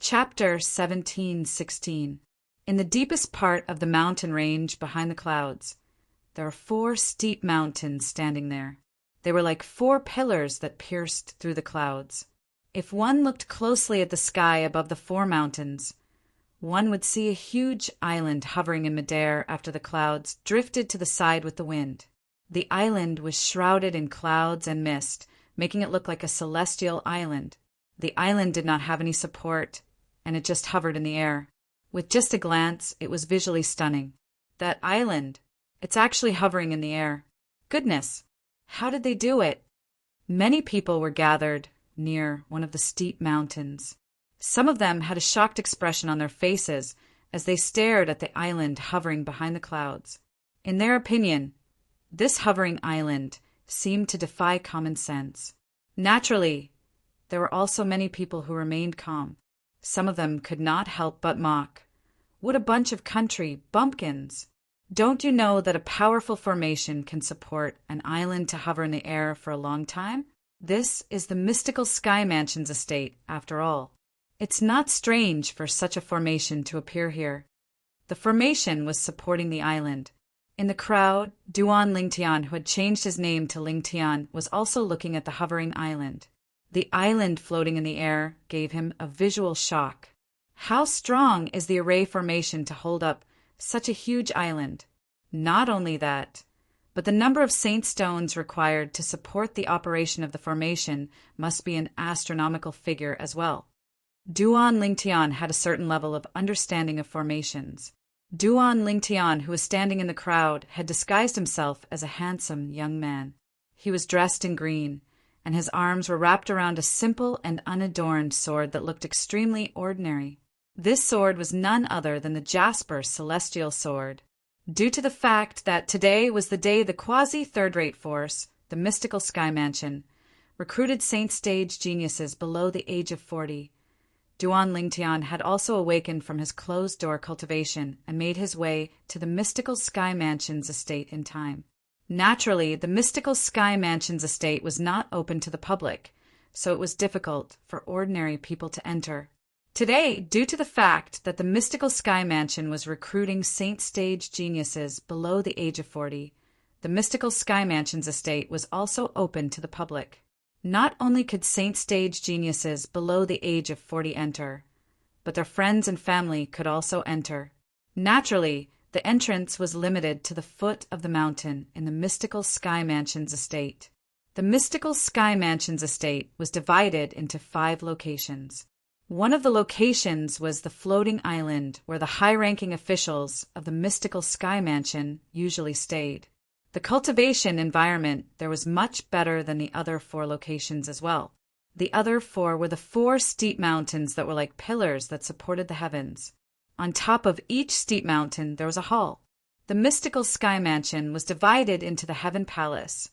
Chapter 17:16. In the deepest part of the mountain range behind the clouds, there are 4 steep mountains standing there. They were like 4 pillars that pierced through the clouds. If one looked closely at the sky above the 4 mountains, one would see a huge island hovering in midair after the clouds drifted to the side with the wind. The island was shrouded in clouds and mist, making it look like a celestial island. The island did not have any support, and it just hovered in the air. With just a glance, it was visually stunning. That island, it's actually hovering in the air. Goodness, how did they do it? Many people were gathered near one of the steep mountains. Some of them had a shocked expression on their faces as they stared at the island hovering behind the clouds. In their opinion, this hovering island seemed to defy common sense. Naturally, there were also many people who remained calm. Some of them could not help but mock. What a bunch of country bumpkins! Don't you know that a powerful formation can support an island to hover in the air for a long time? This is the mystical Sky Mansion's estate, after all. It's not strange for such a formation to appear here. The formation was supporting the island. In the crowd, Duan Lingtian, who had changed his name to Lingtian, was also looking at the hovering island. The island floating in the air gave him a visual shock. How strong is the array formation to hold up such a huge island? Not only that, but the number of saint stones required to support the operation of the formation must be an astronomical figure as well. Duan Lingtian had a certain level of understanding of formations. Duan Lingtian, who was standing in the crowd, had disguised himself as a handsome young man. He was dressed in green, and his arms were wrapped around a simple and unadorned sword that looked extremely ordinary. This sword was none other than the Jasper Celestial Sword. Due to the fact that today was the day the quasi-third-rate force, the mystical Sky Mansion, recruited Saint Stage geniuses below the age of 40, Duan Lingtian had also awakened from his closed-door cultivation and made his way to the mystical Sky Mansion's estate in time. Naturally, the mystical Sky Mansion's estate was not open to the public, so it was difficult for ordinary people to enter. Today, due to the fact that the mystical Sky Mansion was recruiting Saint Stage geniuses below the age of 40, the mystical Sky Mansion's estate was also open to the public. Not only could Saint Stage geniuses below the age of 40 enter, but their friends and family could also enter. Naturally, the entrance was limited to the foot of the mountain in the mystical Sky Mansion's estate. The mystical Sky Mansion's estate was divided into 5 locations. One of the locations was the floating island where the high-ranking officials of the mystical Sky Mansion usually stayed. The cultivation environment there was much better than the other 4 locations as well. The other 4 were the 4 steep mountains that were like pillars that supported the heavens. On top of each steep mountain there was a hall. The mystical Sky Mansion was divided into the Heaven Palace,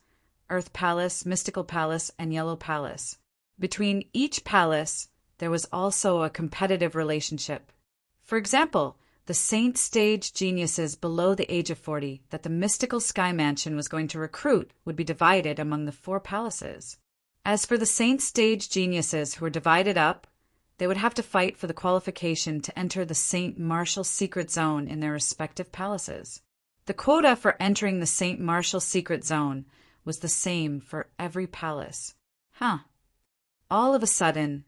Earth Palace, Mystical Palace, and Yellow Palace. Between each palace there was also a competitive relationship. For example, the Saint Stage geniuses below the age of 40 that the mystical Sky Mansion was going to recruit would be divided among the 4 palaces. As for the Saint Stage geniuses who were divided up, they would have to fight for the qualification to enter the Saint Martial Secret Zone in their respective palaces. The quota for entering the Saint Martial Secret Zone was the same for every palace. All of a sudden,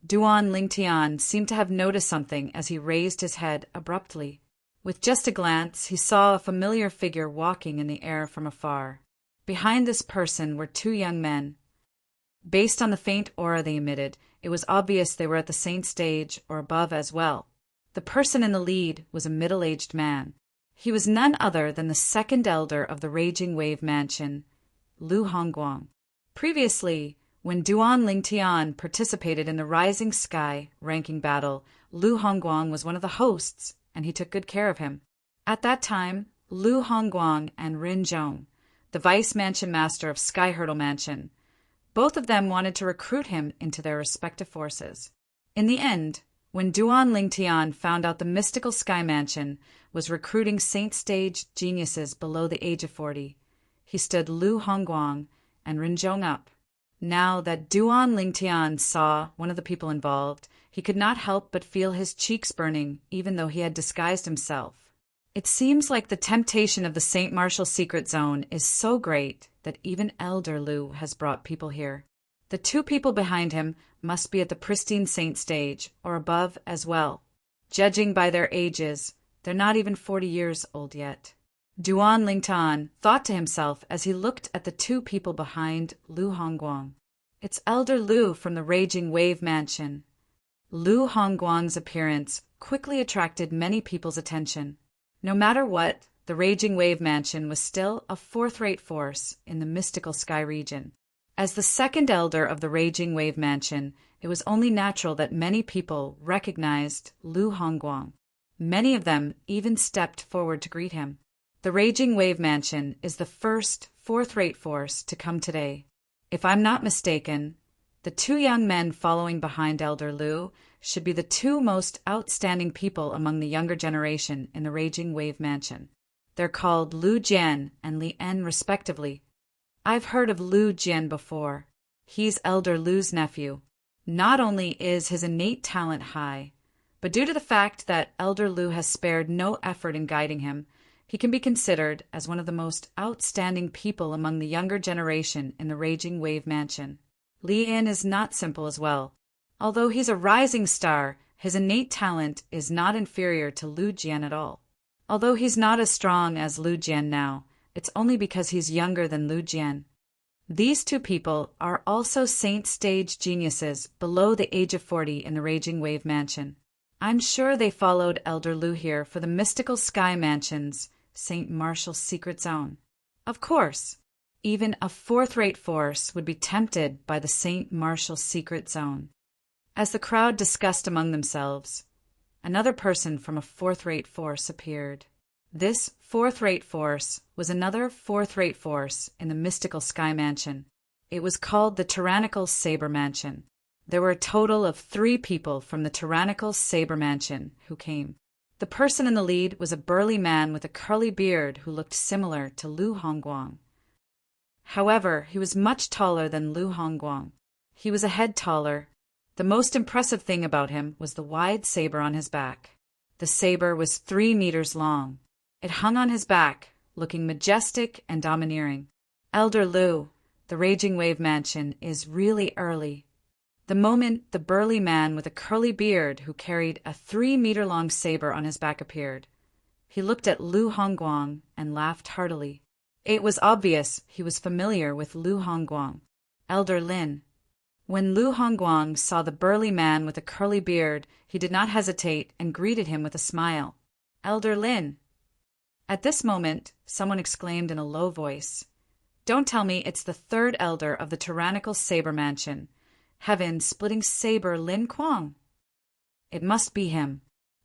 Duan Lingtian seemed to have noticed something as he raised his head abruptly. With just a glance, he saw a familiar figure walking in the air from afar. Behind this person were 2 young men. Based on the faint aura they emitted, it was obvious they were at the Saint Stage or above as well. The person in the lead was a middle-aged man. He was none other than the second elder of the Raging Wave Mansion, Lu Hongguang. Previously, when Duan Lingtian participated in the Rising Sky ranking battle, Lu Hongguang was one of the hosts, and he took good care of him. At that time, Lu Hongguang and Rin Zhong, the Vice Mansion Master of Sky Hurdle Mansion, both of them wanted to recruit him into their respective forces. In the end, when Duan Lingtian found out the mystical Sky Mansion was recruiting Saint Stage geniuses below the age of 40, he stood Lu Hongguang and Rin Zhong up. Now that Duan Lingtian saw one of the people involved, he could not help but feel his cheeks burning, even though he had disguised himself. It seems like the temptation of the St. Martial secret zone is so great that even Elder Lu has brought people here. The two people behind him must be at the pristine saint stage, or above as well. Judging by their ages, they're not even 40 years old yet. Duan Lingtan thought to himself as he looked at the two people behind Lu Hongguang. It's Elder Lu from the Raging Wave Mansion. Lu Hongguang's appearance quickly attracted many people's attention. No matter what, the Raging Wave Mansion was still a fourth-rate force in the mystical sky region. As the second elder of the Raging Wave Mansion, it was only natural that many people recognized Lu Hongguang. Many of them even stepped forward to greet him. The Raging Wave Mansion is the first fourth-rate force to come today. If I'm not mistaken, the two young men following behind Elder Lu should be the two most outstanding people among the younger generation in the Raging Wave Mansion. They're called Lu Jian and Li En respectively. I've heard of Lu Jian before. He's Elder Lu's nephew. Not only is his innate talent high, but due to the fact that Elder Lu has spared no effort in guiding him, he can be considered as one of the most outstanding people among the younger generation in the Raging Wave Mansion. Li En is not simple as well. Although he's a rising star, his innate talent is not inferior to Lu Jian at all. Although he's not as strong as Lu Jian now, it's only because he's younger than Lu Jian. These two people are also saint stage geniuses below the age of 40 in the Raging Wave Mansion. I'm sure they followed Elder Lu here for the mystical sky mansion's St. Martial secret zone. Of course, even a fourth-rate force would be tempted by the St. Martial secret zone. As the crowd discussed among themselves, another person from a fourth-rate force appeared. This fourth-rate force was another fourth-rate force in the mystical sky mansion. It was called the Tyrannical Saber Mansion. There were a total of 3 people from the Tyrannical Saber Mansion who came. The person in the lead was a burly man with a curly beard who looked similar to Lu Hongguang. However, he was much taller than Lu Hongguang. He was a head taller. The most impressive thing about him was the wide saber on his back. The saber was 3 meters long. It hung on his back, looking majestic and domineering. Elder Lu, the Raging Wave Mansion, is really early. The moment the burly man with a curly beard who carried a 3-meter-long saber on his back appeared, he looked at Lu Hongguang and laughed heartily. It was obvious he was familiar with Lu Hongguang. Elder Lin. When Lu Hongguang saw the burly man with a curly beard, he did not hesitate and greeted him with a smile. Elder Lin. At this moment, someone exclaimed in a low voice, "Don't tell me it's the third elder of the Tyrannical Saber Mansion, Heaven-splitting saber Lin Kuang." It must be him.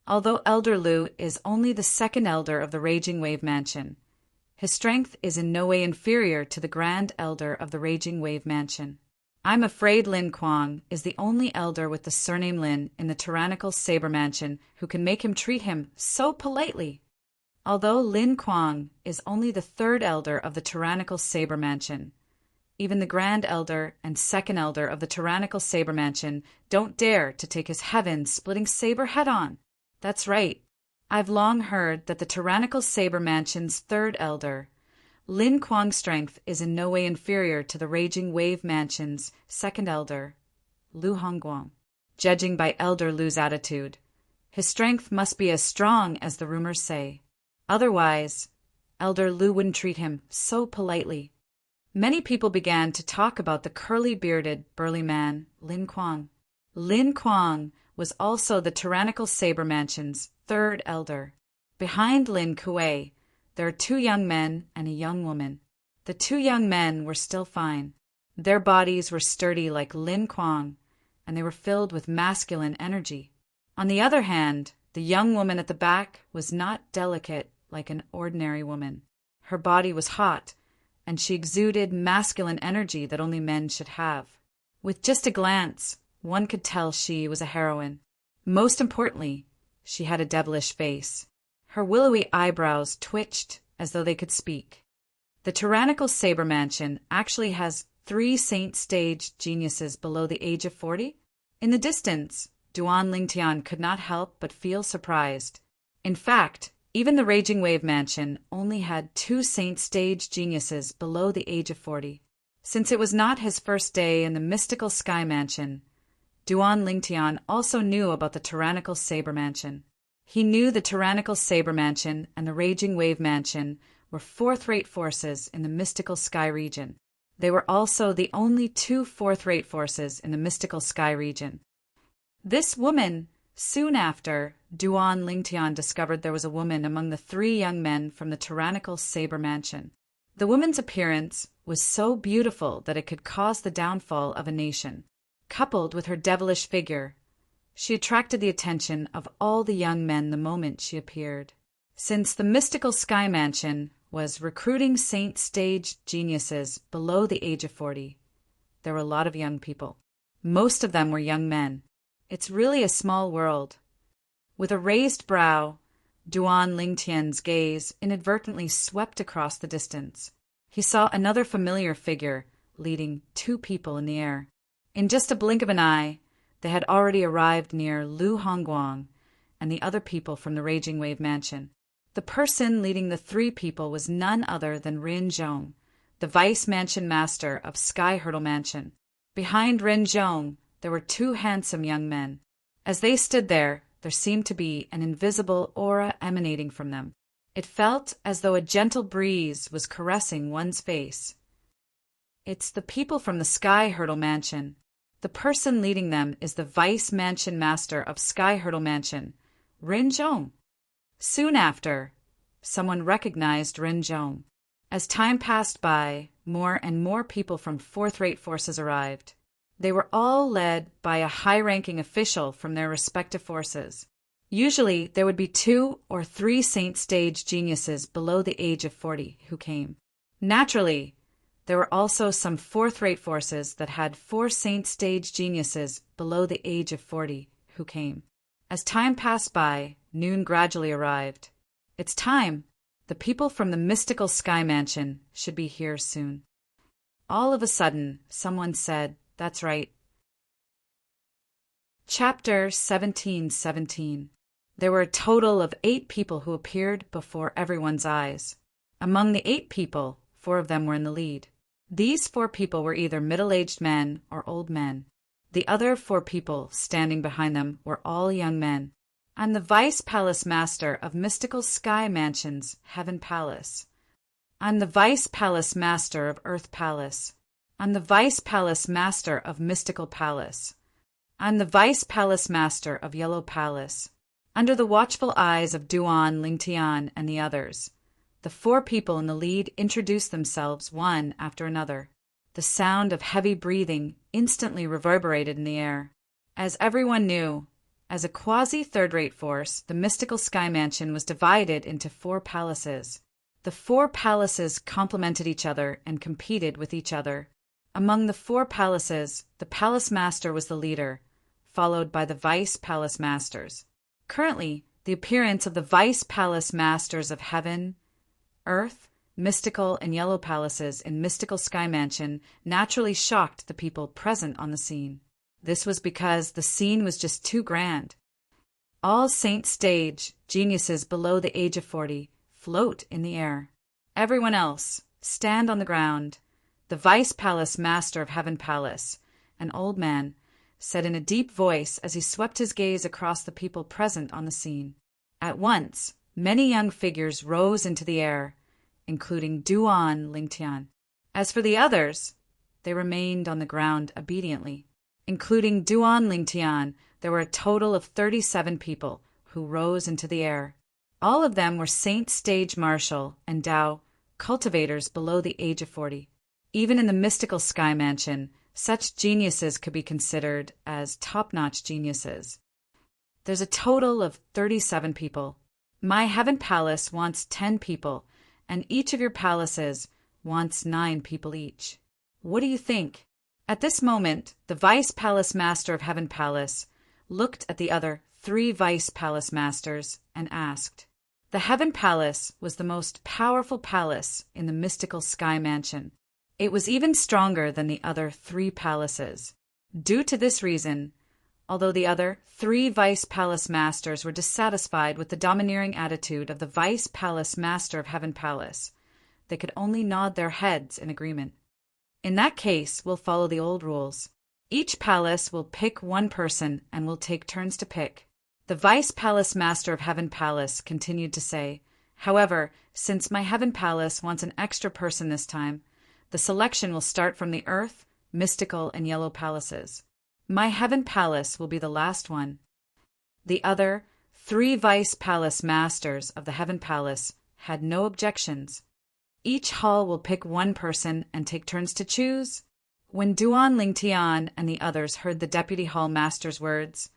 Although Elder Lu is only the second elder of the Raging Wave Mansion, his strength is in no way inferior to the Grand Elder of the Raging Wave Mansion. I'm afraid Lin Kuang is the only elder with the surname Lin in the Tyrannical Saber Mansion who can make him treat him so politely. Although Lin Kuang is only the third elder of the Tyrannical Saber Mansion, even the Grand Elder and Second Elder of the Tyrannical Saber Mansion don't dare to take his heaven-splitting saber head-on. That's right. I've long heard that the Tyrannical Saber Mansion's third elder, Lin Kuang's strength is in no way inferior to the Raging Wave Mansion's second elder, Lu Hongguang. Judging by Elder Lu's attitude, his strength must be as strong as the rumors say. Otherwise, Elder Lu wouldn't treat him so politely. Many people began to talk about the curly-bearded, burly man, Lin Kuang. Lin Kuang was also the Tyrannical Saber Mansion's third elder. Behind Lin Kuei, there are 2 young men and a young woman. The 2 young men were still fine. Their bodies were sturdy like Lin Kuang, and they were filled with masculine energy. On the other hand, the young woman at the back was not delicate like an ordinary woman. Her body was hot, and she exuded masculine energy that only men should have. With just a glance, one could tell she was a heroine. Most importantly, she had a devilish face. Her willowy eyebrows twitched as though they could speak. The Tyrannical Saber Mansion actually has 3 saint stage geniuses below the age of 40? In the distance, Duan Lingtian could not help but feel surprised. In fact, even the Raging Wave Mansion only had 2 saint stage geniuses below the age of 40. Since it was not his first day in the mystical Sky Mansion, Duan Lingtian also knew about the Tyrannical Saber Mansion. He knew the Tyrannical Saber Mansion and the Raging Wave Mansion were fourth-rate forces in the mystical Sky region. They were also the only 2 fourth-rate forces in the mystical Sky region. This woman, soon after, Duan Lingtian discovered there was a woman among the 3 young men from the Tyrannical Saber Mansion. The woman's appearance was so beautiful that it could cause the downfall of a nation. Coupled with her devilish figure, she attracted the attention of all the young men the moment she appeared. Since the mystical Sky Mansion was recruiting saint stage geniuses below the age of 40, there were a lot of young people. Most of them were young men. It's really a small world. With a raised brow, Duan Lingtian's gaze inadvertently swept across the distance. He saw another familiar figure leading 2 people in the air. In just a blink of an eye, they had already arrived near Lu Hongguang and the other people from the Raging Wave Mansion. The person leading the 3 people was none other than Rin Zhong, the Vice Mansion Master of Sky Hurdle Mansion. Behind Rin Zhong, there were 2 handsome young men. As they stood there seemed to be an invisible aura emanating from them. It felt as though a gentle breeze was caressing one's face. It's the people from the Sky Hurdle Mansion. The person leading them is the Vice Mansion Master of Sky Hurdle Mansion, Rin Zhong. Soon after, someone recognized Rin Zhong. As time passed by, more and more people from fourth-rate forces arrived. They were all led by a high-ranking official from their respective forces. Usually, there would be 2 or 3 saint stage geniuses below the age of 40 who came. Naturally, there were also some fourth-rate forces that had 4 saint stage geniuses below the age of 40 who came. As time passed by, noon gradually arrived. It's time. The people from the mystical Sky Mansion should be here soon. All of a sudden, someone said, "That's right." Chapter 17:17. There were a total of 8 people who appeared before everyone's eyes. Among the 8 people, 4 of them were in the lead. These 4 people were either middle-aged men or old men. The other 4 people standing behind them were all young men. I'm the Vice Palace Master of Mystical Sky Mansion's Heaven Palace. I'm the Vice Palace Master of Earth Palace. I'm the Vice Palace Master of Mystical Palace. I'm the Vice Palace Master of Yellow Palace. Under the watchful eyes of Duan Lingtian and the others, the 4 people in the lead introduced themselves one after another. The sound of heavy breathing instantly reverberated in the air. As everyone knew, as a quasi-third-rate force, the mystical Sky Mansion was divided into 4 palaces. The 4 palaces complemented each other and competed with each other. Among the 4 palaces, the Palace Master was the leader, followed by the Vice Palace Masters. Currently, the appearance of the Vice Palace Masters of Heaven, Earth, Mystical, and Yellow Palaces in Mystical Sky Mansion naturally shocked the people present on the scene. This was because the scene was just too grand. All saint stage geniuses below the age of 40 float in the air. Everyone else stand on the ground. The Vice Palace Master of Heaven Palace, an old man, said in a deep voice as he swept his gaze across the people present on the scene. At once, many young figures rose into the air, including Duan Lingtian. As for the others, they remained on the ground obediently. Including Duan Lingtian, there were a total of 37 people who rose into the air. All of them were Saint Stage Marshal and Dao cultivators below the age of 40. Even in the mystical Sky Mansion, such geniuses could be considered as top-notch geniuses. There's a total of 37 people. My Heaven Palace wants 10 people, and each of your palaces wants 9 people each. What do you think? At this moment, the Vice Palace Master of Heaven Palace looked at the other 3 Vice Palace Masters and asked. The Heaven Palace was the most powerful palace in the mystical Sky Mansion. It was even stronger than the other 3 palaces. Due to this reason, although the other 3 Vice Palace Masters were dissatisfied with the domineering attitude of the Vice Palace Master of Heaven Palace, they could only nod their heads in agreement. In that case, we'll follow the old rules. Each palace will pick one person and will take turns to pick. The Vice Palace Master of Heaven Palace continued to say, however, since my Heaven Palace wants an extra person this time, the selection will start from the Earth, Mystical, and Yellow Palaces. My Heaven Palace will be the last one. The other 3 Vice Palace Masters of the Heaven Palace had no objections. Each hall will pick one person and take turns to choose. When Duan Lingtian and the others heard the Deputy Hall Master's words,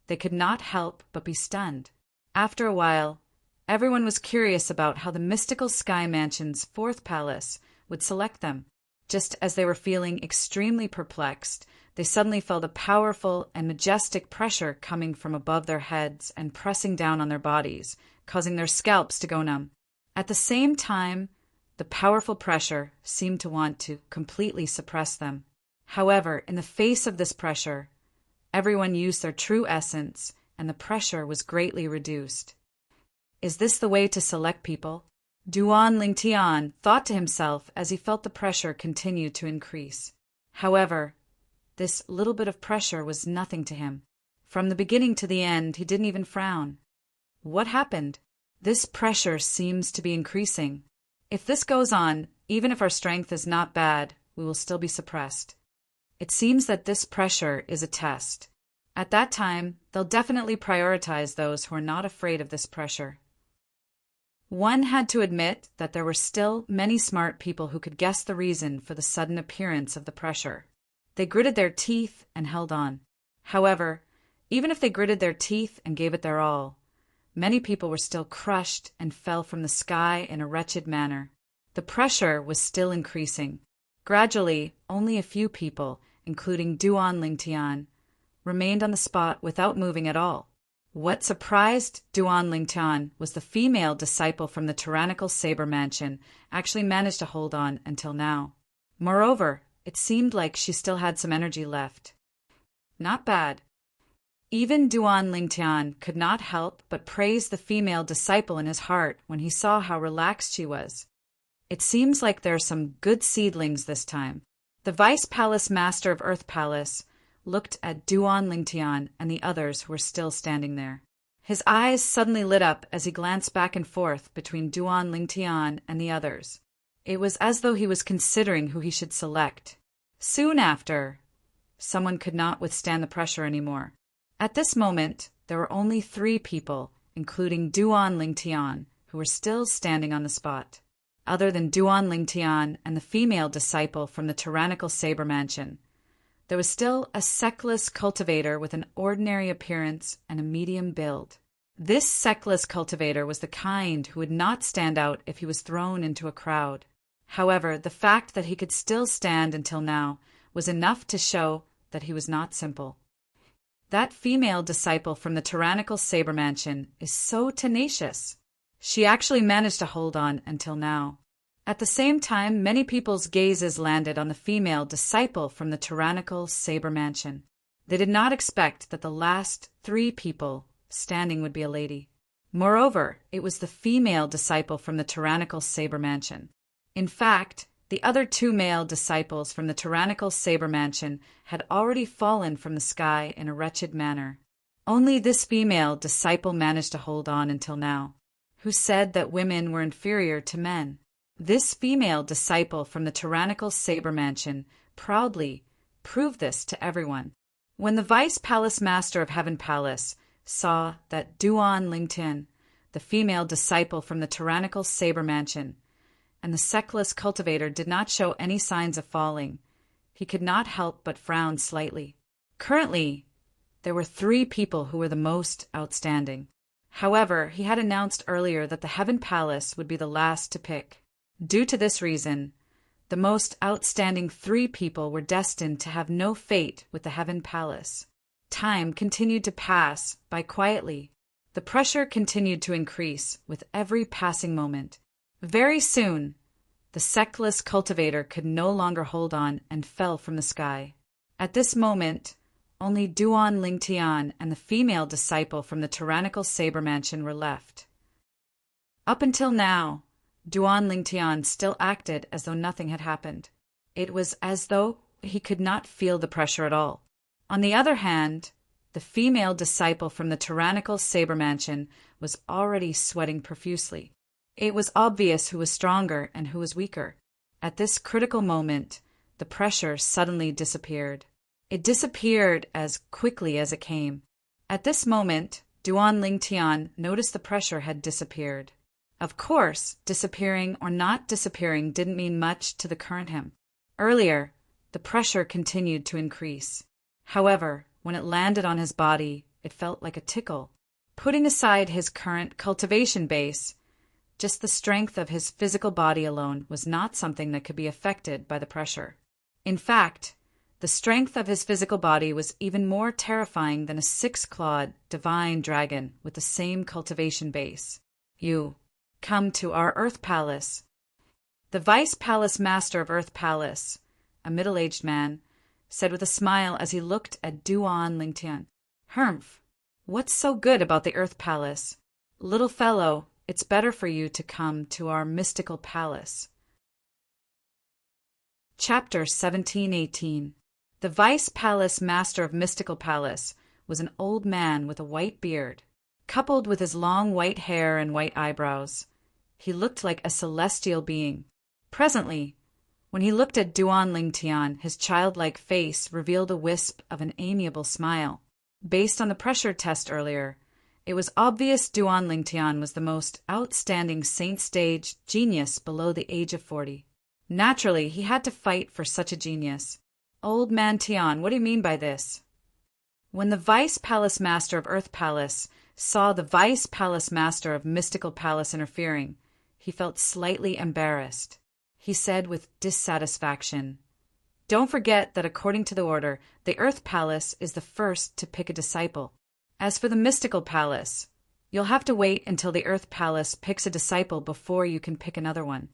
they could not help but be stunned. After a while, everyone was curious about how the Mystical Sky Mansion's 4th palace would select them. Just as they were feeling extremely perplexed, they suddenly felt a powerful and majestic pressure coming from above their heads and pressing down on their bodies, causing their scalps to go numb. At the same time, the powerful pressure seemed to want to completely suppress them. However, in the face of this pressure, everyone used their true essence, and the pressure was greatly reduced. Is this the way to select people? Duan Lingtian thought to himself as he felt the pressure continue to increase. However, this little bit of pressure was nothing to him. From the beginning to the end, he didn't even frown. What happened? This pressure seems to be increasing. If this goes on, even if our strength is not bad, we will still be suppressed. It seems that this pressure is a test. At that time, they'll definitely prioritize those who are not afraid of this pressure. One had to admit that there were still many smart people who could guess the reason for the sudden appearance of the pressure. They gritted their teeth and held on. However, even if they gritted their teeth and gave it their all, many people were still crushed and fell from the sky in a wretched manner. The pressure was still increasing. Gradually, only a few people, including Duan Lingtian, remained on the spot without moving at all. What surprised Duan Lingtian was the female disciple from the tyrannical Saber Mansion actually managed to hold on until now. Moreover, it seemed like she still had some energy left. Not bad. Even Duan Lingtian could not help but praise the female disciple in his heart when he saw how relaxed she was. It seems like there are some good seedlings this time. The Vice Palace Master of Earth Palace looked at Duan Lingtian and the others who were still standing there. His eyes suddenly lit up as he glanced back and forth between Duan Lingtian and the others. It was as though he was considering who he should select. Soon after, someone could not withstand the pressure anymore. At this moment, there were only 3 people, including Duan Lingtian, who were still standing on the spot. Other than Duan Lingtian and the female disciple from the tyrannical Saber Mansion, there was still a sexless cultivator with an ordinary appearance and a medium build. This sexless cultivator was the kind who would not stand out if he was thrown into a crowd. However, the fact that he could still stand until now was enough to show that he was not simple. That female disciple from the tyrannical Saber Mansion is so tenacious. She actually managed to hold on until now. At the same time, many people's gazes landed on the female disciple from the tyrannical Saber Mansion. They did not expect that the last 3 people standing would be a lady. Moreover, it was the female disciple from the tyrannical Saber Mansion. In fact, the other 2 male disciples from the tyrannical Saber Mansion had already fallen from the sky in a wretched manner. Only this female disciple managed to hold on until now, who said that women were inferior to men. This female disciple from the tyrannical Saber Mansion proudly proved this to everyone. When the Vice Palace Master of Heaven Palace saw that Duan Lingtian, the female disciple from the tyrannical Saber Mansion, and the sexless cultivator did not show any signs of falling, he could not help but frown slightly. Currently, there were 3 people who were the most outstanding. However, he had announced earlier that the Heaven Palace would be the last to pick. Due to this reason, the most outstanding 3 people were destined to have no fate with the Heaven Palace. Time continued to pass by quietly. The pressure continued to increase with every passing moment. Very soon, The sexless cultivator could no longer hold on and fell from the sky. At this moment, only Duan Lingtian and the female disciple from the tyrannical saber mansion were left. Up until now, Duan Lingtian still acted as though nothing had happened. It was as though he could not feel the pressure at all. On the other hand, the female disciple from the tyrannical saber mansion was already sweating profusely. It was obvious who was stronger and who was weaker. At this critical moment, the pressure suddenly disappeared. It disappeared as quickly as it came. At this moment, Duan Lingtian noticed the pressure had disappeared. Of course, disappearing or not disappearing didn't mean much to the current him. Earlier, the pressure continued to increase. However, when it landed on his body, it felt like a tickle. Putting aside his current cultivation base, just the strength of his physical body alone was not something that could be affected by the pressure. In fact, the strength of his physical body was even more terrifying than a six-clawed divine dragon with the same cultivation base. You come to our Earth Palace. The Vice Palace Master of Earth Palace, a middle-aged man, said with a smile as he looked at Duan Lingtian. Humph, what's so good about the Earth Palace? Little fellow, it's better for you to come to our mystical palace. Chapter 1718. The Vice Palace Master of Mystical Palace was an old man with a white beard. Coupled with his long white hair and white eyebrows, he looked like a celestial being. Presently, when he looked at Duan Lingtian, his childlike face revealed a wisp of an amiable smile. Based on the pressure test earlier, it was obvious Duan Lingtian was the most outstanding saint stage genius below the age of 40. Naturally, he had to fight for such a genius. Old man Tian, what do you mean by this? When the Vice Palace Master of Earth Palace saw the Vice Palace Master of Mystical Palace interfering, he felt slightly embarrassed. He said with dissatisfaction, "Don't forget that according to the order, the Earth Palace is the first to pick a disciple. As for the Mystical Palace, you'll have to wait until the Earth Palace picks a disciple before you can pick another one."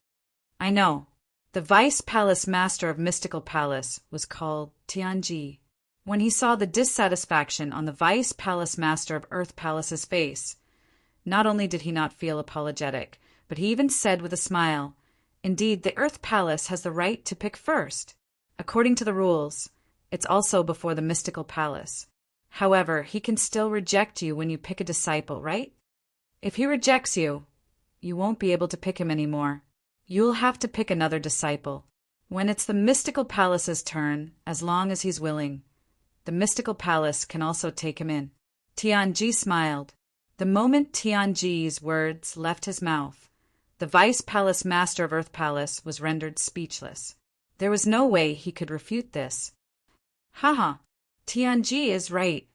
I know. The Vice Palace Master of Mystical Palace was called Tianji. When he saw the dissatisfaction on the Vice Palace Master of Earth Palace's face, not only did he not feel apologetic, but he even said with a smile, "Indeed, the Earth Palace has the right to pick first. According to the rules, it's also before the Mystical Palace. However, he can still reject you when you pick a disciple, right? If he rejects you, you won't be able to pick him anymore. You'll have to pick another disciple. When it's the Mystical Palace's turn, as long as he's willing, the Mystical Palace can also take him in." Tianji smiled. The moment Tianji's words left his mouth, the Vice Palace Master of Earth Palace was rendered speechless. There was no way he could refute this. Haha, Tianji is right.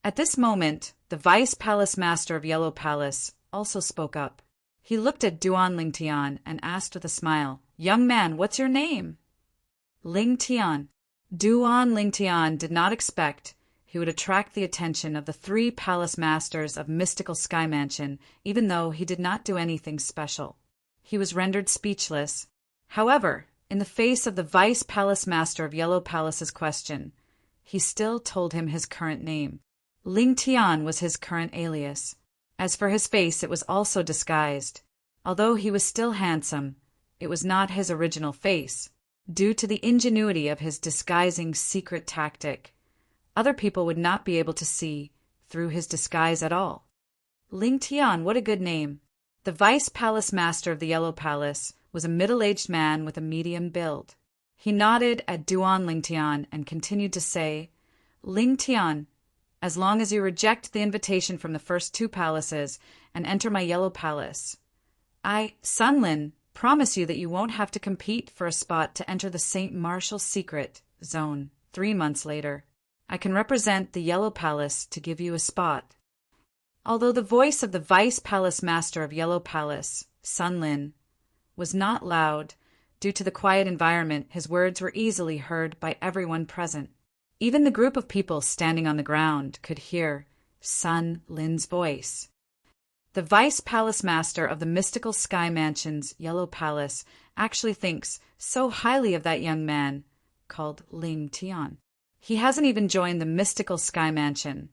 At this moment, the Vice Palace Master of Yellow Palace also spoke up. He looked at Duan Lingtian and asked with a smile, "Young man, what's your name?" Lingtian. Duan Lingtian did not expect he would attract the attention of the 3 palace masters of Mystical Sky Mansion, even though he did not do anything special. He was rendered speechless. However, in the face of the Vice Palace Master of Yellow Palace's question, he still told him his current name. Lingtian was his current alias. As for his face, it was also disguised. Although he was still handsome, it was not his original face. Due to the ingenuity of his disguising secret tactic, other people would not be able to see through his disguise at all. Lingtian, what a good name. The Vice Palace Master of the Yellow Palace was a middle-aged man with a medium build. He nodded at Duan Lingtian and continued to say, "Lingtian, as long as you reject the invitation from the first 2 palaces and enter my Yellow Palace, I, Sunlin, promise you that you won't have to compete for a spot to enter the St. Martial Secret Zone 3 months later. I can represent the Yellow Palace to give you a spot." Although the voice of the Vice Palace Master of Yellow Palace, Sunlin, was not loud, due to the quiet environment, his words were easily heard by everyone present. Even the group of people standing on the ground could hear Sun Lin's voice. The Vice Palace Master of the mystical Sky Mansion's Yellow Palace actually thinks so highly of that young man, called Ling Tian. He hasn't even joined the mystical Sky Mansion,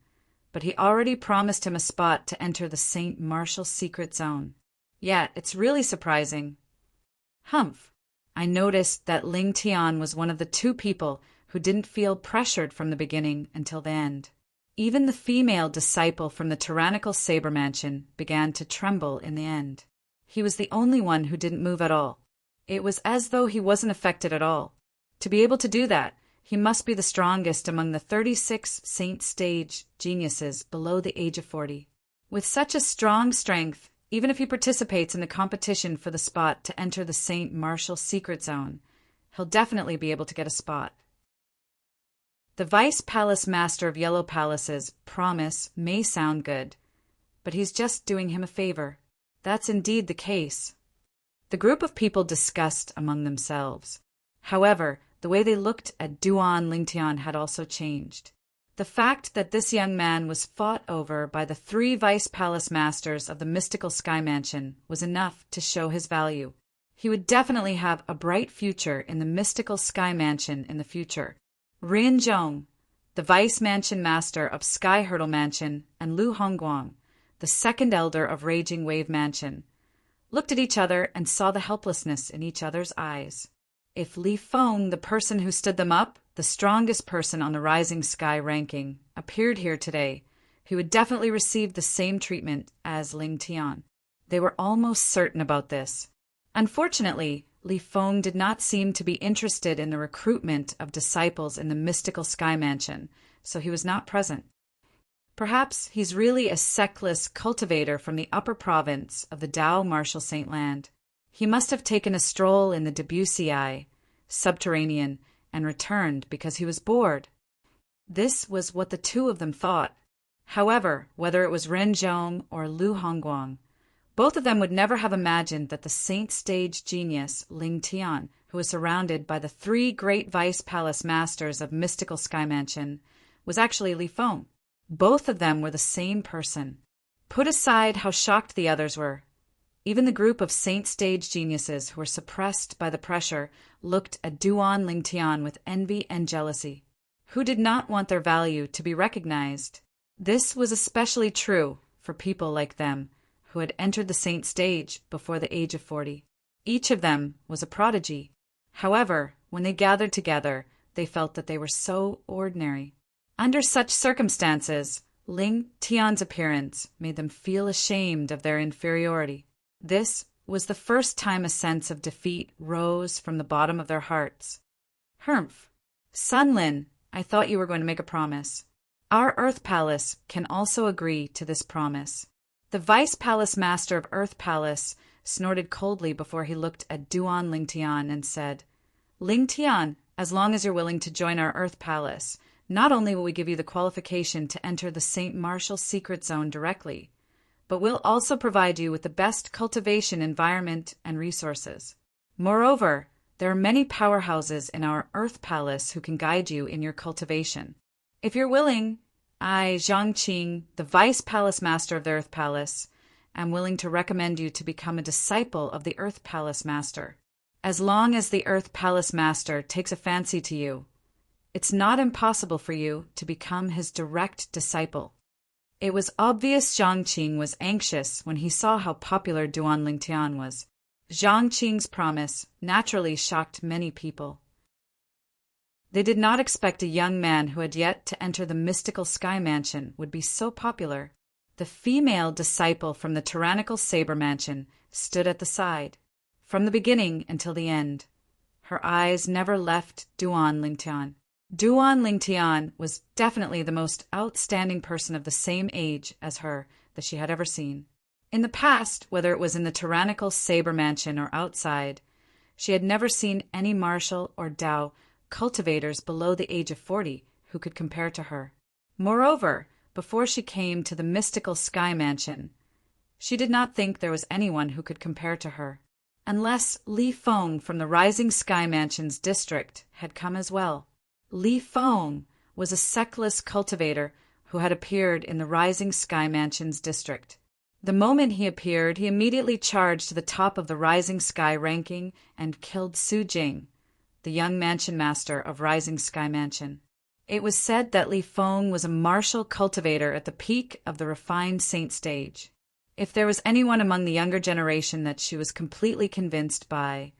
but he already promised him a spot to enter the Saint Martial Secret Zone. Yeah, it's really surprising. Humph. I noticed that Ling Tian was one of the 2 people who didn't feel pressured from the beginning until the end. Even the female disciple from the tyrannical Saber Mansion began to tremble in the end. He was the only one who didn't move at all. It was as though he wasn't affected at all. To be able to do that, he must be the strongest among the 36 Saint Stage geniuses below the age of 40. With such a strong strength, even if he participates in the competition for the spot to enter the Saint Martial Secret Zone, he'll definitely be able to get a spot. The Vice Palace Master of Yellow Palace's promise may sound good, but he's just doing him a favor. That's indeed the case. The group of people discussed among themselves. However, the way they looked at Duan Lingtian had also changed. The fact that this young man was fought over by the 3 Vice Palace Masters of the mystical Sky Mansion was enough to show his value. He would definitely have a bright future in the mystical Sky Mansion in the future. Rin Zhong, the Vice Mansion Master of Sky Hurdle Mansion, and Lu Hongguang, the second elder of Raging Wave Mansion, looked at each other and saw the helplessness in each other's eyes. If Li Feng, the person who stood them up, the strongest person on the Rising Sky ranking, appeared here today, he would definitely receive the same treatment as Ling Tian. They were almost certain about this. Unfortunately, Li Feng did not seem to be interested in the recruitment of disciples in the mystical Sky Mansion, so he was not present. Perhaps he's really a sectless cultivator from the upper province of the Dao Martial Saint Land. He must have taken a stroll in the Debussy subterranean and returned because he was bored. This was what the 2 of them thought. However, whether it was Ren Zhong or Lu Hongguang, both of them would never have imagined that the Saint Stage genius Ling Tian, who was surrounded by the 3 great Vice Palace Masters of mystical Sky Mansion, was actually Li Feng. Both of them were the same person. Put aside how shocked the others were. Even the group of Saint Stage geniuses who were suppressed by the pressure looked at Duan Lingtian with envy and jealousy. Who did not want their value to be recognized? This was especially true for people like them, who had entered the Saint Stage before the age of 40. Each of them was a prodigy. However, when they gathered together, they felt that they were so ordinary. Under such circumstances, Ling Tian's appearance made them feel ashamed of their inferiority. This was the first time a sense of defeat rose from the bottom of their hearts. Humph. Sunlin, I thought you were going to make a promise. Our Earth Palace can also agree to this promise. The Vice Palace Master of Earth Palace snorted coldly before he looked at Duan Lingtian and said, Ling Tian, as long as you're willing to join our Earth Palace, not only will we give you the qualification to enter the Saint Martial Secret Zone directly, but we'll also provide you with the best cultivation environment and resources. Moreover, there are many powerhouses in our Earth Palace who can guide you in your cultivation. If you're willing, I, Zhang Qing, the Vice Palace Master of the Earth Palace, am willing to recommend you to become a disciple of the Earth Palace Master. As long as the Earth Palace Master takes a fancy to you, it's not impossible for you to become his direct disciple. It was obvious Zhang Qing was anxious when he saw how popular Duan Lingtian was. Zhang Qing's promise naturally shocked many people. They did not expect a young man who had yet to enter the mystical Sky Mansion would be so popular. The female disciple from the tyrannical Saber Mansion stood at the side, from the beginning until the end. Her eyes never left Duan Lingtian. Duan Lingtian was definitely the most outstanding person of the same age as her that she had ever seen. In the past, whether it was in the tyrannical Saber Mansion or outside, she had never seen any martial or Dao cultivators below the age of 40 who could compare to her. Moreover, before she came to the mystical Sky Mansion, she did not think there was anyone who could compare to her, unless Li Feng from the Rising Sky Mansion's district had come as well. Li Feng was a sectless cultivator who had appeared in the Rising Sky Mansion's district. The moment he appeared, he immediately charged to the top of the Rising Sky ranking and killed Su Jing, the young mansion master of Rising Sky Mansion. It was said that Li Feng was a martial cultivator at the peak of the refined saint stage. If there was anyone among the younger generation that she was completely convinced by,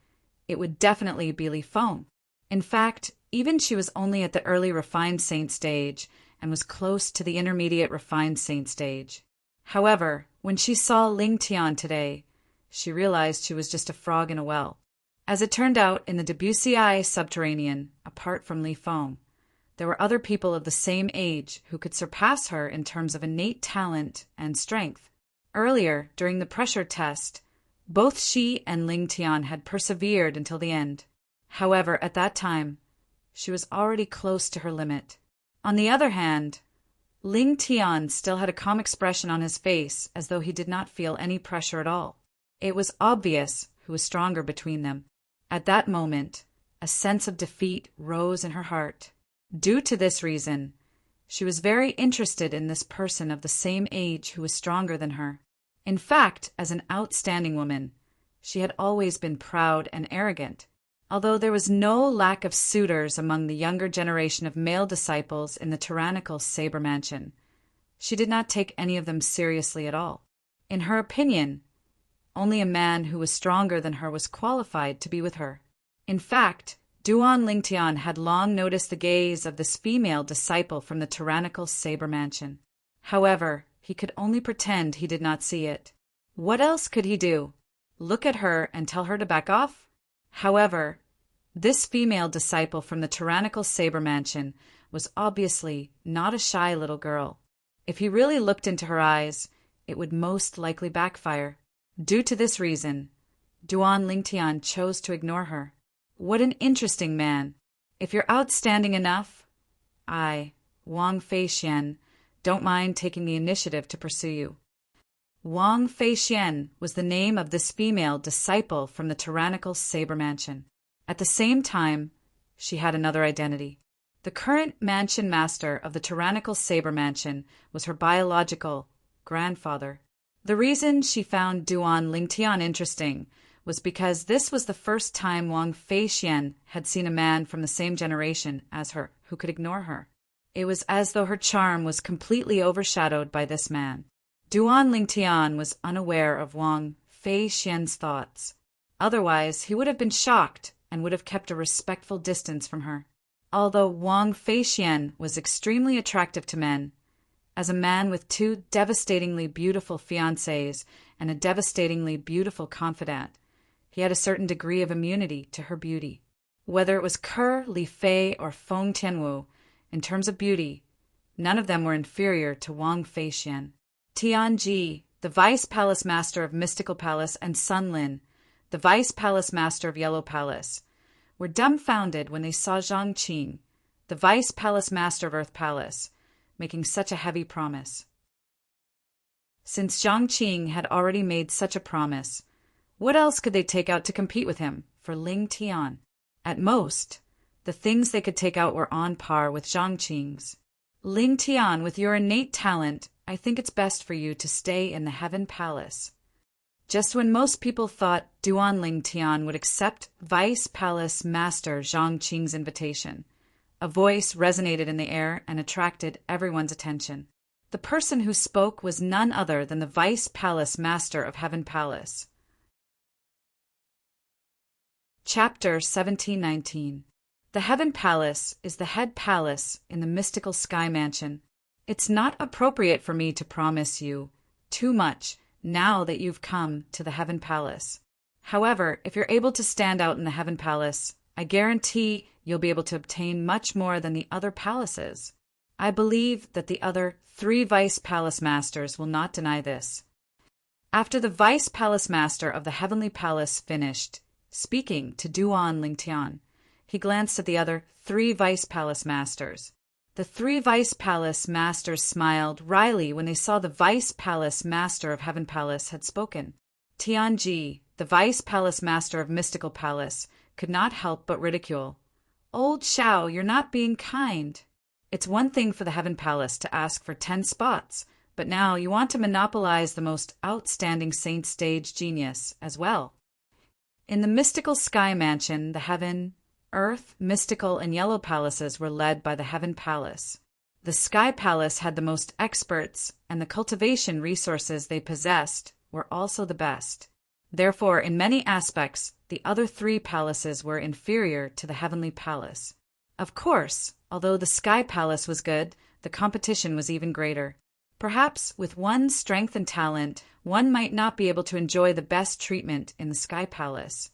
it would definitely be Li Feng. In fact, even she was only at the early refined saint stage and was close to the intermediate refined saint stage. However, when she saw Ling Tian today, she realized she was just a frog in a well. As it turned out, in the Debussy subterranean, apart from Li Feng, there were other people of the same age who could surpass her in terms of innate talent and strength. Earlier, during the pressure test, both she and Ling Tian had persevered until the end. However, at that time, she was already close to her limit. On the other hand, Ling Tian still had a calm expression on his face, as though he did not feel any pressure at all. It was obvious who was stronger between them. At that moment, a sense of defeat rose in her heart. Due to this reason, she was very interested in this person of the same age who was stronger than her. In fact, as an outstanding woman, she had always been proud and arrogant. Although there was no lack of suitors among the younger generation of male disciples in the tyrannical Saber Mansion, she did not take any of them seriously at all. In her opinion, only a man who was stronger than her was qualified to be with her. In fact, Duan Lingtian had long noticed the gaze of this female disciple from the tyrannical Saber Mansion. However, he could only pretend he did not see it. What else could he do? Look at her and tell her to back off? However, this female disciple from the tyrannical Saber Mansion was obviously not a shy little girl. If he really looked into her eyes, it would most likely backfire. Due to this reason, Duan Lingtian chose to ignore her. What an interesting man. If you're outstanding enough, I, Wang Feixian, don't mind taking the initiative to pursue you. Wang Feixian was the name of this female disciple from the tyrannical Saber Mansion. At the same time, she had another identity. The current mansion master of the tyrannical Saber Mansion was her biological grandfather. The reason she found Duan Lingtian interesting was because this was the first time Wang Feixian had seen a man from the same generation as her who could ignore her. It was as though her charm was completely overshadowed by this man. Duan Lingtian was unaware of Wang Feixian's thoughts. Otherwise, he would have been shocked and would have kept a respectful distance from her. Although Wang Feixian was extremely attractive to men, as a man with two devastatingly beautiful fiancées and a devastatingly beautiful confidant, he had a certain degree of immunity to her beauty. Whether it was Ke, Li Fei, or Feng Tianwu, in terms of beauty, none of them were inferior to Wang Feixian. Tianji, the Vice Palace Master of Mystical Palace, and Sun Lin, the Vice Palace Master of Yellow Palace, were dumbfounded when they saw Zhang Qing, the Vice Palace Master of Earth Palace, making such a heavy promise. Since Zhang Qing had already made such a promise, what else could they take out to compete with him for Ling Tian? At most, the things they could take out were on par with Zhang Qing's. Ling Tian, with your innate talent, I think it's best for you to stay in the Heaven Palace. Just when most people thought Duan Ling Tian would accept Vice Palace Master Zhang Qing's invitation, a voice resonated in the air and attracted everyone's attention. The person who spoke was none other than the Vice Palace Master of Heaven Palace. Chapter 1719. The Heaven Palace is the head palace in the mystical Sky Mansion. It's not appropriate for me to promise you too much now that you've come to the Heaven Palace. However, if you're able to stand out in the Heaven Palace, I guarantee you'll be able to obtain much more than the other palaces. I believe that the other 3 Vice Palace Masters will not deny this. After the Vice Palace Master of the Heavenly Palace finished speaking to Duan Lingtian, he glanced at the other 3 Vice Palace Masters. The 3 Vice Palace Masters smiled wryly when they saw the Vice Palace Master of Heaven Palace had spoken. Tianji, the Vice Palace Master of Mystical Palace, could not help but ridicule. Old Xiao, you're not being kind. It's one thing for the Heaven Palace to ask for 10 spots, But now you want to monopolize the most outstanding saint stage genius as well. In the mystical sky mansion, the heaven, earth, mystical, and yellow palaces were led by the heaven palace. The sky palace had the most experts, and the cultivation resources they possessed were also the best. Therefore, in many aspects, the other three palaces were inferior to the heavenly palace. Of course, although the sky palace was good, the competition was even greater. Perhaps with one's strength and talent, one might not be able to enjoy the best treatment in the sky palace,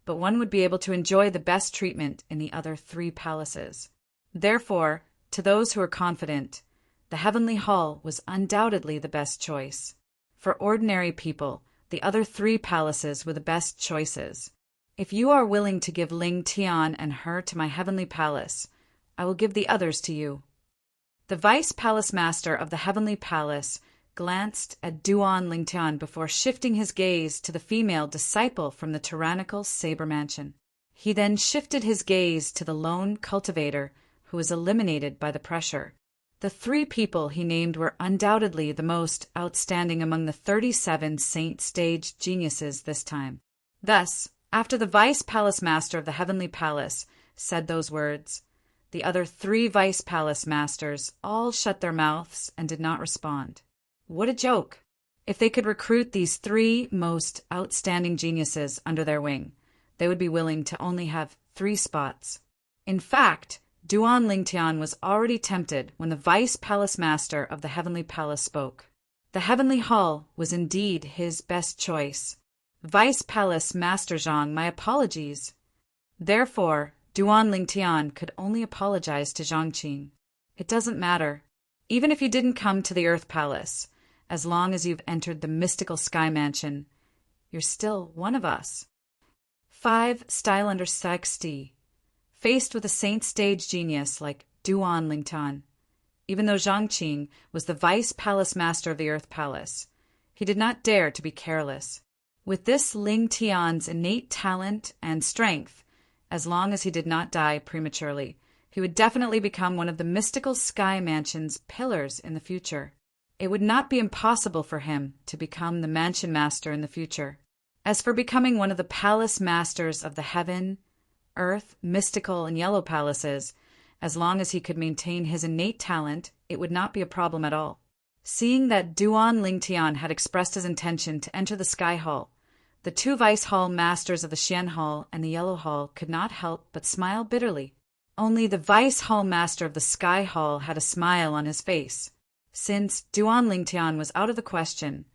but one would be able to enjoy the best treatment in the other three palaces. Therefore, to those who are confident, the heavenly hall was undoubtedly the best choice. For ordinary people, the other three palaces were the best choices. If you are willing to give Ling Tian and her to my heavenly palace, I will give the others to you. The vice palace master of the heavenly palace glanced at Duan Lingtian before shifting his gaze to the female disciple from the tyrannical saber mansion. He then shifted his gaze to the lone cultivator who was eliminated by the pressure. The three people he named were undoubtedly the most outstanding among the 37 saint stage geniuses this time. Thus, after the vice palace master of the heavenly palace said those words, the other three vice palace masters all shut their mouths and did not respond. What a joke! If they could recruit these three most outstanding geniuses under their wing, they would be willing to only have 3 spots. In fact, Duan Lingtian was already tempted when the vice palace master of the heavenly palace spoke. The heavenly hall was indeed his best choice. Vice palace master Zhang, my apologies. Therefore, Duan Lingtian could only apologize to Zhang Qing. It doesn't matter. Even if you didn't come to the Earth Palace, as long as you've entered the mystical sky mansion, you're still one of us. 5 Style under 60. Faced with a saint stage genius like Duan Lingtian, even though Zhang Qing was the vice palace master of the Earth Palace, he did not dare to be careless. With this Ling Tian's innate talent and strength, as long as he did not die prematurely, he would definitely become one of the mystical sky mansion's pillars in the future. It would not be impossible for him to become the mansion master in the future. As for becoming one of the palace masters of the heaven, earth, mystical, and yellow palaces, as long as he could maintain his innate talent, it would not be a problem at all. Seeing that Duan Lingtian had expressed his intention to enter the Sky Hall, the 2 Vice Hall masters of the Xian Hall and the Yellow Hall could not help but smile bitterly. Only the Vice Hall master of the Sky Hall had a smile on his face. Since Duan Lingtian was out of the question,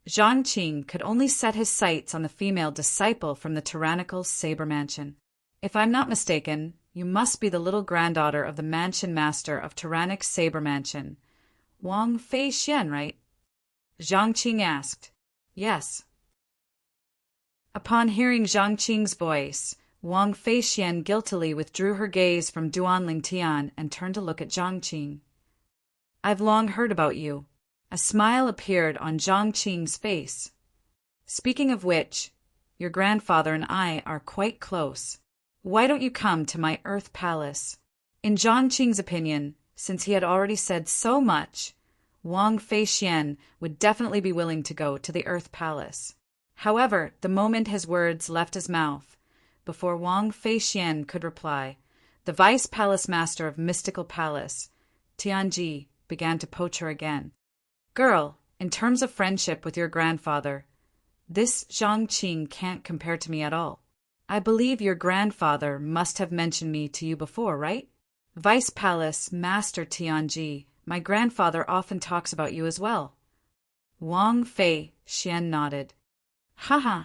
Zhang Qing could only set his sights on the female disciple from the tyrannical saber mansion. If I'm not mistaken, you must be the little granddaughter of the mansion master of tyrannic saber mansion, Wang Fei Xian, right? Zhang Qing asked. Yes. Upon hearing Zhang Qing's voice, Wang Fei Xian guiltily withdrew her gaze from Duan Lingtian and turned to look at Zhang Qing. I've long heard about you. A smile appeared on Zhang Qing's face. Speaking of which, your grandfather and I are quite close. Why don't you come to my Earth Palace? In Zhang Qing's opinion, since he had already said so much, Wang Fei Xian would definitely be willing to go to the Earth Palace. However, the moment his words left his mouth, before Wang Fei Xian could reply, the Vice Palace Master of Mystical Palace, Tianji, began to poach her again. Girl, in terms of friendship with your grandfather, this Zhang Qing can't compare to me at all. I believe your grandfather must have mentioned me to you before, right? Vice Palace Master Tianji, my grandfather often talks about you as well. Wang Fei Xian nodded. Haha.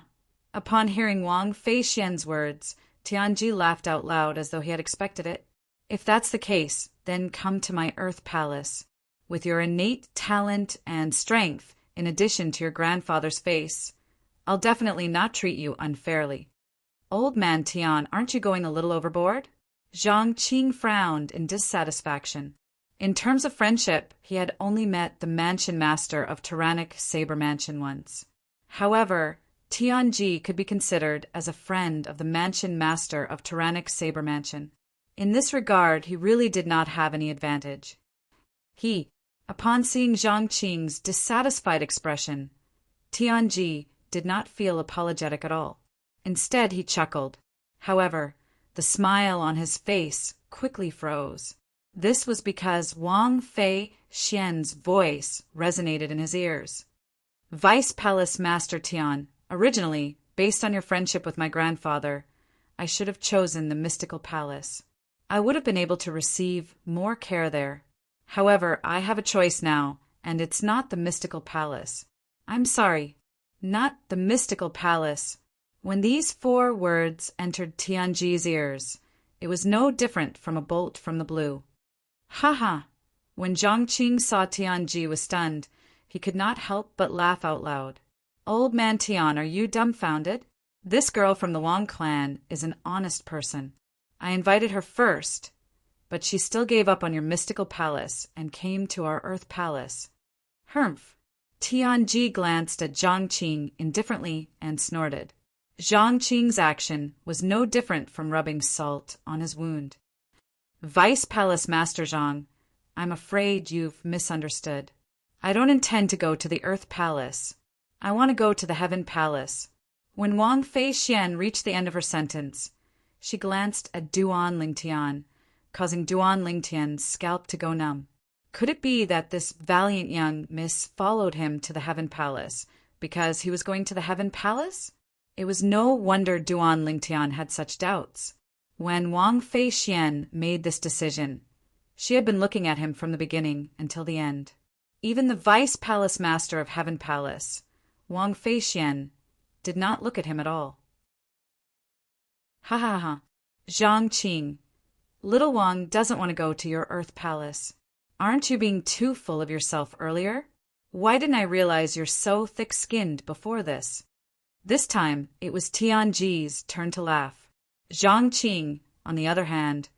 Upon hearing Wang Fei Xian's words, Tianji laughed out loud as though he had expected it. If that's the case, then come to my Earth Palace. With your innate talent and strength, in addition to your grandfather's face, I'll definitely not treat you unfairly. Old man Tian, aren't you going a little overboard? Zhang Qing frowned in dissatisfaction. In terms of friendship, he had only met the mansion master of Tyrannic Saber Mansion once. However, Tianji could be considered as a friend of the mansion master of Tyrannic Saber Mansion. In this regard, he really did not have any advantage. He, Upon seeing Zhang Qing's dissatisfied expression, Tianji did not feel apologetic at all. Instead, he chuckled. However, the smile on his face quickly froze. This was because Wang Fei Xian's voice resonated in his ears. Vice Palace Master Tian, originally, based on your friendship with my grandfather, I should have chosen the mystical palace. I would have been able to receive more care there. However, I have a choice now, and it's not the mystical palace. I'm sorry, not the mystical palace. When these 4 words entered Tianji's ears, it was no different from a bolt from the blue. Ha ha! When Zhang Qing saw Tianji was stunned, he could not help but laugh out loud. Old man Tian, are you dumbfounded? This girl from the Wang clan is an honest person. I invited her first, but she still gave up on your mystical palace and came to our earth palace. Humph! Tianji glanced at Zhang Qing indifferently and snorted. Zhang Qing's action was no different from rubbing salt on his wound. Vice Palace Master Zhang, I'm afraid you've misunderstood. I don't intend to go to the Earth Palace. I want to go to the Heaven Palace. When Wang Fei Xian reached the end of her sentence, she glanced at Duan Lingtian, causing Duan Lingtian's scalp to go numb. Could it be that this valiant young miss followed him to the Heaven Palace because he was going to the Heaven Palace? It was no wonder Duan Lingtian had such doubts. When Wang Fei Xian made this decision, she had been looking at him from the beginning until the end. Even the Vice Palace Master of Heaven Palace, Wang Fei Xian, did not look at him at all. Ha ha ha! Zhang Qing, little Wang doesn't want to go to your Earth Palace. Aren't you being too full of yourself earlier? Why didn't I realize you're so thick-skinned before this? This time, it was Tianji's turn to laugh. Zhang Qing, on the other hand,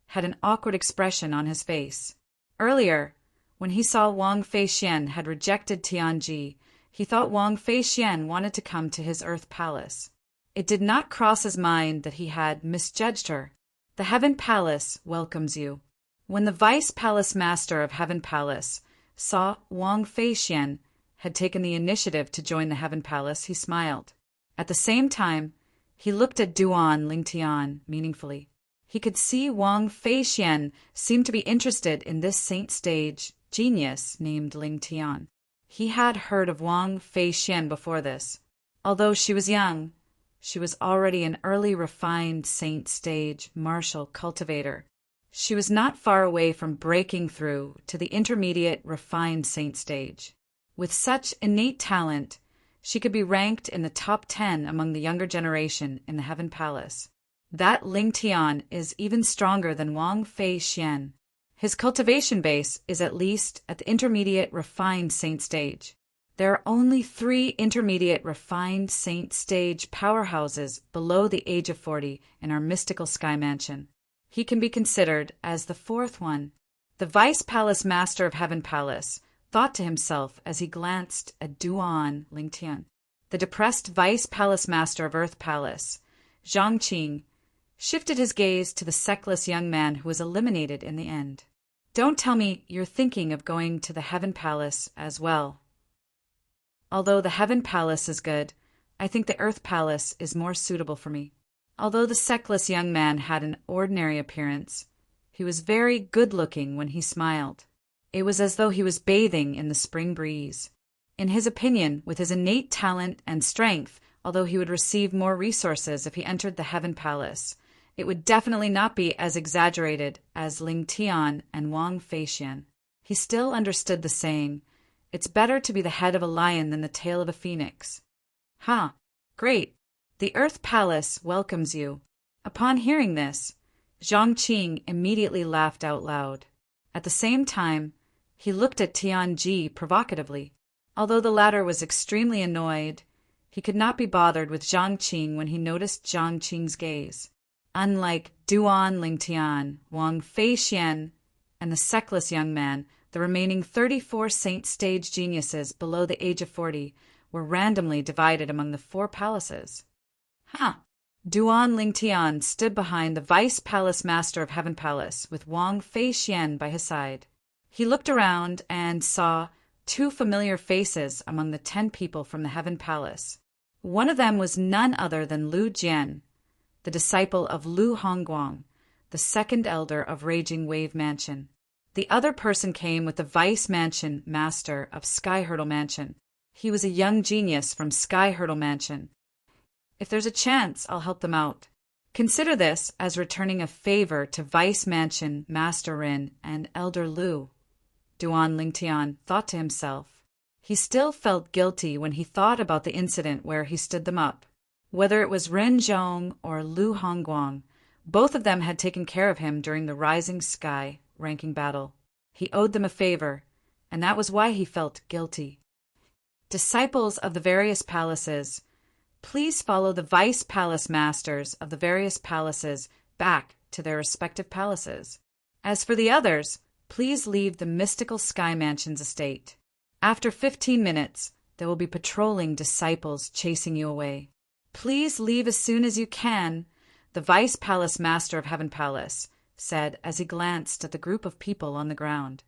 had an awkward expression on his face. Earlier, when he saw Wang Fei Xian had rejected Tianji, he thought Wang Fei Xian wanted to come to his Earth Palace. It did not cross his mind that he had misjudged her. The Heaven Palace welcomes you. When the Vice Palace Master of Heaven Palace saw Wang Fei Xian had taken the initiative to join the Heaven Palace, he smiled. At the same time, he looked at Duan Lingtian meaningfully. He could see Wang Fei Xian seemed to be interested in this saint stage genius named Lingtian. He had heard of Wang Fei Xian before this. Although she was young, she was already an early refined saint stage martial cultivator. She was not far away from breaking through to the intermediate refined saint stage. With such innate talent, she could be ranked in the top 10 among the younger generation in the Heaven Palace. That Lingtian is even stronger than Wang Fei Xian. His cultivation base is at least at the intermediate refined saint stage. There are only 3 intermediate refined saint stage powerhouses below the age of 40 in our mystical sky mansion. He can be considered as the 4th one. The Vice Palace Master of Heaven Palace thought to himself as he glanced at Duan Lingtian. The depressed Vice Palace Master of Earth Palace, Zhang Qing, shifted his gaze to the sexless young man who was eliminated in the end. Don't tell me you're thinking of going to the Heaven Palace as well. Although the Heaven Palace is good, I think the Earth Palace is more suitable for me. Although the sexless young man had an ordinary appearance, he was very good-looking when he smiled. It was as though he was bathing in the spring breeze. In his opinion, with his innate talent and strength, although he would receive more resources if he entered the Heaven Palace, it would definitely not be as exaggerated as Ling Tian and Wang Fei Xian. He still understood the saying, "It's better to be the head of a lion than the tail of a phoenix." Great. The Earth Palace welcomes you. Upon hearing this, Zhang Qing immediately laughed out loud. At the same time, he looked at Tianji provocatively. Although the latter was extremely annoyed, he could not be bothered with Zhang Qing when he noticed Zhang Qing's gaze. Unlike Duan Lingtian, Wang Fei Xian, and the sexless young man, the remaining 34 saint stage geniuses below the age of 40 were randomly divided among the 4 palaces. Duan Lingtian stood behind the Vice Palace Master of Heaven Palace with Wang Fei Xian by his side. He looked around and saw 2 familiar faces among the 10 people from the Heaven Palace. One of them was none other than Lu Jian, the disciple of Lu Hongguang, the second elder of Raging Wave Mansion. The other person came with the Vice Mansion Master of Sky Hurdle Mansion. He was a young genius from Sky Hurdle Mansion. If there's a chance, I'll help them out. Consider this as returning a favor to Vice Mansion Master Rin and Elder Lu. Duan Lingtian thought to himself. He still felt guilty when he thought about the incident where he stood them up. Whether it was Ren Zhong or Lu Hongguang, both of them had taken care of him during the Rising Sky ranking battle. He owed them a favor, and that was why he felt guilty. Disciples of the various palaces, please follow the Vice Palace Masters of the various palaces back to their respective palaces. As for the others, please leave the mystical Sky Mansion's estate. After 15 minutes, there will be patrolling disciples chasing you away. Please leave as soon as you can, the Vice Palace Master of Heaven Palace said as he glanced at the group of people on the ground.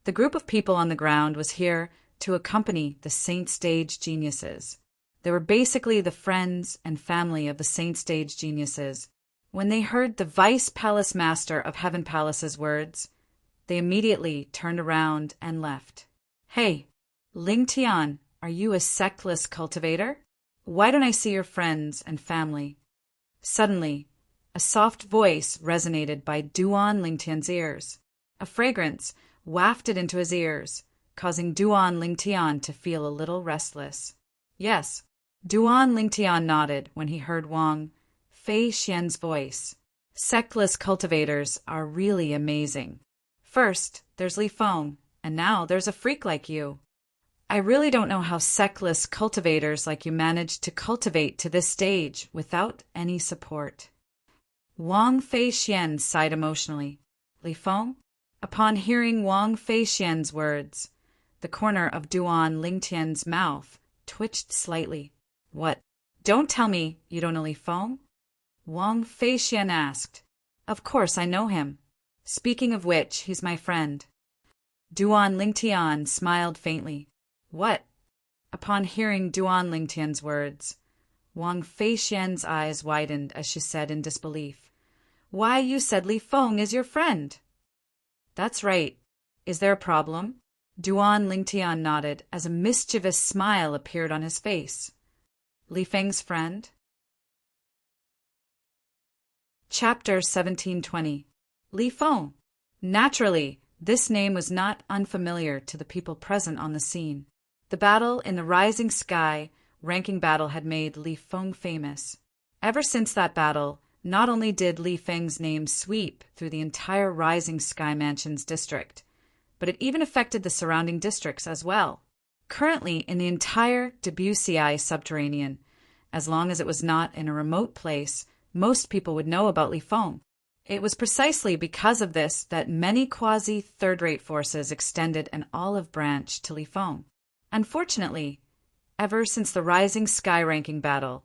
The group of people on the ground was here to accompany the Saint Stage geniuses. They were basically the friends and family of the Saint Stage geniuses. When they heard the Vice Palace Master of Heaven Palace's words, they immediately turned around and left. Hey, Ling Tian, are you a sectless cultivator? Why don't I see your friends and family? Suddenly, a soft voice resonated by Duan Lingtian's ears. A fragrance wafted into his ears, causing Duan Lingtian to feel a little restless. Yes, Duan Lingtian nodded when he heard Wang Fei Xian's voice. Sectless cultivators are really amazing. First, there's Li Feng, and now there's a freak like you. I really don't know how sectless cultivators like you managed to cultivate to this stage without any support. Wang Fei Xian sighed emotionally. Li Feng? Upon hearing Wang Fei Xian's words, the corner of Duan Lingtian's mouth twitched slightly. What? Don't tell me you don't know Li Feng? Wang Fei Xian asked. Of course I know him. Speaking of which, he's my friend. Duan Lingtian smiled faintly. What? Upon hearing Duan Lingtian's words, Wang Fei Xian's eyes widened as she said in disbelief. Why, you said Li Feng is your friend. That's right. Is there a problem? Duan Lingtian nodded as a mischievous smile appeared on his face. Li Feng's friend? Chapter 1720. Li Feng. Naturally, this name was not unfamiliar to the people present on the scene. The battle in the Rising Sky ranking battle had made Li Feng famous. Ever since that battle, not only did Li Feng's name sweep through the entire Rising Sky Mansion's district, but it even affected the surrounding districts as well. Currently, in the entire Debussy subterranean, as long as it was not in a remote place, most people would know about Li Feng. It was precisely because of this that many quasi-third-rate forces extended an olive branch to Li Feng. Unfortunately, ever since the Rising Sky ranking battle,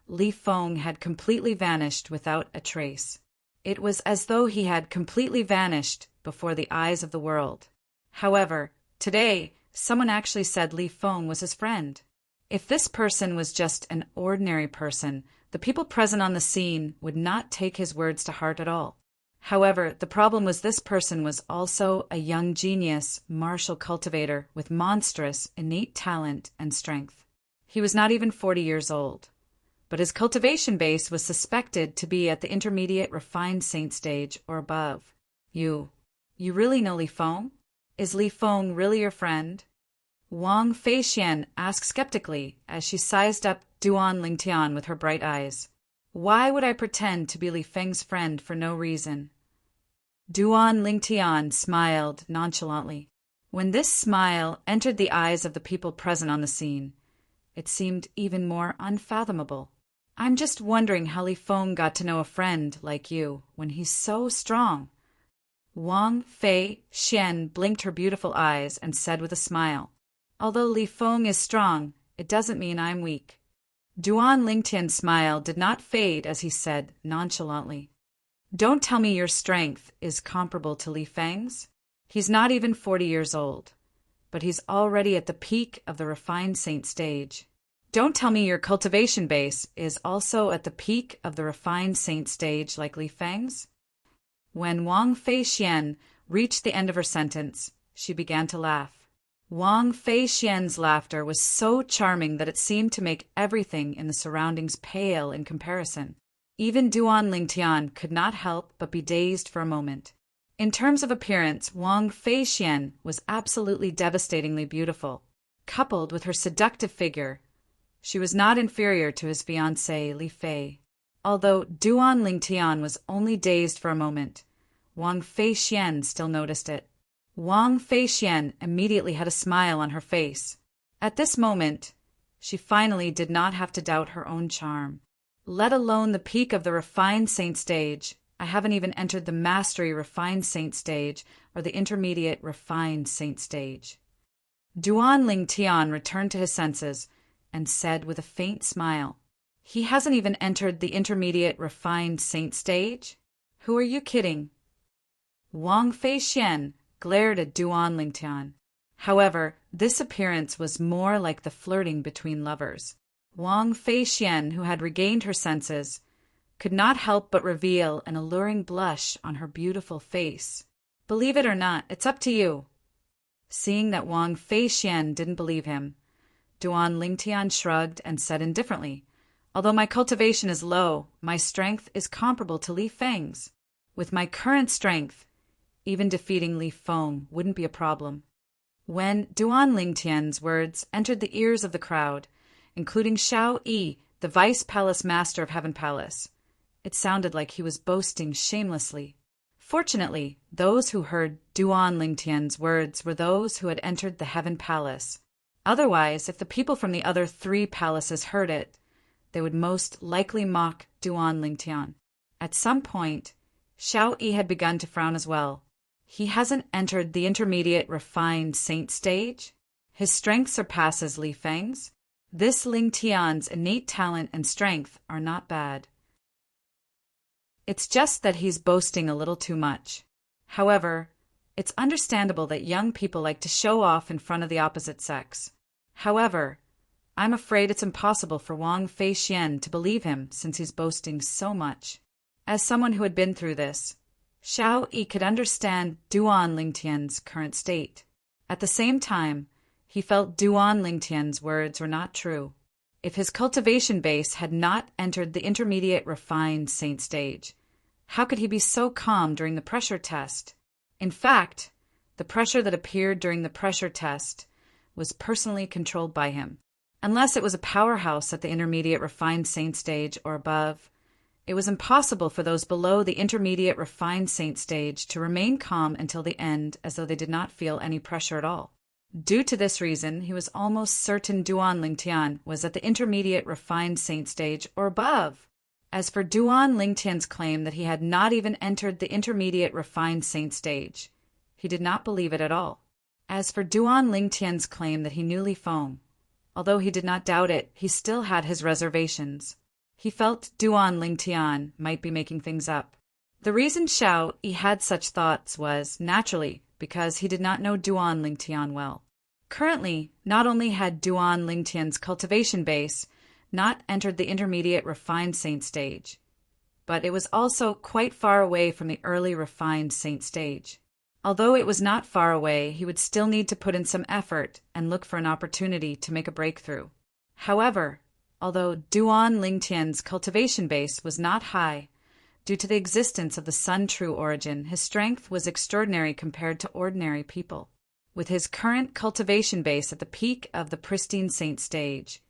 Li Feng had completely vanished without a trace. It was as though he had completely vanished before the eyes of the world. However, today, someone actually said Li Feng was his friend. If this person was just an ordinary person, the people present on the scene would not take his words to heart at all. However, the problem was this person was also a young genius, martial cultivator with monstrous, innate talent and strength. He was not even 40 years old, but his cultivation base was suspected to be at the intermediate refined saint stage or above. You really know Li Feng? Is Li Feng really your friend? Wang Fei Xian asked skeptically as she sized up Duan Lingtian with her bright eyes. Why would I pretend to be Li Feng's friend for no reason? Duan Lingtian smiled nonchalantly. When this smile entered the eyes of the people present on the scene, it seemed even more unfathomable. I'm just wondering how Li Feng got to know a friend like you when he's so strong. Wang Fei Xian blinked her beautiful eyes and said with a smile, Although Li Feng is strong, it doesn't mean I'm weak. Duan Lingtian's smile did not fade as he said nonchalantly, Don't tell me your strength is comparable to Li Feng's? He's not even 40 years old, but he's already at the peak of the refined saint stage. Don't tell me your cultivation base is also at the peak of the refined saint stage like Li Feng's? When Wang Feixian reached the end of her sentence, she began to laugh. Wang Feixian's laughter was so charming that it seemed to make everything in the surroundings pale in comparison. Even Duan Lingtian could not help but be dazed for a moment. In terms of appearance, Wang Feixian was absolutely devastatingly beautiful. Coupled with her seductive figure, she was not inferior to his fiancée, Li Fei. Although Duan Lingtian was only dazed for a moment, Wang Feixian still noticed it. Wang Feixian immediately had a smile on her face. At this moment, she finally did not have to doubt her own charm. Let alone the peak of the refined saint stage, I haven't even entered the mastery refined saint stage or the intermediate refined saint stage. Duan Lingtian returned to his senses and said with a faint smile, "He hasn't even entered the intermediate refined saint stage? Who are you kidding?" Wang Feixian glared at Duan Lingtian. However, this appearance was more like the flirting between lovers. Wang Feixian, who had regained her senses, could not help but reveal an alluring blush on her beautiful face. "Believe it or not, it's up to you." Seeing that Wang Feixian didn't believe him, Duan Lingtian shrugged and said indifferently, "Although my cultivation is low, my strength is comparable to Li Feng's. With my current strength, even defeating Li Feng wouldn't be a problem." When Duan Lingtian's words entered the ears of the crowd, including Xiao Yi, the Vice Palace Master of Heaven Palace, it sounded like he was boasting shamelessly. Fortunately, those who heard Duan Lingtian's words were those who had entered the Heaven Palace. Otherwise, if the people from the other 3 palaces heard it, they would most likely mock Duan Lingtian. At some point, Xiao Yi had begun to frown as well. He hasn't entered the intermediate refined saint stage? His strength surpasses Li Feng's? This Lingtian's innate talent and strength are not bad. It's just that he's boasting a little too much. However, it's understandable that young people like to show off in front of the opposite sex. However, I'm afraid it's impossible for Wang Feixian to believe him since he's boasting so much. As someone who had been through this, Xiao Yi could understand Duan Lingtian's current state. At the same time, he felt Duan Lingtian's words were not true. If his cultivation base had not entered the intermediate refined saint stage, how could he be so calm during the pressure test? In fact, the pressure that appeared during the pressure test was personally controlled by him. Unless it was a powerhouse at the intermediate refined saint stage or above, it was impossible for those below the intermediate refined saint stage to remain calm until the end as though they did not feel any pressure at all. Due to this reason, he was almost certain Duan Lingtian was at the intermediate refined saint stage or above. As for Duan Lingtian's claim that he had not even entered the intermediate refined saint stage, he did not believe it at all. As for Duan Lingtian's claim that he knew Li Feng, although he did not doubt it, he still had his reservations. He felt Duan Lingtian might be making things up. The reason Xiao Yi had such thoughts was, naturally, because he did not know Duan Lingtian well. Currently, not only had Duan Lingtian's cultivation base not entered the intermediate refined saint stage, but it was also quite far away from the early refined saint stage. Although it was not far away, he would still need to put in some effort and look for an opportunity to make a breakthrough. However, although Duan Lingtian's cultivation base was not high, due to the existence of the Sun True origin, his strength was extraordinary compared to ordinary people. With his current cultivation base at the peak of the pristine saint stage,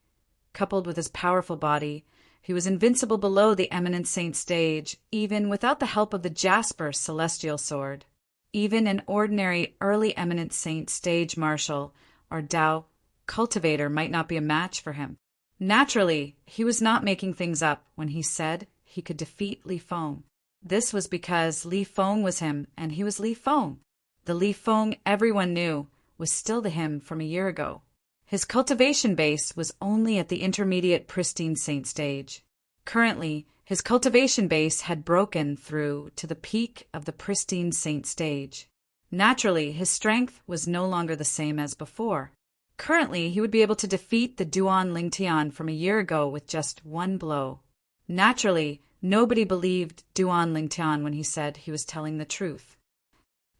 coupled with his powerful body, he was invincible below the eminent saint stage, even without the help of the Jasper celestial sword. Even an ordinary early eminent saint stage marshal or Dao cultivator might not be a match for him. Naturally, he was not making things up when he said he could defeat Li Feng. This was because Li Feng was him and he was Li Feng. The Li Feng everyone knew was still the him from a year ago. His cultivation base was only at the intermediate pristine saint stage. Currently, his cultivation base had broken through to the peak of the pristine saint stage. Naturally, his strength was no longer the same as before. Currently, he would be able to defeat the Duan Lingtian from a year ago with just one blow. Naturally, nobody believed Duan Lingtian when he said he was telling the truth.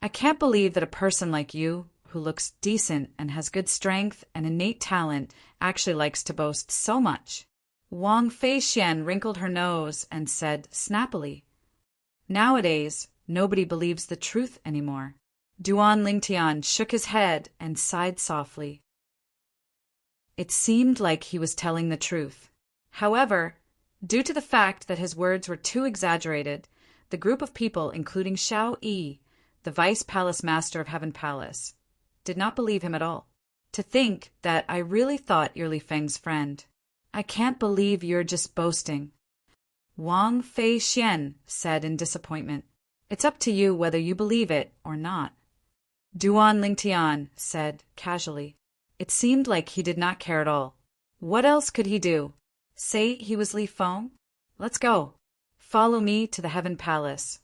I can't believe that a person like you, who looks decent and has good strength and innate talent, actually likes to boast so much. Wang Feixian wrinkled her nose and said snappily, "Nowadays, nobody believes the truth anymore." Duan Lingtian shook his head and sighed softly. It seemed like he was telling the truth. However, due to the fact that his words were too exaggerated, the group of people, including Xiao Yi, the Vice Palace Master of Heaven Palace, did not believe him at all. To think that I really thought you're Li Feng's friend. I can't believe you're just boasting. Wang Feixian said in disappointment. It's up to you whether you believe it or not. Duan Lingtian said casually. It seemed like he did not care at all. What else could he do? Say he was Li Feng? Let's go. Follow me to the Heaven Palace.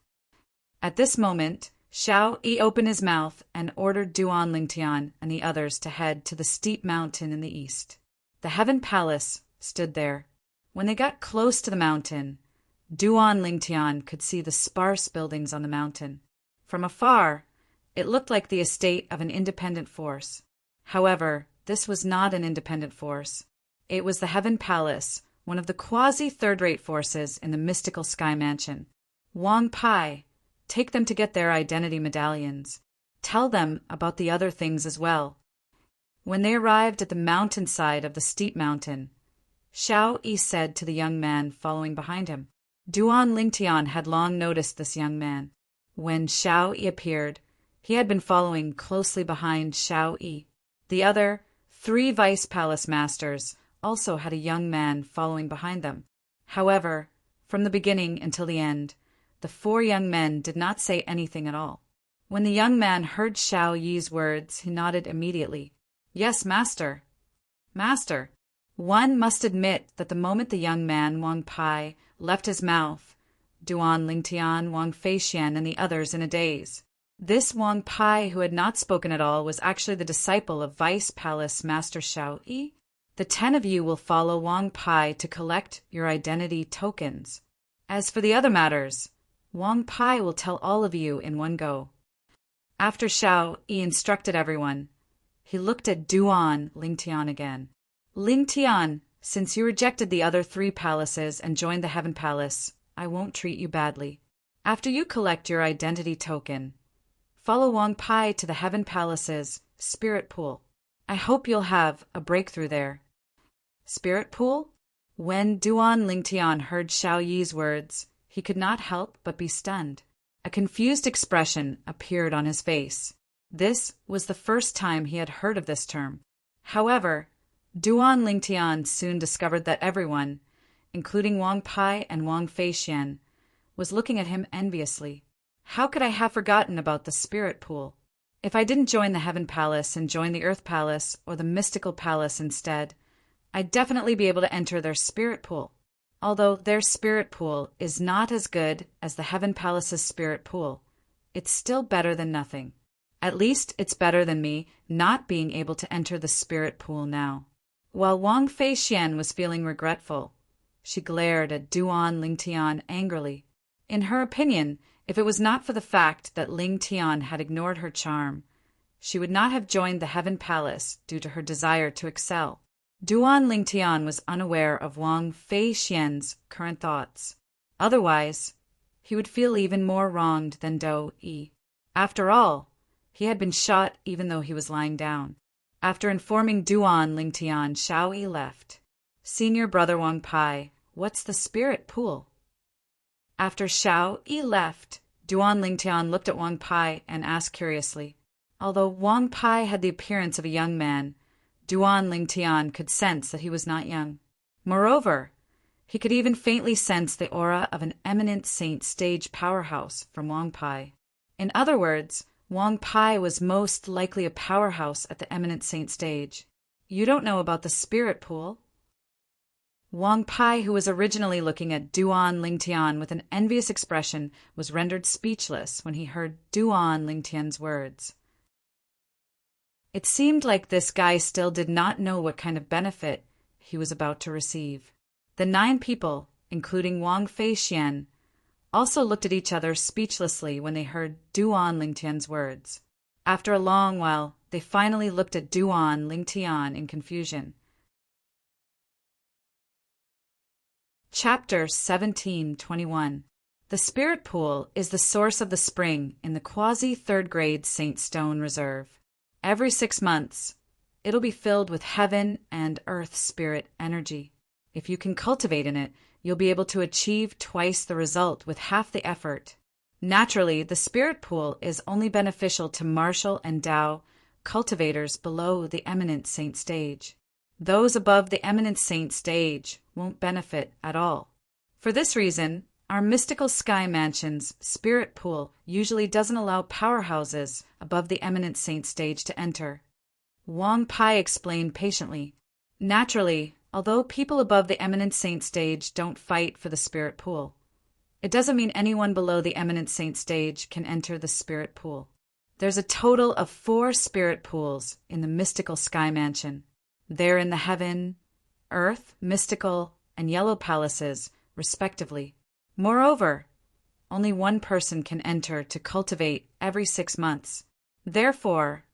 At this moment, Xiao Yi opened his mouth and ordered Duan Lingtian and the others to head to the steep mountain in the east. The Heaven Palace stood there. When they got close to the mountain, Duan Lingtian could see the sparse buildings on the mountain. From afar, it looked like the estate of an independent force. However, this was not an independent force. It was the Heaven Palace, one of the quasi-third-rate forces in the mystical Sky Mansion. Wang Pai, take them to get their identity medallions. Tell them about the other things as well. When they arrived at the mountainside of the steep mountain, Xiao Yi said to the young man following behind him. Duan Lingtian had long noticed this young man. When Xiao Yi appeared, he had been following closely behind Xiao Yi. The other 3 Vice Palace Masters also had a young man following behind them. However, from the beginning until the end, the 4 young men did not say anything at all. When the young man heard Xiao Yi's words, he nodded immediately. Yes, Master. Master. One must admit that the moment the young man, Wang Pai, left his mouth, Duan Lingtian, Wang Feixian, and the others in a daze. This Wang Pai, who had not spoken at all, was actually the disciple of Vice Palace Master Xiao Yi. The 10 of you will follow Wang Pai to collect your identity tokens. As for the other matters, Wang Pai will tell all of you in one go. After Xiao Yi instructed everyone, he looked at Duan Lingtian again. Lingtian, since you rejected the other 3 palaces and joined the Heaven Palace, I won't treat you badly. After you collect your identity token, follow Wang Pai to the Heaven Palace's Spirit Pool. I hope you'll have a breakthrough there. Spirit Pool? When Duan Lingtian heard Xiao Yi's words, he could not help but be stunned. A confused expression appeared on his face. This was the first time he had heard of this term. However, Duan Lingtian soon discovered that everyone, including Wang Pai and Wang Feixian, was looking at him enviously. How could I have forgotten about the Spirit Pool? If I didn't join the Heaven Palace and join the Earth Palace or the Mystical Palace instead, I'd definitely be able to enter their Spirit Pool. Although their Spirit Pool is not as good as the Heaven Palace's Spirit Pool, it's still better than nothing. At least it's better than me not being able to enter the Spirit Pool now. While Wang Feixian was feeling regretful, she glared at Duan Lingtian angrily. In her opinion, if it was not for the fact that Lingtian had ignored her charm, she would not have joined the Heaven Palace due to her desire to excel. Duan Lingtian was unaware of Wang Feixian's current thoughts. Otherwise, he would feel even more wronged than Do Yi. After all, he had been shot even though he was lying down. After informing Duan Lingtian, Xiao Yi left. Senior brother Wang Pai, what's the Spirit Pool? After Xiao Yi left, Duan Lingtian looked at Wang Pai and asked curiously. Although Wang Pai had the appearance of a young man, Duan Lingtian could sense that he was not young. Moreover, he could even faintly sense the aura of an eminent saint stage powerhouse from Wang Pai. In other words, Wang Pai was most likely a powerhouse at the eminent saint stage. You don't know about the Spirit Pool? Wang Pai, who was originally looking at Duan Lingtian with an envious expression, was rendered speechless when he heard Duan Lingtian's words. It seemed like this guy still did not know what kind of benefit he was about to receive. The 9 people, including Wang Feixian, also looked at each other speechlessly when they heard Duan Lingtian's words. After a long while, they finally looked at Duan Lingtian in confusion. Chapter 17:21. The Spirit Pool is the source of the spring in the quasi-third grade Saint Stone Reserve. Every 6 months, it'll be filled with heaven and earth spirit energy. If you can cultivate in it, you'll be able to achieve twice the result with half the effort. Naturally, the Spirit Pool is only beneficial to martial and Tao cultivators below the eminent saint stage. Those above the eminent saint stage won't benefit at all. For this reason, our mystical sky mansion's Spirit Pool usually doesn't allow powerhouses above the eminent saint stage to enter. Wang Pai explained patiently. Naturally, although people above the eminent saint stage don't fight for the Spirit Pool, it doesn't mean anyone below the eminent saint stage can enter the Spirit Pool. There's a total of 4 Spirit Pools in the mystical sky mansion. They're in the heaven, earth, mystical, and yellow palaces, respectively. Moreover, only 1 person can enter to cultivate every 6 months. Therefore,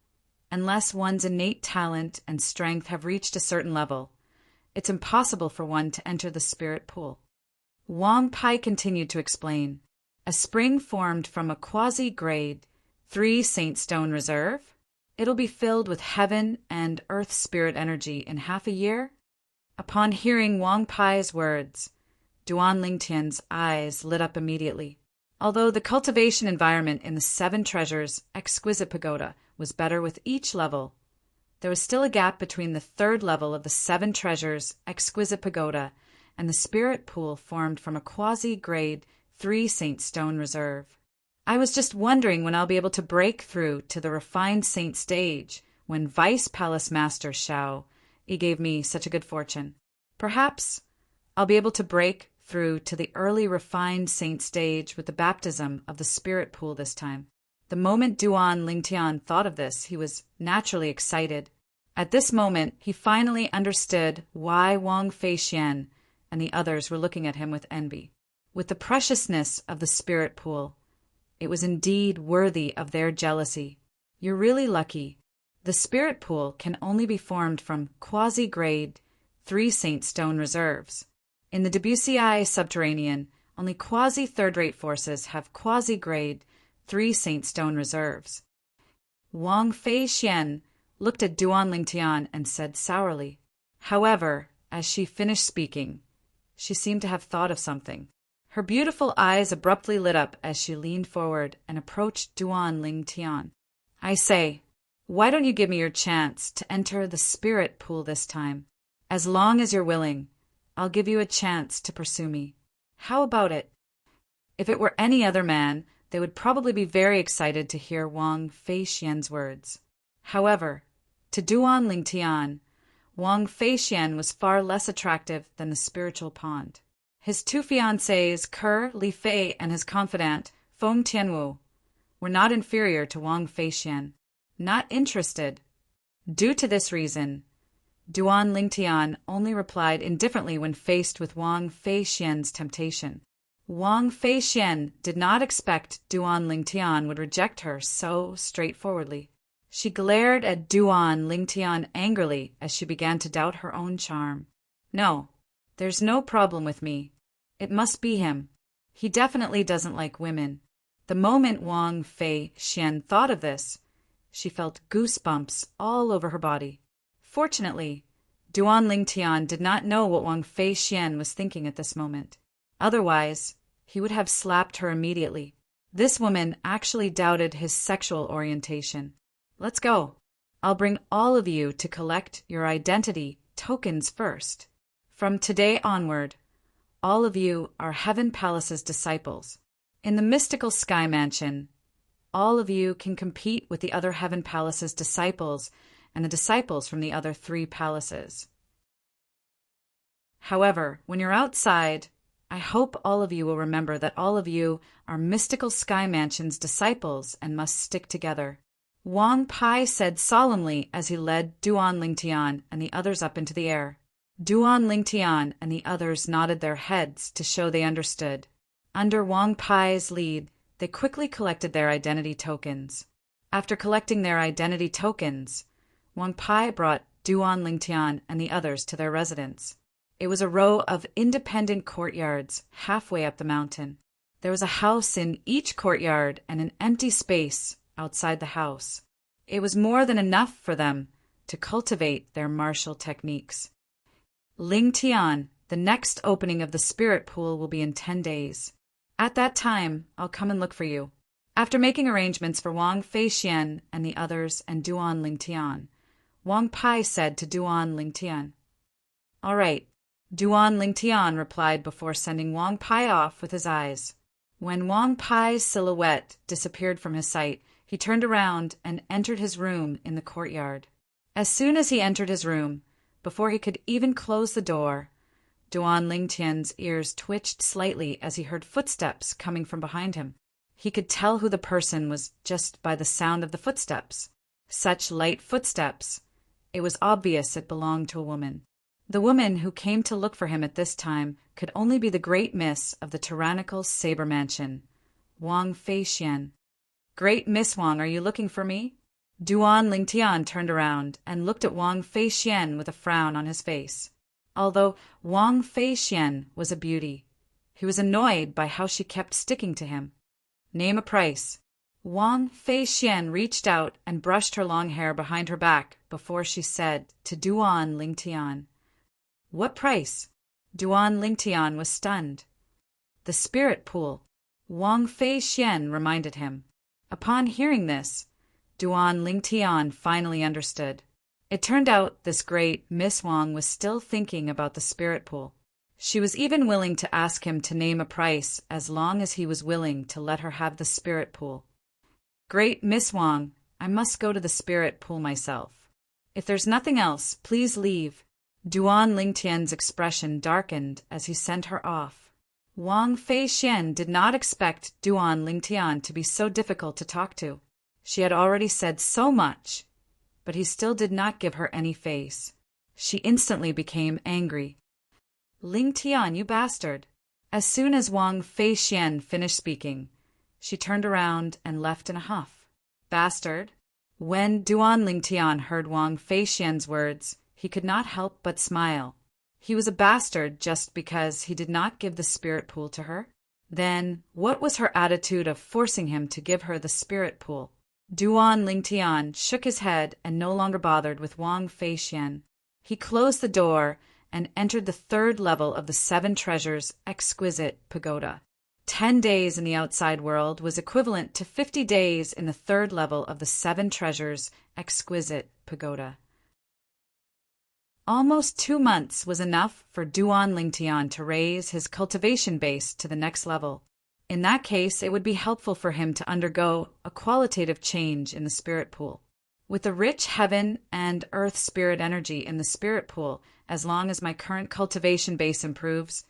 unless one's innate talent and strength have reached a certain level, it's impossible for one to enter the Spirit Pool. Wang Pai continued to explain. A spring formed from a quasi-grade 3 Saint Stone Reserve. It'll be filled with heaven and earth spirit energy in half a year. Upon hearing Wang Pai's words, Duan Lingtian's eyes lit up immediately. Although the cultivation environment in the 7 Treasures Exquisite Pagoda was better with each level, there was still a gap between the 3rd level of the 7 Treasures Exquisite Pagoda and the Spirit Pool formed from a quasi-grade 3 Saint Stone Reserve. I was just wondering when I'll be able to break through to the refined saint stage when Vice Palace Master Shao gave me such a good fortune. Perhaps I'll be able to break through to the early refined saint stage with the baptism of the Spirit Pool this time. The moment Duan Lingtian thought of this, he was naturally excited. At this moment, he finally understood why Wang Feixian and the others were looking at him with envy. With the preciousness of the Spirit Pool, it was indeed worthy of their jealousy. You're really lucky. The Spirit Pool can only be formed from quasi-grade 3 Saint Stone Reserves. In the Debussy subterranean, only quasi-third-rate forces have quasi-grade 3 Saint Stone Reserves. Wang Feixian looked at Duan Lingtian and said sourly. However, as she finished speaking, she seemed to have thought of something. Her beautiful eyes abruptly lit up as she leaned forward and approached Duan Lingtian. I say, why don't you give me your chance to enter the Spirit Pool this time? As long as you're willing, I'll give you a chance to pursue me. How about it? If it were any other man, they would probably be very excited to hear Wang Feixian's words. However, to Duan Lingtian, Wang Feixian was far less attractive than the spiritual pond. His 2 fiancés, Ke Li Fei and his confidant, Feng Tianwu, were not inferior to Wang Feixian. Not interested. Due to this reason, Duan Lingtian only replied indifferently when faced with Wang Feixian's temptation. Wang Feixian did not expect Duan Lingtian would reject her so straightforwardly. She glared at Duan Lingtian angrily as she began to doubt her own charm. No, there's no problem with me. It must be him. He definitely doesn't like women. The moment Wang Feixian thought of this, she felt goosebumps all over her body. Fortunately, Duan Lingtian did not know what Wang Feixian was thinking at this moment. Otherwise, he would have slapped her immediately. This woman actually doubted his sexual orientation. Let's go. I'll bring all of you to collect your identity tokens first. From today onward, all of you are Heaven Palace's disciples. In the mystical Sky Mansion, all of you can compete with the other Heaven Palace's disciples and the disciples from the other 3 palaces. However, when you're outside, I hope all of you will remember that all of you are mystical Sky Mansion's disciples and must stick together. Wang Pai said solemnly as he led Duan Lingtian and the others up into the air. Duan Lingtian and the others nodded their heads to show they understood. Under Wang Pai's lead, they quickly collected their identity tokens. After collecting their identity tokens, Wang Pai brought Duan Lingtian and the others to their residence. It was a row of independent courtyards halfway up the mountain. There was a house in each courtyard and an empty space outside the house. It was more than enough for them to cultivate their martial techniques. Lingtian, the next opening of the spirit pool will be in 10 days. At that time, I'll come and look for you. After making arrangements for Wang Feixian and the others and Duan Lingtian, Wang Pai said to Duan Lingtian, "All right." Duan Lingtian replied before sending Wang Pai off with his eyes. When Wang Pai's silhouette disappeared from his sight, he turned around and entered his room in the courtyard. As soon as he entered his room, before he could even close the door, Duan Lingtian's ears twitched slightly as he heard footsteps coming from behind him. He could tell who the person was just by the sound of the footsteps. Such light footsteps. It was obvious it belonged to a woman. The woman who came to look for him at this time could only be the great miss of the tyrannical Saber Mansion, Wang Feixian. "Great Miss Wang, are you looking for me?" Duan Lingtian turned around and looked at Wang Feixian with a frown on his face. Although Wang Feixian was a beauty, he was annoyed by how she kept sticking to him. "Name a price." Wang Feixian reached out and brushed her long hair behind her back before she said to Duan Lingtian, "What price?" Duan Lingtian was stunned. "The spirit pool," Wang Feixian reminded him. Upon hearing this, Duan Lingtian finally understood. It turned out this great Miss Wang was still thinking about the spirit pool. She was even willing to ask him to name a price as long as he was willing to let her have the spirit pool. "Great Miss Wang, I must go to the spirit pool myself. If there's nothing else, please leave." Duan Lingtian's expression darkened as he sent her off. Wang Feixian did not expect Duan Lingtian to be so difficult to talk to. She had already said so much, but he still did not give her any face. She instantly became angry. "Lingtian, you bastard!" As soon as Wang Feixian finished speaking, she turned around and left in a huff. "Bastard?" When Duan Lingtian heard Wang Feixian's words, he could not help but smile. He was a bastard just because he did not give the spirit pool to her? Then what was her attitude of forcing him to give her the spirit pool? Duan Lingtian shook his head and no longer bothered with Wang Feixian. He closed the door and entered the 3rd level of the 7 Treasures Exquisite Pagoda. 10 days in the outside world was equivalent to 50 days in the 3rd level of the 7 Treasures Exquisite Pagoda. Almost 2 months was enough for Duan Lingtian to raise his cultivation base to the next level. In that case, it would be helpful for him to undergo a qualitative change in the spirit pool. With the rich heaven and earth spirit energy in the spirit pool, as long as my current cultivation base improves,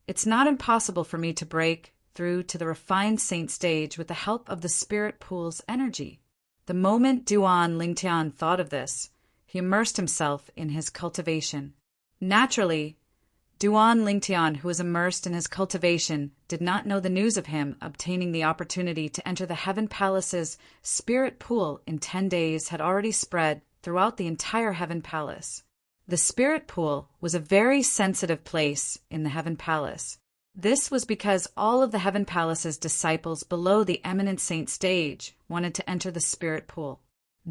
it's not impossible for me to break through to the refined saint stage with the help of the spirit pool's energy. The moment Duan Lingtian thought of this, he immersed himself in his cultivation. Naturally, Duan Lingtian, who was immersed in his cultivation, did not know the news of him obtaining the opportunity to enter the Heaven Palace's spirit pool in 10 days had already spread throughout the entire Heaven Palace. The spirit pool was a very sensitive place in the Heaven Palace. This was because all of the Heaven Palace's disciples below the eminent saint stage wanted to enter the spirit pool.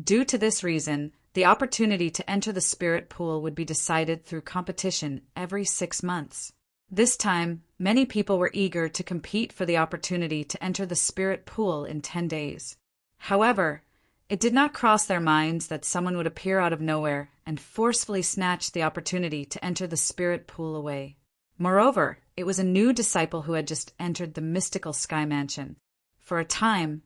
Due to this reason, the opportunity to enter the spirit pool would be decided through competition every 6 months. This time, many people were eager to compete for the opportunity to enter the spirit pool in 10 days. However, it did not cross their minds that someone would appear out of nowhere and forcefully snatch the opportunity to enter the spirit pool away. Moreover, it was a new disciple who had just entered the mystical Sky Mansion. For a time,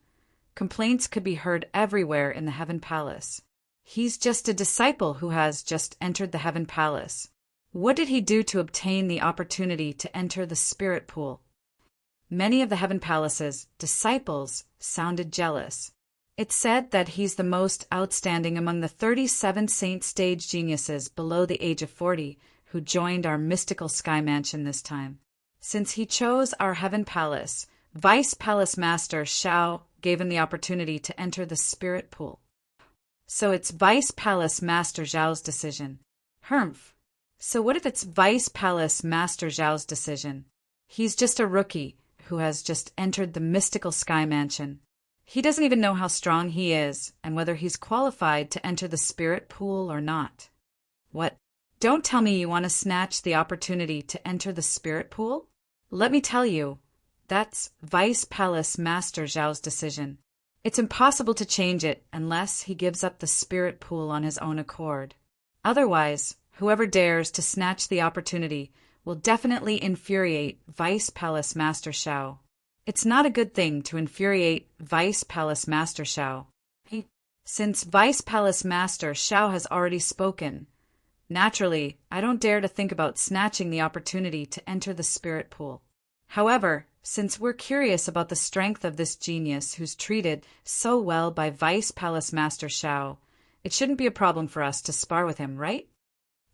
complaints could be heard everywhere in the Heaven Palace. "He's just a disciple who has just entered the Heaven Palace. What did he do to obtain the opportunity to enter the spirit pool? Many of the Heaven Palace's disciples sounded jealous. It's said that he's the most outstanding among the 37 saint stage geniuses below the age of 40 who joined our mystical sky mansion this time. Since he chose our Heaven Palace, Vice Palace Master Shao gave him the opportunity to enter the spirit pool. So it's Vice Palace Master Zhao's decision. Humph. So what if it's Vice Palace Master Zhao's decision? He's just a rookie who has just entered the mystical sky mansion. He doesn't even know how strong he is and whether he's qualified to enter the spirit pool or not. What? Don't tell me you want to snatch the opportunity to enter the spirit pool? Let me tell you, that's Vice Palace Master Zhao's decision. It's impossible to change it unless he gives up the spirit pool on his own accord. Otherwise, whoever dares to snatch the opportunity will definitely infuriate Vice Palace Master Shao. It's not a good thing to infuriate Vice Palace Master Shao. Since Vice Palace Master Shao has already spoken, naturally, I don't dare to think about snatching the opportunity to enter the spirit pool. However, since we're curious about the strength of this genius who's treated so well by Vice Palace Master Shao, it shouldn't be a problem for us to spar with him, right?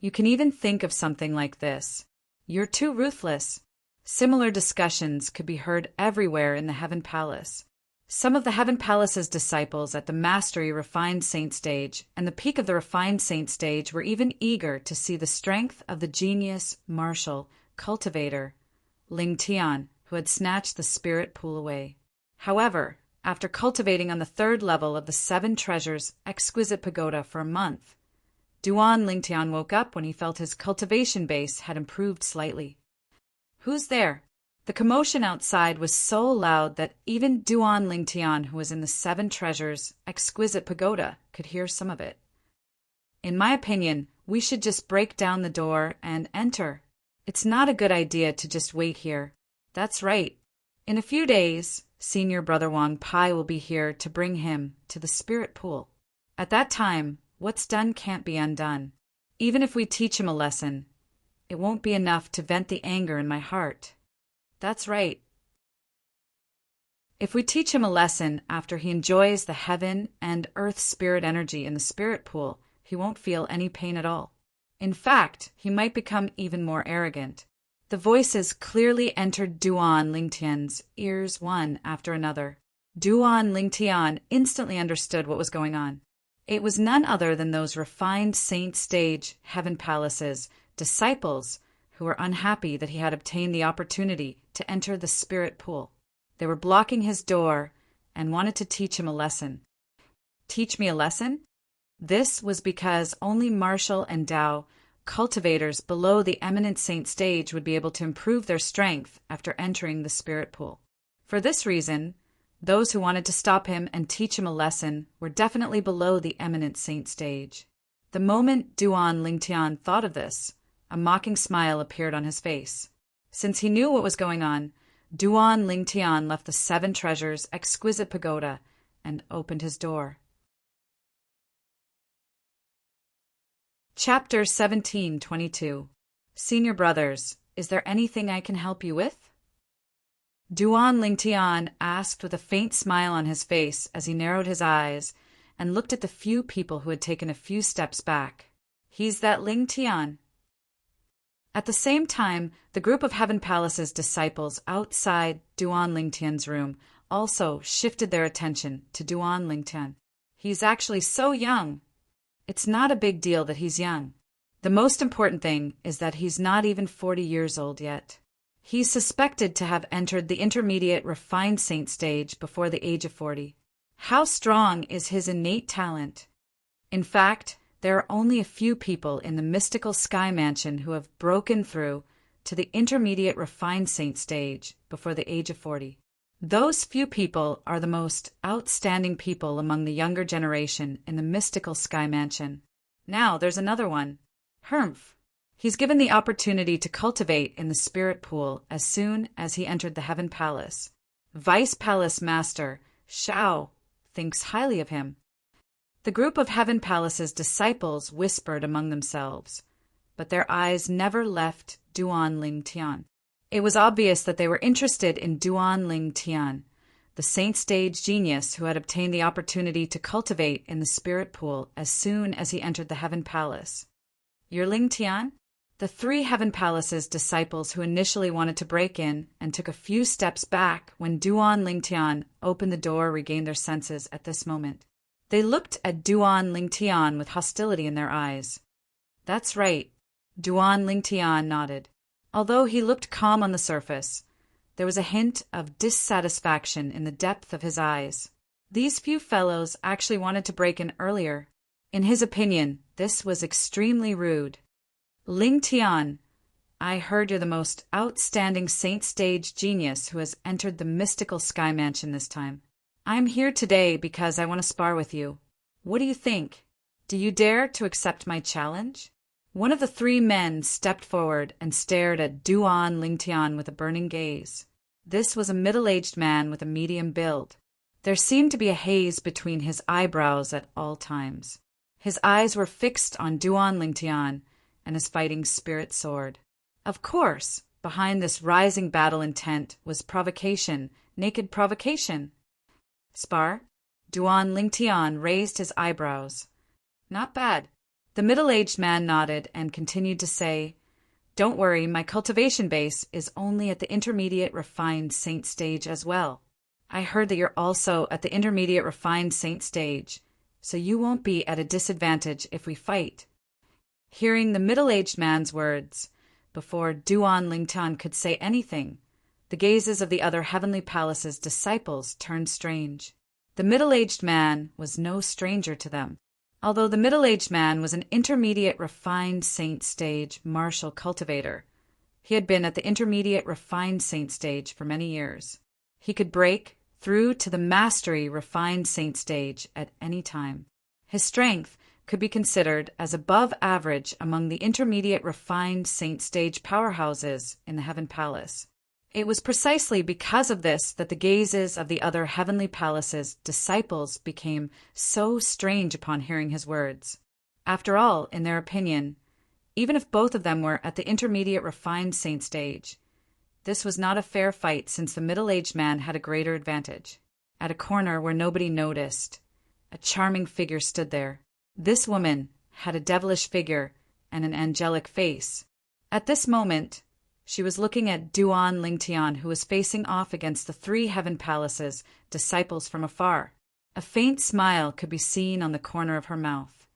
You can even think of something like this. You're too ruthless. Similar discussions could be heard everywhere in the Heaven Palace. Some of the Heaven Palace's disciples at the Mastery Refined Saint stage and the peak of the Refined Saint stage were even eager to see the strength of the genius, martial, cultivator, Ling Tian, who had snatched the spirit pool away. However, after cultivating on the 3rd level of the 7 Treasures Exquisite Pagoda for a month, Duan Lingtian woke up when he felt his cultivation base had improved slightly. Who's there? The commotion outside was so loud that even Duan Lingtian, who was in the 7 Treasures Exquisite Pagoda, could hear some of it. In my opinion, we should just break down the door and enter. It's not a good idea to just wait here. That's right. In a few days, Senior Brother Wang Pai will be here to bring him to the spirit pool. At that time, what's done can't be undone. Even if we teach him a lesson, it won't be enough to vent the anger in my heart. That's right. If we teach him a lesson after he enjoys the heaven and earth spirit energy in the spirit pool, he won't feel any pain at all. In fact, he might become even more arrogant. The voices clearly entered Duan Lingtian's ears one after another. Duan Lingtian instantly understood what was going on. It was none other than those refined saint stage Heaven Palaces disciples who were unhappy that he had obtained the opportunity to enter the spirit pool. They were blocking his door and wanted to teach him a lesson. Teach me a lesson? This was because only martial and Tao cultivators below the eminent saint stage would be able to improve their strength after entering the spirit pool. For this reason, those who wanted to stop him and teach him a lesson were definitely below the eminent saint stage. The moment Duan Lingtian thought of this, a mocking smile appeared on his face. Since he knew what was going on, Duan Lingtian left the 7 Treasures Exquisite Pagoda and opened his door. Chapter 1722. Senior Brothers, is there anything I can help you with? Duan Lingtian asked with a faint smile on his face as he narrowed his eyes and looked at the few people who had taken a few steps back. He's that Lingtian. At the same time, the group of Heaven Palace's disciples outside Duan Lingtian's room also shifted their attention to Duan Lingtian. He's actually so young. It's not a big deal that he's young. The most important thing is that he's not even 40 years old yet. He's suspected to have entered the intermediate refined saint stage before the age of 40. How strong is his innate talent? In fact, there are only a few people in the mystical sky mansion who have broken through to the intermediate refined saint stage before the age of 40. Those few people are the most outstanding people among the younger generation in the mystical sky mansion. Now there's another one. Humph. He's given the opportunity to cultivate in the spirit pool as soon as he entered the Heaven Palace. Vice Palace Master Shao thinks highly of him. The group of Heaven Palace's disciples whispered among themselves. but their eyes never left Duan Ling Tian. It was obvious that they were interested in Duan Ling Tian, the saint stage genius who had obtained the opportunity to cultivate in the spirit pool as soon as he entered the Heaven Palace. "You're Ling Tian?" The 3 Heaven Palace's disciples who initially wanted to break in and took a few steps back when Duan Ling Tian opened the door regained their senses at this moment. They looked at Duan Ling Tian with hostility in their eyes. "That's right," Duan Ling Tian nodded. Although he looked calm on the surface, there was a hint of dissatisfaction in the depth of his eyes. These few fellows actually wanted to break in earlier. In his opinion, this was extremely rude. "Ling Tian, I heard you're the most outstanding saint stage genius who has entered the mystical Sky Mansion this time. I'm here today because I want to spar with you. What do you think? Do you dare to accept my challenge?" One of the 3 men stepped forward and stared at Duan Ling Tian with a burning gaze. This was a middle-aged man with a medium build. There seemed to be a haze between his eyebrows at all times. His eyes were fixed on Duan Ling Tian and his fighting spirit sword. Of course, behind this rising battle intent was provocation, naked provocation. "Spar?" Duan Ling Tian raised his eyebrows. "Not bad." The middle-aged man nodded and continued to say, "Don't worry, my cultivation base is only at the intermediate refined saint stage as well. I heard that you're also at the intermediate refined saint stage, so you won't be at a disadvantage if we fight." Hearing the middle-aged man's words, before Duan Ling Tian could say anything, the gazes of the other Heavenly Palace's disciples turned strange. The middle-aged man was no stranger to them. Although the middle-aged man was an intermediate refined saint stage martial cultivator, he had been at the intermediate refined saint stage for many years. He could break through to the mastery refined saint stage at any time. His strength could be considered as above average among the intermediate refined saint stage powerhouses in the Heaven Palace. It was precisely because of this that the gazes of the other Heavenly Palace's disciples became so strange upon hearing his words. After all, in their opinion, even if both of them were at the intermediate refined saint stage, this was not a fair fight since the middle-aged man had a greater advantage. At a corner where nobody noticed, a charming figure stood there. This woman had a devilish figure and an angelic face. At this moment, she was looking at Duan Ling Tian, who was facing off against the 3 Heaven Palaces' disciples from afar. A faint smile could be seen on the corner of her mouth.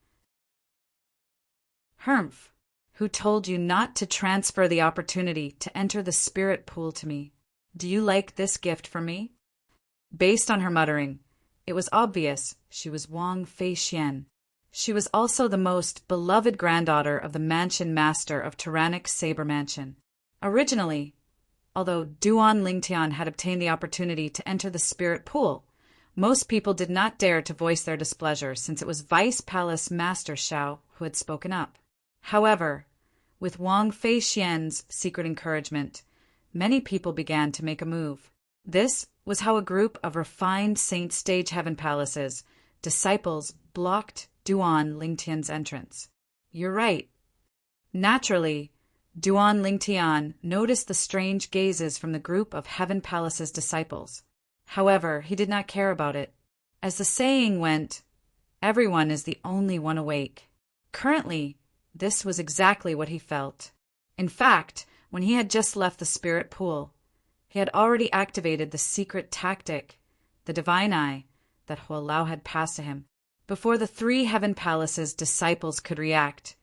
"Humph, who told you not to transfer the opportunity to enter the spirit pool to me? Do you like this gift from me?" Based on her muttering, it was obvious she was Wang Fei Xian. She was also the most beloved granddaughter of the mansion master of Tyrannic Saber Mansion. Originally, although Duan Ling Tian had obtained the opportunity to enter the spirit pool, most people did not dare to voice their displeasure since it was Vice Palace Master Xiao who had spoken up. However, with Wang Fei Xian's secret encouragement, many people began to make a move. This was how a group of refined saint stage Heaven Palaces disciples blocked Duan Ling Tian's entrance. "You're right." Naturally, Duan Ling Tian noticed the strange gazes from the group of Heaven Palace's disciples. However, he did not care about it. As the saying went, everyone is the only one awake. Currently, this was exactly what he felt. In fact, when he had just left the spirit pool, he had already activated the secret tactic, the divine eye, that Huolao had passed to him. Before the 3 Heaven Palace's disciples could react,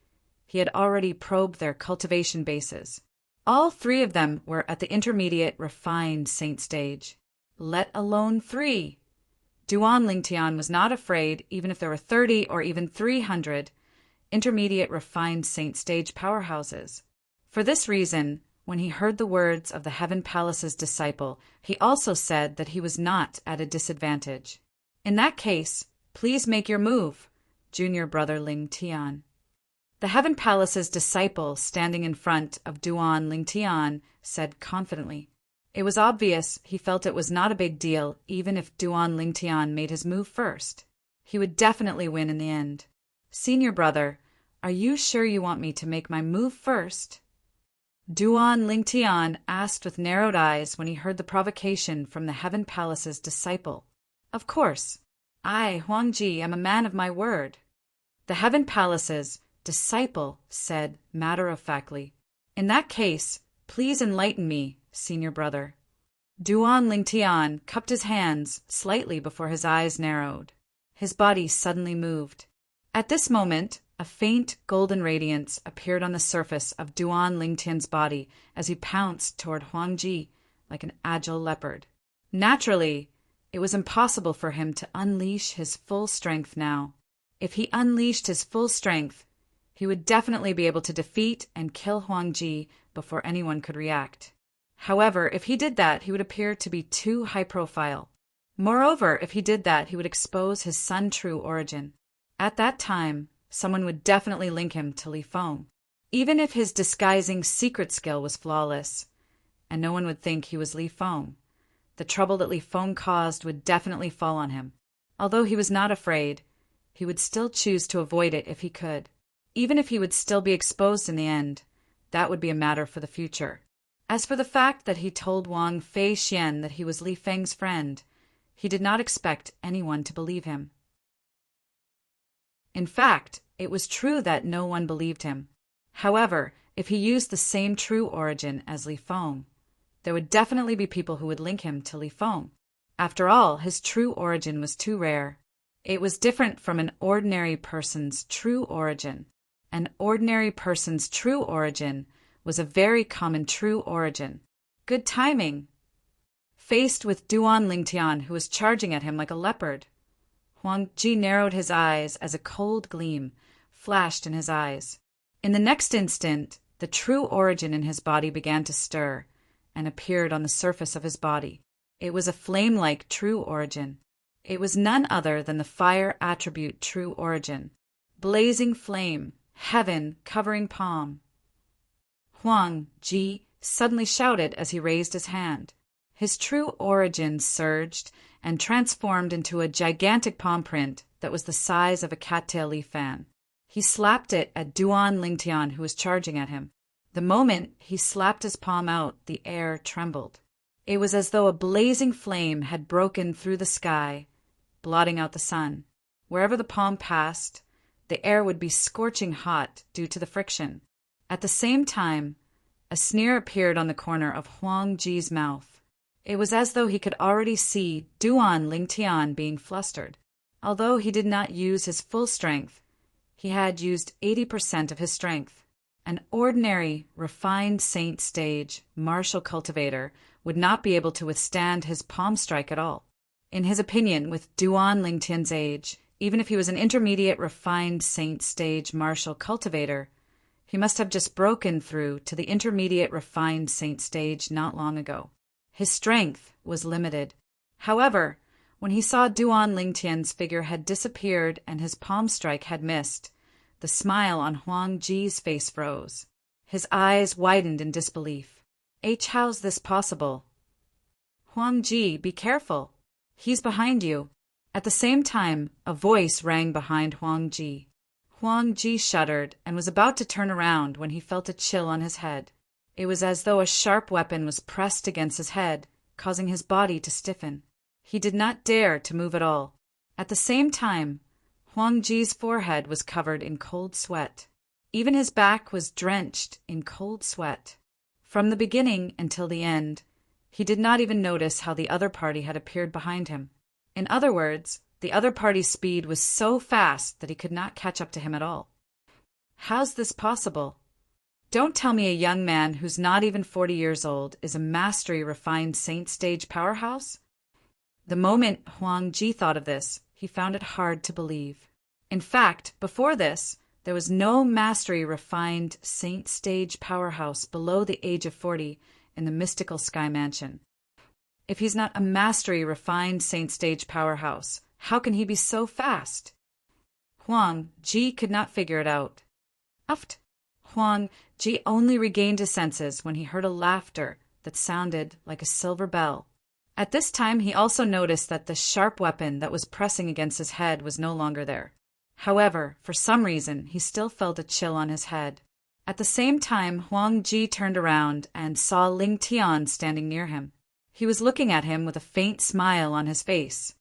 he had already probed their cultivation bases. All 3 of them were at the intermediate refined saint stage, let alone 3. Duan Ling Tian was not afraid even if there were 30 or even 300 intermediate refined saint stage powerhouses. For this reason, when he heard the words of the Heaven Palace's disciple, he also said that he was not at a disadvantage. "In that case, please make your move, junior brother Ling Tian." The Heaven Palace's disciple, standing in front of Duan Ling Tian, said confidently. It was obvious he felt it was not a big deal even if Duan Ling Tian made his move first. He would definitely win in the end. "Senior brother, Are you sure you want me to make my move first? Duan Lingtian asked with narrowed eyes when he heard the provocation from the Heaven Palace's disciple. Of course. I, Huangji, am a man of my word. The Heaven Palace's disciple said matter-of-factly. In that case, please enlighten me, senior brother. Duan Lingtian cupped his hands slightly before his eyes narrowed. His body suddenly moved. At this moment, a faint golden radiance appeared on the surface of Duan Lingtian's body as he pounced toward Huangji like an agile leopard. Naturally, it was impossible for him to unleash his full strength now. If he unleashed his full strength, he would definitely be able to defeat and kill Huangji before anyone could react. However, if he did that, he would appear to be too high profile. Moreover, if he did that, he would expose his son's true origin. At that time, someone would definitely link him to Li Feng, even if his disguising secret skill was flawless, and no one would think he was Li Feng. The trouble that Li Feng caused would definitely fall on him. Although he was not afraid, he would still choose to avoid it if he could. Even if he would still be exposed in the end, that would be a matter for the future. As for the fact that he told Wang Fei Xian that he was Li Feng's friend, he did not expect anyone to believe him. In fact, it was true that no one believed him. However, if he used the same true origin as Li Feng, there would definitely be people who would link him to Li Feng. After all, his true origin was too rare. It was different from an ordinary person's true origin. An ordinary person's true origin was a very common true origin. Good timing. Faced with Duan Lingtian, who was charging at him like a leopard, Huangji narrowed his eyes as a cold gleam flashed in his eyes. In the next instant, the true origin in his body began to stir and appeared on the surface of his body. It was a flame-like true origin. It was none other than the fire attribute true origin. Blazing flame, heaven covering palm. Huangji suddenly shouted as he raised his hand. His true origin surged and transformed into a gigantic palm print that was the size of a cattail leaf fan. He slapped it at Duan Lingtian, who was charging at him. The moment he slapped his palm out, the air trembled. It was as though a blazing flame had broken through the sky, blotting out the sun. Wherever the palm passed, the air would be scorching hot due to the friction. At the same time, a sneer appeared on the corner of Huangji's mouth. It was as though he could already see Duan Lingtian being flustered. Although he did not use his full strength, he had used 80% of his strength. An ordinary, refined saint stage martial cultivator would not be able to withstand his palm strike at all. In his opinion, with Duan Lingtian's age, even if he was an intermediate refined saint stage martial cultivator, he must have just broken through to the intermediate refined saint stage not long ago. His strength was limited. However, when he saw Duan Lingtian's figure had disappeared and his palm strike had missed, the smile on Huangji's face froze. His eyes widened in disbelief. How's this possible? Huangji, be careful. He's behind you. At the same time, a voice rang behind Huangji. Huangji shuddered and was about to turn around when he felt a chill on his head. It was as though a sharp weapon was pressed against his head, causing his body to stiffen. He did not dare to move at all. At the same time, Huangji's forehead was covered in cold sweat. Even his back was drenched in cold sweat. From the beginning until the end, he did not even notice how the other party had appeared behind him. In other words, the other party's speed was so fast that he could not catch up to him at all. How's this possible? Don't tell me a young man who's not even 40 years old is a mastery-refined saint stage powerhouse? The moment Huangji thought of this, he found it hard to believe. In fact, before this, there was no mastery-refined saint stage powerhouse below the age of 40 in the mystical Sky Mansion. If he's not a mastery-refined saint stage powerhouse, how can he be so fast? Huangji could not figure it out. Uft! Huangji only regained his senses when he heard a laughter that sounded like a silver bell. At this time, he also noticed that the sharp weapon that was pressing against his head was no longer there. However, for some reason, he still felt a chill on his head. At the same time, Huang Ji turned around and saw Ling Tian standing near him. He was looking at him with a faint smile on his face.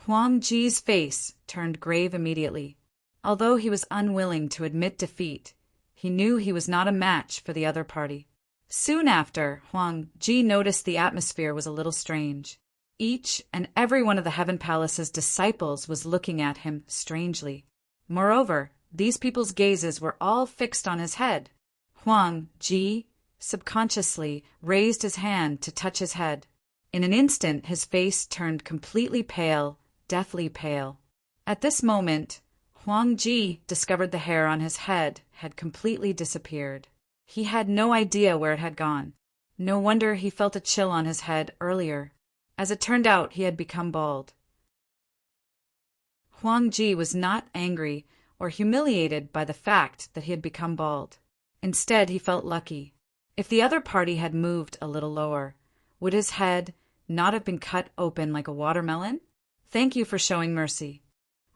Huang Ji's face turned grave immediately. Although he was unwilling to admit defeat, he knew he was not a match for the other party. Soon after, Huang Ji noticed the atmosphere was a little strange. Each and every one of the Heaven Palace's disciples was looking at him strangely. Moreover, these people's gazes were all fixed on his head. Huang Ji subconsciously raised his hand to touch his head. In an instant, his face turned completely pale, deathly pale. At this moment, Huang Ji discovered the hair on his head had completely disappeared. He had no idea where it had gone. No wonder he felt a chill on his head earlier. As it turned out, he had become bald. Huang Ji was not angry or humiliated by the fact that he had become bald. Instead, he felt lucky. If the other party had moved a little lower, would his head not have been cut open like a watermelon? Thank you for showing mercy.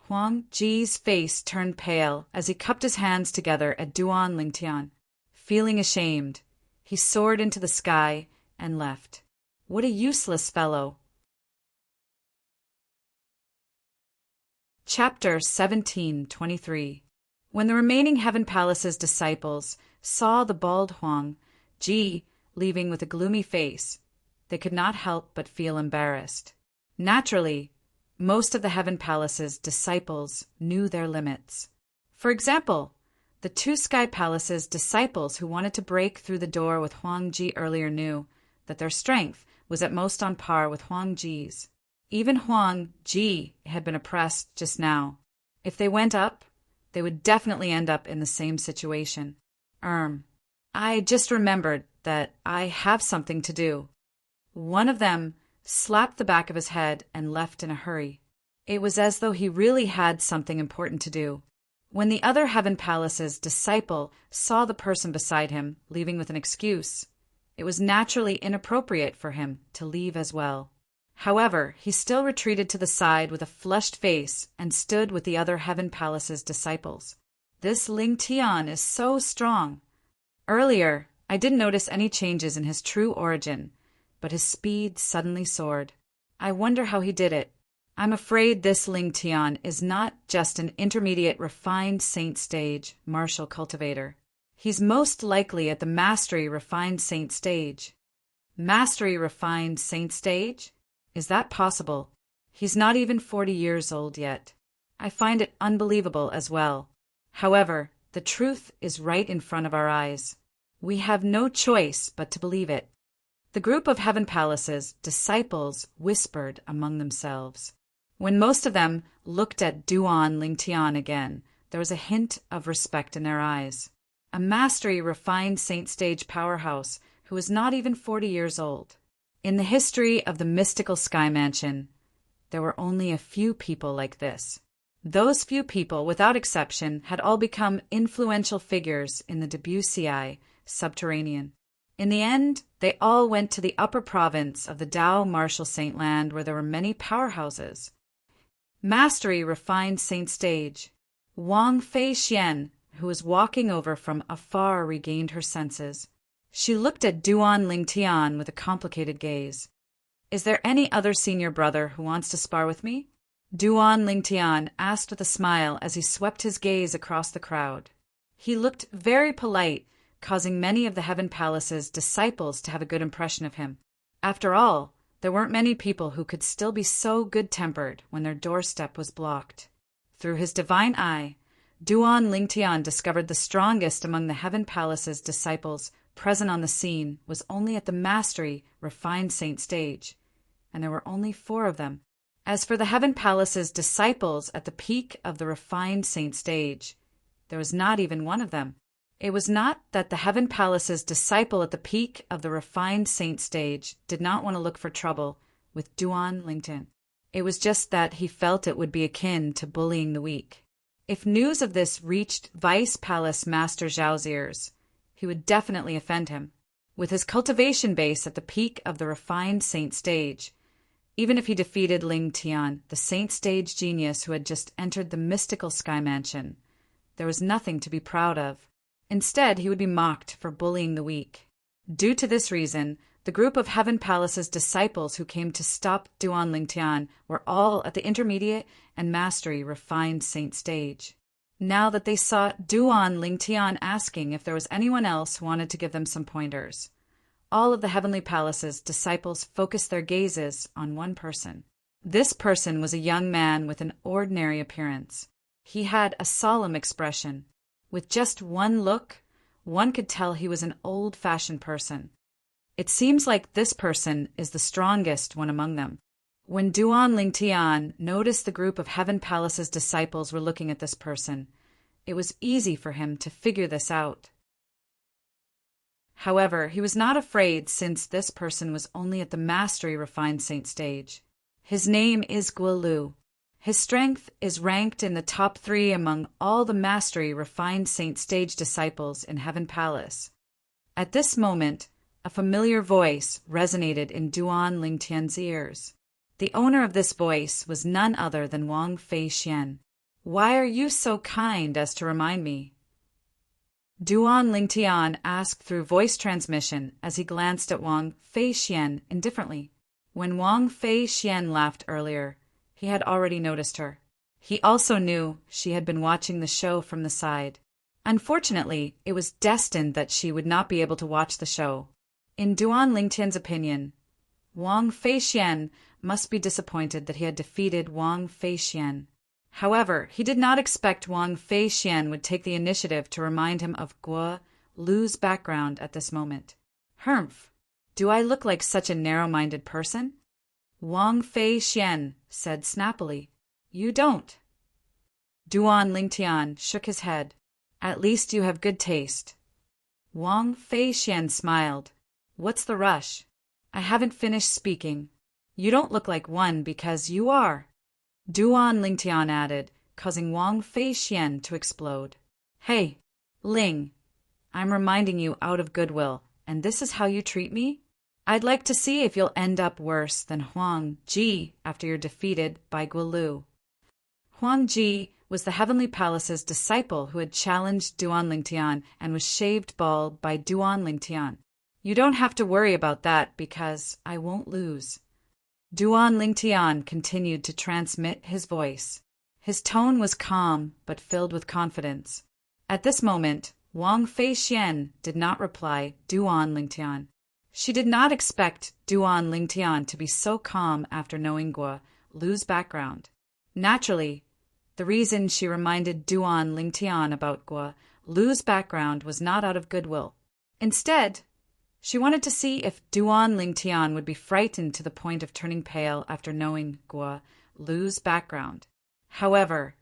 Huang Ji's face turned pale as he cupped his hands together at Duan Lingtian. Feeling ashamed, he soared into the sky and left. What a useless fellow! Chapter 17:23. When the remaining Heaven Palace's disciples saw the bald Huang Ji leaving with a gloomy face, they could not help but feel embarrassed. Naturally, most of the Heaven Palace's disciples knew their limits. For example, the two Sky Palace's disciples who wanted to break through the door with Huang Ji earlier knew that their strength was at most on par with Huang Ji's. Even Huang Ji had been oppressed just now. If they went up, they would definitely end up in the same situation. I just remembered that I have something to do. One of them slapped the back of his head and left in a hurry. It was as though he really had something important to do. When the other Heaven Palace's disciple saw the person beside him leaving with an excuse, it was naturally inappropriate for him to leave as well. However, he still retreated to the side with a flushed face and stood with the other Heaven Palace's disciples. This Ling Tian is so strong. Earlier, I didn't notice any changes in his true origin, but his speed suddenly soared. I wonder how he did it. I'm afraid this Ling Tian is not just an intermediate refined saint stage martial cultivator. He's most likely at the mastery refined saint stage. Mastery refined saint stage? Is that possible? He's not even 40 years old yet. I find it unbelievable as well. However, the truth is right in front of our eyes. We have no choice but to believe it. The group of Heaven Palace's disciples whispered among themselves. When most of them looked at Duan Lingtian again, there was a hint of respect in their eyes. A mastery refined saint stage powerhouse who was not even 40 years old. In the history of the mystical Sky Mansion, there were only a few people like this. Those few people, without exception, had all become influential figures in the Debussyi subterranean. In the end, they all went to the upper province of the Tao Martial Saint Land where there were many powerhouses. Mastery refined saint stage. Wang Fei Xian, who was walking over from afar, regained her senses. She looked at Duan Lingtian with a complicated gaze. Is there any other senior brother who wants to spar with me? Duan Lingtian asked with a smile as he swept his gaze across the crowd. He looked very polite, causing many of the Heaven Palace's disciples to have a good impression of him. After all, there weren't many people who could still be so good-tempered when their doorstep was blocked. Through his divine eye, Duan Lingtian discovered the strongest among the Heaven Palace's disciples present on the scene was only at the mastery refined saint stage, and there were only 4 of them. As for the Heaven Palace's disciples at the peak of the refined saint stage, there was not even one of them. It was not that the Heaven Palace's disciple at the peak of the refined saint stage did not want to look for trouble with Duan Lingtian. It was just that he felt it would be akin to bullying the weak. If news of this reached Vice Palace Master Zhao's ears, he would definitely offend him. With his cultivation base at the peak of the refined saint stage, Even if he defeated Ling Tian, the saint stage genius who had just entered the mystical sky mansion, there was nothing to be proud of. Instead, he would be mocked for bullying the weak. Due to this reason, the group of Heaven Palace's disciples who came to stop Duan Lingtian were all at the intermediate and mastery refined saint stage. Now that they saw Duan Lingtian asking if there was anyone else who wanted to give them some pointers, all of the Heavenly Palace's disciples focused their gazes on one person. This person was a young man with an ordinary appearance. He had a solemn expression. With just one look, one could tell he was an old-fashioned person. It seems like this person is the strongest one among them. When Duan Lingtian noticed the group of Heaven Palace's disciples were looking at this person, it was easy for him to figure this out. However, he was not afraid since this person was only at the mastery refined saint stage. His name is Guo Lu. His strength is ranked in the top 3 among all the mastery refined saint stage disciples in Heaven Palace. At this moment, a familiar voice resonated in Duan Lingtian's ears. The owner of this voice was none other than Wang Feixian. "Why are you so kind as to remind me?" Duan Lingtian asked through voice transmission as he glanced at Wang Feixian indifferently. When Wang Feixian laughed earlier, he had already noticed her. He also knew she had been watching the show from the side. Unfortunately, it was destined that she would not be able to watch the show. In Duan Lingtian's opinion, Wang Feixian must be disappointed that he had defeated Wang Feixian. However, he did not expect Wang Feixian would take the initiative to remind him of Guo Lu's background at this moment. "Humph! Do I look like such a narrow-minded person?" Wang Feixian said snappily. "You don't." Duan Lingtian shook his head. "At least you have good taste." Wang Feixian smiled. "What's the rush? I haven't finished speaking. You don't look like one because you are." Duan Lingtian added, causing Wang Feixian to explode. "Hey, Ling, I'm reminding you out of goodwill, and this is how you treat me? I'd like to see if you'll end up worse than Huang Ji after you're defeated by Guo Lu." Huang Ji was the Heavenly Palace's disciple who had challenged Duan Lingtian and was shaved bald by Duan Lingtian. "You don't have to worry about that because I won't lose." Duan Lingtian continued to transmit his voice. His tone was calm but filled with confidence. At this moment, Wang Feixian did not reply Duan Lingtian. She did not expect Duan Lingtian to be so calm after knowing Guo Lu's background. Naturally, the reason she reminded Duan Lingtian about Guo Lu's background was not out of goodwill. Instead, she wanted to see if Duan Lingtian would be frightened to the point of turning pale after knowing Guo Lu's background. However,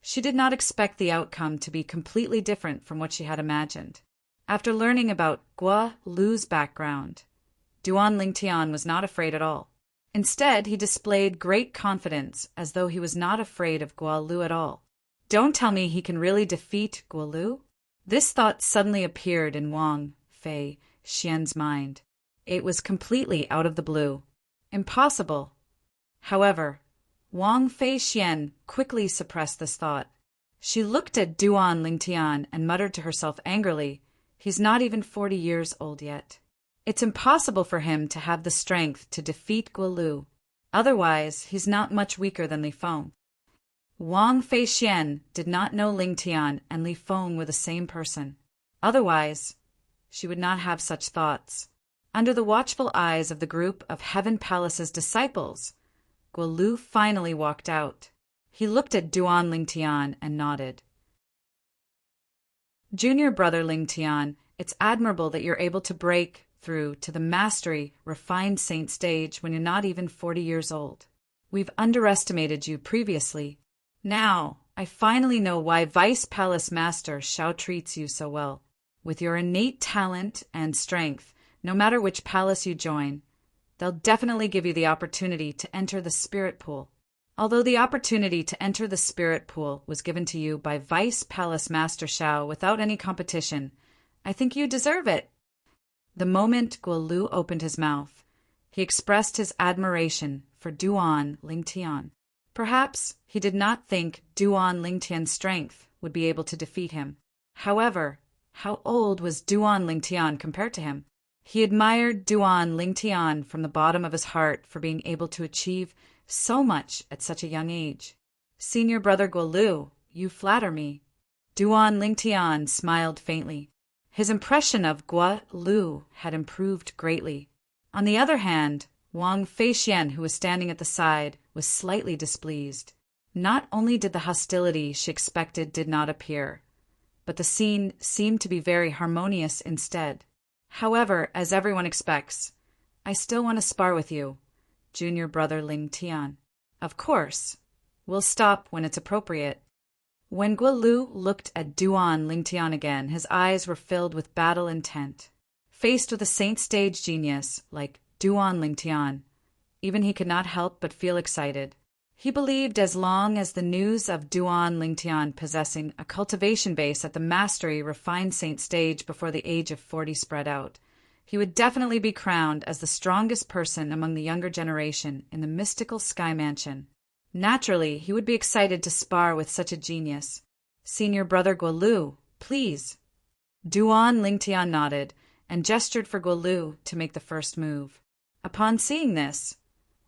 she did not expect the outcome to be completely different from what she had imagined. After learning about Guo Lu's background, Duan Lingtian was not afraid at all. Instead, he displayed great confidence as though he was not afraid of Guo Lu at all. "Don't tell me he can really defeat Guo Lu?" This thought suddenly appeared in Wang Feixian's mind. It was completely out of the blue. Impossible. However, Wang Feixian quickly suppressed this thought. She looked at Duan Lingtian and muttered to herself angrily, "He's not even 40 years old yet. It's impossible for him to have the strength to defeat Guo Lu. Otherwise, he's not much weaker than Li Feng." Wang Feixian did not know Ling Tian and Li Feng were the same person. Otherwise, she would not have such thoughts. Under the watchful eyes of the group of Heaven Palace's disciples, Guo Lu finally walked out. He looked at Duan Lingtian and nodded. "Junior brother Lingtian, it's admirable that you're able to break through to the mastery, refined saint stage when you're not even 40 years old. We've underestimated you previously. Now, I finally know why Vice Palace Master Shao treats you so well. With your innate talent and strength, no matter which palace you join, they'll definitely give you the opportunity to enter the spirit pool. Although the opportunity to enter the spirit pool was given to you by Vice Palace Master Shao without any competition, I think you deserve it." The moment Guo Lu opened his mouth, he expressed his admiration for Duan Lingtian. Perhaps he did not think Duan Lingtian's strength would be able to defeat him. However, how old was Duan Lingtian compared to him? He admired Duan Lingtian from the bottom of his heart for being able to achieve so much at such a young age. Senior brother Guolu, you flatter me. Duan Lingtian smiled faintly. His impression of Guolu had improved greatly. On the other hand, Wang Feixian, who was standing at the side, was slightly displeased. Not only did the hostility she expected did not appear, but the scene seemed to be very harmonious instead. However, as everyone expects, I still want to spar with you, junior brother Ling Tian. Of course. We'll stop when it's appropriate. When Guolu looked at Duan Lingtian again, his eyes were filled with battle intent. Faced with a saint stage genius like Duan Lingtian, even he could not help but feel excited. He believed as long as the news of Duan Lingtian possessing a cultivation base at the mastery refined saint stage before the age of 40 spread out, he would definitely be crowned as the strongest person among the younger generation in the mystical Sky Mansion. Naturally, he would be excited to spar with such a genius. Senior brother Guolu, please. Duan Lingtian nodded and gestured for Guolu to make the first move. Upon seeing this,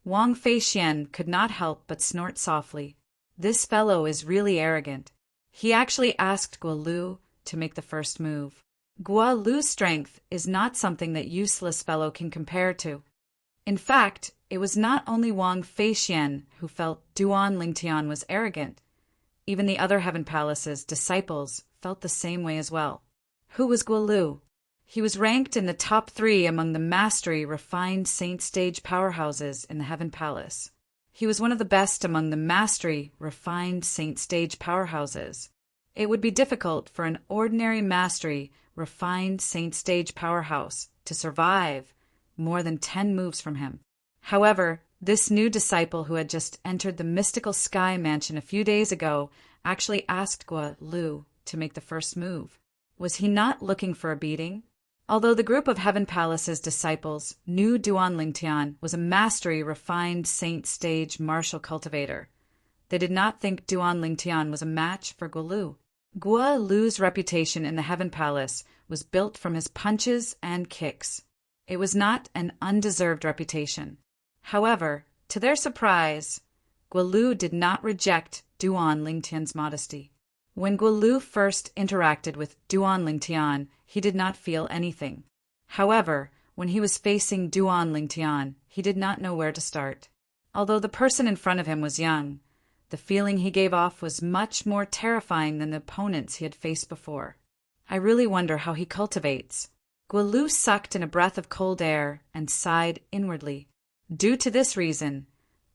Wang Feixian could not help but snort softly. This fellow is really arrogant. He actually asked Guolu to make the first move. Guolu's strength is not something that useless fellow can compare to. In fact, it was not only Wang Feixian who felt Duan Lingtian was arrogant. Even the other Heaven Palace's disciples felt the same way as well. Who was Guolu? He was ranked in the top 3 among the mastery refined saint stage powerhouses in the Heaven Palace. He was one of the best among the mastery refined saint stage powerhouses. It would be difficult for an ordinary mastery refined saint stage powerhouse to survive more than 10 moves from him. However, this new disciple who had just entered the mystical Sky Mansion a few days ago actually asked Guolu to make the first move. Was he not looking for a beating? Although the group of Heaven Palace's disciples knew Duan Lingtian was a mastery refined saint stage martial cultivator, they did not think Duan Lingtian was a match for Guolu. Guolu's reputation in the Heaven Palace was built from his punches and kicks. It was not an undeserved reputation. However, to their surprise, Guolu did not reject Duan Lingtian's modesty. When Guolu first interacted with Duan Lingtian, he did not feel anything. However, when he was facing Duan Lingtian, he did not know where to start. Although the person in front of him was young, the feeling he gave off was much more terrifying than the opponents he had faced before. I really wonder how he cultivates. Guolu sucked in a breath of cold air and sighed inwardly. Due to this reason,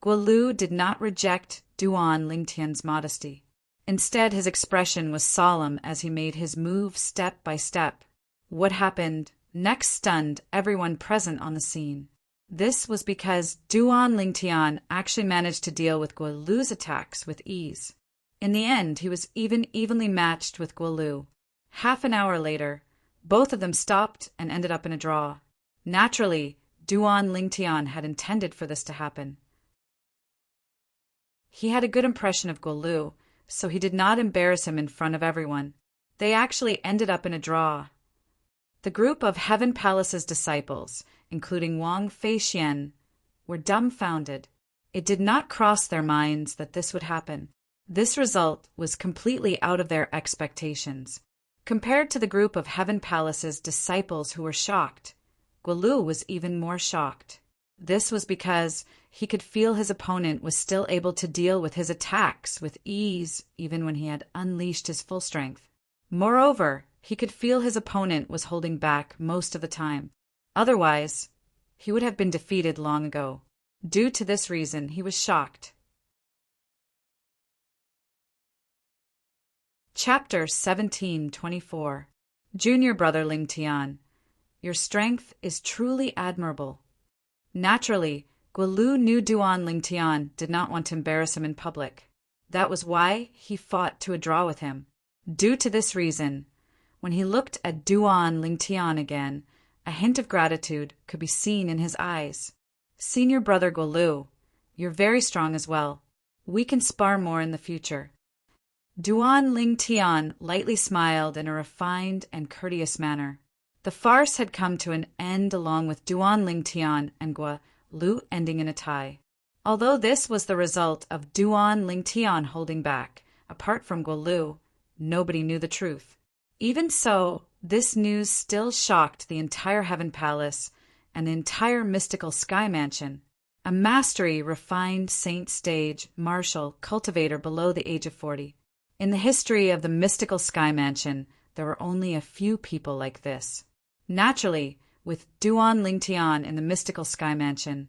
Guolu did not reject Duan Lingtian's modesty. Instead, his expression was solemn as he made his move step by step. What happened next stunned everyone present on the scene. This was because Duan Lingtian actually managed to deal with Guolu's attacks with ease. In the end, he was evenly matched with Guolu. Half an hour later, both of them stopped and ended up in a draw. Naturally, Duan Lingtian had intended for this to happen. He had a good impression of Guolu, so he did not embarrass him in front of everyone. They actually ended up in a draw. The group of Heaven Palace's disciples, including Wang Feixian, were dumbfounded. It did not cross their minds that this would happen. This result was completely out of their expectations. Compared to the group of Heaven Palace's disciples who were shocked, Guolu was even more shocked. This was because he could feel his opponent was still able to deal with his attacks with ease even when he had unleashed his full strength. Moreover, he could feel his opponent was holding back most of the time. Otherwise, he would have been defeated long ago. Due to this reason, he was shocked. Chapter 1724. Junior brother Ling Tian, your strength is truly admirable. Naturally, Guolu knew Duan Lingtian did not want to embarrass him in public. That was why he fought to a draw with him. Due to this reason, when he looked at Duan Lingtian again, a hint of gratitude could be seen in his eyes. Senior brother Guolu, You're very strong as well. We can spar more in the future." Duan Ling Tian lightly smiled in a refined and courteous manner. The farce had come to an end along with Duan Ling Tian and Gua Lu ending in a tie. Although this was the result of Duan Ling Tian holding back, apart from Gua Lu, nobody knew the truth. Even so, this news still shocked the entire Heaven Palace and the entire mystical Sky Mansion. A mastery, refined saint stage, martial, cultivator below the age of 40. In the history of the mystical Sky Mansion, there were only a few people like this. Naturally, with Duan Ling Tian in the mystical Sky Mansion,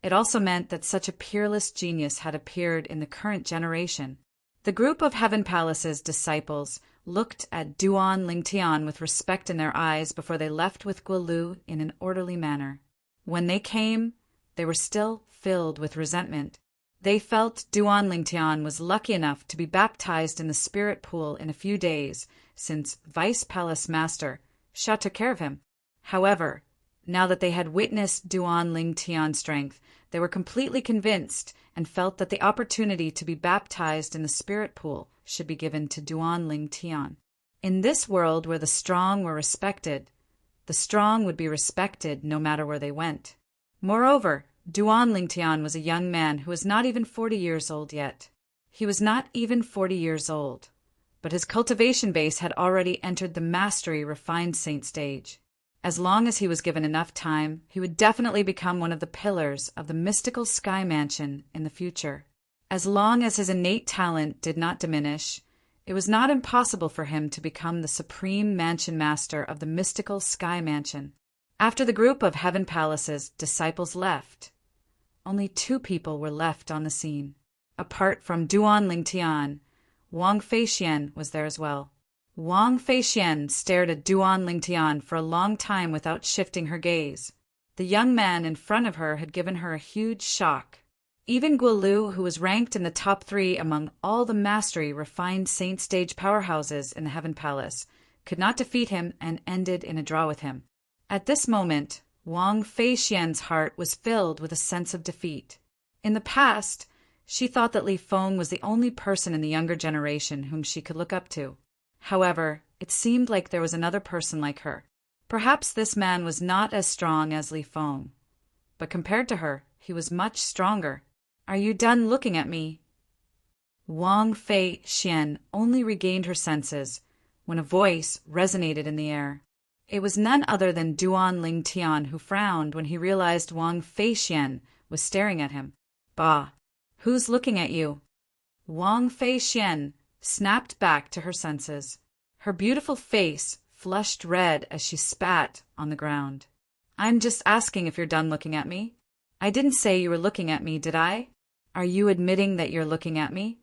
it also meant that such a peerless genius had appeared in the current generation. The group of Heaven Palace's disciples looked at Duan Ling Tian with respect in their eyes before they left with Gua Lu in an orderly manner. When they came, they were still filled with resentment. They felt Duan Ling Tian was lucky enough to be baptized in the spirit pool in a few days, since Vice Palace Master Sha took care of him. However, now that they had witnessed Duan Ling Tian's strength, they were completely convinced and felt that the opportunity to be baptized in the spirit pool should be given to Duan Ling Tian. In this world where the strong were respected, the strong would be respected no matter where they went. Moreover, Duan Ling Tian was a young man who was not even 40 years old yet. He was not even 40 years old, but his cultivation base had already entered the mastery refined saint stage. As long as he was given enough time, he would definitely become one of the pillars of the mystical Sky Mansion in the future. As long as his innate talent did not diminish, it was not impossible for him to become the supreme mansion master of the mystical Sky Mansion. After the group of Heaven Palace's disciples left, only 2 people were left on the scene. Apart from Duan Ling Tian, Wang Feixian was there as well. Wang Feixian stared at Duan Ling Tian for a long time without shifting her gaze. The young man in front of her had given her a huge shock. Even Gua Lu, who was ranked in the top 3 among all the mastery refined saint stage powerhouses in the Heaven Palace, could not defeat him and ended in a draw with him. At this moment, Wang Feixian's heart was filled with a sense of defeat. In the past, she thought that Li Feng was the only person in the younger generation whom she could look up to. However, it seemed like there was another person like her. Perhaps this man was not as strong as Li Feng, but compared to her, he was much stronger. "Are you done looking at me?" Wang Feixian only regained her senses when a voice resonated in the air. It was none other than Duan Ling Tian, who frowned when he realized Wang Feixian was staring at him. "Bah! Who's looking at you?" Wang Feixian snapped back to her senses. Her beautiful face flushed red as she spat on the ground. "I'm just asking if you're done looking at me. I didn't say you were looking at me, did I? Are you admitting that you're looking at me?"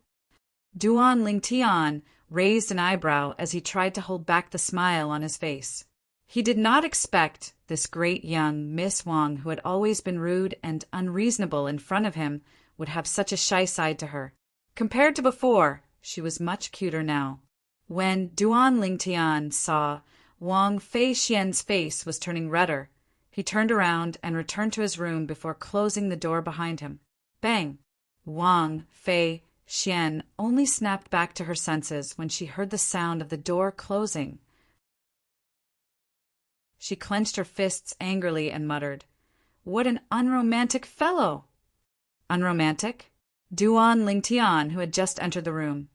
Duan Ling Tian raised an eyebrow as he tried to hold back the smile on his face. He did not expect this great young Miss Wang, who had always been rude and unreasonable in front of him, would have such a shy side to her. Compared to before, she was much cuter now. When Duan Ling Tian saw Wang Feixian's face was turning redder, he turned around and returned to his room before closing the door behind him. Bang! Wang Feixian only snapped back to her senses when she heard the sound of the door closing. She clenched her fists angrily and muttered, "What an unromantic fellow!" Unromantic? Duan Ling Tian, who had just entered the room,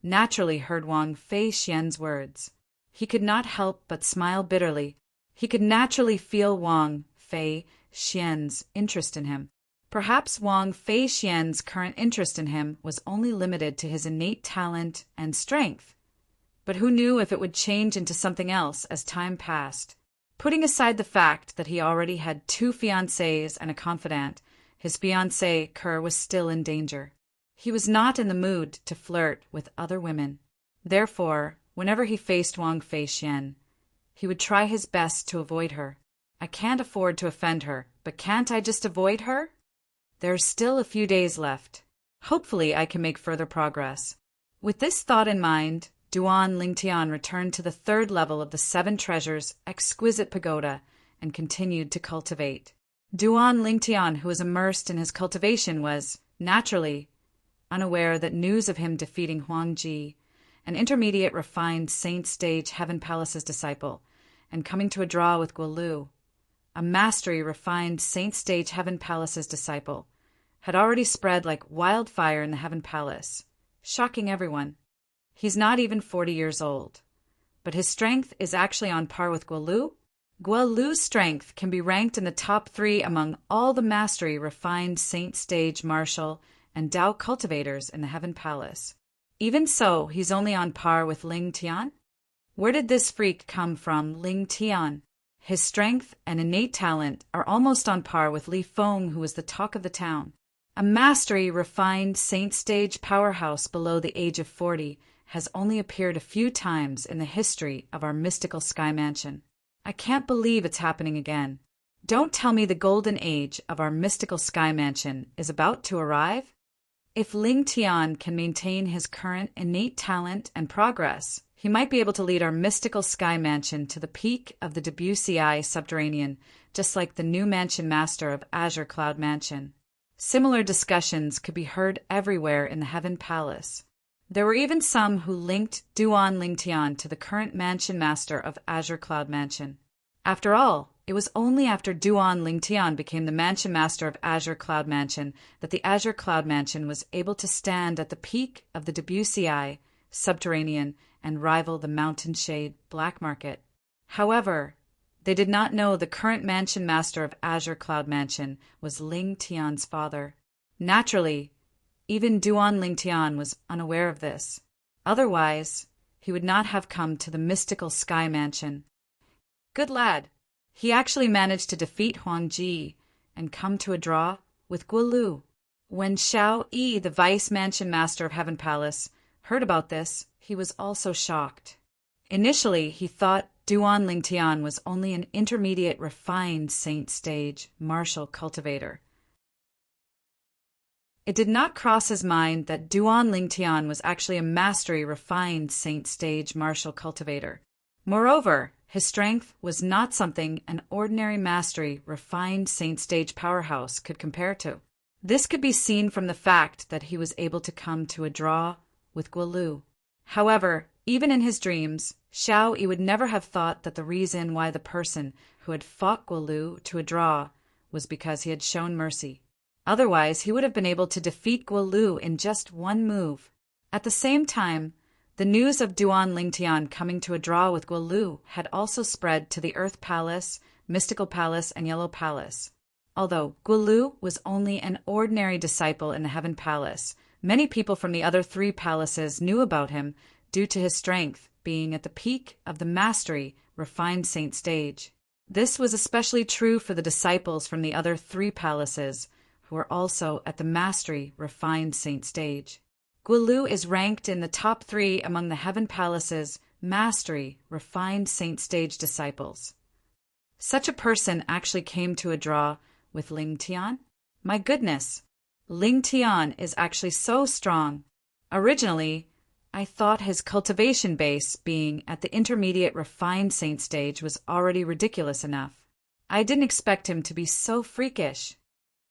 naturally heard Wang Feixian's words. He could not help but smile bitterly. He could naturally feel Wang Feixian's interest in him. Perhaps Wang Feixian's current interest in him was only limited to his innate talent and strength. But who knew if it would change into something else as time passed? Putting aside the fact that he already had 2 fiancées and a confidant, his fiancée Kerr was still in danger. He was not in the mood to flirt with other women. Therefore, whenever he faced Wang Feixian, he would try his best to avoid her. "I can't afford to offend her, but can't I just avoid her? There are still a few days left. Hopefully I can make further progress." With this thought in mind, Duan Ling Tian returned to the 3rd level of the 7 Treasures' exquisite pagoda and continued to cultivate. Duan Lingtian, who was immersed in his cultivation, was, naturally, unaware that news of him defeating Huang Ji, an intermediate refined saint stage Heaven Palace's disciple, and coming to a draw with Guo Lu, a mastery refined saint stage Heaven Palace's disciple, had already spread like wildfire in the Heaven Palace, shocking everyone. He's not even 40 years old, but his strength is actually on par with Guo Lu. Guo Lu's strength can be ranked in the top 3 among all the mastery refined saint stage martial and Dao cultivators in the Heaven Palace. Even so, he's only on par with Ling Tian. Where did this freak come from, Ling Tian? His strength and innate talent are almost on par with Li Feng, who was the talk of the town. A mastery refined saint stage powerhouse below the age of 40 has only appeared a few times in the history of our mystical sky mansion. I can't believe it's happening again. Don't tell me the golden age of our mystical sky mansion is about to arrive? If Ling Tian can maintain his current innate talent and progress, he might be able to lead our mystical sky mansion to the peak of the Debussy subterranean, just like the new mansion master of Azure Cloud Mansion. Similar discussions could be heard everywhere in the Heaven Palace. There were even some who linked Duan Lingtian to the current mansion master of Azure Cloud Mansion. After all, it was only after Duan Lingtian became the mansion master of Azure Cloud Mansion that the Azure Cloud Mansion was able to stand at the peak of the Debussy subterranean and rival the Mountain Shade black market. However, they did not know the current mansion master of Azure Cloud Mansion was Ling Tian's father. Naturally, even Duan Lingtian was unaware of this. Otherwise, he would not have come to the mystical sky mansion. Good lad. He actually managed to defeat Huang Ji and come to a draw with Guo Lu. When Xiao Yi, the vice mansion master of Heaven Palace, heard about this, he was also shocked. Initially, he thought Duan Lingtian was only an intermediate refined saint stage martial cultivator. It did not cross his mind that Duan Lingtian was actually a mastery refined saint stage martial cultivator. Moreover, his strength was not something an ordinary mastery refined saint stage powerhouse could compare to. This could be seen from the fact that he was able to come to a draw with Guo Lu. However, even in his dreams, Xiao Yi would never have thought that the reason why the person who had fought Guo Lu to a draw was because he had shown mercy. Otherwise, he would have been able to defeat Guo Lu in just one move. At the same time, the news of Duan Lingtian coming to a draw with Guo Lu had also spread to the Earth Palace, Mystical Palace, and Yellow Palace. Although Guo Lu was only an ordinary disciple in the Heaven Palace, many people from the other 3 palaces knew about him due to his strength being at the peak of the mastery refined saint stage. This was especially true for the disciples from the other 3 palaces, who were also at the mastery refined saint stage. Guo Lu is ranked in the top 3 among the Heaven Palace's mastery refined saint stage disciples. Such a person actually came to a draw with Ling Tian? My goodness, Ling Tian is actually so strong. Originally, I thought his cultivation base being at the intermediate refined saint stage was already ridiculous enough. I didn't expect him to be so freakish.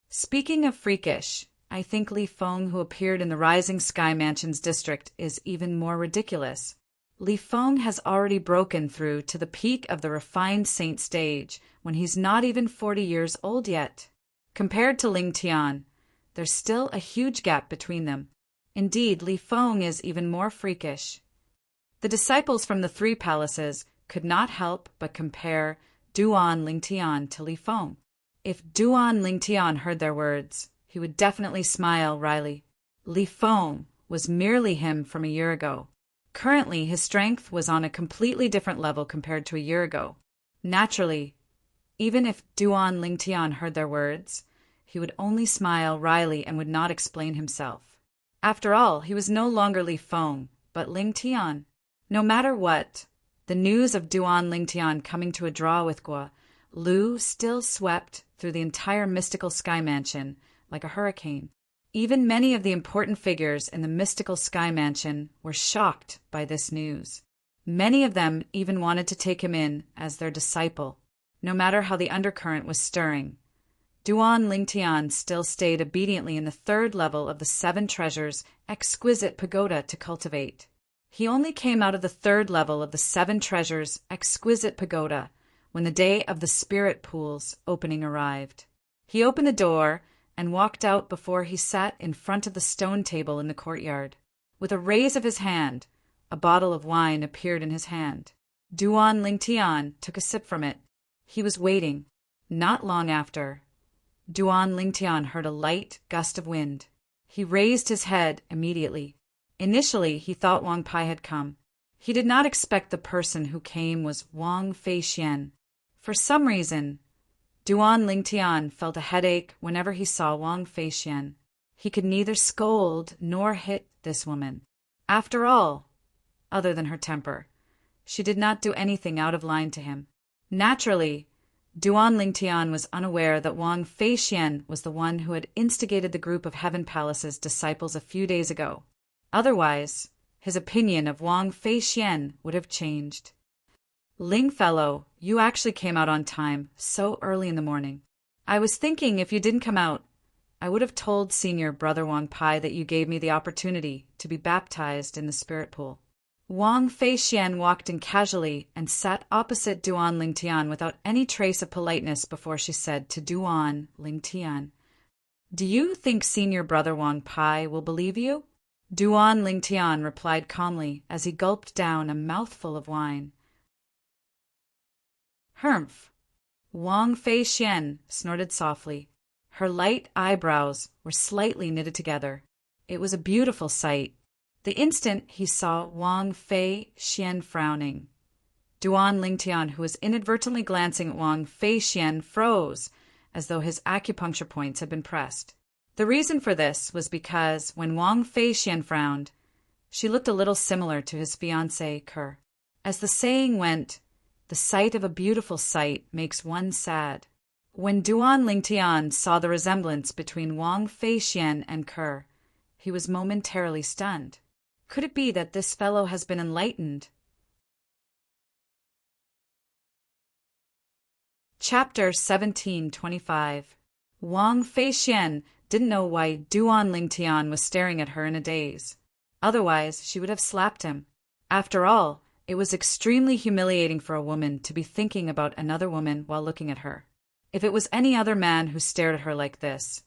Speaking of freakish, I think Li Feng, who appeared in the Rising Sky Mansion's district, is even more ridiculous. Li Feng has already broken through to the peak of the refined saint stage when he's not even 40 years old yet. Compared to Ling Tian, there's still a huge gap between them. Indeed, Li Feng is even more freakish. The disciples from the 3 palaces could not help but compare Duan Lingtian to Li Feng. If Duan Lingtian heard their words, he would definitely smile wryly. Li Feng was merely him from a year ago. Currently, his strength was on a completely different level compared to a year ago. Naturally, even if Duan Lingtian heard their words, he would only smile wryly and would not explain himself. After all, he was no longer Li Feng, but Ling Tian. No matter what, the news of Duan Lingtian coming to a draw with Guo Lu still swept through the entire mystical sky mansion like a hurricane. Even many of the important figures in the mystical sky mansion were shocked by this news. Many of them even wanted to take him in as their disciple, no matter how the undercurrent was stirring. Duan Lingtian still stayed obediently in the third level of the seven treasures' exquisite pagoda to cultivate. He only came out of the third level of the seven treasures' exquisite pagoda when the day of the spirit pool's opening arrived. He opened the door and walked out before he sat in front of the stone table in the courtyard. With a raise of his hand, a bottle of wine appeared in his hand. Duan Lingtian took a sip from it. He was waiting. Not long after, Duan Lingtian heard a light gust of wind. He raised his head immediately. Initially, he thought Wang Pai had come. He did not expect the person who came was Wang Feixian. For some reason, Duan Lingtian felt a headache whenever he saw Wang Feixian. He could neither scold nor hit this woman. After all, other than her temper, she did not do anything out of line to him. Naturally, Duan Lingtian was unaware that Wang Feixian was the one who had instigated the group of Heaven Palace's disciples a few days ago. Otherwise, his opinion of Wang Feixian would have changed. Ling fellow, you actually came out on time, so early in the morning. I was thinking if you didn't come out, I would have told Senior Brother Wang Pai that you gave me the opportunity to be baptized in the spirit pool. Wang Feixian walked in casually and sat opposite Duan Lingtian without any trace of politeness before she said to Duan Lingtian, "Do you think Senior Brother Wang Pai will believe you?" Duan Lingtian replied calmly as he gulped down a mouthful of wine. "Humph." Wang Feixian snorted softly. Her light eyebrows were slightly knitted together. It was a beautiful sight. The instant he saw Wang Feixian frowning, Duan Lingtian, who was inadvertently glancing at Wang Feixian, froze, as though his acupuncture points had been pressed. The reason for this was because when Wang Feixian frowned, she looked a little similar to his fiancée Ke. As the saying went, the sight of a beautiful sight makes one sad. When Duan Lingtian saw the resemblance between Wang Feixian and Ke, he was momentarily stunned. Could it be that this fellow has been enlightened? Chapter 1725. Wang Feixian didn't know why Duan Lingtian was staring at her in a daze. Otherwise, she would have slapped him. After all, it was extremely humiliating for a woman to be thinking about another woman while looking at her. If it was any other man who stared at her like this,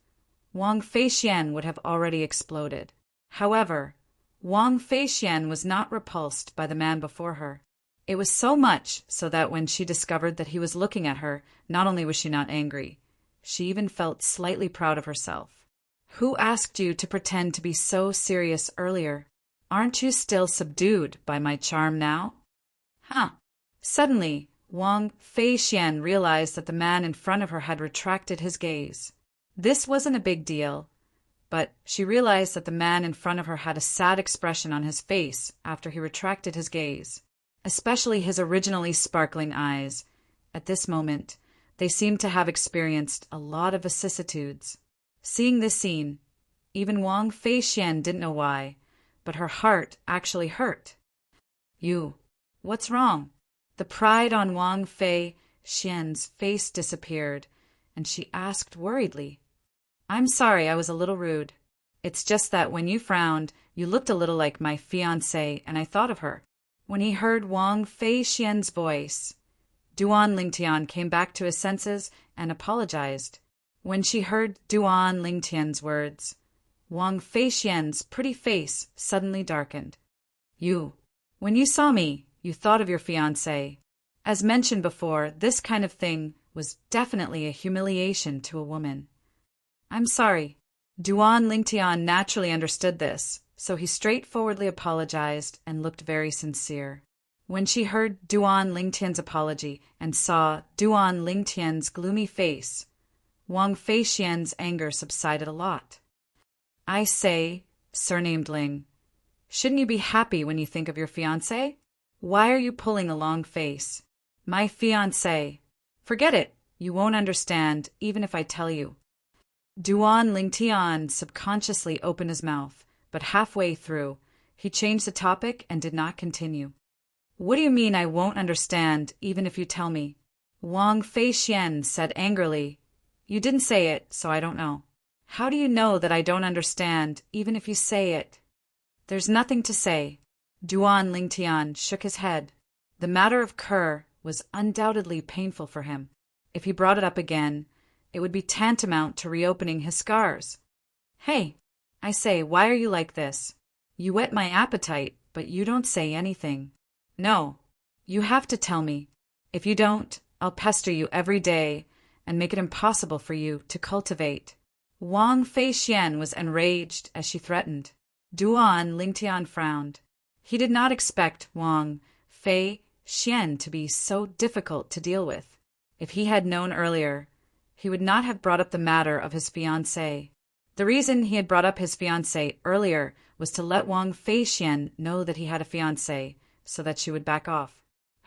Wang Feixian would have already exploded. However, Wang Feixian was not repulsed by the man before her. It was so much so that when she discovered that he was looking at her, not only was she not angry, she even felt slightly proud of herself. "Who asked you to pretend to be so serious earlier? Aren't you still subdued by my charm now?" Huh. Suddenly, Wang Feixian realized that the man in front of her had retracted his gaze. This wasn't a big deal, but she realized that the man in front of her had a sad expression on his face after he retracted his gaze, especially his originally sparkling eyes. At this moment, they seemed to have experienced a lot of vicissitudes. Seeing this scene, even Wang Feixian didn't know why, but her heart actually hurt. "You, what's wrong?" The pride on Wang Feixian's face disappeared, and she asked worriedly, "I'm sorry I was a little rude. It's just that when you frowned, you looked a little like my fiancée, and I thought of her." When he heard Wang Feixian's voice, Duan Lingtian came back to his senses and apologized. When she heard Duan Lingtian's words, Wang Feixian's pretty face suddenly darkened. When you saw me, you thought of your fiancé. As mentioned before, this kind of thing was definitely a humiliation to a woman. I'm sorry." Duan Lingtian naturally understood this, so he straightforwardly apologized and looked very sincere. When she heard Duan Lingtian's apology and saw Duan Lingtian's gloomy face, Wang Feixian's anger subsided a lot. "I say, surnamed Ling, shouldn't you be happy when you think of your fiancé? Why are you pulling a long face? My fiancé. Forget it. You won't understand, even if I tell you." Duan Lingtian subconsciously opened his mouth, but halfway through, he changed the topic and did not continue. "What do you mean I won't understand, even if you tell me?" Wang Feixian said angrily, You didn't say it, so I don't know. How do you know that I don't understand, even if you say it? There's nothing to say. Duan Lingtian shook his head. The matter of Kerr was undoubtedly painful for him. If he brought it up again, it would be tantamount to reopening his scars. Hey, I say, why are you like this? You whet my appetite, but you don't say anything. No, you have to tell me. If you don't, I'll pester you every day and make it impossible for you to cultivate. Wang Feixian was enraged as she threatened. Duan Lingtian frowned. He did not expect Wang Feixian to be so difficult to deal with. If he had known earlier, he would not have brought up the matter of his fiancée. The reason he had brought up his fiancée earlier was to let Wang Feixian know that he had a fiancée, so that she would back off.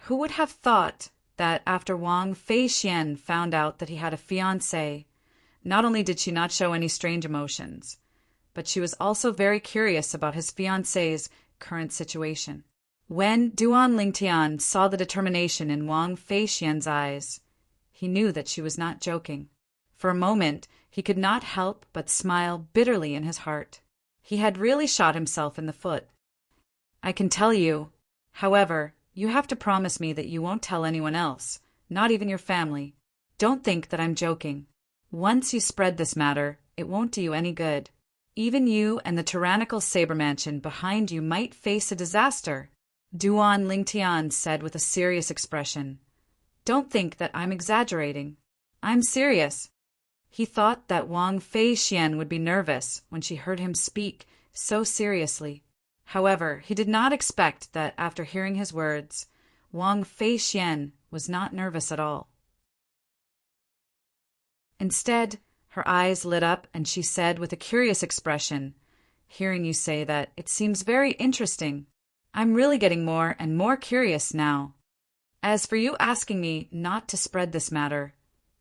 Who would have thought that after Wang Feixian found out that he had a fiancée, not only did she not show any strange emotions, but she was also very curious about his fiancée's current situation. When Duan Lingtian saw the determination in Wang Feixian's eyes, he knew that she was not joking. For a moment, he could not help but smile bitterly in his heart. He had really shot himself in the foot. I can tell you. However, you have to promise me that you won't tell anyone else, not even your family. Don't think that I'm joking. Once you spread this matter, it won't do you any good. Even you and the tyrannical saber mansion behind you might face a disaster, Duan Lingtian said with a serious expression. Don't think that I'm exaggerating. I'm serious. He thought that Wang Feixian would be nervous when she heard him speak so seriously. However, he did not expect that after hearing his words, Wang Feixian was not nervous at all. Instead, her eyes lit up and she said with a curious expression, hearing you say that, it seems very interesting. I'm really getting more and more curious now. As for you asking me not to spread this matter,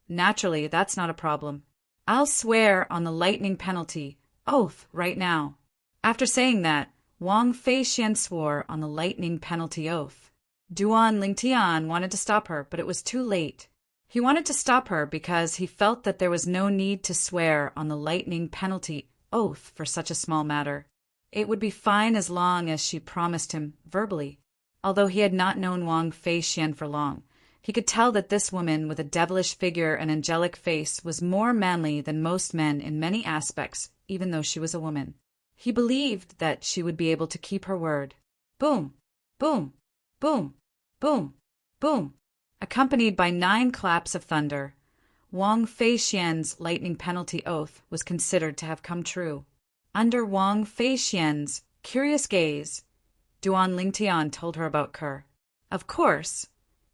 naturally, that's not a problem. I'll swear on the lightning penalty, oath, right now. After saying that, Wang Feixian swore on the lightning penalty oath. Duan Lingtian wanted to stop her, but it was too late. He wanted to stop her because he felt that there was no need to swear on the lightning penalty oath for such a small matter. It would be fine as long as she promised him verbally. Although he had not known Wang Feixian for long, he could tell that this woman with a devilish figure and angelic face was more manly than most men in many aspects, even though she was a woman. He believed that she would be able to keep her word. Boom, boom, boom, boom, boom. Accompanied by 9 claps of thunder, Wang Feixian's lightning penalty oath was considered to have come true. Under Wang Feixian's curious gaze, Duan Lingtian told her about Kerr. Of course,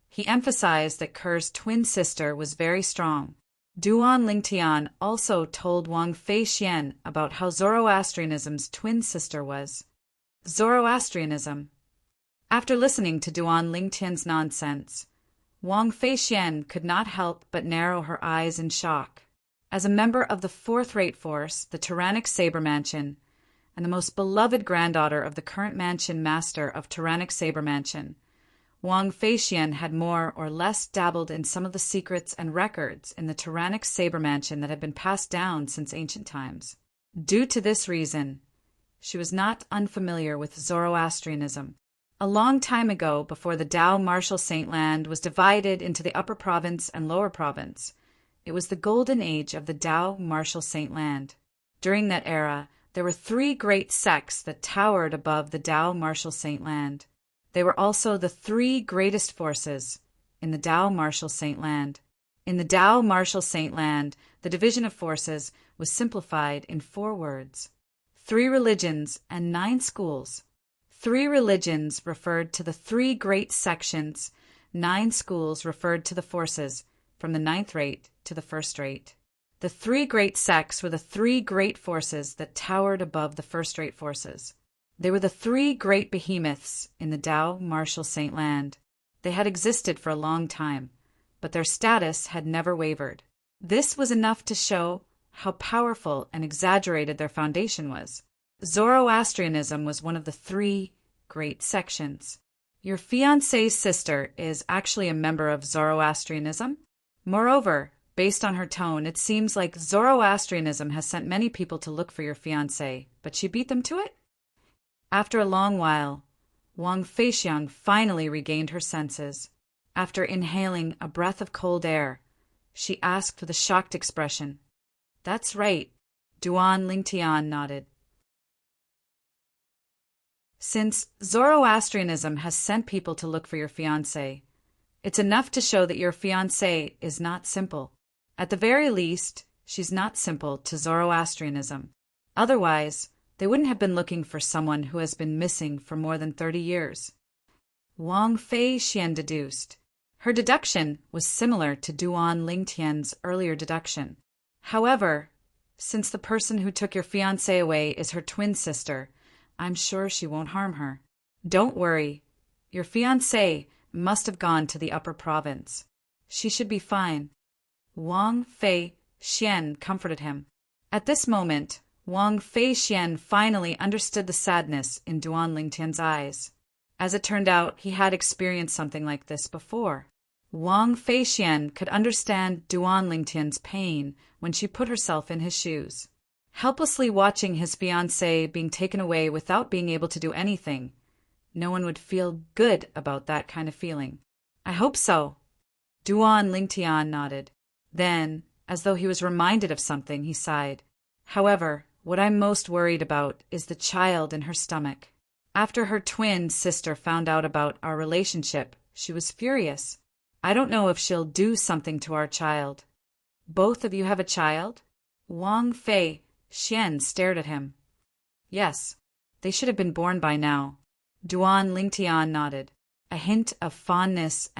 he emphasized that Kerr's twin sister was very strong. Duan Lingtian also told Wang Feixian about how Zoroastrianism's twin sister was. Zoroastrianism. After listening to Duan Lingtian's nonsense, Wang Feixian could not help but narrow her eyes in shock. As a member of the fourth-rate force, the tyrannic saber mansion, and the most beloved granddaughter of the current mansion master of tyrannic saber mansion, Wang Feixian had more or less dabbled in some of the secrets and records in the tyrannic saber mansion that had been passed down since ancient times. Due to this reason, she was not unfamiliar with Zoroastrianism. A long time ago, before the Tao Martial Saint Land was divided into the Upper Province and Lower Province, it was the golden age of the Tao Martial Saint Land. During that era, there were 3 great sects that towered above the Tao Martial Saint Land. They were also the 3 greatest forces in the Tao Martial Saint Land. In the Tao Martial Saint Land, the division of forces was simplified in 4 words. 3 religions and 9 schools. 3 religions referred to the 3 great sections, 9 schools referred to the forces from the 9th rate to the 1st rate. The 3 great sects were the 3 great forces that towered above the first-rate forces. They were the 3 great behemoths in the Tao Martial Saint Land. They had existed for a long time, but their status had never wavered. This was enough to show how powerful and exaggerated their foundation was. Zoroastrianism was one of the 3 great sections. Your fiancée's sister is actually a member of Zoroastrianism. Moreover, Based on her tone, it seems like Zoroastrianism has sent many people to look for your fiancé, but she beat them to it? After a long while, Wang Feixiang finally regained her senses. After inhaling a breath of cold air, she asked with a shocked expression. That's right. Duan Lingtian nodded. Since Zoroastrianism has sent people to look for your fiancé, it's enough to show that your fiancé is not simple. At the very least, she's not simple to Zoroastrianism. Otherwise, they wouldn't have been looking for someone who has been missing for more than 30 years. Wang Feixian deduced. Her deduction was similar to Duan Lingtian's earlier deduction. However, since the person who took your fiancé away is her twin sister, I'm sure she won't harm her. Don't worry. Your fiancé must have gone to the upper province. She should be fine. Wang Feixian comforted him. At this moment, Wang Feixian finally understood the sadness in Duan Lingtian's eyes. As it turned out, he had experienced something like this before. Wang Feixian could understand Duan Lingtian's pain when she put herself in his shoes. Helplessly watching his fiancée being taken away without being able to do anything, no one would feel good about that kind of feeling. I hope so. Duan Lingtian nodded. Then, as though he was reminded of something, he sighed. However, what I'm most worried about is the child in her stomach. After her twin sister found out about our relationship, she was furious. I don't know if she'll do something to our child. Both of you have a child? Wang Feixian stared at him. Yes, they should have been born by now. Duan Lingtian nodded. A hint of fondness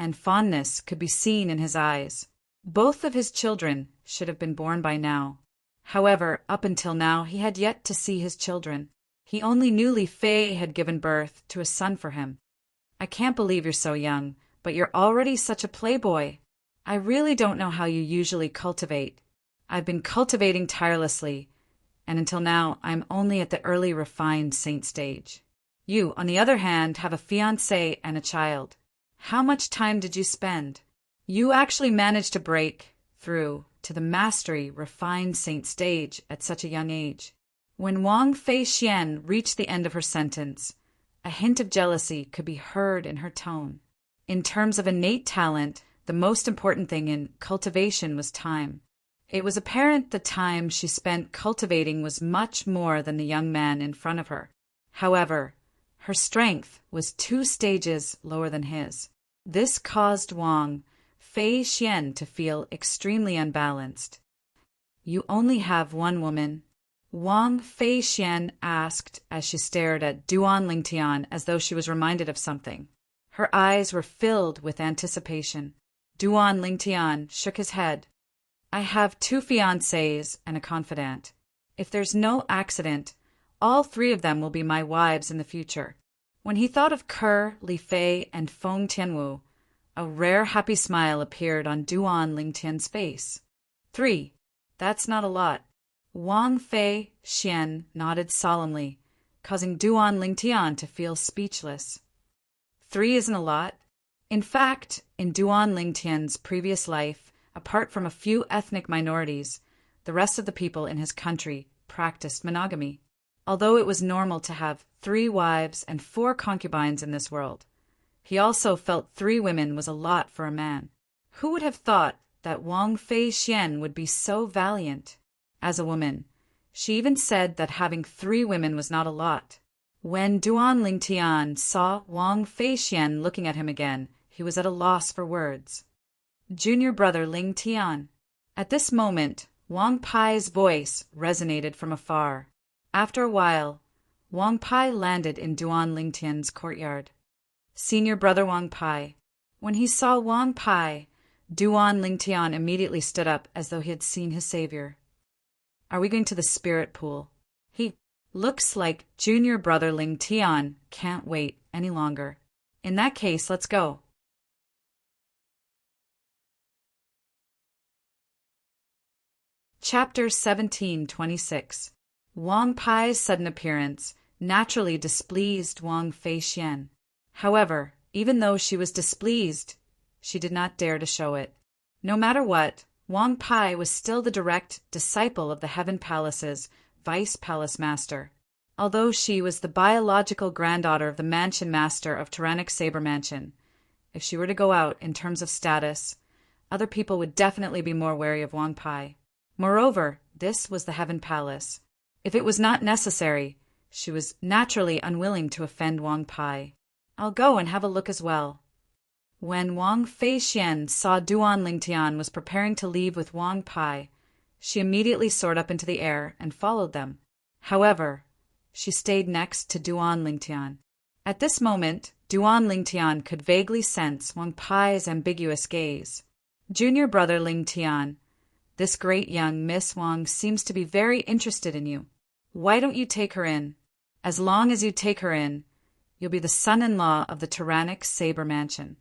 could be seen in his eyes. Both of his children should have been born by now. However, up until now, he had yet to see his children. He only knew Li Fei had given birth to a son for him. I can't believe you're so young, but you're already such a playboy. I really don't know how you usually cultivate. I've been cultivating tirelessly, and until now, I'm only at the early refined saint stage. You, on the other hand, have a fiancé and a child. How much time did you spend? You actually managed to break through to the mastery refined saint stage at such a young age. When Wang Feixian reached the end of her sentence, a hint of jealousy could be heard in her tone. In terms of innate talent, the most important thing in cultivation was time. It was apparent the time she spent cultivating was much more than the young man in front of her. However, her strength was 2 stages lower than his. This caused Wang Feixian to feel extremely unbalanced. You only have one woman? Wang Feixian asked as she stared at Duan Lingtian as though she was reminded of something. Her eyes were filled with anticipation. Duan Lingtian shook his head. I have 2 fiancés and a confidant. If there's no accident, all 3 of them will be my wives in the future. When he thought of Ke, Li Fei, and Feng Tianwu, a rare happy smile appeared on Duan Lingtian's face. 3. That's not a lot. Wang Feixian nodded solemnly, causing Duan Lingtian to feel speechless. 3 isn't a lot. In fact, in Duan Lingtian's previous life, apart from a few ethnic minorities, the rest of the people in his country practiced monogamy. Although it was normal to have 3 wives and 4 concubines in this world, he also felt 3 women was a lot for a man. Who would have thought that Wang Feixian would be so valiant? As a woman, she even said that having 3 women was not a lot. When Duan Lingtian saw Wang Feixian looking at him again, he was at a loss for words. Junior brother Lingtian. At this moment, Wang Pai's voice resonated from afar. After a while, Wang Pai landed in Duan Lingtian's courtyard. Senior brother Wang Pai. When he saw Wang Pai, Duan Lingtian immediately stood up as though he had seen his savior. Are we going to the spirit pool? He looks like junior brother Lingtian can't wait any longer. In that case, let's go. Chapter 1726. Wang Pai's sudden appearance naturally displeased Wang Feixian. However, even though she was displeased, she did not dare to show it. No matter what, Wang Pai was still the direct disciple of the Heaven Palace's Vice Palace Master, although she was the biological granddaughter of the Mansion Master of Tyrannic Saber Mansion. If she were to go out in terms of status, other people would definitely be more wary of Wang Pai. Moreover, this was the Heaven Palace. If it was not necessary, she was naturally unwilling to offend Wang Pai. I'll go and have a look as well. When Wang Feixian saw Duan Lingtian was preparing to leave with Wang Pai, she immediately soared up into the air and followed them. However, she stayed next to Duan Lingtian. At this moment, Duan Lingtian could vaguely sense Wang Pai's ambiguous gaze. Junior brother Lingtian, this great young Miss Wang seems to be very interested in you. Why don't you take her in? As long as you take her in, you'll be the son-in-law of the tyrannic Saber Mansion.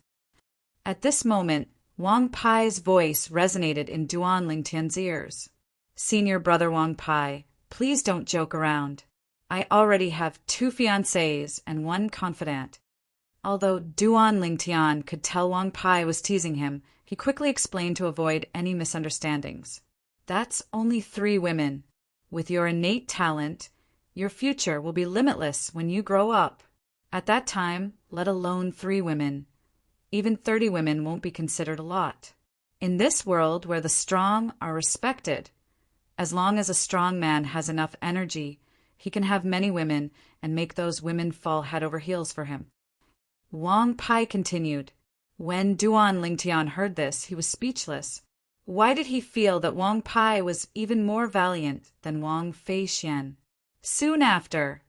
At this moment, Wang Pai's voice resonated in Duan Lingtian's ears. Senior brother Wang Pai, please don't joke around. I already have 2 fiancés and 1 confidant. Although Duan Lingtian could tell Wang Pai was teasing him, he quickly explained to avoid any misunderstandings. That's only 3 women. With your innate talent, your future will be limitless when you grow up. At that time, let alone 3 women. Even 30 women won't be considered a lot. In this world where the strong are respected, as long as a strong man has enough energy, he can have many women and make those women fall head over heels for him. Wang Pai continued. When Duan Lingtian heard this, he was speechless. Why did he feel that Wang Pai was even more valiant than Wang Feixian? Soon after,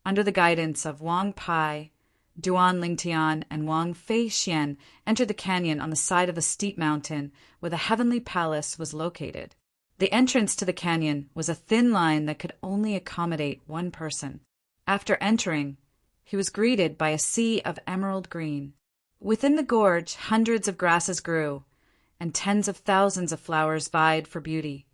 under the guidance of Wang Pai, Duan Lingtian and Wang Feixian entered the canyon on the side of the steep mountain where the heavenly palace was located. The entrance to the canyon was a thin line that could only accommodate 1 person. After entering, he was greeted by a sea of emerald green. Within the gorge, hundreds of grasses grew, and tens of thousands of flowers vied for beauty,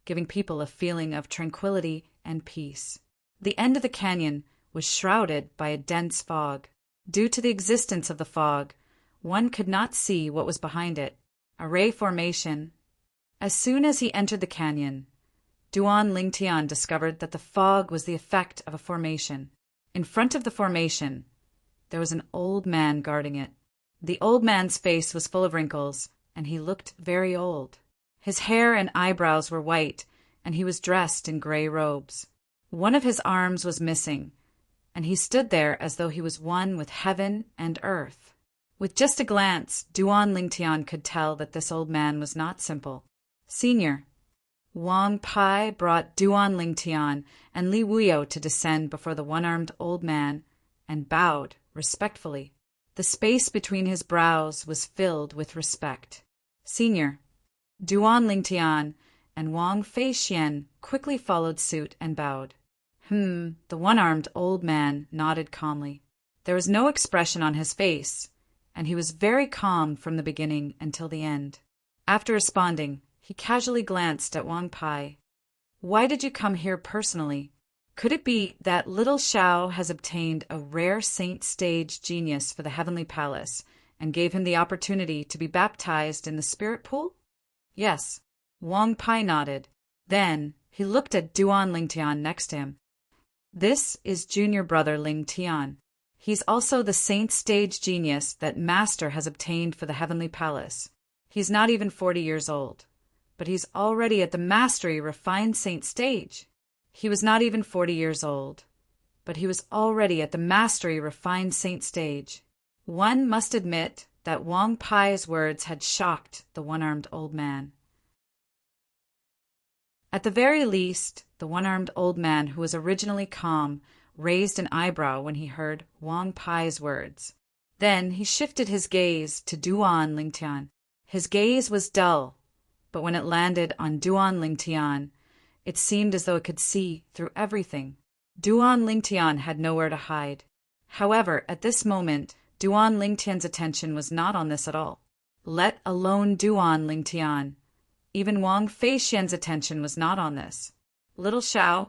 giving people a feeling of tranquility and peace. The end of the canyon was shrouded by a dense fog. Due to the existence of the fog, one could not see what was behind it, a ray formation. As soon as he entered the canyon, Duan Lingtian discovered that the fog was the effect of a formation. In front of the formation, there was an old man guarding it. The old man's face was full of wrinkles, and he looked very old. His hair and eyebrows were white, and he was dressed in gray robes. One of his arms was missing, and he stood there as though he was one with heaven and earth. With just a glance, Duan Lingtian could tell that this old man was not simple. Senior, Wang Pai brought Duan Lingtian and Li Wuyo to descend before the one-armed old man and bowed respectfully. The space between his brows was filled with respect. Senior, Duan Lingtian and Wang Feixian quickly followed suit and bowed. The one-armed old man nodded calmly. There was no expression on his face, and he was very calm from the beginning until the end. After responding, he casually glanced at Wang Pai. Why did you come here personally? Could it be that little Xiao has obtained a rare saint stage genius for the heavenly palace and gave him the opportunity to be baptized in the spirit pool? Yes, Wang Pai nodded. Then he looked at Duan Lingtian next to him. This is junior brother Lingtian. He's also the saint stage genius that Master has obtained for the heavenly palace. He's not even 40 years old, but he's already at the mastery refined saint stage. He was not even 40 years old, but he was already at the mastery refined saint stage. One must admit that Wang Pai's words had shocked the one-armed old man. At the very least, the one-armed old man, who was originally calm, raised an eyebrow when he heard Wang Pai's words. Then he shifted his gaze to Duan Lingtian. His gaze was dull, but when it landed on Duan Lingtian, it seemed as though it could see through everything. Duan Lingtian had nowhere to hide. However, at this moment, Duan Lingtian's attention was not on this at all. Let alone Duan Lingtian. Even Wang Feixian's attention was not on this. Little Xiao.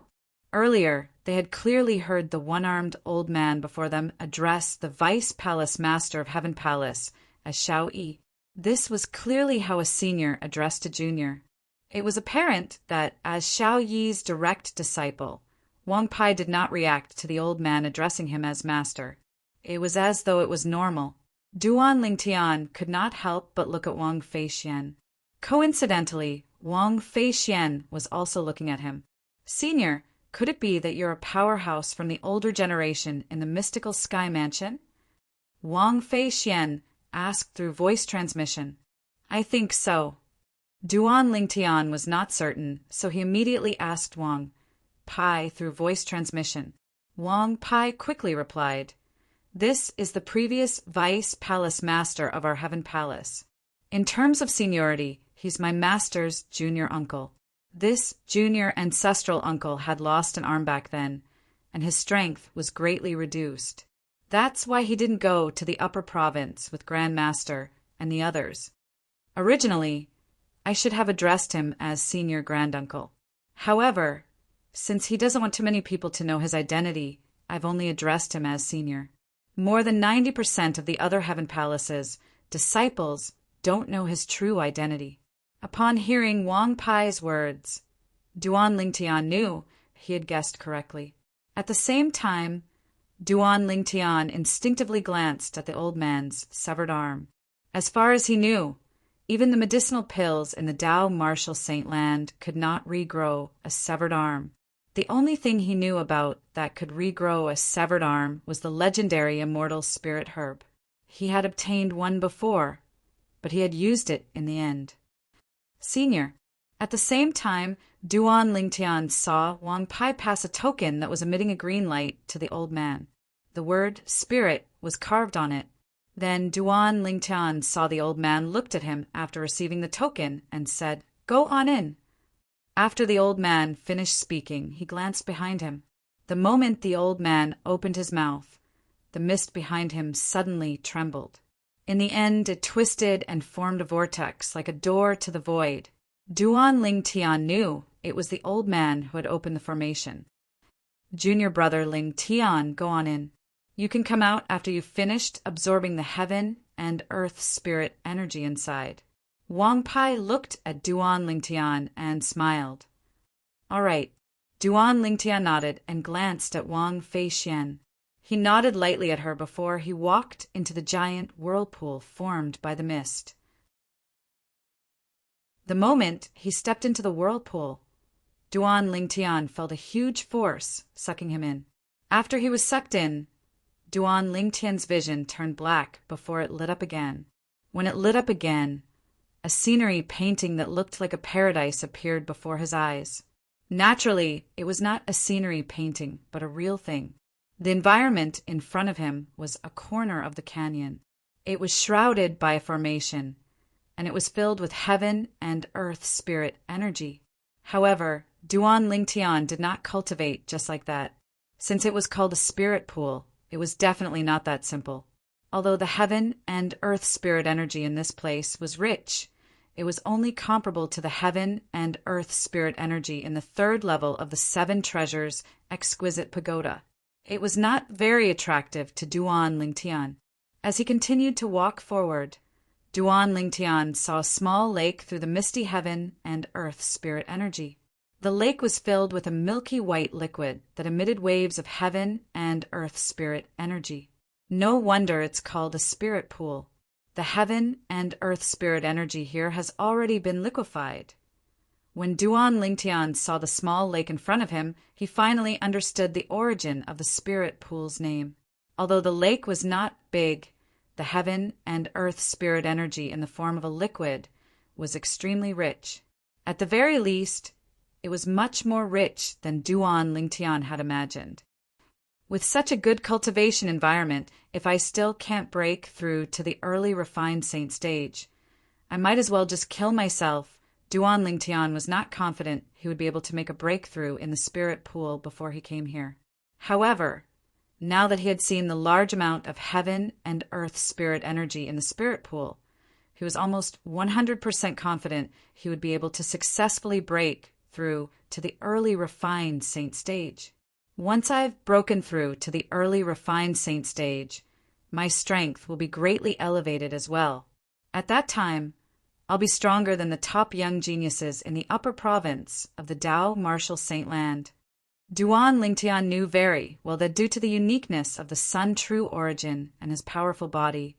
Earlier, they had clearly heard the one-armed old man before them address the Vice Palace Master of Heaven Palace as Xiao Yi. This was clearly how a senior addressed a junior. It was apparent that, as Xiao Yi's direct disciple, Wang Pai did not react to the old man addressing him as master. It was as though it was normal. Duan Lingtian could not help but look at Wang Feixian. Coincidentally, Wang Feixian was also looking at him. Senior, could it be that you're a powerhouse from the older generation in the mystical sky mansion? Wang Feixian asked through voice transmission. I think so. Duan Lingtian was not certain, so he immediately asked Wang Pai through voice transmission. Wang Pai quickly replied, This is the previous vice palace master of our heaven palace. In terms of seniority, he's my master's junior uncle. This junior ancestral uncle had lost an arm back then, and his strength was greatly reduced. That's why he didn't go to the upper province with Grand Master and the others. Originally, I should have addressed him as senior granduncle. However, since he doesn't want too many people to know his identity, I've only addressed him as senior. More than 90% of the other heaven palaces' disciples don't know his true identity. Upon hearing Wang Pai's words, Duan Lingtian knew he had guessed correctly. At the same time, Duan Lingtian instinctively glanced at the old man's severed arm. As far as he knew, even the medicinal pills in the Tao Martial Saint Land could not regrow a severed arm. The only thing he knew about that could regrow a severed arm was the legendary immortal spirit herb. He had obtained one before, but he had used it in the end. Senior. At the same time, Duan Lingtian saw Wang Pai pass a token that was emitting a green light to the old man. The word spirit was carved on it. Then Duan Lingtian saw the old man looked at him after receiving the token and said, Go on in. After the old man finished speaking, he glanced behind him. The moment the old man opened his mouth, the mist behind him suddenly trembled. In the end, it twisted and formed a vortex like a door to the void. Duan Lingtian knew it was the old man who had opened the formation. Junior brother Lingtian, go on in. You can come out after you've finished absorbing the heaven and earth spirit energy inside. Wang Pai looked at Duan Lingtian and smiled. All right. Duan Lingtian nodded and glanced at Wang Feixian. He nodded lightly at her before he walked into the giant whirlpool formed by the mist. The moment he stepped into the whirlpool, Duan Lingtian felt a huge force sucking him in. After he was sucked in, Duan Lingtian's vision turned black before it lit up again. When it lit up again, a scenery painting that looked like a paradise appeared before his eyes. Naturally, it was not a scenery painting, but a real thing. The environment in front of him was a corner of the canyon. It was shrouded by a formation, and it was filled with heaven and earth spirit energy. However, Duan Lingtian did not cultivate just like that. Since it was called a spirit pool, it was definitely not that simple. Although the heaven and earth spirit energy in this place was rich, it was only comparable to the heaven and earth spirit energy in the third level of the 7 treasures exquisite pagoda. It was not very attractive to Duan Lingtian. As he continued to walk forward, Duan Lingtian saw a small lake through the misty heaven and earth spirit energy. The lake was filled with a milky white liquid that emitted waves of heaven and earth spirit energy. No wonder it's called a spirit pool. The heaven and earth spirit energy here has already been liquefied. When Duan Lingtian saw the small lake in front of him, he finally understood the origin of the spirit pool's name. Although the lake was not big, the heaven and earth spirit energy in the form of a liquid was extremely rich. At the very least, it was much more rich than Duan Lingtian had imagined. With such a good cultivation environment, if I still can't break through to the early refined saint stage, I might as well just kill myself. Duan Lingtian was not confident he would be able to make a breakthrough in the spirit pool before he came here. However, now that he had seen the large amount of heaven and earth spirit energy in the spirit pool, he was almost 100% confident he would be able to successfully break through to the early refined saint stage. Once I've broken through to the early refined saint stage, my strength will be greatly elevated as well. At that time, I'll be stronger than the top young geniuses in the upper province of the Dao Martial Saint Land. Duan Lingtian knew very well that due to the uniqueness of the Sun true origin and his powerful body,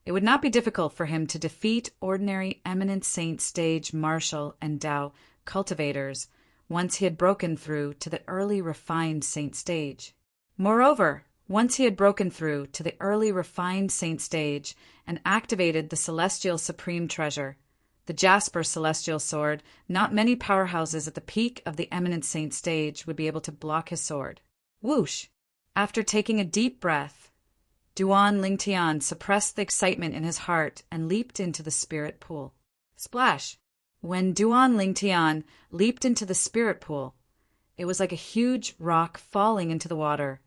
it would not be difficult for him to defeat ordinary eminent saint stage martial and Dao cultivators once he had broken through to the early refined saint stage. Moreover, once he had broken through to the early refined saint stage and activated the celestial supreme treasure, the Jasper celestial sword, not many powerhouses at the peak of the eminent saint stage would be able to block his sword. Whoosh! After taking a deep breath, Duan Lingtian suppressed the excitement in his heart and leaped into the spirit pool. Splash! When Duan Lingtian leaped into the spirit pool, it was like a huge rock falling into the water,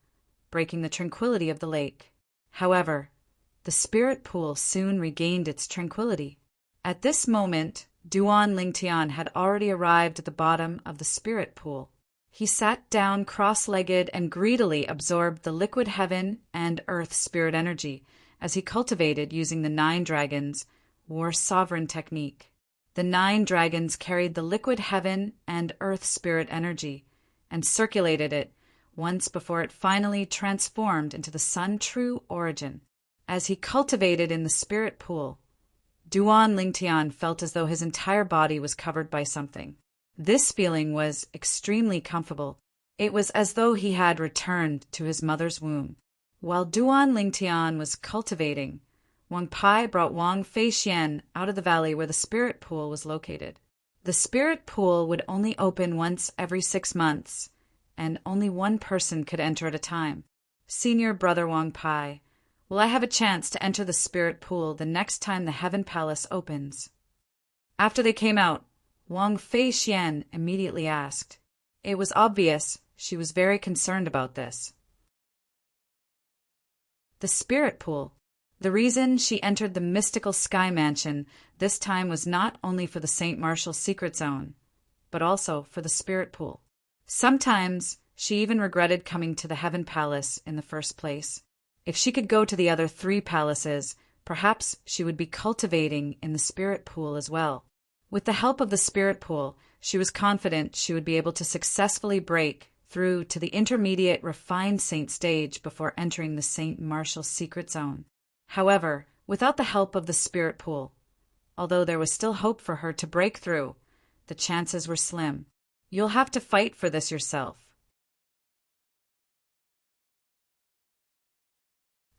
breaking the tranquility of the lake. However, the spirit pool soon regained its tranquility. At this moment, Duan Lingtian had already arrived at the bottom of the spirit pool. He sat down cross-legged and greedily absorbed the liquid heaven and earth spirit energy as he cultivated using the 9 dragons war sovereign technique. The 9 dragons carried the liquid heaven and earth spirit energy and circulated it once before it finally transformed into the Sun true origin. As he cultivated in the spirit pool, Duan Lingtian felt as though his entire body was covered by something. This feeling was extremely comfortable. It was as though he had returned to his mother's womb. While Duan Lingtian was cultivating, Wang Pai brought Wang Feixian out of the valley where the spirit pool was located. The spirit pool would only open once every 6 months, and only one person could enter at a time. Senior brother Wang Pai, will I have a chance to enter the spirit pool the next time the Heaven Palace opens? After they came out, Wang Feixian immediately asked. It was obvious she was very concerned about this. The spirit pool. The reason she entered the mystical sky mansion this time was not only for the St. Martial secret zone, but also for the spirit pool. Sometimes she even regretted coming to the Heaven Palace in the first place. If she could go to the other 3 palaces, perhaps she would be cultivating in the spirit pool as well. With the help of the spirit pool, she was confident she would be able to successfully break through to the intermediate refined saint stage before entering the St. Martial secret zone. However, without the help of the spirit pool, although there was still hope for her to break through, the chances were slim. You'll have to fight for this yourself.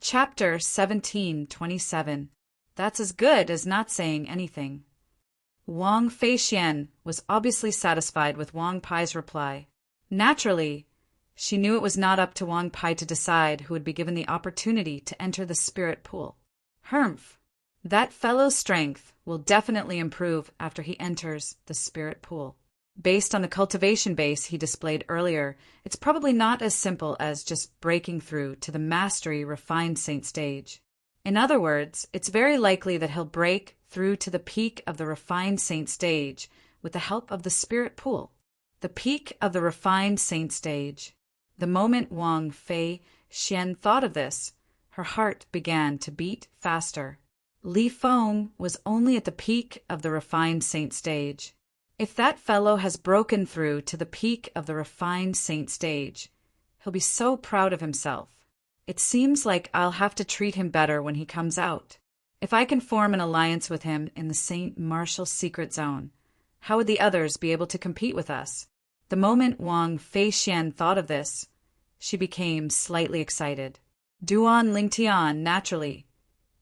Chapter 17:27. That's as good as not saying anything. Wang Feixian was obviously satisfied with Wang Pai's reply. Naturally, she knew it was not up to Wang Pai to decide who would be given the opportunity to enter the spirit pool. Humph! That fellow's strength will definitely improve after he enters the spirit pool. Based on the cultivation base he displayed earlier, it's probably not as simple as just breaking through to the mastery refined saint stage. In other words, it's very likely that he'll break through to the peak of the refined saint stage with the help of the spirit pool. The peak of the refined saint stage. The moment Wang Feixian thought of this, her heart began to beat faster. Li Feng was only at the peak of the refined saint stage. If that fellow has broken through to the peak of the refined saint stage, he'll be so proud of himself. It seems like I'll have to treat him better when he comes out. If I can form an alliance with him in the St. Martial secret zone, how would the others be able to compete with us? The moment Wang Feixian thought of this, she became slightly excited. Duan Lingtian, naturally,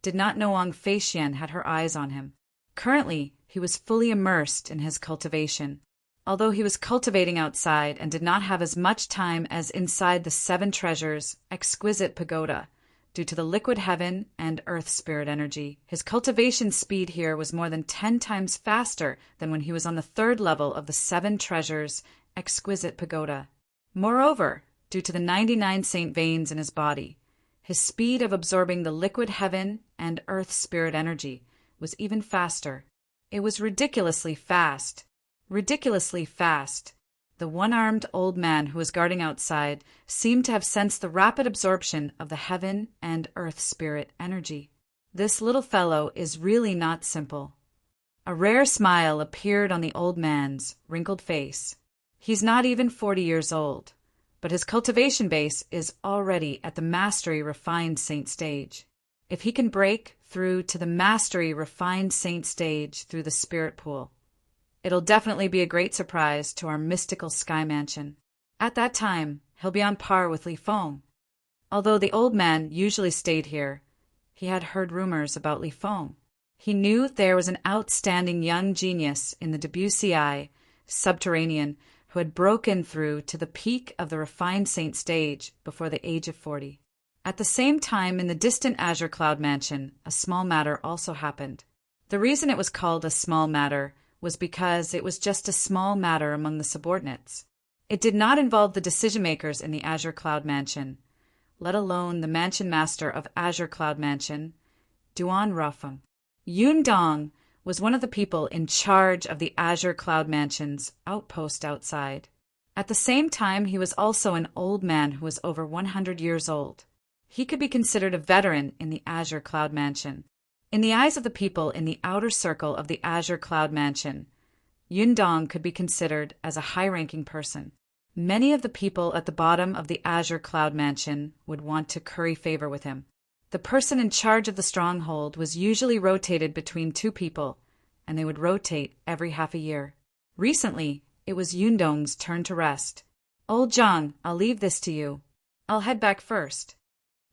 did not know Wang Feixian had her eyes on him. Currently, he was fully immersed in his cultivation. Although he was cultivating outside and did not have as much time as inside the 7 treasures exquisite pagoda, due to the liquid heaven and earth spirit energy, his cultivation speed here was more than 10 times faster than when he was on the 3rd level of the 7 treasures exquisite pagoda. Moreover, due to the 99 saint veins in his body, his speed of absorbing the liquid heaven and earth spirit energy was even faster. It was ridiculously fast. Ridiculously fast. The one-armed old man who was guarding outside seemed to have sensed the rapid absorption of the heaven and earth spirit energy. This little fellow is really not simple. A rare smile appeared on the old man's wrinkled face. He's not even 40 years old, but his cultivation base is already at the mastery refined saint stage. If he can break through to the mastery refined saint stage through the spirit pool, it'll definitely be a great surprise to our mystical sky mansion. At that time, he'll be on par with Li Feng. Although the old man usually stayed here, he had heard rumors about Li Feng. He knew there was an outstanding young genius in the Debussy subterranean who had broken through to the peak of the refined saint stage before the age of 40. At the same time, in the distant Azure Cloud Mansion, a small matter also happened. The reason it was called a small matter was because it was just a small matter among the subordinates. It did not involve the decision-makers in the Azure Cloud Mansion, let alone the Mansion Master of Azure Cloud Mansion, Duan Rafeng. Yun Dong was one of the people in charge of the Azure Cloud Mansion's outpost outside. At the same time, he was also an old man who was over 100 years old. He could be considered a veteran in the Azure Cloud Mansion. In the eyes of the people in the outer circle of the Azure Cloud Mansion, Yun Dong could be considered as a high-ranking person. Many of the people at the bottom of the Azure Cloud Mansion would want to curry favor with him. The person in charge of the stronghold was usually rotated between two people, and they would rotate every half a year. Recently, it was Yun Dong's turn to rest. "Old Zhang, I'll leave this to you. I'll head back first."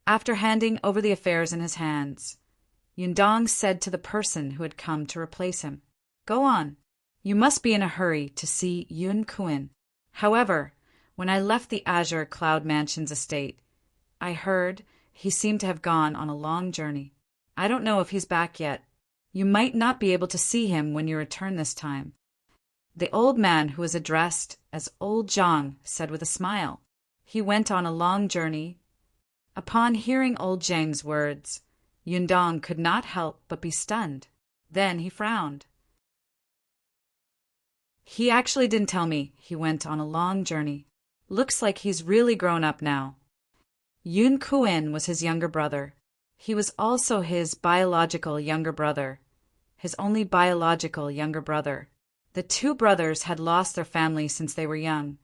After handing over the affairs in his hands, Yun Dong said to the person who had come to replace him, "Go on. You must be in a hurry to see Yun Kuan." However, when I left the Azure Cloud Mansion's estate, I heard he seemed to have gone on a long journey. I don't know if he's back yet. You might not be able to see him when you return this time. The old man, who was addressed as Old Zhang, said with a smile. He went on a long journey. Upon hearing Old Zhang's words, Yun Dong could not help but be stunned. Then he frowned. "He actually didn't tell me he went on a long journey. Looks like he's really grown up now." Yun Kuan was his younger brother. He was also his biological younger brother, his only biological younger brother. The two brothers had lost their family since they were young,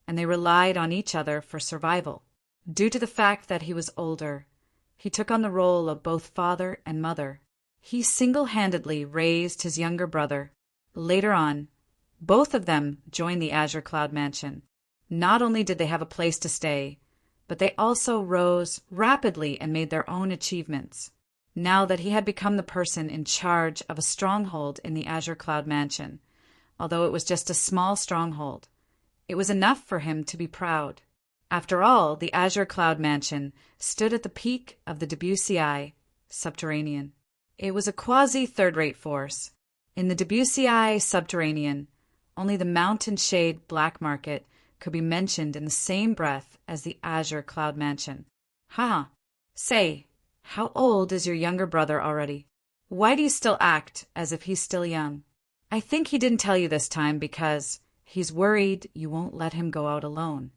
and they relied on each other for survival. Due to the fact that he was older, he took on the role of both father and mother. He single-handedly raised his younger brother. Later on, both of them joined the Azure Cloud Mansion. Not only did they have a place to stay, but they also rose rapidly and made their own achievements. Now that he had become the person in charge of a stronghold in the Azure Cloud Mansion, although it was just a small stronghold, it was enough for him to be proud. After all, the Azure Cloud Mansion stood at the peak of the Debussy subterranean. It was a quasi-third-rate force. In the Debussy subterranean, only the mountain shade black market could be mentioned in the same breath as the Azure Cloud Mansion. Say, how old is your younger brother already? Why do you still act as if he's still young? I think he didn't tell you this time because he's worried you won't let him go out alone.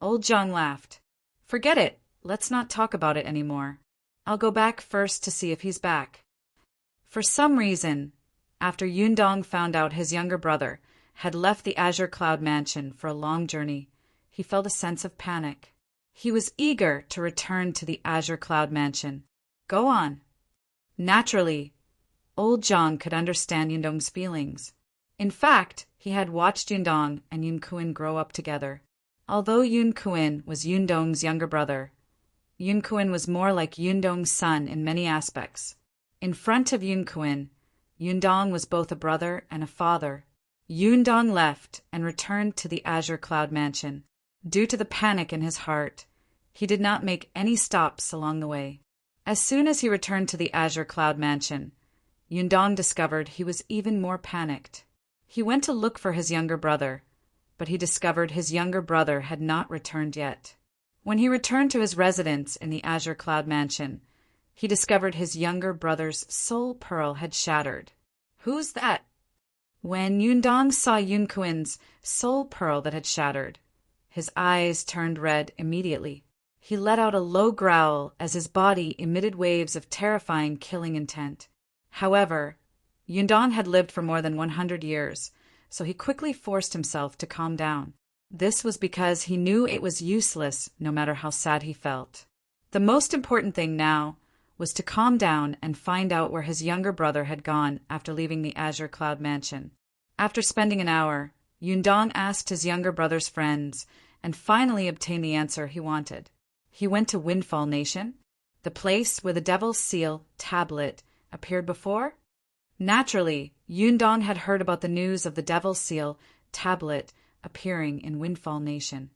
Old Zhang laughed. Forget it. Let's not talk about it anymore. I'll go back first to see if he's back. For some reason, after Yun Dong found out his younger brother had left the Azure Cloud Mansion for a long journey, he felt a sense of panic. He was eager to return to the Azure Cloud Mansion. Go on. Naturally, Old Zhang could understand Yun Dong's feelings. In fact, he had watched Yun Dong and Yun Kuan grow up together. Although Yun Kuan was Yun Dong's younger brother, Yun Kuan was more like Yun Dong's son in many aspects. In front of Yun Kuan, Yun Dong was both a brother and a father. Yun Dong left and returned to the Azure Cloud Mansion. Due to the panic in his heart, he did not make any stops along the way. As soon as he returned to the Azure Cloud Mansion, Yun Dong discovered he was even more panicked. He went to look for his younger brother, but he discovered his younger brother had not returned yet. When he returned to his residence in the Azure Cloud Mansion, he discovered his younger brother's soul pearl had shattered. Who's that? When Yun Dong saw Yun Kuan's soul pearl that had shattered, his eyes turned red immediately. He let out a low growl as his body emitted waves of terrifying killing intent. However, Yundong had lived for more than 100 years, so he quickly forced himself to calm down. This was because he knew it was useless no matter how sad he felt. The most important thing now was to calm down and find out where his younger brother had gone after leaving the Azure Cloud Mansion. After spending an hour, Yundong asked his younger brother's friends and finally obtained the answer he wanted. He went to Windfall Nation, the place where the Devil's Seal tablet appeared before. Naturally, Yundong had heard about the news of the Devil's Seal tablet appearing in Windfall Nation.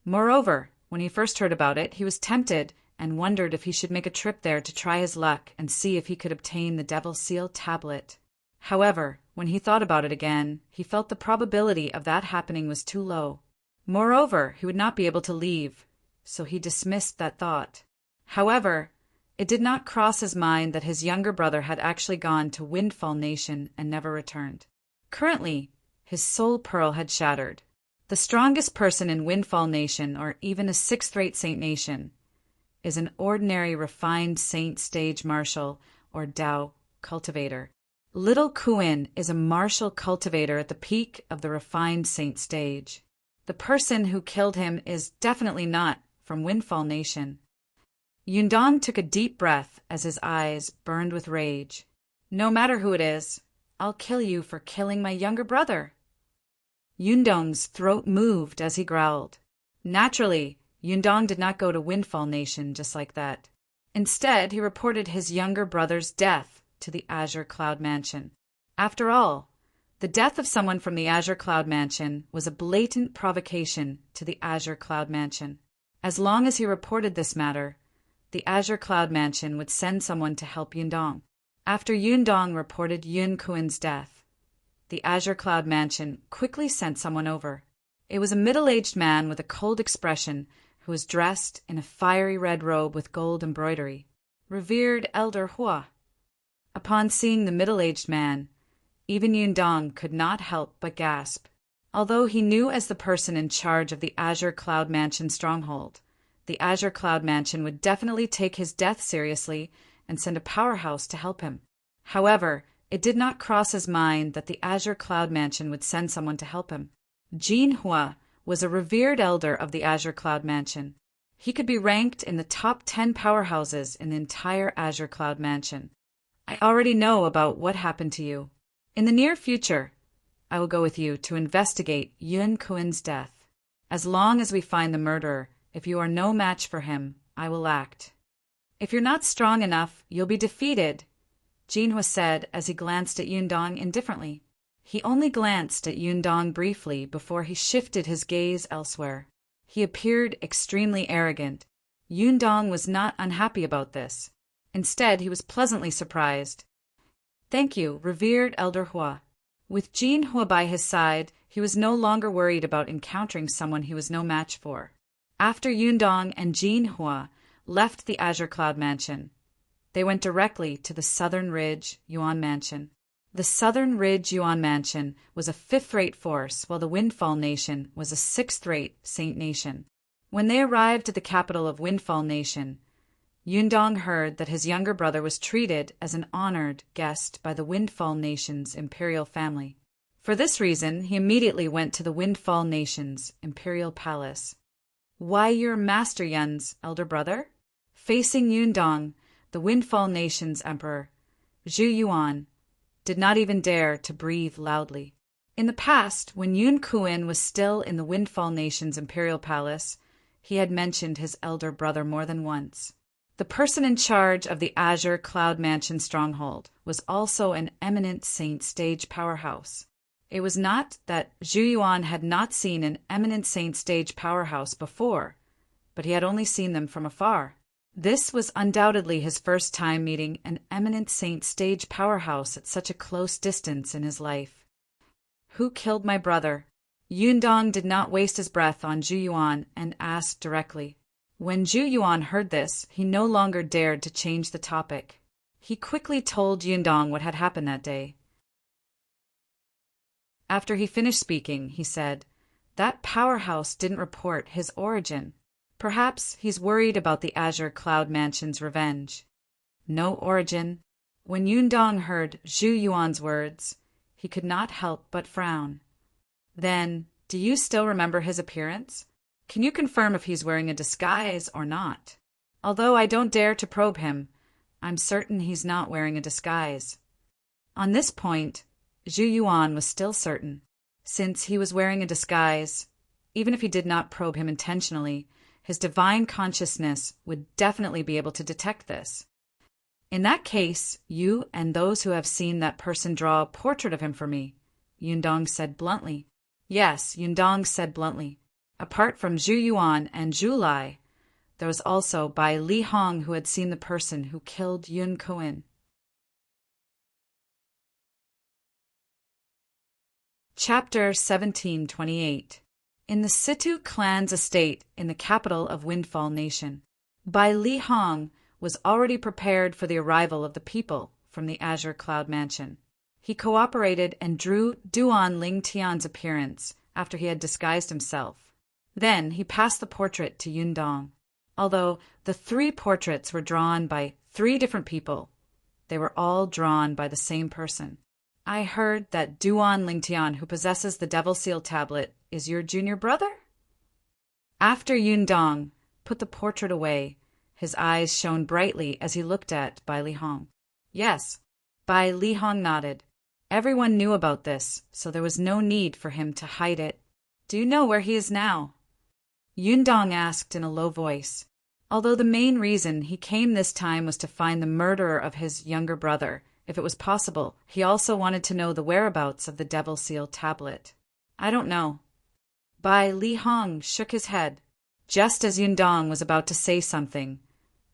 Moreover, when he first heard about it, he was tempted and wondered if he should make a trip there to try his luck and see if he could obtain the Devil's Seal tablet. However, when he thought about it again, he felt the probability of that happening was too low. Moreover, he would not be able to leave, so he dismissed that thought. However, it did not cross his mind that his younger brother had actually gone to Windfall Nation and never returned. Currently, his soul pearl had shattered. The strongest person in Windfall Nation, or even a sixth-rate Saint Nation, is an ordinary refined Saint stage martial, or Dao, cultivator. Little Kuin is a martial cultivator at the peak of the refined Saint stage. The person who killed him is definitely not from Windfall Nation. Yundong took a deep breath as his eyes burned with rage. No matter who it is, I'll kill you for killing my younger brother. Yundong's throat moved as he growled. Naturally, Yundong did not go to Windfall Nation just like that. Instead, he reported his younger brother's death to the Azure Cloud Mansion. After all, the death of someone from the Azure Cloud Mansion was a blatant provocation to the Azure Cloud Mansion. As long as he reported this matter, the Azure Cloud Mansion would send someone to help Yundong. After Yundong reported Yun Kuin's death, the Azure Cloud Mansion quickly sent someone over. It was a middle-aged man with a cold expression who was dressed in a fiery red robe with gold embroidery. Revered Elder Hua. Upon seeing the middle-aged man, even Yundong could not help but gasp. Although he knew as the person in charge of the Azure Cloud Mansion stronghold, the Azure Cloud Mansion would definitely take his death seriously and send a powerhouse to help him. However, it did not cross his mind that the Azure Cloud Mansion would send someone to help him. Jin Hua was a revered elder of the Azure Cloud Mansion. He could be ranked in the top 10 powerhouses in the entire Azure Cloud Mansion. I already know about what happened to you. In the near future, I will go with you to investigate Yun Kuin's death. As long as we find the murderer, if you are no match for him, I will act. If you're not strong enough, you'll be defeated, Jinhua said as he glanced at Yundong indifferently. He only glanced at Yundong briefly before he shifted his gaze elsewhere. He appeared extremely arrogant. Yundong was not unhappy about this. Instead, he was pleasantly surprised. Thank you, revered Elder Hua. With Jinhua by his side, he was no longer worried about encountering someone he was no match for. After Yundong and Jinhua left the Azure Cloud Mansion, they went directly to the Southern Ridge Yuan Mansion. The Southern Ridge Yuan Mansion was a fifth-rate force, while the Windfall Nation was a sixth-rate Saint Nation. When they arrived at the capital of Windfall Nation, Yundong heard that his younger brother was treated as an honored guest by the Windfall Nation's imperial family. For this reason, he immediately went to the Windfall Nation's imperial palace. Why, your Master Yun's elder brother? Facing Yundong, the Windfall Nation's emperor, Zhu Yuan, did not even dare to breathe loudly. In the past, when Yun Kuin was still in the Windfall Nation's imperial palace, he had mentioned his elder brother more than once. The person in charge of the Azure Cloud Mansion stronghold was also an eminent Saint stage powerhouse. It was not that Zhu Yuan had not seen an eminent Saint stage powerhouse before, but he had only seen them from afar. This was undoubtedly his first time meeting an eminent Saint stage powerhouse at such a close distance in his life. Who killed my brother? Yundong did not waste his breath on Zhu Yuan and asked directly. When Zhu Yuan heard this, he no longer dared to change the topic. He quickly told Yundong what had happened that day. After he finished speaking, he said, that powerhouse didn't report his origin. Perhaps he's worried about the Azure Cloud Mansion's revenge. No origin. When Yundong heard Zhu Yuan's words, he could not help but frown. Then, do you still remember his appearance? Can you confirm if he's wearing a disguise or not? Although I don't dare to probe him, I'm certain he's not wearing a disguise. On this point, Zhu Yuan was still certain. Since he was wearing a disguise, even if he did not probe him intentionally, his divine consciousness would definitely be able to detect this. In that case, you and those who have seen that person draw a portrait of him for me, Yundong said bluntly. Yes, Yundong said bluntly. Apart from Zhu Yuan and Zhu Lai, there was also Bai Li Hong who had seen the person who killed Yun Kuin. Chapter 1728. In the Situ clan's estate in the capital of Windfall Nation, Bai Li Hong was already prepared for the arrival of the people from the Azure Cloud Mansion. He cooperated and drew Duan Lingtian's appearance after he had disguised himself. Then he passed the portrait to Yundong. Although the 3 portraits were drawn by 3 different people, they were all drawn by the same person. I heard that Duan Lingtian, who possesses the Devil Seal tablet, is your junior brother? After Yundong put the portrait away, his eyes shone brightly as he looked at Bai Li Hong. Yes, Bai Li Hong nodded. Everyone knew about this, so there was no need for him to hide it. Do you know where he is now? Yundong asked in a low voice. Although the main reason he came this time was to find the murderer of his younger brother, if it was possible, he also wanted to know the whereabouts of the Devil Seal tablet. I don't know. Bai Li Hong shook his head. Just as Yundong was about to say something,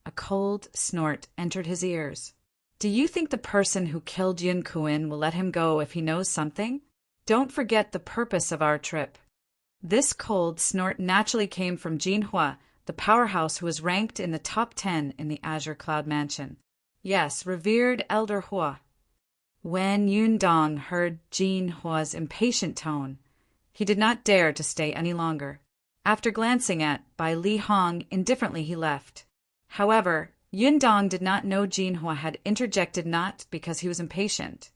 a cold snort entered his ears. Do you think the person who killed Yun Kuin will let him go if he knows something? Don't forget the purpose of our trip. This cold snort naturally came from Jin Hua, the powerhouse who was ranked in the top 10 in the Azure Cloud Mansion. Yes, revered Elder Hua. When Yundong heard Jin Hua's impatient tone, he did not dare to stay any longer. After glancing at Bai Li Hong indifferently, he left. However, Yundong did not know Jin Hua had interjected not because he was impatient,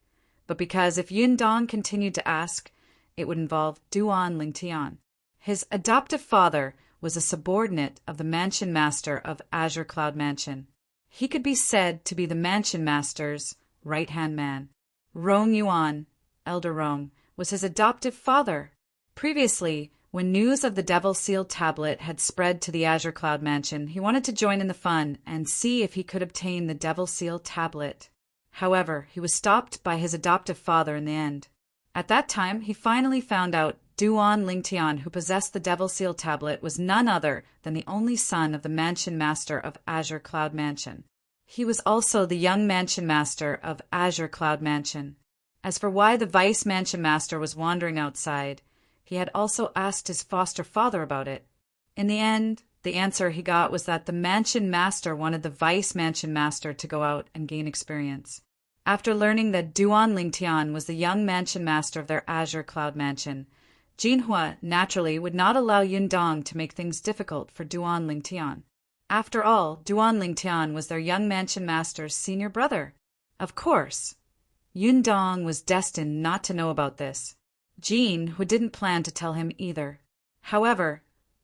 but because if Yundong continued to ask, it would involve Duan Lingtian. His adoptive father was a subordinate of the Mansion Master of Azure Cloud Mansion. He could be said to be the Mansion Master's right-hand man. Rong Yuan, Elder Rong, was his adoptive father. Previously, when news of the Devil Seal tablet had spread to the Azure Cloud Mansion, he wanted to join in the fun and see if he could obtain the Devil Seal tablet. However, he was stopped by his adoptive father in the end. At that time, he finally found out Duan Lingtian, who possessed the Devil Seal tablet, was none other than the only son of the Mansion Master of Azure Cloud Mansion. He was also the young Mansion Master of Azure Cloud Mansion. As for why the Vice Mansion Master was wandering outside, he had also asked his foster father about it. In the end, the answer he got was that the Mansion Master wanted the Vice Mansion Master to go out and gain experience. After learning that Duan Lingtian was the young Mansion Master of their Azure Cloud Mansion, Jin Hua naturally would not allow Yundong to make things difficult for Duan Lingtian. After all, Duan Lingtian was their young Mansion Master's senior brother. Of course, Yundong was destined not to know about this. Jin Hua didn't plan to tell him either. However,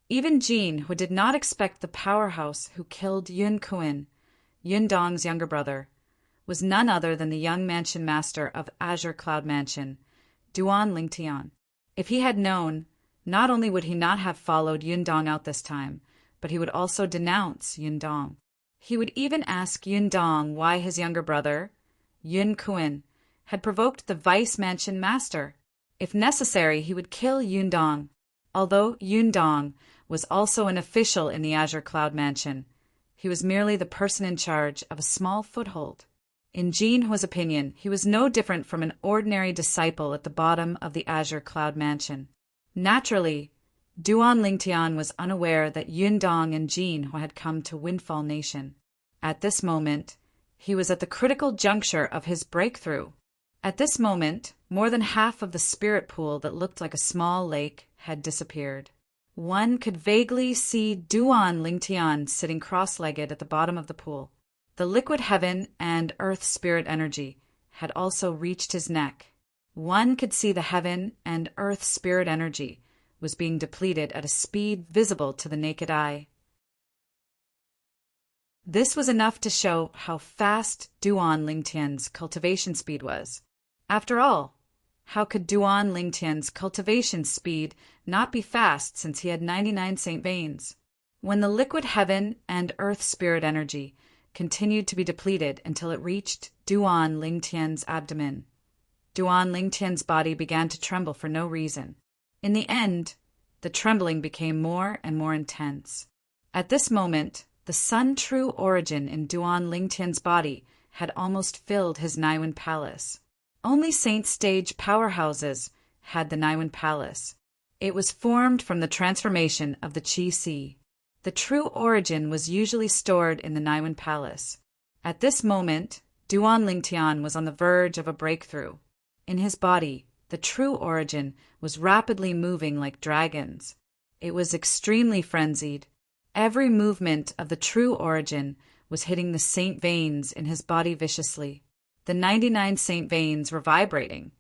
even Jin Hua did not expect the powerhouse who killed Yun Kuin, Yundong's younger brother, was none other than the young Mansion Master of Azure Cloud Mansion, Duan Lingtian. If he had known, not only would he not have followed Yundong out this time, but he would also denounce Yundong. He would even ask Yundong why his younger brother, Yun Kuin, had provoked the Vice Mansion Master. If necessary, he would kill Yundong. Although Yundong was also an official in the Azure Cloud Mansion, he was merely the person in charge of a small foothold. In Jin Hua's opinion, he was no different from an ordinary disciple at the bottom of the Azure Cloud Mansion. Naturally, Duan Lingtian was unaware that Yundong and Jin Hua had come to Windfall Nation. At this moment, he was at the critical juncture of his breakthrough. At this moment, more than half of the spirit pool that looked like a small lake had disappeared. One could vaguely see Duan Lingtian sitting cross-legged at the bottom of the pool. The liquid heaven and earth spirit energy had also reached his neck. One could see the heaven and earth spirit energy was being depleted at a speed visible to the naked eye. This was enough to show how fast Duan Lingtian's cultivation speed was. After all, how could Duan Lingtian's cultivation speed not be fast since he had 99 saint veins? When the liquid heaven and earth spirit energy continued to be depleted until it reached Duan Lingtian's abdomen, Duan Lingtian's body began to tremble for no reason. In the end, the trembling became more and more intense. At this moment, the Sun True origin in Duan Lingtian's body had almost filled his Naiwen Palace. Only Saint Stage powerhouses had the Naiwen Palace. It was formed from the transformation of the Qi Si. The true origin was usually stored in the Naiwen Palace. At this moment, Duan Lingtian was on the verge of a breakthrough. In his body, the true origin was rapidly moving like dragons. It was extremely frenzied. Every movement of the true origin was hitting the saint veins in his body viciously. The 99 saint veins were vibrating,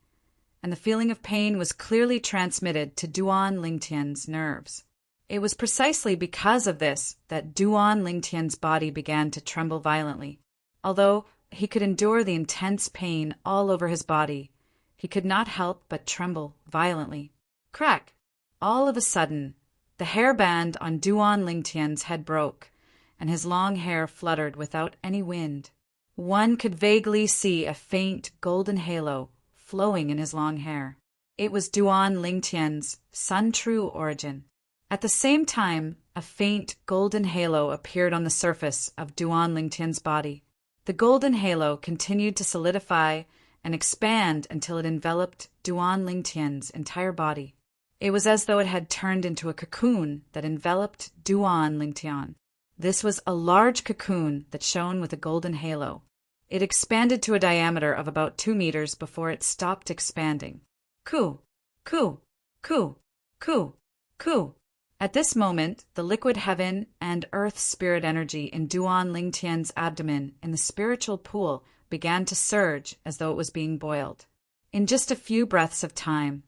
and the feeling of pain was clearly transmitted to Duan Lingtian's nerves. It was precisely because of this that Duan Lingtian's body began to tremble violently. Although he could endure the intense pain all over his body, he could not help but tremble violently. Crack! All of a sudden, the hairband on Duan Lingtian's head broke, and his long hair fluttered without any wind. One could vaguely see a faint golden halo flowing in his long hair. It was Duan Lingtian's Sun True origin. At the same time, a faint golden halo appeared on the surface of Duan Lingtian's body. The golden halo continued to solidify and expand until it enveloped Duan Lingtian's entire body. It was as though it had turned into a cocoon that enveloped Duan Lingtian. This was a large cocoon that shone with a golden halo. It expanded to a diameter of about 2 meters before it stopped expanding. Coo, coo, coo, coo, coo. At this moment, the liquid heaven and earth spirit energy in Duan Lingtian's abdomen in the spiritual pool began to surge as though it was being boiled. In just a few breaths of time,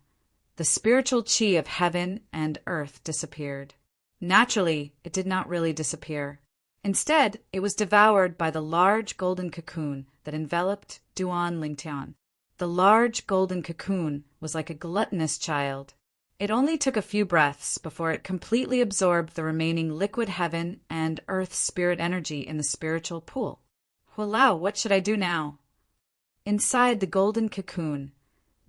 the spiritual qi of heaven and earth disappeared. Naturally, it did not really disappear. Instead, it was devoured by the large golden cocoon that enveloped Duan Lingtian. The large golden cocoon was like a gluttonous child. It only took a few breaths before it completely absorbed the remaining liquid heaven and earth spirit energy in the spiritual pool. Walao, what should I do now? Inside the golden cocoon,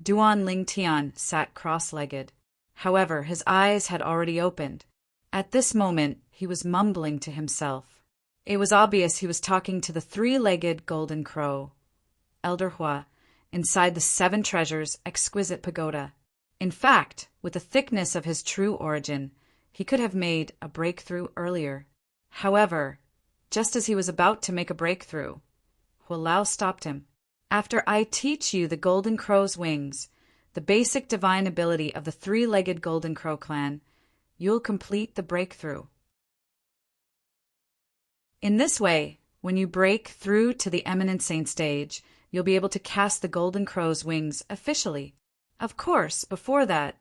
Duan Lingtian sat cross-legged. However, his eyes had already opened. At this moment, he was mumbling to himself. It was obvious he was talking to the 3-legged golden crow, Elder Hua, inside the 7 treasures exquisite pagoda. In fact, with the thickness of his true origin, he could have made a breakthrough earlier. However, just as he was about to make a breakthrough, Hualao stopped him. After I teach you the golden crow's wings, the basic divine ability of the 3-legged golden crow clan, you'll complete the breakthrough. In this way, when you break through to the eminent saint stage, you'll be able to cast the golden crow's wings officially. Of course, before that,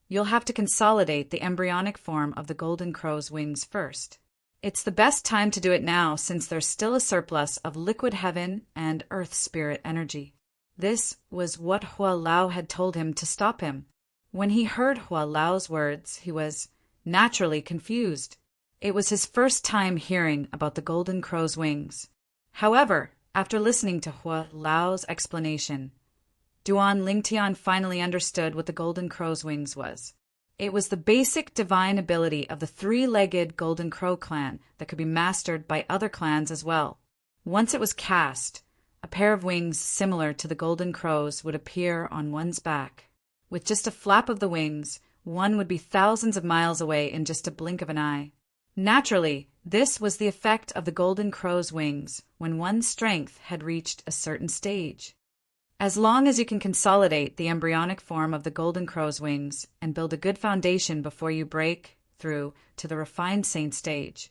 you'll have to consolidate the embryonic form of the golden crow's wings first. It's the best time to do it now since there's still a surplus of liquid heaven and earth spirit energy. This was what Hualao had told him to stop him. When he heard Hualao's words, he was naturally confused. It was his first time hearing about the golden crow's wings. However, after listening to Hualao's explanation, Duan Lingtian finally understood what the golden crow's wings was. It was the basic divine ability of the 3-legged golden crow clan that could be mastered by other clans as well. Once it was cast, a pair of wings similar to the golden crow's would appear on one's back. With just a flap of the wings, one would be thousands of miles away in just a blink of an eye. Naturally, this was the effect of the golden crow's wings when one's strength had reached a certain stage. As long as you can consolidate the embryonic form of the golden crow's wings and build a good foundation before you break through to the refined saint stage,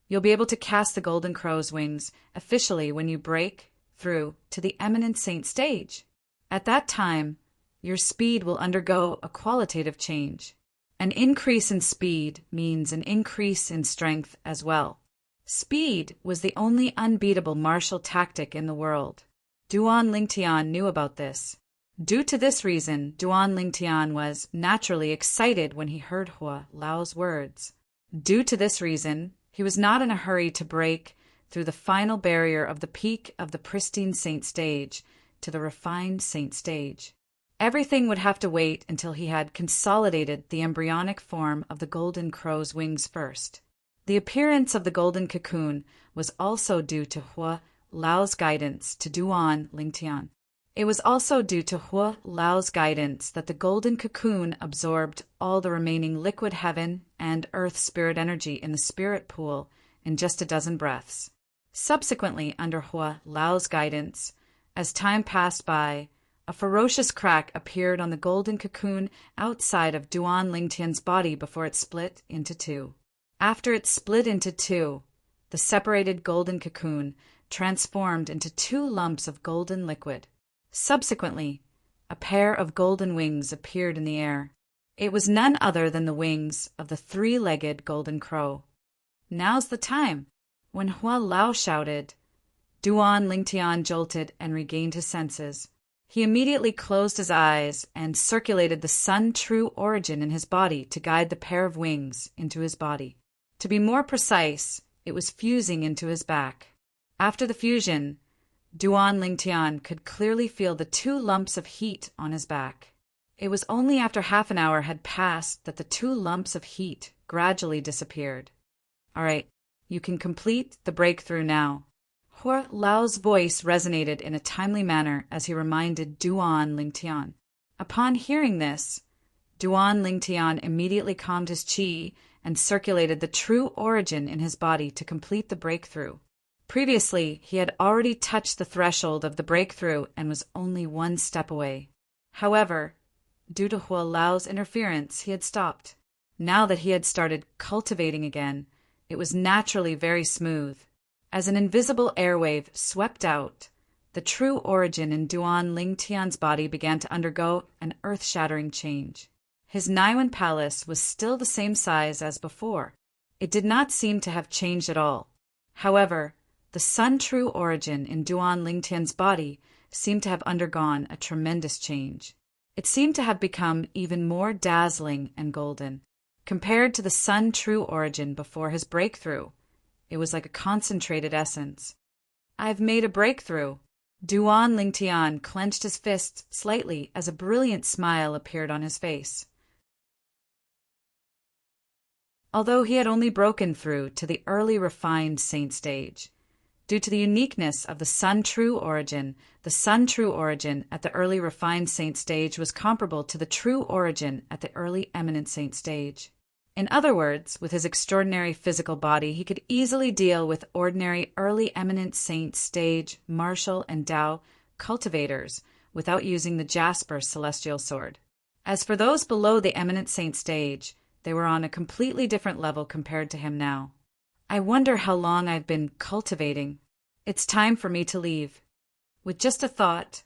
you'll be able to cast the golden crow's wings officially when you break through to the eminent saint stage. At that time, your speed will undergo a qualitative change. An increase in speed means an increase in strength as well. Speed was the only unbeatable martial tactic in the world. Duan Lingtian knew about this. Due to this reason, Duan Lingtian was naturally excited when he heard Hua Lao's words. Due to this reason, he was not in a hurry to break through the final barrier of the peak of the pristine saint stage to the refined saint stage. Everything would have to wait until he had consolidated the embryonic form of the golden crow's wings first. The appearance of the golden cocoon was also due to Hua Lao's guidance to Duan Lingtian. It was also due to Hua Lao's guidance that the golden cocoon absorbed all the remaining liquid heaven and earth spirit energy in the spirit pool in just a dozen breaths. Subsequently, under Hua Lao's guidance, as time passed by, a ferocious crack appeared on the golden cocoon outside of Duan Lingtian's body before it split into two. After it split into two, the separated golden cocoon transformed into two lumps of golden liquid. Subsequently, a pair of golden wings appeared in the air. It was none other than the wings of the three-legged golden crow. Now's the time. When Hua Lao shouted, Duan Lingtian jolted and regained his senses. He immediately closed his eyes and circulated the sun true origin in his body to guide the pair of wings into his body. To be more precise, it was fusing into his back. After the fusion, Duan Lingtian could clearly feel the two lumps of heat on his back. It was only after half an hour had passed that the two lumps of heat gradually disappeared. All right, you can complete the breakthrough now. Hua Lao's voice resonated in a timely manner as he reminded Duan Lingtian. Upon hearing this, Duan Lingtian immediately calmed his qi and circulated the true origin in his body to complete the breakthrough. Previously, he had already touched the threshold of the breakthrough and was only one step away. However, due to Hua Lao's interference, he had stopped. Now that he had started cultivating again, it was naturally very smooth. As an invisible airwave swept out, the true origin in Duan Lingtian's body began to undergo an earth-shattering change. His Niwen palace was still the same size as before. It did not seem to have changed at all. However, the sun true origin in Duan Lingtian's body seemed to have undergone a tremendous change. It seemed to have become even more dazzling and golden. Compared to the sun true origin before his breakthrough, it was like a concentrated essence. I've made a breakthrough. Duan Lingtian clenched his fists slightly as a brilliant smile appeared on his face. Although he had only broken through to the early refined saint stage, due to the uniqueness of the sun true origin, the sun true origin at the early refined saint stage was comparable to the true origin at the early eminent saint stage. In other words, with his extraordinary physical body, he could easily deal with ordinary early eminent saint stage martial and Tao cultivators without using the Jasper celestial sword. As for those below the eminent saint stage, they were on a completely different level compared to him now. I wonder how long I've been cultivating. It's time for me to leave. With just a thought,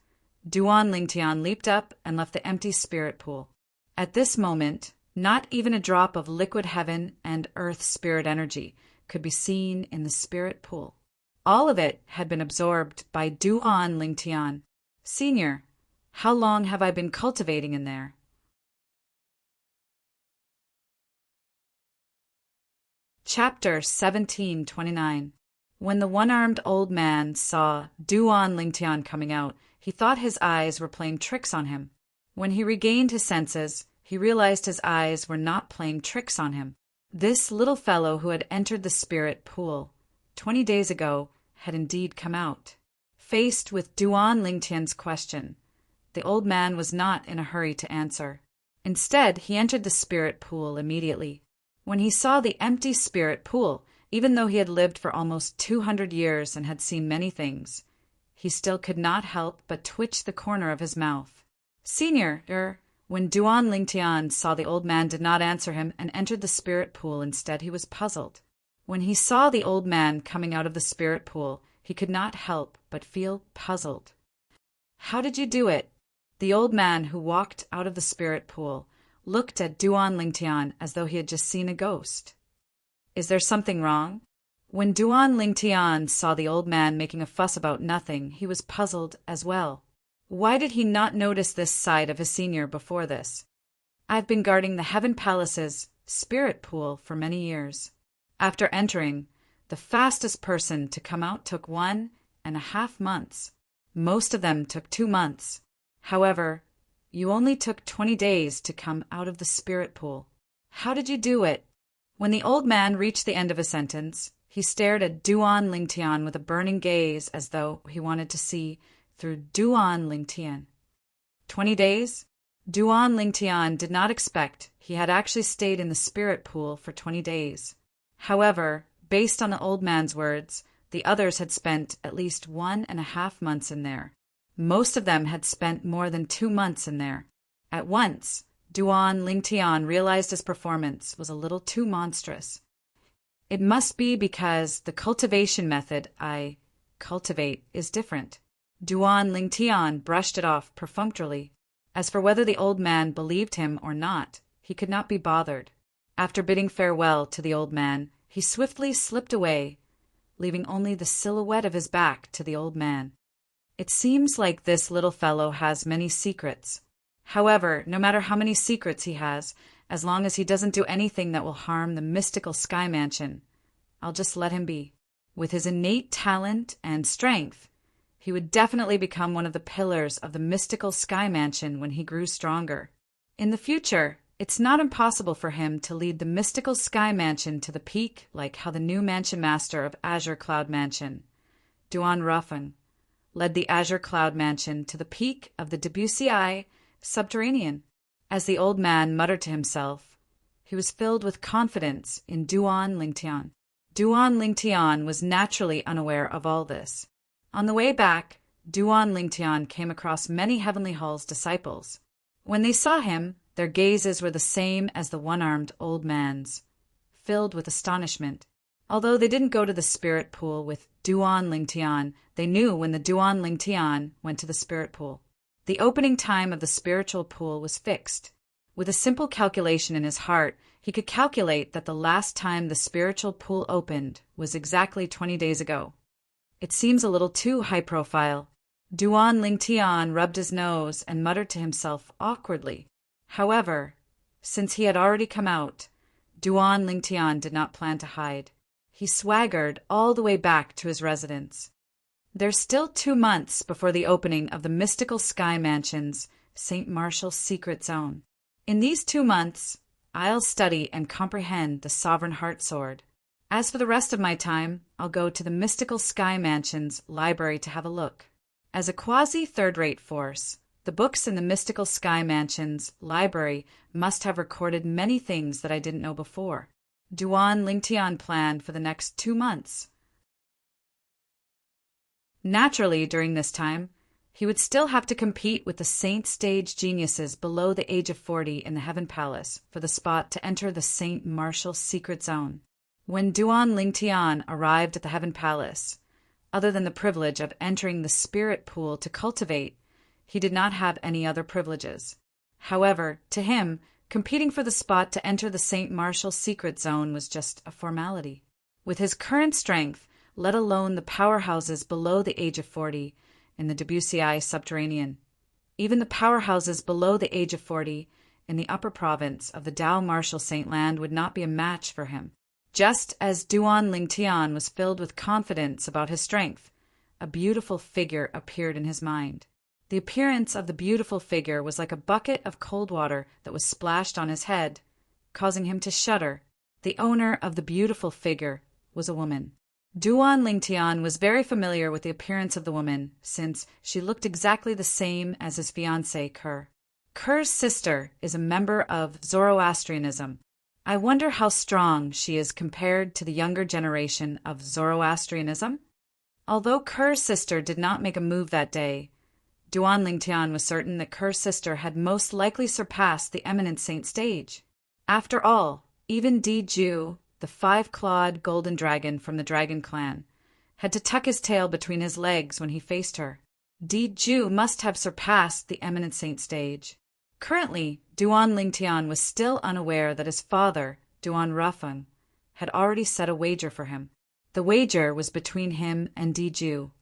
Duan Lingtian leaped up and left the empty spirit pool. At this moment, not even a drop of liquid heaven and earth spirit energy could be seen in the spirit pool. All of it had been absorbed by Duan Lingtian. Senior, how long have I been cultivating in there? Chapter 1729. When the one-armed old man saw Duan Lingtian coming out, he thought his eyes were playing tricks on him. When he regained his senses, he realized his eyes were not playing tricks on him. This little fellow who had entered the spirit pool 20 days ago had indeed come out. Faced with Duan Lingtian's question, the old man was not in a hurry to answer. Instead, he entered the spirit pool immediately. When he saw the empty spirit pool, even though he had lived for almost 200 years and had seen many things, he still could not help but twitch the corner of his mouth. Senior, when Duan Lingtian saw the old man did not answer him and entered the spirit pool instead, he was puzzled. When he saw the old man coming out of the spirit pool, he could not help but feel puzzled. How did you do it? The old man who walked out of the spirit pool looked at Duan Lingtian as though he had just seen a ghost. Is there something wrong? When Duan Lingtian saw the old man making a fuss about nothing, he was puzzled as well. Why did he not notice this side of his senior before this? I've been guarding the Heaven Palace's spirit pool for many years. After entering, the fastest person to come out took 1.5 months. Most of them took 2 months. However, you only took 20 days to come out of the spirit pool. How did you do it? When the old man reached the end of a sentence, he stared at Duan Lingtian with a burning gaze as though he wanted to see through Duan Lingtian. 20 days? Duan Lingtian did not expect he had actually stayed in the spirit pool for 20 days. However, based on the old man's words, the others had spent at least 1.5 months in there. Most of them had spent more than 2 months in there. At once, Duan Lingtian realized his performance was a little too monstrous. It must be because the cultivation method I cultivate is different. Duan Lingtian brushed it off perfunctorily. As for whether the old man believed him or not, he could not be bothered. After bidding farewell to the old man, he swiftly slipped away, leaving only the silhouette of his back to the old man. It seems like this little fellow has many secrets. However, no matter how many secrets he has, as long as he doesn't do anything that will harm the mystical sky mansion, I'll just let him be. With his innate talent and strength, he would definitely become one of the pillars of the mystical sky mansion when he grew stronger. In the future, it's not impossible for him to lead the mystical sky mansion to the peak like how the new mansion master of Azure Cloud Mansion, Duan Ruffin, led the Azure Cloud Mansion to the peak of the Debussy subterranean. As the old man muttered to himself, he was filled with confidence in Duan Lingtian. Duan Lingtian was naturally unaware of all this. On the way back, Duan Lingtian came across many Heavenly Hall's disciples. When they saw him, their gazes were the same as the one-armed old man's, filled with astonishment. Although they didn't go to the spirit pool with Duan Lingtian, they knew when the Duan Lingtian went to the spirit pool. The opening time of the spiritual pool was fixed. With a simple calculation in his heart, he could calculate that the last time the spiritual pool opened was exactly 20 days ago. It seems a little too high profile. Duan Lingtian rubbed his nose and muttered to himself awkwardly. However, since he had already come out, Duan Lingtian did not plan to hide. He swaggered all the way back to his residence. There's still 2 months before the opening of the mystical sky mansion's St. Martial secret zone. In these 2 months, I'll study and comprehend the Sovereign Heart Sword. As for the rest of my time, I'll go to the mystical sky mansion's library to have a look. As a quasi-third-rate force, the books in the mystical sky mansion's library must have recorded many things that I didn't know before. Duan Lingtian planned for the next 2 months. Naturally, during this time, he would still have to compete with the Saint Stage geniuses below the age of 40 in the Heaven Palace for the spot to enter the St. Martial secret zone. When Duan Lingtian arrived at the Heaven Palace, other than the privilege of entering the spirit pool to cultivate, he did not have any other privileges. However, to him, competing for the spot to enter the St. Martial secret zone was just a formality. With his current strength, let alone the powerhouses below the age of 40 in the Debussy subterranean, even the powerhouses below the age of 40 in the upper province of the Tao Martial Saint Land would not be a match for him. Just as Duan Lingtian was filled with confidence about his strength, a beautiful figure appeared in his mind. The appearance of the beautiful figure was like a bucket of cold water that was splashed on his head, causing him to shudder. The owner of the beautiful figure was a woman. Duan Lingtian was very familiar with the appearance of the woman, since she looked exactly the same as his fiancée, Kerr. Kerr's sister is a member of Zoroastrianism. I wonder how strong she is compared to the younger generation of Zoroastrianism? Although Kerr's sister did not make a move that day, Duan Lingtian was certain that Kerr's sister had most likely surpassed the eminent saint stage. After all, even Di Ju, the 5-clawed golden dragon from the dragon clan, had to tuck his tail between his legs when he faced her. Di Ju must have surpassed the eminent saint stage. Currently, Duan Lingtian was still unaware that his father, Duan Rafeng, had already set a wager for him. The wager was between him and Di Ju.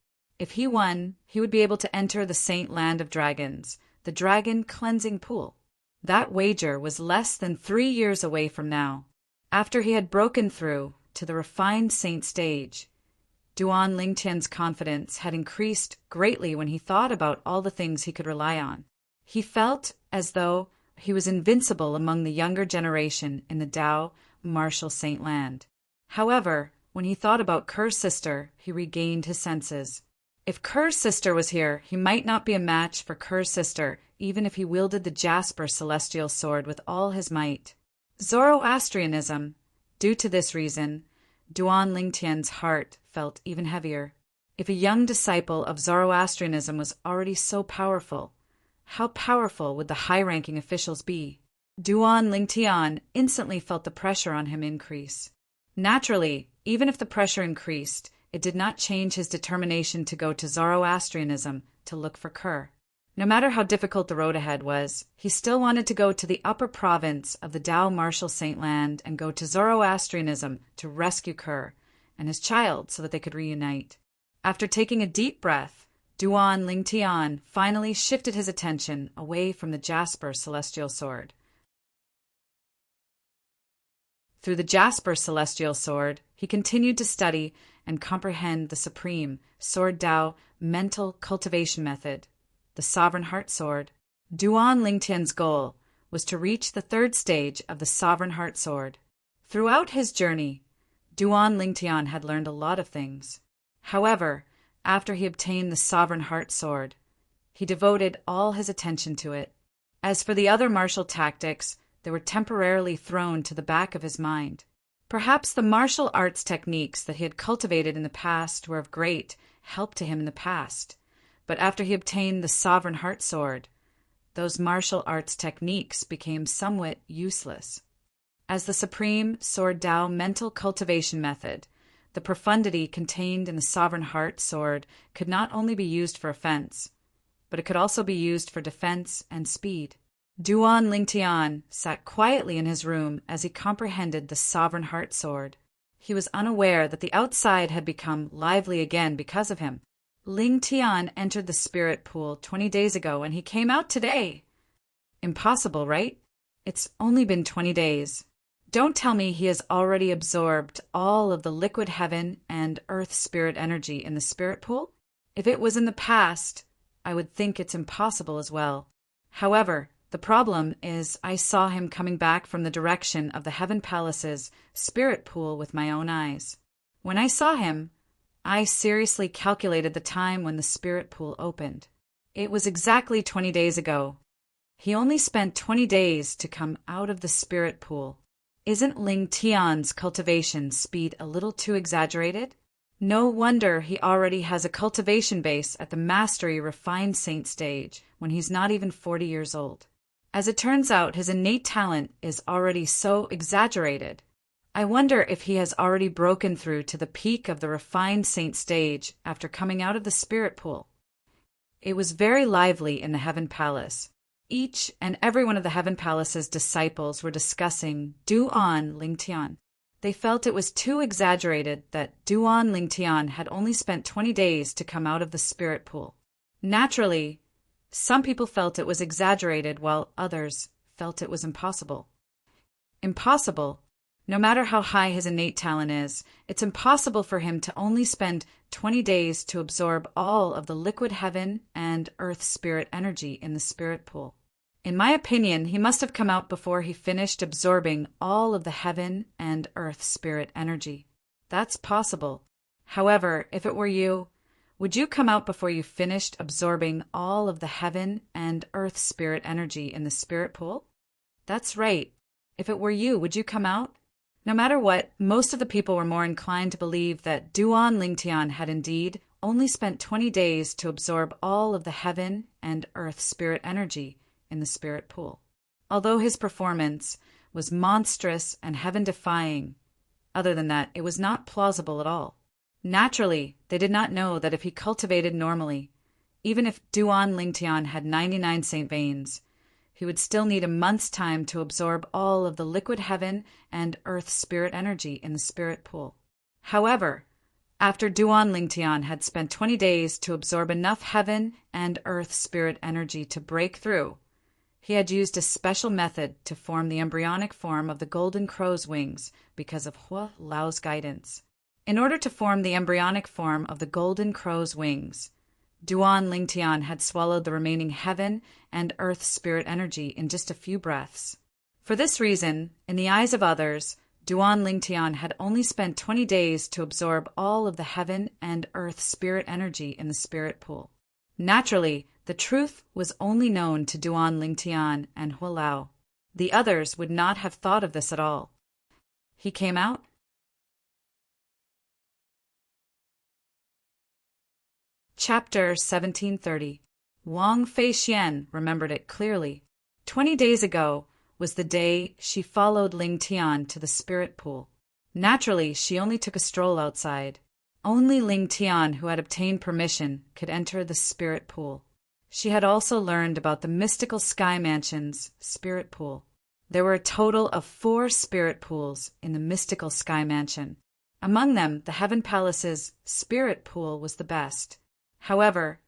If he won, he would be able to enter the Saint Land of Dragons, the Dragon Cleansing Pool. That wager was less than 3 years away from now. After he had broken through to the refined saint stage, Duan Lingtian's confidence had increased greatly when he thought about all the things he could rely on. He felt as though he was invincible among the younger generation in the Dao martial Saint Land. However, when he thought about Kerr's sister, he regained his senses. If Kerr's sister was here, he might not be a match for Kerr's sister, even if he wielded the Jasper celestial sword with all his might. Zoroastrianism. Due to this reason, Duan Lingtian's heart felt even heavier. If a young disciple of Zoroastrianism was already so powerful, how powerful would the high-ranking officials be? Duan Lingtian instantly felt the pressure on him increase. Naturally, even if the pressure increased, it did not change his determination to go to Zoroastrianism to look for Kerr. No matter how difficult the road ahead was, he still wanted to go to the upper province of the Dao martial Saint Land and go to Zoroastrianism to rescue Kerr and his child so that they could reunite. After taking a deep breath, Duan Lingtian finally shifted his attention away from the Jasper celestial sword. Through the Jasper celestial sword, he continued to study and comprehend the supreme Sword Dao mental cultivation method, the Sovereign Heart Sword. Duan Lingtian's goal was to reach the 3rd stage of the Sovereign Heart Sword. Throughout his journey, Duan Lingtian had learned a lot of things. However, after he obtained the Sovereign Heart Sword, he devoted all his attention to it. As for the other martial tactics, they were temporarily thrown to the back of his mind. Perhaps the martial arts techniques that he had cultivated in the past were of great help to him in the past, but after he obtained the Sovereign Heart Sword, those martial arts techniques became somewhat useless. As the supreme Sword Dao mental cultivation method, the profundity contained in the Sovereign Heart Sword could not only be used for offense, but it could also be used for defense and speed. Duan Lingtian sat quietly in his room as he comprehended the Sovereign Heart Sword. He was unaware that the outside had become lively again because of him. Lingtian entered the spirit pool 20 days ago and he came out today. Impossible, right? It's only been 20 days. Don't tell me he has already absorbed all of the liquid heaven and earth spirit energy in the spirit pool? If it was in the past, I would think it's impossible as well. However, the problem is I saw him coming back from the direction of the Heaven Palace's spirit pool with my own eyes. When I saw him, I seriously calculated the time when the spirit pool opened. It was exactly 20 days ago. He only spent 20 days to come out of the spirit pool. Isn't Lingtian's cultivation speed a little too exaggerated? No wonder he already has a cultivation base at the Mastery Refined Saint stage when he's not even 40 years old. As it turns out, his innate talent is already so exaggerated. I wonder if he has already broken through to the peak of the Refined Saint stage after coming out of the spirit pool. It was very lively in the Heaven Palace. Each and every one of the Heaven Palace's disciples were discussing Duan Lingtian. They felt it was too exaggerated that Duan Lingtian had only spent 20 days to come out of the spirit pool. Naturally, some people felt it was exaggerated while others felt it was impossible. Impossible? No matter how high his innate talent is, it's impossible for him to only spend 20 days to absorb all of the liquid heaven and earth spirit energy in the spirit pool. In my opinion, he must have come out before he finished absorbing all of the heaven and earth spirit energy. That's possible. However, if it were you, would you come out before you finished absorbing all of the heaven and earth spirit energy in the spirit pool? That's right. If it were you, would you come out? No matter what, most of the people were more inclined to believe that Duan Lingtian had indeed only spent 20 days to absorb all of the heaven and earth spirit energy in the spirit pool. Although his performance was monstrous and heaven-defying, other than that, it was not plausible at all. Naturally, they did not know that if he cultivated normally, even if Duan Lingtian had 99 Saint veins, he would still need a month's time to absorb all of the liquid heaven and earth spirit energy in the spirit pool. However, after Duan Lingtian had spent 20 days to absorb enough heaven and earth spirit energy to break through, he had used a special method to form the embryonic form of the golden crow's wings because of Hua Lao's guidance. In order to form the embryonic form of the golden crow's wings, Duan Lingtian had swallowed the remaining heaven and earth spirit energy in just a few breaths. For this reason, in the eyes of others, Duan Lingtian had only spent 20 days to absorb all of the heaven and earth spirit energy in the spirit pool. Naturally, the truth was only known to Duan Lingtian and Hua Lao. The others would not have thought of this at all. He came out. Chapter 1730. Wang Feixian remembered it clearly. 20 days ago was the day she followed Ling Tian to the spirit pool. Naturally, she only took a stroll outside. Only Ling Tian, who had obtained permission, could enter the spirit pool. She had also learned about the mystical sky mansion's spirit pool. There were a total of 4 spirit pools in the mystical sky mansion. Among them, the Heaven Palace's spirit pool was the best. However,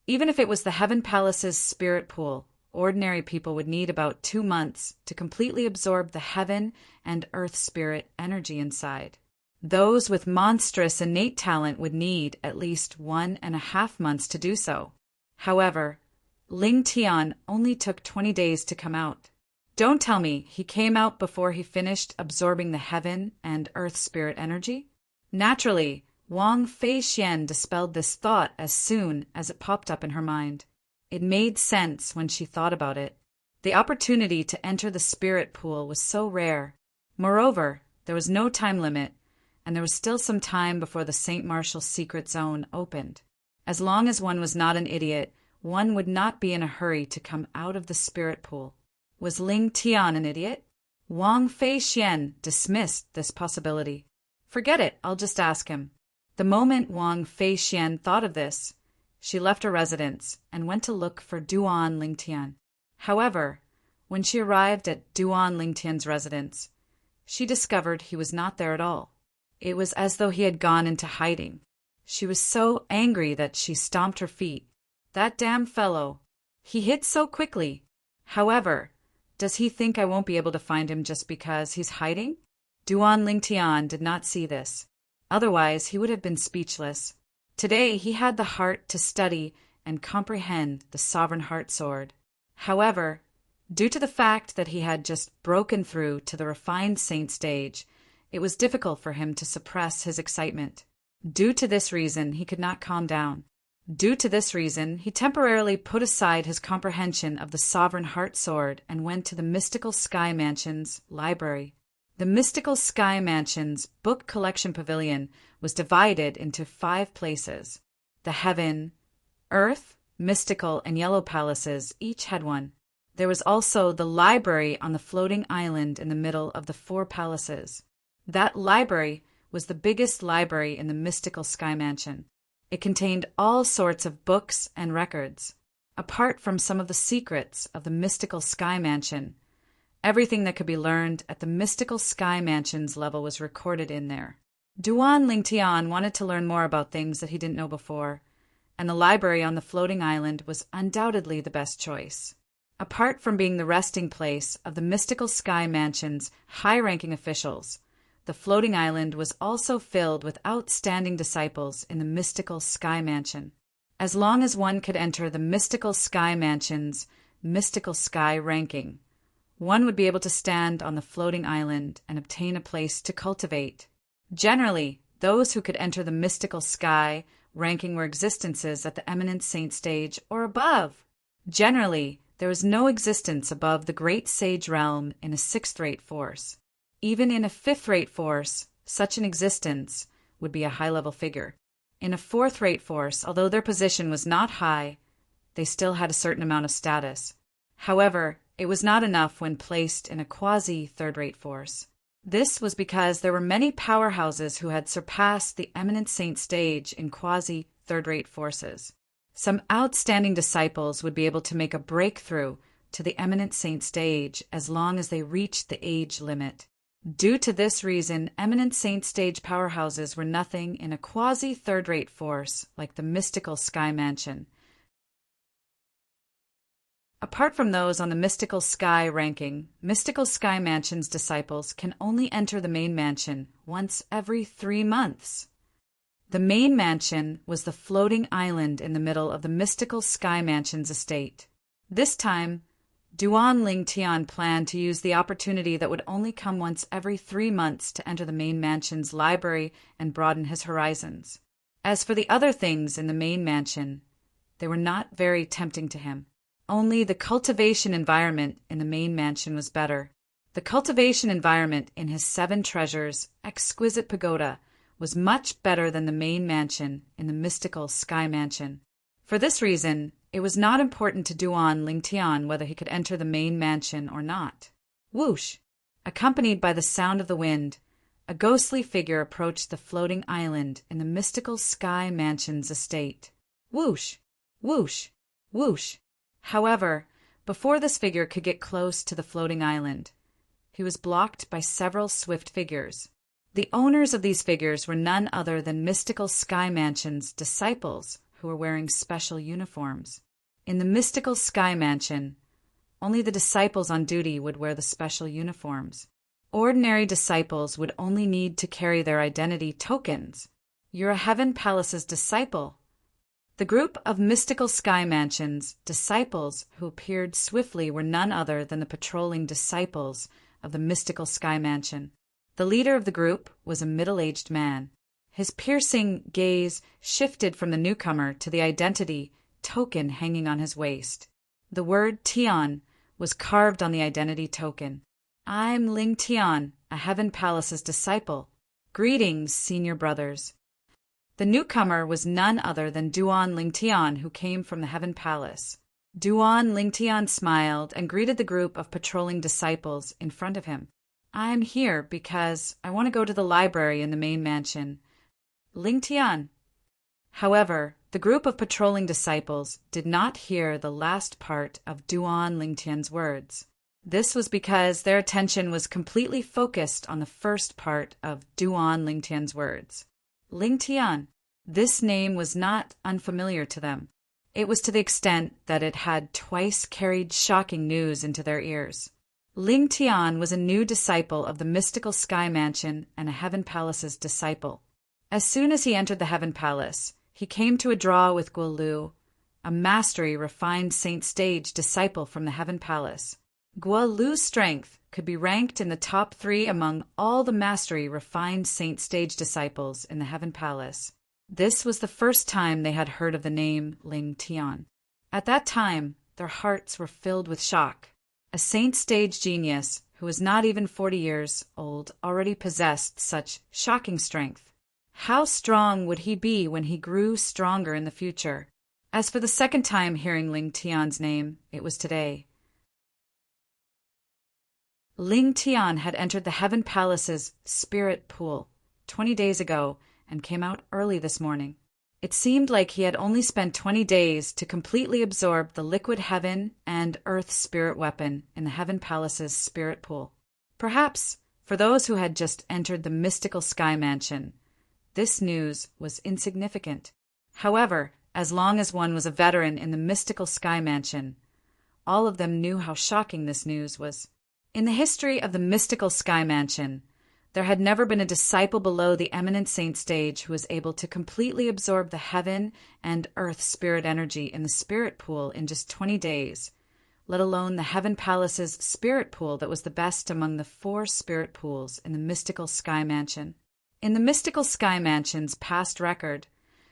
even if it was the Heaven Palace's spirit pool, ordinary people would need about 2 months to completely absorb the heaven and earth spirit energy inside. Those with monstrous innate talent would need at least 1.5 months to do so. However, Ling Tian only took 20 days to come out. Don't tell me he came out before he finished absorbing the heaven and earth spirit energy? Naturally, Wang Feixian dispelled this thought as soon as it popped up in her mind. It made sense when she thought about it. The opportunity to enter the spirit pool was so rare. Moreover, there was no time limit, and there was still some time before the St. Martial secret zone opened. As long as one was not an idiot, one would not be in a hurry to come out of the spirit pool. Was Ling Tian an idiot? Wang Feixian dismissed this possibility. Forget it, I'll just ask him. The moment Wang Feixian thought of this, she left her residence and went to look for Duan Lingtian. However, when she arrived at Duan Lingtian's residence, she discovered he was not there at all. It was as though he had gone into hiding. She was so angry that she stomped her feet. That damn fellow! He hid so quickly. However, does he think I won't be able to find him just because he's hiding? Duan Lingtian did not see this. Otherwise, he would have been speechless. Today, he had the heart to study and comprehend the Sovereign Heart Sword. However, due to the fact that he had just broken through to the refined saint stage, it was difficult for him to suppress his excitement. Due to this reason, he could not calm down. Due to this reason, he temporarily put aside his comprehension of the Sovereign Heart Sword and went to the Mystical Sky Mansion's library. The Mystical Sky Mansion's book collection pavilion was divided into 5 places. The Heaven, Earth, Mystical, and Yellow Palaces each had one. There was also the library on the floating island in the middle of the 4 palaces. That library was the biggest library in the Mystical Sky Mansion. It contained all sorts of books and records. Apart from some of the secrets of the Mystical Sky Mansion, everything that could be learned at the Mystical Sky Mansion's level was recorded in there. Duan Lingtian wanted to learn more about things that he didn't know before, and the library on the floating island was undoubtedly the best choice. Apart from being the resting place of the Mystical Sky Mansion's high-ranking officials, the floating island was also filled with outstanding disciples in the Mystical Sky Mansion. As long as one could enter the Mystical Sky Mansion's Mystical Sky ranking, one would be able to stand on the floating island and obtain a place to cultivate. Generally, those who could enter the Mystical Sky ranking were existences at the eminent saint stage or above. Generally, there was no existence above the great sage realm in a 6th-rate force. Even in a 5th-rate force, such an existence would be a high-level figure. In a fourth-rate force, although their position was not high, they still had a certain amount of status. However, it was not enough when placed in a quasi-third-rate force. This was because there were many powerhouses who had surpassed the eminent saint stage in quasi-third-rate forces. Some outstanding disciples would be able to make a breakthrough to the eminent saint stage as long as they reached the age limit. Due to this reason, eminent saint stage powerhouses were nothing in a quasi-third-rate force like the mystical sky mansion. Apart from those on the mystical sky ranking, mystical sky mansion's disciples can only enter the main mansion once every 3 months. The main mansion was the floating island in the middle of the mystical sky mansion's estate. This time, Duan Ling Tian planned to use the opportunity that would only come once every 3 months to enter the main mansion's library and broaden his horizons. As for the other things in the main mansion, they were not very tempting to him. Only the cultivation environment in the main mansion was better. The cultivation environment in his 7 treasures, exquisite pagoda, was much better than the main mansion in the mystical sky mansion. For this reason, it was not important to Duan Ling Tian whether he could enter the main mansion or not. Whoosh! Accompanied by the sound of the wind, a ghostly figure approached the floating island in the mystical sky mansion's estate. Whoosh! Whoosh! Whoosh! However, before this figure could get close to the floating island, he was blocked by several swift figures. The owners of these figures were none other than mystical sky mansion's disciples who were wearing special uniforms. In the mystical sky mansion, only the disciples on duty would wear the special uniforms. Ordinary disciples would only need to carry their identity tokens. You're a Heaven Palace's disciple. The group of mystical sky mansion's disciples who appeared swiftly were none other than the patrolling disciples of the mystical sky mansion. The leader of the group was a middle-aged man. His piercing gaze shifted from the newcomer to the identity token hanging on his waist. The word Tian was carved on the identity token. I'm Ling Tian, a Heaven Palace's disciple. Greetings, senior brothers. The newcomer was none other than Duan Ling Tian, who came from the Heaven Palace. Duan Ling Tian smiled and greeted the group of patrolling disciples in front of him. I'm here because I want to go to the library in the main mansion. Ling Tian. However, the group of patrolling disciples did not hear the last part of Duan Ling Tian's words. This was because their attention was completely focused on the first part of Duan Ling Tian's words. Ling Tian. This name was not unfamiliar to them. It was to the extent that it had twice carried shocking news into their ears. Ling Tian was a new disciple of the mystical sky mansion and a Heaven Palace's disciple. As soon as he entered the Heaven Palace, he came to a draw with Guo Lu, a mastery refined saint stage disciple from the Heaven Palace. Guo Lu's strength could be ranked in the top 3 among all the mastery refined saint stage disciples in the Heaven Palace. This was the first time they had heard of the name Ling Tian. At that time, their hearts were filled with shock. A saint stage genius who was not even 40 years old already possessed such shocking strength. How strong would he be when he grew stronger in the future? As for the second time hearing Ling Tian's name, it was today. Ling Tian had entered the Heaven Palace's spirit pool 20 days ago and came out early this morning. It seemed like he had only spent 20 days to completely absorb the liquid heaven and earth spirit weapon in the Heaven Palace's spirit pool. Perhaps, for those who had just entered the mystical sky mansion, this news was insignificant. However, as long as one was a veteran in the mystical sky mansion, all of them knew how shocking this news was. In the history of the mystical sky mansion, there had never been a disciple below the eminent saint stage who was able to completely absorb the heaven and earth spirit energy in the spirit pool in just 20 days, let alone the Heaven Palace's spirit pool that was the best among the 4 spirit pools in the mystical sky mansion. In the mystical sky mansion's past record,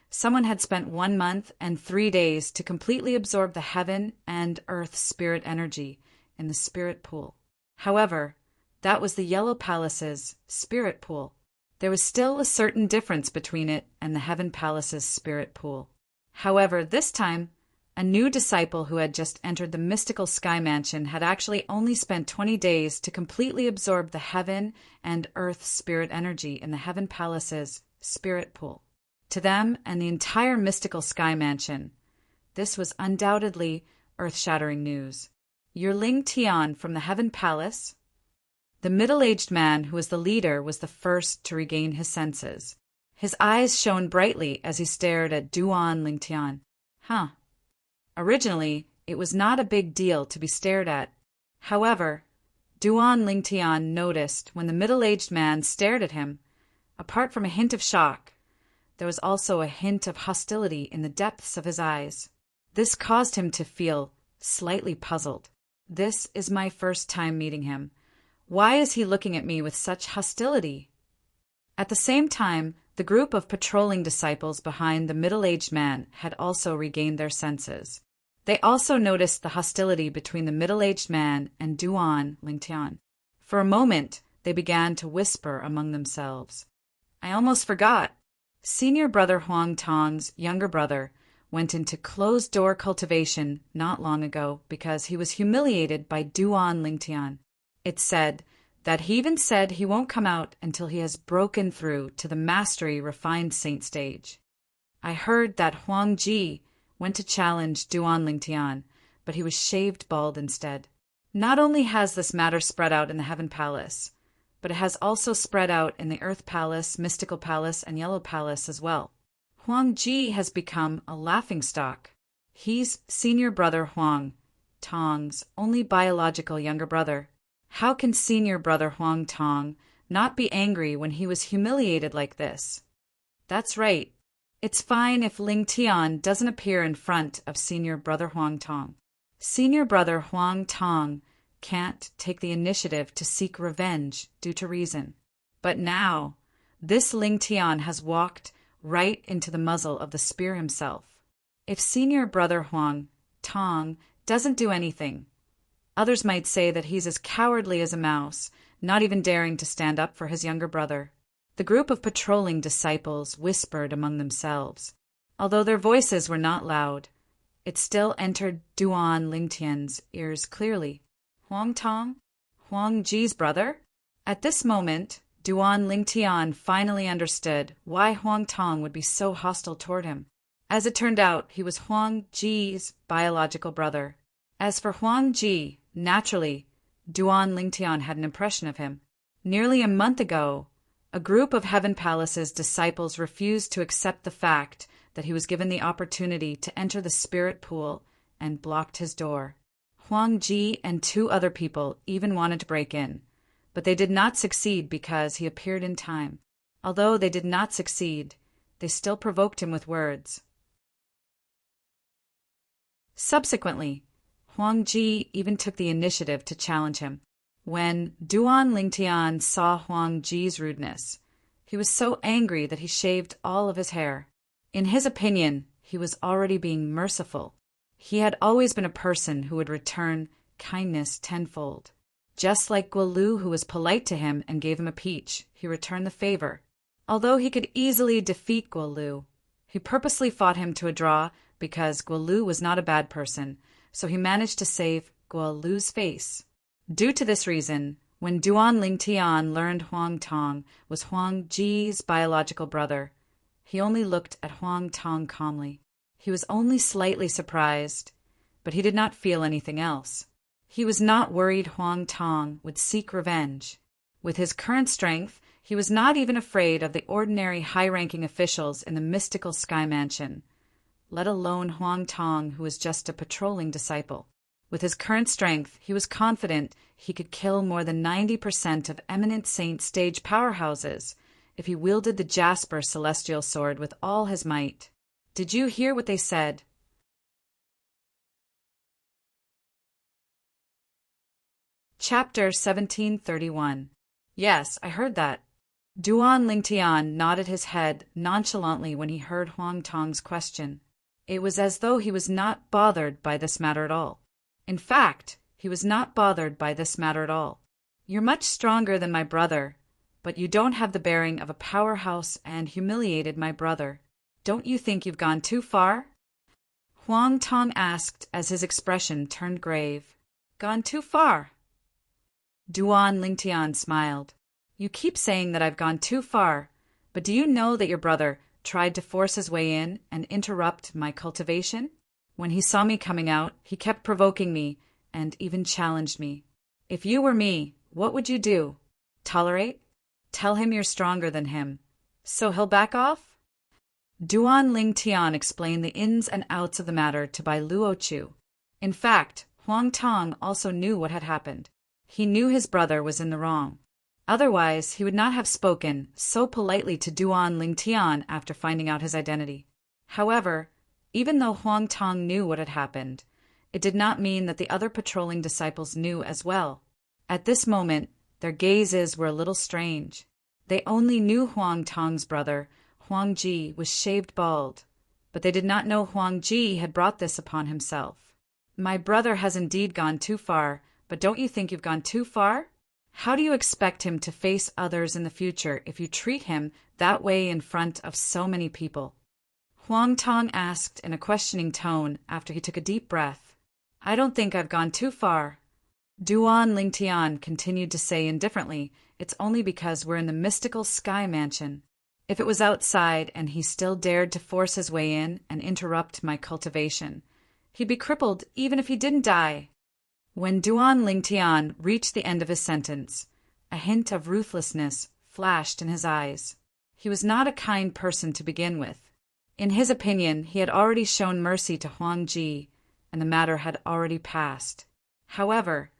someone had spent 1 month and 3 days to completely absorb the heaven and earth spirit energy in the spirit pool. However, that was the Yellow Palace's spirit pool. There was still a certain difference between it and the Heaven Palace's spirit pool. However, this time, a new disciple who had just entered the mystical sky mansion had actually only spent 20 days to completely absorb the heaven and earth spirit energy in the Heaven Palace's spirit pool. To them and the entire mystical sky mansion, this was undoubtedly earth-shattering news. Your Ling Tian from the Heaven Palace. The middle-aged man who was the leader was the first to regain his senses. His eyes shone brightly as he stared at Duan Lingtian. Originally, it was not a big deal to be stared at. However, Duan Lingtian noticed when the middle-aged man stared at him, apart from a hint of shock, there was also a hint of hostility in the depths of his eyes. This caused him to feel slightly puzzled. This is my first time meeting him. Why is he looking at me with such hostility? At the same time, the group of patrolling disciples behind the middle-aged man had also regained their senses. They also noticed the hostility between the middle-aged man and Duan Lingtian. For a moment, they began to whisper among themselves. I almost forgot. Senior brother Huang Tong's younger brother went into closed-door cultivation not long ago because he was humiliated by Duan Lingtian. It's said that he even said he won't come out until he has broken through to the mastery refined saint stage. I heard that Huang Ji went to challenge Duan Lingtian, but he was shaved bald instead. Not only has this matter spread out in the Heaven Palace, but it has also spread out in the Earth Palace, Mystical Palace, and Yellow Palace as well. Huang Ji has become a laughingstock. He's senior brother Huang Tong's only biological younger brother. How can senior brother Huang Tong not be angry when he was humiliated like this? That's right. It's fine if Ling Tian doesn't appear in front of senior brother Huang Tong. Senior brother Huang Tong can't take the initiative to seek revenge due to reason. But now, this Ling Tian has walked right into the muzzle of the spear himself. If senior brother Huang Tong doesn't do anything, others might say that he's as cowardly as a mouse, not even daring to stand up for his younger brother. The group of patrolling disciples whispered among themselves. Although their voices were not loud, it still entered Duan Lingtian's ears clearly. Huang Tong? Huang Ji's brother? At this moment, Duan Lingtian finally understood why Huang Tong would be so hostile toward him. As it turned out, he was Huang Ji's biological brother. As for Huang Ji, naturally, Duan Lingtian had an impression of him. Nearly a month ago, a group of Heaven Palace's disciples refused to accept the fact that he was given the opportunity to enter the spirit pool and blocked his door. Huang Ji and 2 other people even wanted to break in, but they did not succeed because he appeared in time. Although they did not succeed, they still provoked him with words. Subsequently, Huang Ji even took the initiative to challenge him. When Duan Lingtian saw Huang Ji's rudeness, he was so angry that he shaved all of his hair. In his opinion, he was already being merciful. He had always been a person who would return kindness tenfold. Just like Guolu, who was polite to him and gave him a peach, he returned the favor. Although he could easily defeat Guolu, he purposely fought him to a draw because Guolu was not a bad person, so he managed to save Guolu's face. Due to this reason, when Duan Lingtian learned Huang Tong was Huang Ji's biological brother, he only looked at Huang Tong calmly. He was only slightly surprised, but he did not feel anything else. He was not worried Huang Tong would seek revenge. With his current strength, he was not even afraid of the ordinary high-ranking officials in the mystical sky mansion, let alone Huang Tong, who was just a patrolling disciple. With his current strength, he was confident he could kill more than 90% of eminent saint stage powerhouses if he wielded the Jasper celestial sword with all his might. Did you hear what they said? Chapter 1731. Yes, I heard that. Duan Lingtian nodded his head nonchalantly when he heard Huang Tong's question. It was as though he was not bothered by this matter at all. In fact, he was not bothered by this matter at all. You're much stronger than my brother, but you don't have the bearing of a powerhouse and humiliated my brother. Don't you think you've gone too far?" Huang Tong asked as his expression turned grave. "Gone too far?" Duan Lingtian smiled. "You keep saying that I've gone too far, but do you know that your brother tried to force his way in and interrupt my cultivation? When he saw me coming out, he kept provoking me and even challenged me. If you were me, what would you do? Tolerate? Tell him you're stronger than him, so he'll back off?" Duan Lingtian explained the ins and outs of the matter to Bai Luochu. In fact, Huang Tong also knew what had happened. He knew his brother was in the wrong. Otherwise, he would not have spoken so politely to Duan Lingtian after finding out his identity. However, even though Huang Tong knew what had happened, it did not mean that the other patrolling disciples knew as well. At this moment, their gazes were a little strange. They only knew Huang Tong's brother, Huang Ji, was shaved bald, but they did not know Huang Ji had brought this upon himself. "My brother has indeed gone too far, but don't you think you've gone too far? How do you expect him to face others in the future if you treat him that way in front of so many people?" Huang Tong asked in a questioning tone after he took a deep breath. "I don't think I've gone too far." Duan Lingtian continued to say indifferently, "It's only because we're in the mystical sky mansion. If it was outside and he still dared to force his way in and interrupt my cultivation, he'd be crippled even if he didn't die." When Duan Lingtian reached the end of his sentence, a hint of ruthlessness flashed in his eyes. He was not a kind person to begin with. In his opinion, he had already shown mercy to Huang Ji, and the matter had already passed. However,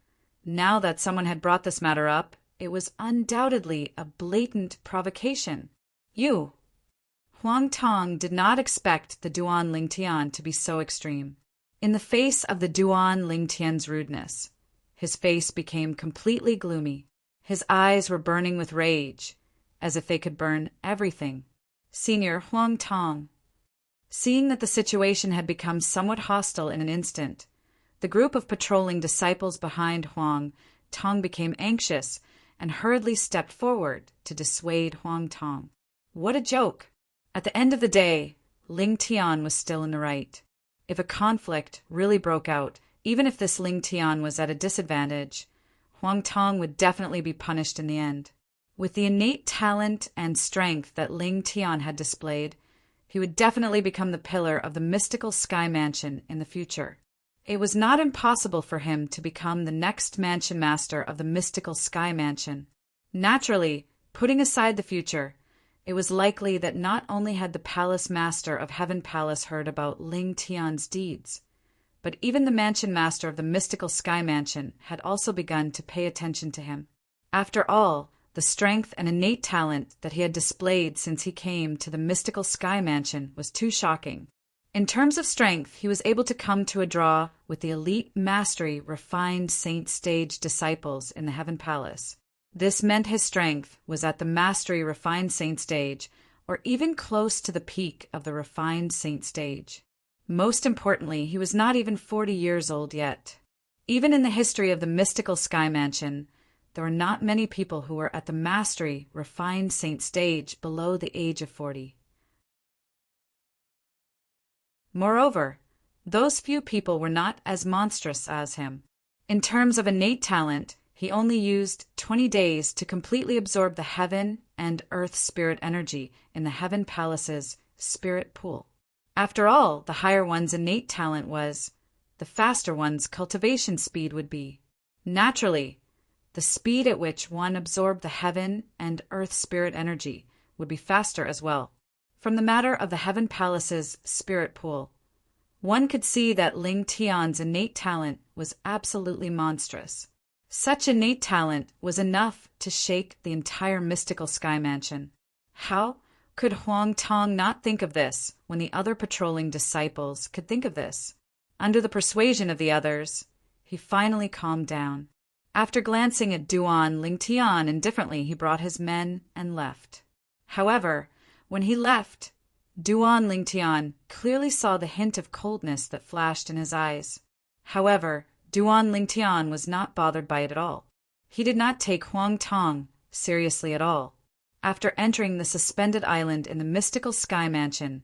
now that someone had brought this matter up, it was undoubtedly a blatant provocation. "You!" Huang Tong did not expect the Duan Lingtian to be so extreme. In the face of the Duan Lingtian's rudeness, his face became completely gloomy. His eyes were burning with rage, as if they could burn everything. "Senior Huang Tong." Seeing that the situation had become somewhat hostile in an instant, the group of patrolling disciples behind Huang Tong became anxious and hurriedly stepped forward to dissuade Huang Tong. What a joke! At the end of the day, Ling Tian was still in the right. If a conflict really broke out, even if this Ling Tian was at a disadvantage, Huang Tong would definitely be punished in the end. With the innate talent and strength that Ling Tian had displayed, he would definitely become the pillar of the mystical sky mansion in the future. It was not impossible for him to become the next mansion master of the mystical sky mansion. Naturally, putting aside the future, it was likely that not only had the palace master of Heaven Palace heard about Ling Tian's deeds, but even the mansion master of the mystical sky mansion had also begun to pay attention to him. After all, the strength and innate talent that he had displayed since he came to the mystical sky mansion was too shocking. In terms of strength, he was able to come to a draw with the elite mastery refined saint stage disciples in the Heaven Palace. This meant his strength was at the mastery refined saint stage, or even close to the peak of the refined saint stage. Most importantly, he was not even 40 years old yet. Even in the history of the mystical sky mansion, there were not many people who were at the mastery refined saint stage below the age of 40. Moreover, those few people were not as monstrous as him. In terms of innate talent, he only used 20 days to completely absorb the heaven and earth spirit energy in the Heaven Palace's spirit pool. After all, the higher one's innate talent was, the faster one's cultivation speed would be. Naturally, the speed at which one absorbed the heaven and earth spirit energy would be faster as well. From the matter of the Heaven Palace's spirit pool, one could see that Ling Tian's innate talent was absolutely monstrous. Such innate talent was enough to shake the entire mystical sky mansion. How could Huang Tong not think of this when the other patrolling disciples could think of this? Under the persuasion of the others, he finally calmed down. After glancing at Duan Lingtian indifferently, he brought his men and left. However, when he left, Duan Lingtian clearly saw the hint of coldness that flashed in his eyes. However, Duan Lingtian was not bothered by it at all. He did not take Huang Tong seriously at all. After entering the suspended island in the mystical sky mansion,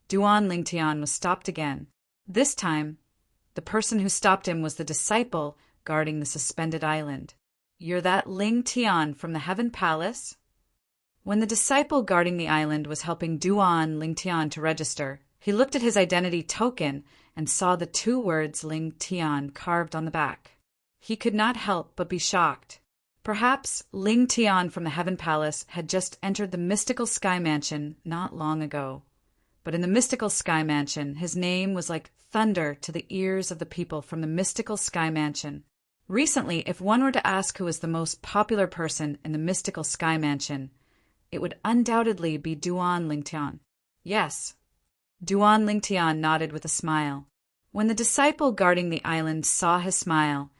Duan Lingtian was stopped again. This time, the person who stopped him was the disciple guarding the suspended island. "You're that Ling Tian from the Heaven Palace?" When the disciple guarding the island was helping Duan Lingtian to register, he looked at his identity token and saw the two words Ling Tian carved on the back. He could not help but be shocked. Perhaps Ling Tian from the Heaven Palace had just entered the mystical sky mansion not long ago. But in the mystical sky mansion, his name was like thunder to the ears of the people from the mystical sky mansion. Recently, if one were to ask who was the most popular person in the mystical sky mansion, it would undoubtedly be Duan Lingtian. Yes. Duan Lingtian nodded with a smile. When the disciple guarding the island saw his smile,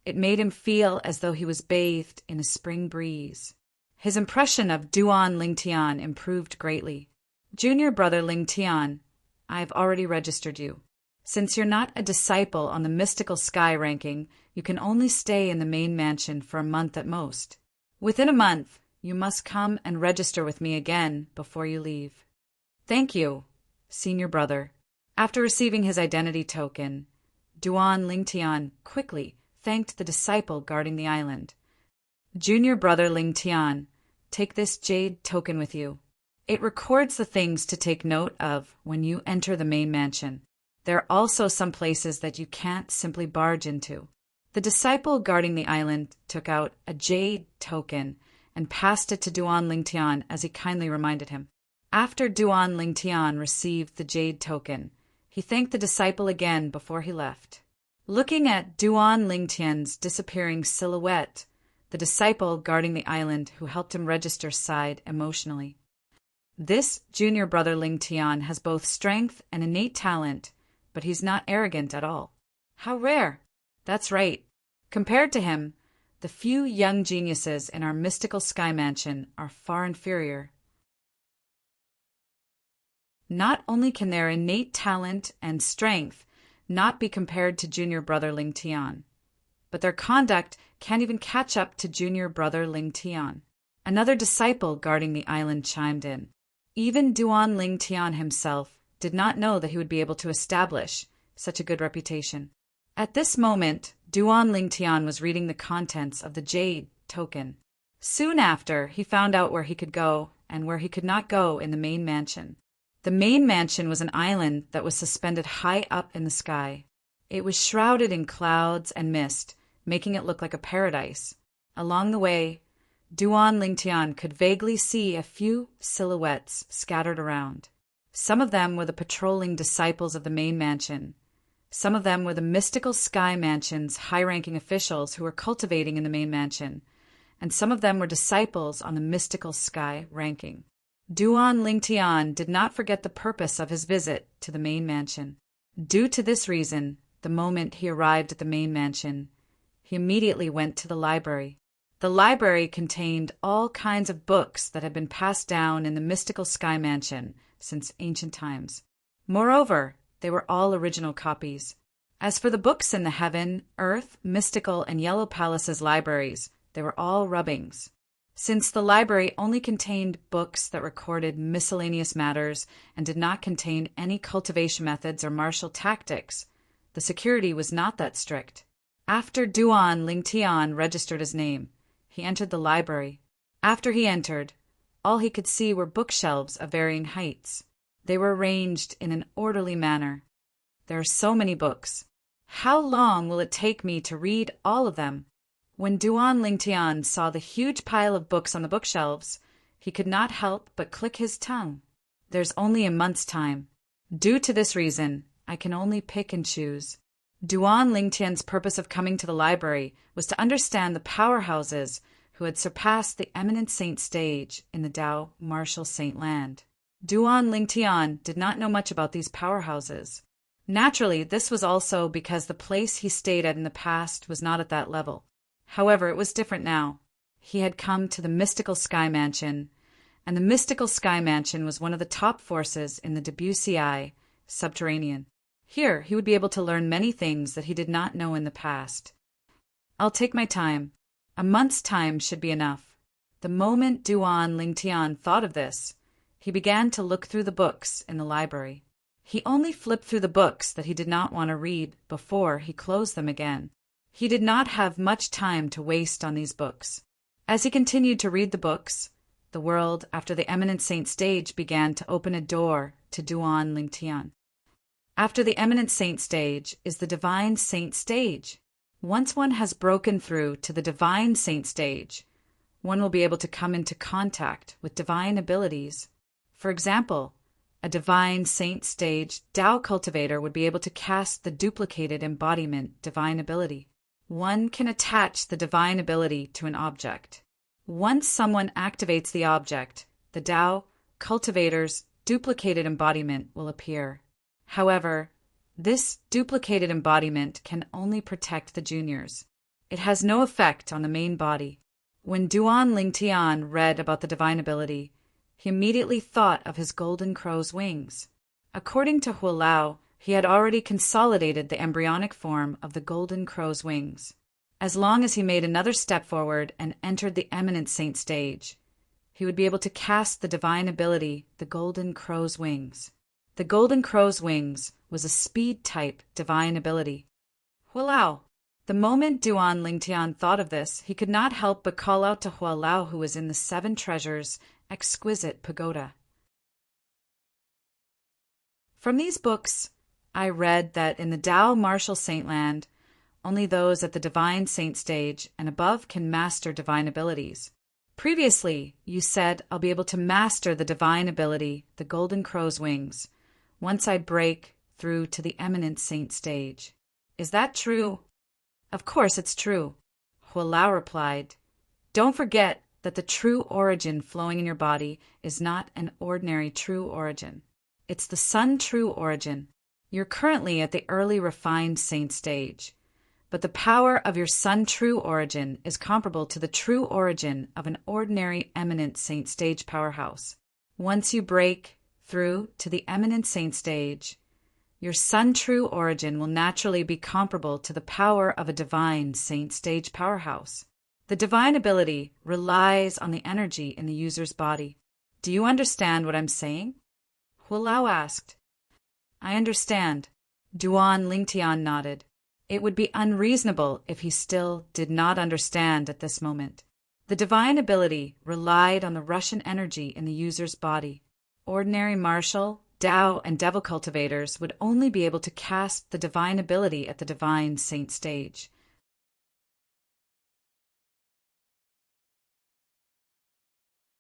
it made him feel as though he was bathed in a spring breeze. His impression of Duan Lingtian improved greatly. "Junior brother Lingtian, I have already registered you. Since you're not a disciple on the mystical sky ranking, you can only stay in the main mansion for a month at most. Within a month, you must come and register with me again before you leave." "Thank you, senior brother." After receiving his identity token, Duan Lingtian quickly thanked the disciple guarding the island. "Junior brother Lingtian, take this jade token with you. It records the things to take note of when you enter the main mansion. There are also some places that you can't simply barge into." The disciple guarding the island took out a jade token and passed it to Duan Lingtian as he kindly reminded him. After Duan Lingtian received the jade token, he thanked the disciple again before he left. Looking at Duan Lingtian's disappearing silhouette, the disciple guarding the island who helped him register sighed emotionally. "This junior brother Lingtian has both strength and innate talent, but he's not arrogant at all." "How rare!" "That's right. Compared to him, the few young geniuses in our mystical sky mansion are far inferior. Not only can their innate talent and strength not be compared to junior brother Lingtian, but their conduct can't even catch up to junior brother Lingtian." Another disciple guarding the island chimed in. Even Duan Lingtian himself did not know that he would be able to establish such a good reputation. At this moment, Duan Lingtian was reading the contents of the jade token. Soon after, he found out where he could go and where he could not go in the main mansion. The main mansion was an island that was suspended high up in the sky. It was shrouded in clouds and mist, making it look like a paradise. Along the way, Duan Lingtian could vaguely see a few silhouettes scattered around. Some of them were the patrolling disciples of the main mansion. Some of them were the mystical sky mansion's high-ranking officials who were cultivating in the main mansion, and some of them were disciples on the mystical sky ranking. Duan Lingtian did not forget the purpose of his visit to the main mansion. Due to this reason, the moment he arrived at the main mansion, he immediately went to the library. The library contained all kinds of books that had been passed down in the mystical sky mansion since ancient times. Moreover, they were all original copies. As for the books in the Heaven, Earth, Mystical, and Yellow Palaces libraries, they were all rubbings. Since the library only contained books that recorded miscellaneous matters and did not contain any cultivation methods or martial tactics, the security was not that strict. After Duan Lingtian registered his name, he entered the library. After he entered, all he could see were bookshelves of varying heights. They were arranged in an orderly manner. There are so many books. How long will it take me to read all of them? When Duan Lingtian saw the huge pile of books on the bookshelves, he could not help but click his tongue. There's only a month's time. Due to this reason, I can only pick and choose. Duan Lingtian's purpose of coming to the library was to understand the powerhouses who had surpassed the eminent saint stage in the Tao martial saint land. Duan Lingtian did not know much about these powerhouses. Naturally, this was also because the place he stayed at in the past was not at that level. However, it was different now. He had come to the mystical sky mansion, and the mystical sky mansion was one of the top forces in the Debussy subterranean. Here, he would be able to learn many things that he did not know in the past. I'll take my time. A month's time should be enough. The The moment Duan Lingtian thought of this, he began to look through the books in the library. He only flipped through the books that he did not want to read before he closed them again. He did not have much time to waste on these books. As he continued to read the books, the world after the eminent saint stage began to open a door to Duan Lingtian. After the eminent saint stage is the divine saint stage. Once one has broken through to the divine saint stage, one will be able to come into contact with divine abilities. For example, a divine saint stage Tao cultivator would be able to cast the duplicated embodiment divine ability. One can attach the divine ability to an object. Once someone activates the object, the Tao cultivator's duplicated embodiment will appear. However, this duplicated embodiment can only protect the juniors. It has no effect on the main body. When Duan Lingtian read about the divine ability, he immediately thought of his golden crow's wings. According to Huolao, he had already consolidated the embryonic form of the golden crow's wings. As long as he made another step forward and entered the eminent saint stage, he would be able to cast the divine ability, the golden crow's wings. The golden crow's wings was a speed-type divine ability. Huolao! The moment Duan Lingtian thought of this, he could not help but call out to Huolao, who was in the Seven Treasures exquisite pagoda. From these books, I read that in the Tao martial saintland, only those at the divine saint stage and above can master divine abilities. Previously, you said I'll be able to master the divine ability, the golden crow's wings, once I break through to the eminent saint stage. Is that true? Of course it's true. Huolao replied, don't forget that the true origin flowing in your body is not an ordinary true origin. It's the sun true origin. You're currently at the early refined saint stage, but the power of your sun true origin is comparable to the true origin of an ordinary eminent saint stage powerhouse. Once you break through to the eminent saint stage, your sun true origin will naturally be comparable to the power of a divine saint stage powerhouse. The divine ability relies on the energy in the user's body. Do you understand what I'm saying? Huolao asked. I understand. Duan Lingtian nodded. It would be unreasonable if he still did not understand at this moment. The divine ability relied on the Russian energy in the user's body. Ordinary martial, Tao, and devil cultivators would only be able to cast the divine ability at the divine saint stage.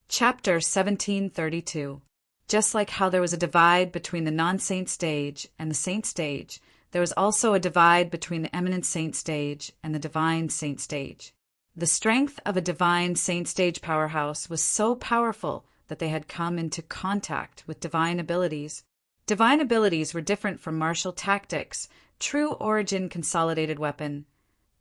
Chapter 1732. Just like how there was a divide between the non-saint stage and the saint stage, there was also a divide between the eminent saint stage and the divine saint stage. The strength of a divine saint stage powerhouse was so powerful that they had come into contact with divine abilities. Divine abilities were different from martial tactics, true origin consolidated weapon,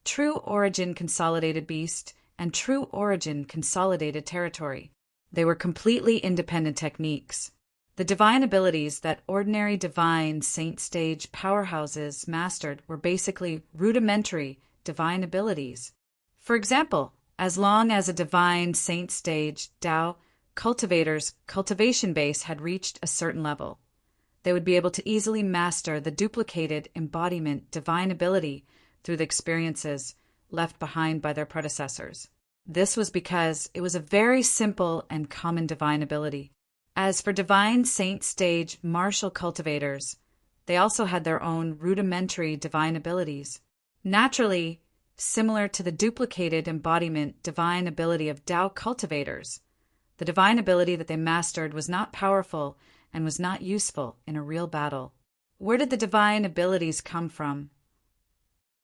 true origin consolidated beast, and true origin consolidated territory. They were completely independent techniques. The divine abilities that ordinary divine saint stage powerhouses mastered were basically rudimentary divine abilities. For example, as long as a divine saint stage Tao cultivator's cultivation base had reached a certain level, they would be able to easily master the duplicated embodiment divine ability through the experiences left behind by their predecessors. This was because it was a very simple and common divine ability. As for divine saint stage martial cultivators, they also had their own rudimentary divine abilities. Naturally, similar to the duplicated embodiment divine ability of Tao cultivators, the divine ability that they mastered was not powerful and was not useful in a real battle. Where did the divine abilities come from?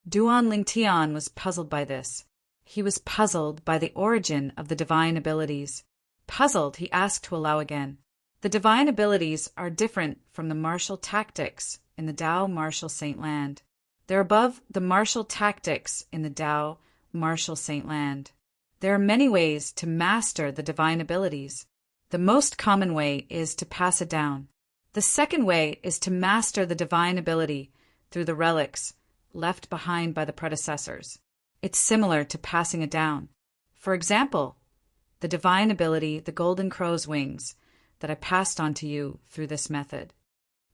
Duan Lingtian was puzzled by this. He was puzzled by the origin of the divine abilities. Puzzled, he asked Huolao again. The divine abilities are different from the martial tactics in the Tao martial saint land. They're above the martial tactics in the Tao martial saint land. There are many ways to master the divine abilities. The most common way is to pass it down. The second way is to master the divine ability through the relics left behind by the predecessors. It's similar to passing it down. For example, the divine ability, the golden crow's wings, that I passed on to you through this method.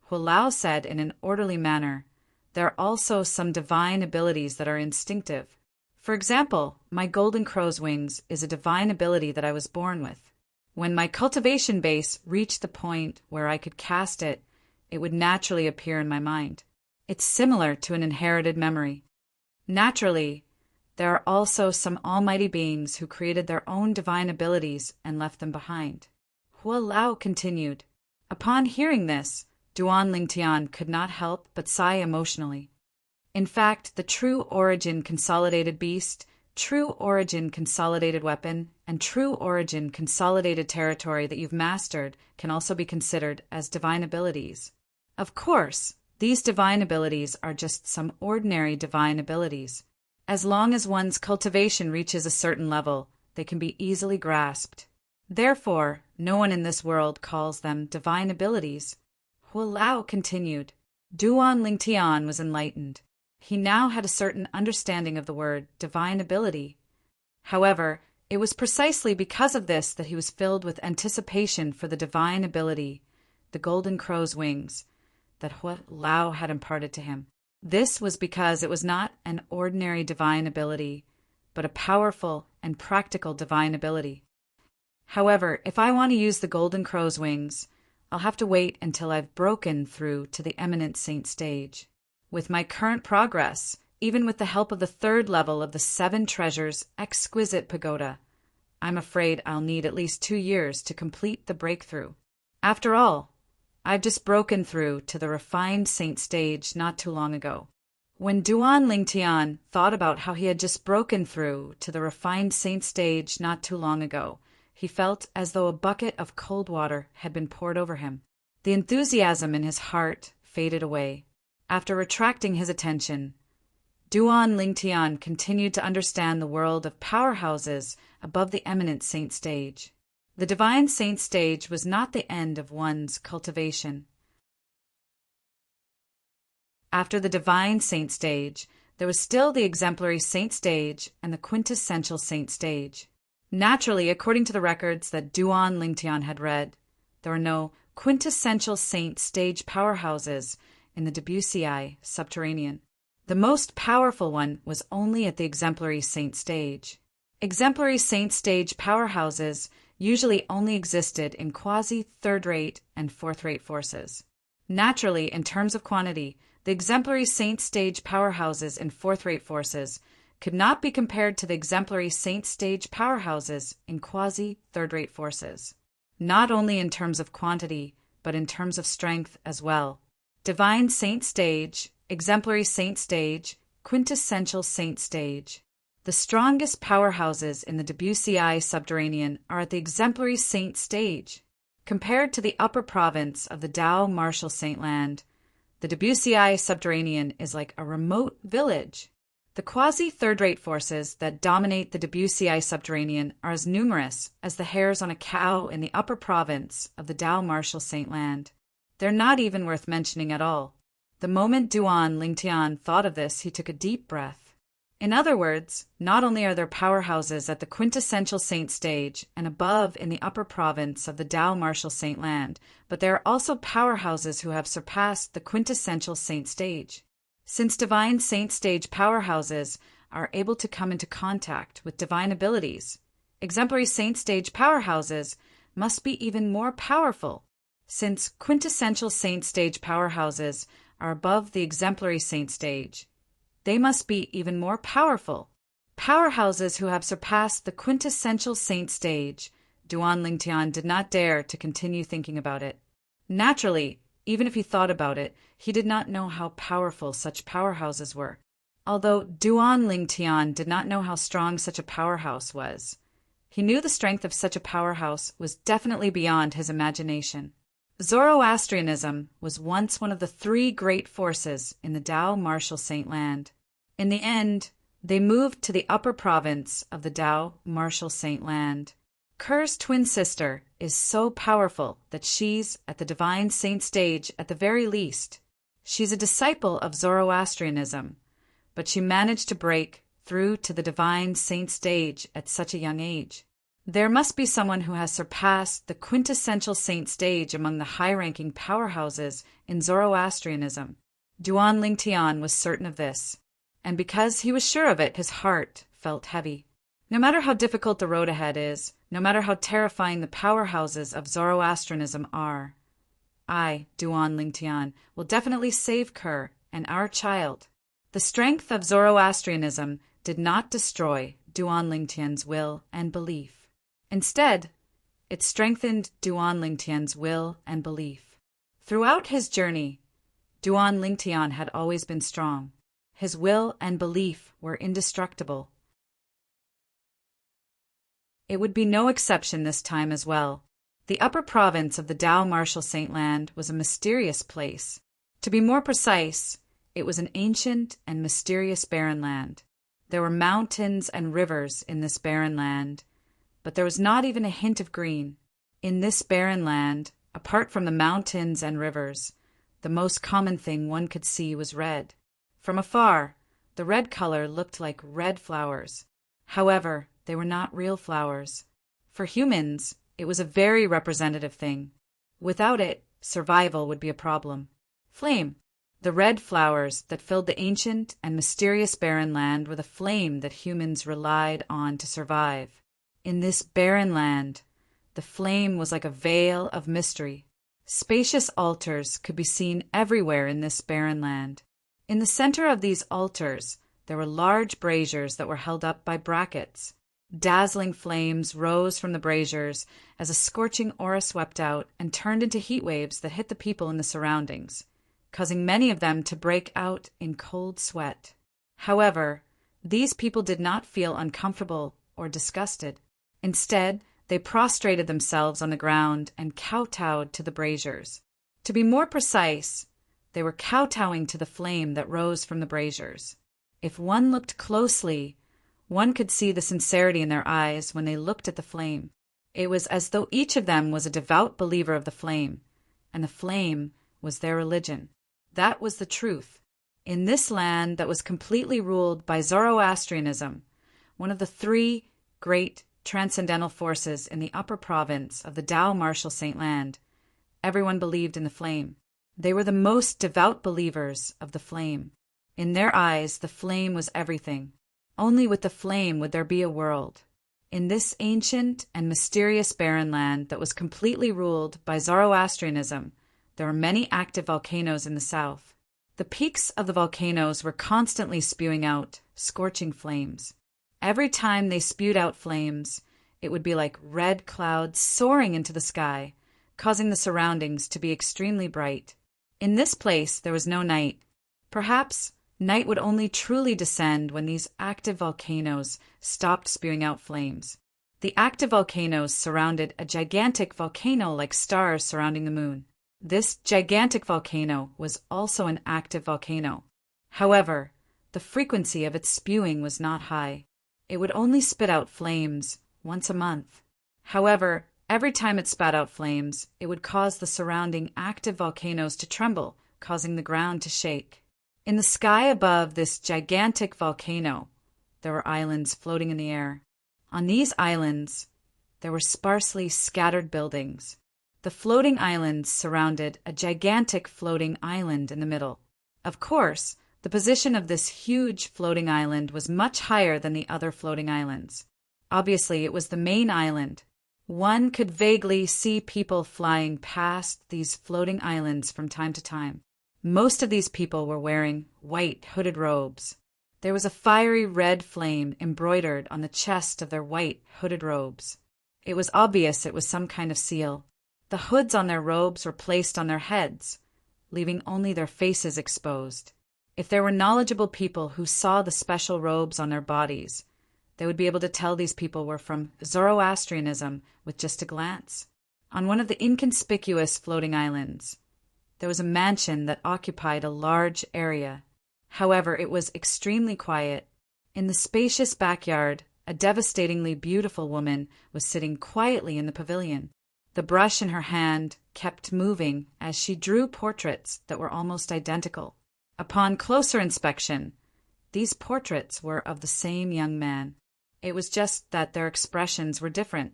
Hulao said in an orderly manner, there are also some divine abilities that are instinctive. For example, my golden crow's wings is a divine ability that I was born with. When my cultivation base reached the point where I could cast it, it would naturally appear in my mind. It's similar to an inherited memory. Naturally, there are also some almighty beings who created their own divine abilities and left them behind. Hua Lao continued. Upon hearing this, Duan Lingtian could not help but sigh emotionally. In fact, the true origin consolidated beast, true origin consolidated weapon, and true origin consolidated territory that you've mastered can also be considered as divine abilities. Of course, these divine abilities are just some ordinary divine abilities. As long as one's cultivation reaches a certain level, they can be easily grasped. Therefore, no one in this world calls them divine abilities. Hua Lao continued. Duan Lingtian was enlightened. He now had a certain understanding of the word divine ability. However, it was precisely because of this that he was filled with anticipation for the divine ability, the golden crow's wings, that Hua Lao had imparted to him. This was because it was not an ordinary divine ability, but a powerful and practical divine ability. However, if I want to use the golden crow's wings, I'll have to wait until I've broken through to the eminent saint stage. With my current progress, even with the help of the third level of the 7 treasures exquisite pagoda, I'm afraid I'll need at least 2 years to complete the breakthrough. After all, I've just broken through to the refined saint stage not too long ago. When Duan Lingtian thought about how he had just broken through to the refined saint stage not too long ago, he felt as though a bucket of cold water had been poured over him. The enthusiasm in his heart faded away. After retracting his attention, Duan Lingtian continued to understand the world of powerhouses above the eminent saint stage. The divine saint stage was not the end of one's cultivation. After the divine saint stage, there was still the exemplary saint stage and the quintessential saint stage. Naturally, according to the records that Duan Lingtian had read, there were no quintessential saint stage powerhouses in the Debussyi subterranean. The most powerful one was only at the exemplary saint stage. Exemplary saint stage powerhouses usually only existed in quasi-third-rate and fourth-rate forces. Naturally, in terms of quantity, the exemplary saint stage powerhouses in fourth-rate forces could not be compared to the exemplary saint stage powerhouses in quasi-third-rate forces. Not only in terms of quantity, but in terms of strength as well. Divine saint stage, exemplary saint stage, quintessential saint stage. The strongest powerhouses in the Debussyi subterranean are at the exemplary saint stage. Compared to the upper province of the Tao Martial Saint Land, the Debussyi subterranean is like a remote village. The quasi-third-rate forces that dominate the Debussyi subterranean are as numerous as the hairs on a cow in the upper province of the Tao Martial Saint Land. They're not even worth mentioning at all. The moment Duan Lingtian thought of this, he took a deep breath. In other words, not only are there powerhouses at the quintessential saint stage and above in the upper province of the Tao Martial Saint Land, but there are also powerhouses who have surpassed the quintessential saint stage. Since divine saint stage powerhouses are able to come into contact with divine abilities, exemplary saint stage powerhouses must be even more powerful. Since quintessential saint stage powerhouses are above the exemplary saint stage, they must be even more powerful. Powerhouses who have surpassed the quintessential saint stage. Duan Lingtian did not dare to continue thinking about it. Naturally, even if he thought about it, he did not know how powerful such powerhouses were. Although Duan Lingtian did not know how strong such a powerhouse was, he knew the strength of such a powerhouse was definitely beyond his imagination. Zoroastrianism was once one of the 3 great forces in the Tao Martial Saint Land. In the end, they moved to the upper province of the Tao Martial Saint Land. Kerr's twin sister is so powerful that she's at the divine saint stage at the very least. She's a disciple of Zoroastrianism, but she managed to break through to the divine saint stage at such a young age. There must be someone who has surpassed the quintessential saint stage among the high-ranking powerhouses in Zoroastrianism. Duan Lingtian was certain of this, and because he was sure of it, his heart felt heavy. No matter how difficult the road ahead is, no matter how terrifying the powerhouses of Zoroastrianism are, I, Duan Lingtian, will definitely save Kerr and our child. The strength of Zoroastrianism did not destroy Duan Lingtian's will and belief. Instead, it strengthened Duan Lingtian's will and belief. Throughout his journey, Duan Lingtian had always been strong. His will and belief were indestructible. It would be no exception this time as well. The upper province of the Tao Martial Saint Land was a mysterious place. To be more precise, it was an ancient and mysterious barren land. There were mountains and rivers in this barren land, but there was not even a hint of green. In this barren land, apart from the mountains and rivers, the most common thing one could see was red. From afar, the red color looked like red flowers. However, they were not real flowers. For humans, it was a very representative thing. Without it, survival would be a problem. Flame. The red flowers that filled the ancient and mysterious barren land were the flame that humans relied on to survive. In this barren land, the flame was like a veil of mystery. Spacious altars could be seen everywhere in this barren land. In the center of these altars, there were large braziers that were held up by brackets. Dazzling flames rose from the braziers as a scorching aura swept out and turned into heat waves that hit the people in the surroundings, causing many of them to break out in cold sweat. However, these people did not feel uncomfortable or disgusted. Instead, they prostrated themselves on the ground and kowtowed to the braziers. To be more precise, they were kowtowing to the flame that rose from the braziers. If one looked closely, one could see the sincerity in their eyes when they looked at the flame. It was as though each of them was a devout believer of the flame, and the flame was their religion. That was the truth. In this land that was completely ruled by Zoroastrianism, one of the three great transcendental forces in the upper province of the Tao Martial Saint Land, everyone believed in the flame. They were the most devout believers of the flame. In their eyes, the flame was everything. Only with the flame would there be a world. In this ancient and mysterious barren land that was completely ruled by Zoroastrianism, there were many active volcanoes in the south. The peaks of the volcanoes were constantly spewing out scorching flames. Every time they spewed out flames, it would be like red clouds soaring into the sky, causing the surroundings to be extremely bright. In this place, there was no night. Perhaps night would only truly descend when these active volcanoes stopped spewing out flames. The active volcanoes surrounded a gigantic volcano like stars surrounding the moon. This gigantic volcano was also an active volcano. However, the frequency of its spewing was not high. It would only spit out flames once a month. However, every time it spat out flames, it would cause the surrounding active volcanoes to tremble, causing the ground to shake. In the sky above this gigantic volcano, there were islands floating in the air. On these islands, there were sparsely scattered buildings. The floating islands surrounded a gigantic floating island in the middle. Of course, the position of this huge floating island was much higher than the other floating islands. Obviously, it was the main island. One could vaguely see people flying past these floating islands from time to time. Most of these people were wearing white hooded robes. There was a fiery red flame embroidered on the chest of their white hooded robes. It was obvious it was some kind of seal. The hoods on their robes were placed on their heads, leaving only their faces exposed. If there were knowledgeable people who saw the special robes on their bodies, they would be able to tell these people were from Zoroastrianism with just a glance. On one of the inconspicuous floating islands, there was a mansion that occupied a large area. However, it was extremely quiet. In the spacious backyard, a devastatingly beautiful woman was sitting quietly in the pavilion. The brush in her hand kept moving as she drew portraits that were almost identical. Upon closer inspection, these portraits were of the same young man. It was just that their expressions were different.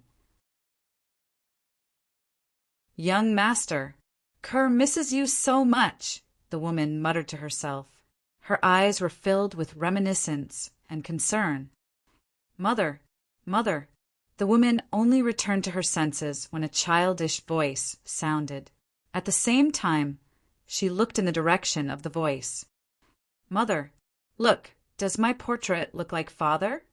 Young master, Kerr misses you so much, the woman muttered to herself. Her eyes were filled with reminiscence and concern. Mother, mother. The woman only returned to her senses when a childish voice sounded. At the same time, she looked in the direction of the voice. Mother, look, does my portrait look like father?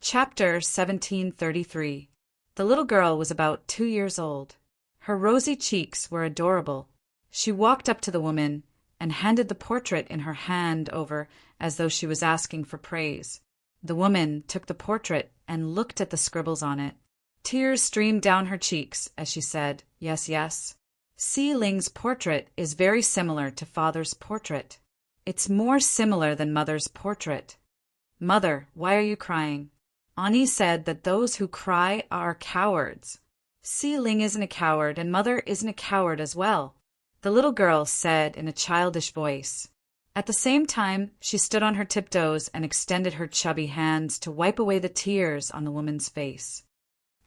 Chapter 1733. The little girl was about 2 years old. Her rosy cheeks were adorable. She walked up to the woman and handed the portrait in her hand over as though she was asking for praise. The woman took the portrait and looked at the scribbles on it. Tears streamed down her cheeks as she said, Yes, yes. Si Ling's portrait is very similar to father's portrait. It's more similar than mother's portrait. Mother, why are you crying? Ani said that those who cry are cowards. Si Ling isn't a coward, and mother isn't a coward as well, the little girl said in a childish voice. At the same time, she stood on her tiptoes and extended her chubby hands to wipe away the tears on the woman's face.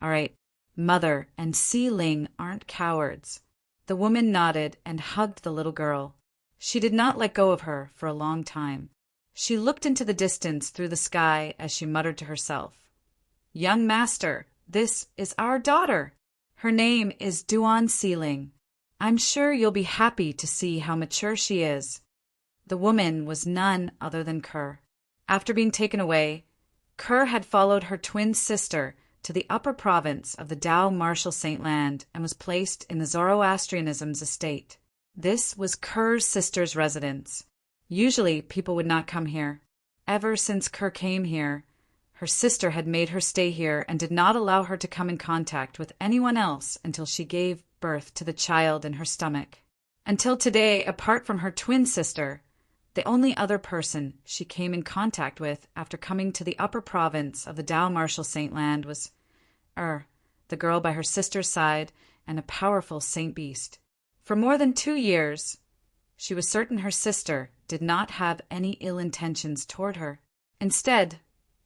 All right, mother and Si Ling aren't cowards. The woman nodded and hugged the little girl. She did not let go of her for a long time. She looked into the distance through the sky as she muttered to herself. Young master, this is our daughter. Her name is Duan Si Ling. I'm sure you'll be happy to see how mature she is. The woman was none other than Kerr. After being taken away, Kerr had followed her twin sister to the upper province of the Tao Marshal Saint Land and was placed in the Zoroastrianism's estate. This was Kerr's sister's residence. Usually people would not come here. Ever since Kerr came here, her sister had made her stay here and did not allow her to come in contact with anyone else until she gave birth to the child in her stomach. Until today, apart from her twin sister, the only other person she came in contact with after coming to the upper province of the Tao Marshal Saint Land was the girl by her sister's side and a powerful saint beast. For more than 2 years, she was certain her sister did not have any ill intentions toward her. Instead,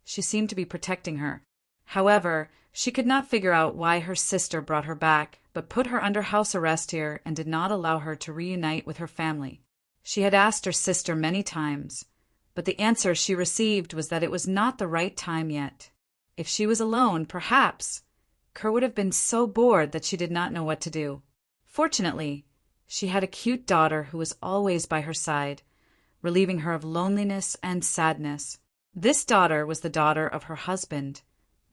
she seemed to be protecting her. However, she could not figure out why her sister brought her back, but put her under house arrest here and did not allow her to reunite with her family. She had asked her sister many times, but the answer she received was that it was not the right time yet. If she was alone, perhaps, Kerr would have been so bored that she did not know what to do. Fortunately, she had a cute daughter who was always by her side, relieving her of loneliness and sadness. This daughter was the daughter of her husband,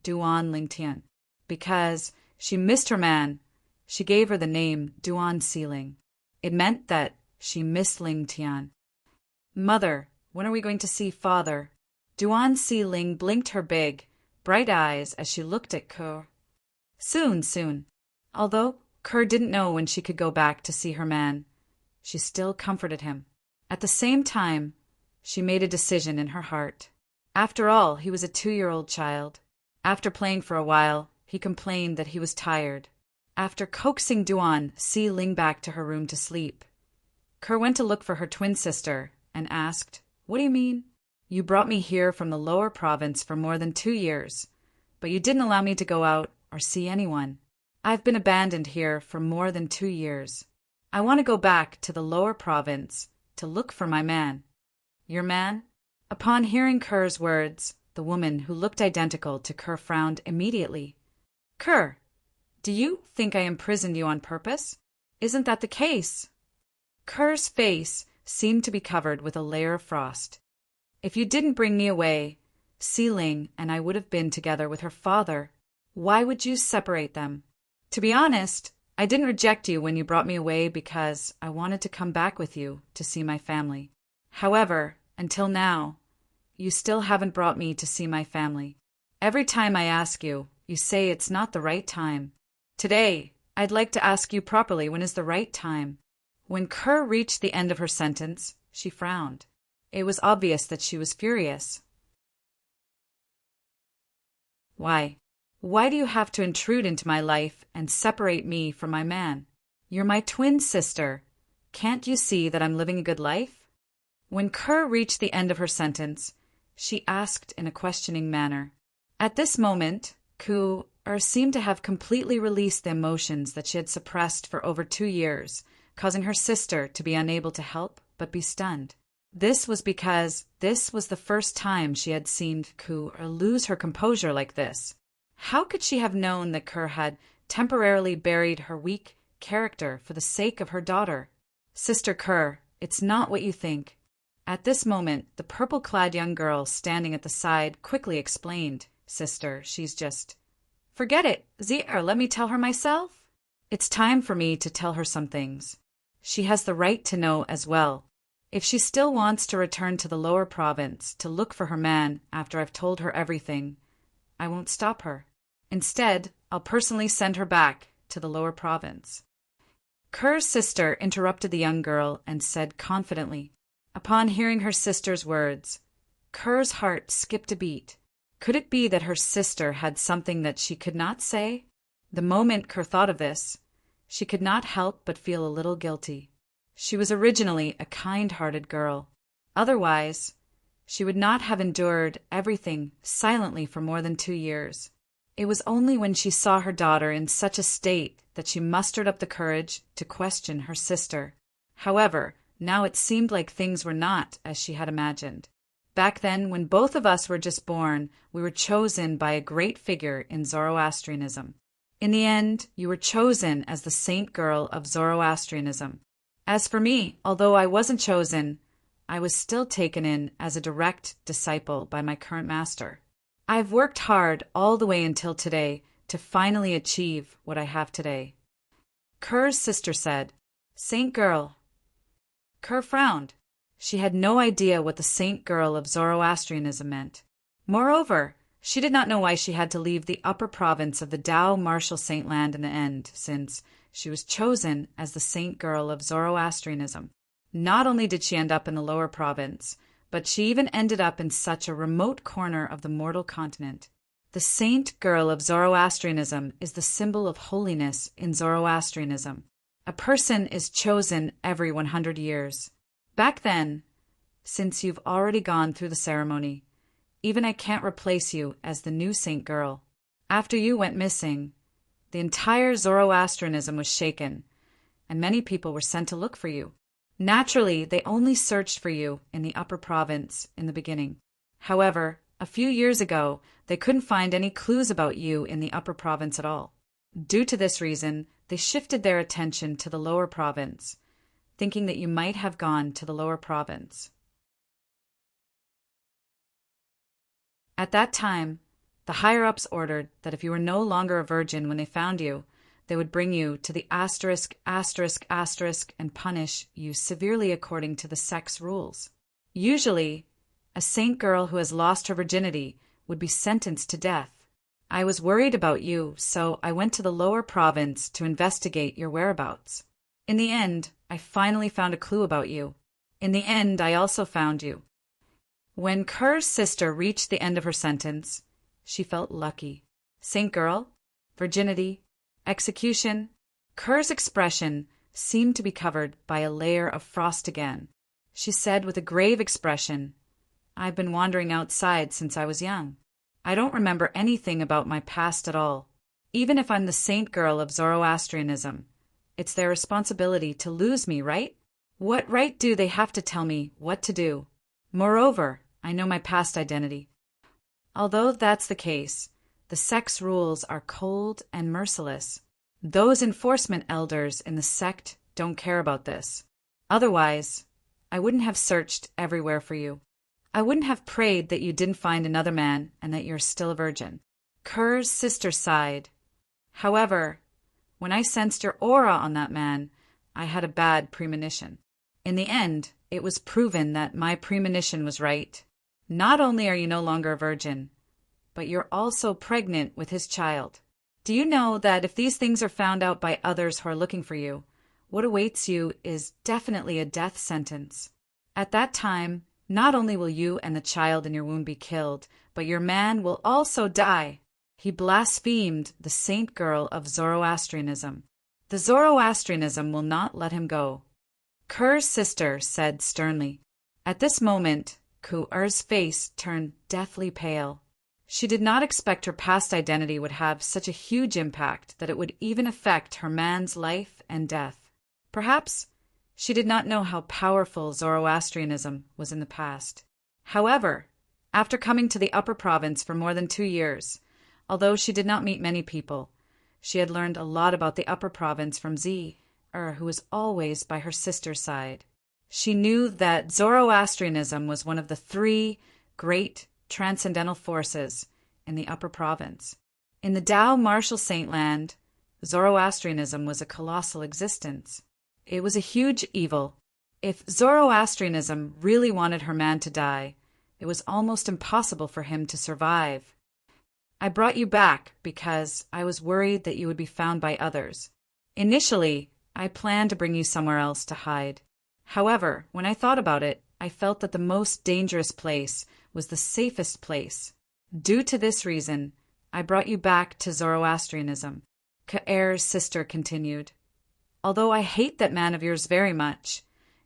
Duan Lingtian. Because she missed her man, she gave her the name Duan Si Ling. It meant that she missed Lingtian. Mother, when are we going to see father? Duan Si Ling blinked her big, bright eyes as she looked at Kerr. Soon, soon. Although Kerr didn't know when she could go back to see her man, she still comforted him. At the same time, she made a decision in her heart. After all, he was a 2-year-old child. After playing for a while, he complained that he was tired. After coaxing Duan Si Ling back to her room to sleep, Kerr went to look for her twin sister and asked, What do you mean? You brought me here from the lower province for more than 2 years, but you didn't allow me to go out or see anyone. I've been abandoned here for more than 2 years. I want to go back to the lower province to look for my man. Your man? Upon hearing Kerr's words, the woman who looked identical to Kerr frowned immediately. Kerr, do you think I imprisoned you on purpose? Isn't that the case? Kerr's face seemed to be covered with a layer of frost. If you didn't bring me away, Si Ling and I would have been together with her father. Why would you separate them? To be honest, I didn't reject you when you brought me away because I wanted to come back with you to see my family. However, until now, you still haven't brought me to see my family. Every time I ask you, you say it's not the right time. Today, I'd like to ask you properly when is the right time. When Kerr reached the end of her sentence, she frowned. It was obvious that she was furious. Why? Why do you have to intrude into my life and separate me from my man? You're my twin sister. Can't you see that I'm living a good life? When Kerr reached the end of her sentence, she asked in a questioning manner. At this moment, Ku seemed to have completely released the emotions that she had suppressed for over 2 years, causing her sister to be unable to help but be stunned. This was because this was the first time she had seen Ku lose her composure like this. How could she have known that Kerr had temporarily buried her weak character for the sake of her daughter? Sister Kerr, it's not what you think. At this moment, the purple-clad young girl standing at the side quickly explained, Sister, she's just... Forget it, Zir, let me tell her myself. It's time for me to tell her some things. She has the right to know as well. If she still wants to return to the lower province to look for her man after I've told her everything, I won't stop her. Instead, I'll personally send her back to the lower province. Kerr's sister interrupted the young girl and said confidently. Upon hearing her sister's words, Kerr's heart skipped a beat. Could it be that her sister had something that she could not say? The moment Kerr thought of this, she could not help but feel a little guilty. She was originally a kind-hearted girl. Otherwise, she would not have endured everything silently for more than 2 years. It was only when she saw her daughter in such a state that she mustered up the courage to question her sister. However, now it seemed like things were not as she had imagined. Back then, when both of us were just born, we were chosen by a great figure in Zoroastrianism. In the end, you were chosen as the saint girl of Zoroastrianism. As for me, although I wasn't chosen, I was still taken in as a direct disciple by my current master. I've worked hard all the way until today to finally achieve what I have today. Kerr's sister said, Saint girl. Kerr frowned. She had no idea what the saint girl of Zoroastrianism meant. Moreover, she did not know why she had to leave the upper province of the Tao martial saint land in the end, since she was chosen as the saint girl of Zoroastrianism. Not only did she end up in the lower province, but she even ended up in such a remote corner of the mortal continent. The saint girl of Zoroastrianism is the symbol of holiness in Zoroastrianism. A person is chosen every 100 years. Back then, since you've already gone through the ceremony, even I can't replace you as the new saint girl. After you went missing, the entire Zoroastrianism was shaken, and many people were sent to look for you. Naturally, they only searched for you in the upper province in the beginning. However, a few years ago, they couldn't find any clues about you in the upper province at all. Due to this reason, they shifted their attention to the lower province, thinking that you might have gone to the lower province. At that time, the higher-ups ordered that if you were no longer a virgin when they found you, they would bring you to the **** and punish you severely according to the sex rules. Usually, a saint girl who has lost her virginity would be sentenced to death. I was worried about you, so I went to the lower province to investigate your whereabouts. In the end, I finally found a clue about you. In the end, I also found you. When Kerr's sister reached the end of her sentence, she felt lucky. Saint girl, virginity, execution. Kerr's expression seemed to be covered by a layer of frost again. She said with a grave expression, I've been wandering outside since I was young. I don't remember anything about my past at all. Even if I'm the saint girl of Zoroastrianism, it's their responsibility to lose me, right? What right do they have to tell me what to do? Moreover, I know my past identity. Although that's the case, the sex rules are cold and merciless. Those enforcement elders in the sect don't care about this. Otherwise, I wouldn't have searched everywhere for you. I wouldn't have prayed that you didn't find another man and that you're still a virgin. Kerr's sister sighed. However, when I sensed your aura on that man, I had a bad premonition. In the end, it was proven that my premonition was right. Not only are you no longer a virgin, but you're also pregnant with his child. Do you know that if these things are found out by others who are looking for you, what awaits you is definitely a death sentence. At that time, not only will you and the child in your womb be killed, but your man will also die. He blasphemed the saint girl of Zoroastrianism. The Zoroastrianism will not let him go. Kerr's sister said sternly, At this moment, Ku-er's face turned deathly pale. She did not expect her past identity would have such a huge impact that it would even affect her man's life and death. Perhaps she did not know how powerful Zoroastrianism was in the past. However, after coming to the Upper Province for more than 2 years, although she did not meet many people, she had learned a lot about the Upper Province from Z-er, who was always by her sister's side. She knew that Zoroastrianism was one of the 3 great transcendental forces in the Upper Province. In the Tao Martial Saint Land, Zoroastrianism was a colossal existence. It was a huge evil. If Zoroastrianism really wanted her man to die, it was almost impossible for him to survive. I brought you back because I was worried that you would be found by others. Initially, I planned to bring you somewhere else to hide. However, when I thought about it, I felt that the most dangerous place was the safest place. Due to this reason, I brought you back to Zoroastrianism. Ku-er's sister continued. Although I hate that man of yours very much,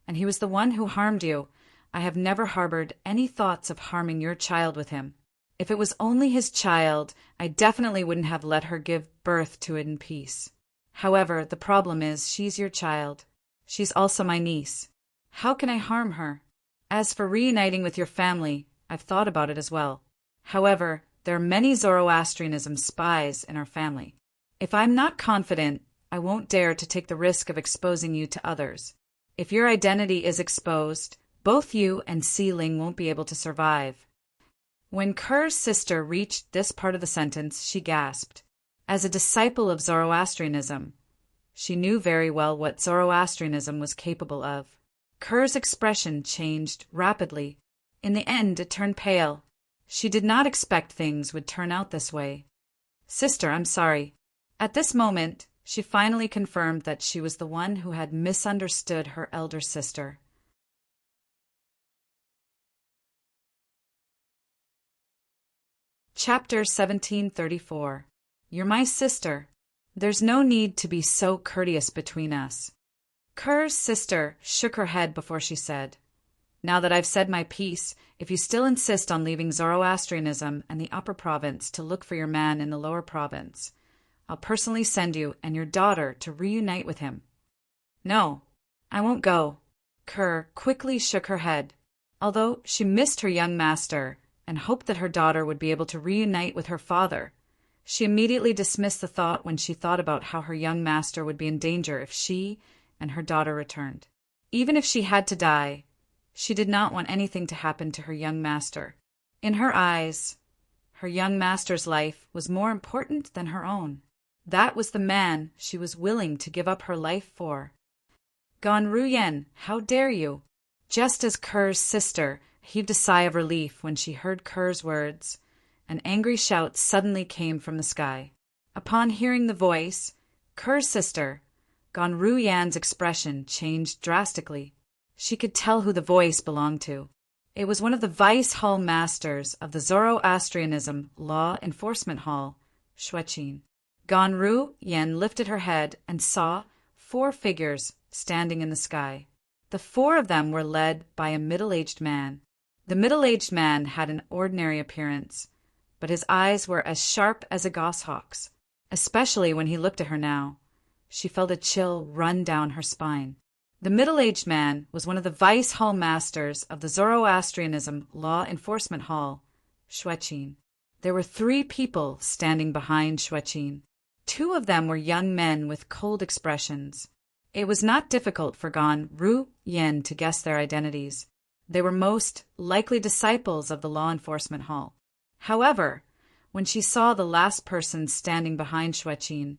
and he was the one who harmed you, I have never harbored any thoughts of harming your child with him. If it was only his child, I definitely wouldn't have let her give birth to it in peace. However, the problem is she's your child. She's also my niece. How can I harm her? As for reuniting with your family, I've thought about it as well. However, there are many Zoroastrianism spies in our family. If I'm not confident, I won't dare to take the risk of exposing you to others. If your identity is exposed, both you and Si-ling won't be able to survive. When Ku's sister reached this part of the sentence, she gasped. As a disciple of Zoroastrianism, she knew very well what Zoroastrianism was capable of. Ku's expression changed rapidly. In the end, it turned pale. She did not expect things would turn out this way. Sister, I'm sorry. At this moment, she finally confirmed that she was the one who had misunderstood her elder sister. Chapter 1734. You're my sister. There's no need to be so courteous between us. Ku's sister shook her head before she said, Now that I've said my piece, if you still insist on leaving Zoroastrianism and the Upper Province to look for your man in the Lower Province, I'll personally send you and your daughter to reunite with him. No, I won't go. Ku quickly shook her head. Although she missed her young master and hoped that her daughter would be able to reunite with her father, she immediately dismissed the thought when she thought about how her young master would be in danger if she and her daughter returned. Even if she had to die, she did not want anything to happen to her young master. In her eyes, her young master's life was more important than her own. That was the man she was willing to give up her life for. Gonruyen, how dare you? Just as Ku's sister heaved a sigh of relief when she heard Ku's words, an angry shout suddenly came from the sky. Upon hearing the voice, Ku's sister, Gonruyen's expression changed drastically. She could tell who the voice belonged to. It was one of the Vice Hall Masters of the Zoroastrianism Law Enforcement Hall, Xueqin. Gonruyen lifted her head and saw 4 figures standing in the sky. The 4 of them were led by a middle-aged man. The middle-aged man had an ordinary appearance, but his eyes were as sharp as a goshawk's. Especially when he looked at her now, she felt a chill run down her spine. The middle-aged man was one of the Vice Hall Masters of the Zoroastrianism Law Enforcement Hall, Xueqin. There were 3 people standing behind Xueqin. 2 of them were young men with cold expressions. It was not difficult for Gonruyen to guess their identities. They were most likely disciples of the Law Enforcement Hall. However, when she saw the last person standing behind Xueqin,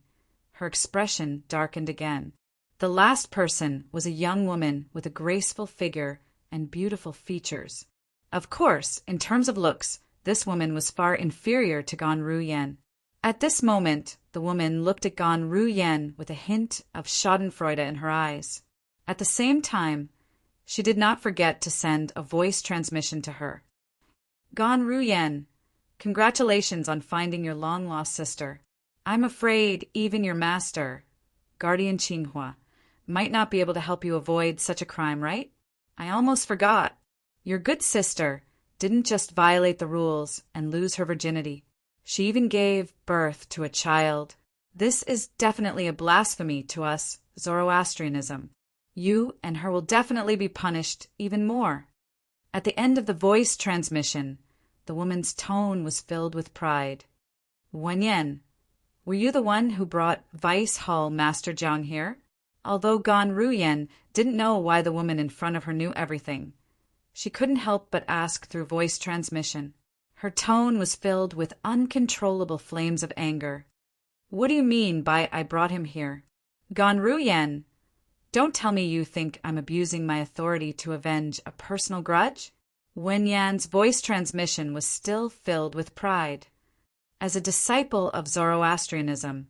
her expression darkened again. The last person was a young woman with a graceful figure and beautiful features. Of course, in terms of looks, this woman was far inferior to Gonruyen. At this moment, the woman looked at Gonruyen with a hint of schadenfreude in her eyes. At the same time, she did not forget to send a voice transmission to her. Gonruyen, congratulations on finding your long-lost sister. I'm afraid even your master, Guardian Qinghua, might not be able to help you avoid such a crime, right? I almost forgot. Your good sister didn't just violate the rules and lose her virginity. She even gave birth to a child. This is definitely a blasphemy to us, Zoroastrianism. You and her will definitely be punished even more. At the end of the voice transmission, the woman's tone was filled with pride. Wenyan, were you the one who brought Vice Hall Master Jiang here? Although Gan Ruyen didn't know why the woman in front of her knew everything, she couldn't help but ask through voice transmission. Her tone was filled with uncontrollable flames of anger. What do you mean by I brought him here? Gan Ruyen, don't tell me you think I'm abusing my authority to avenge a personal grudge? Wen Yan's voice transmission was still filled with pride. As a disciple of Zoroastrianism,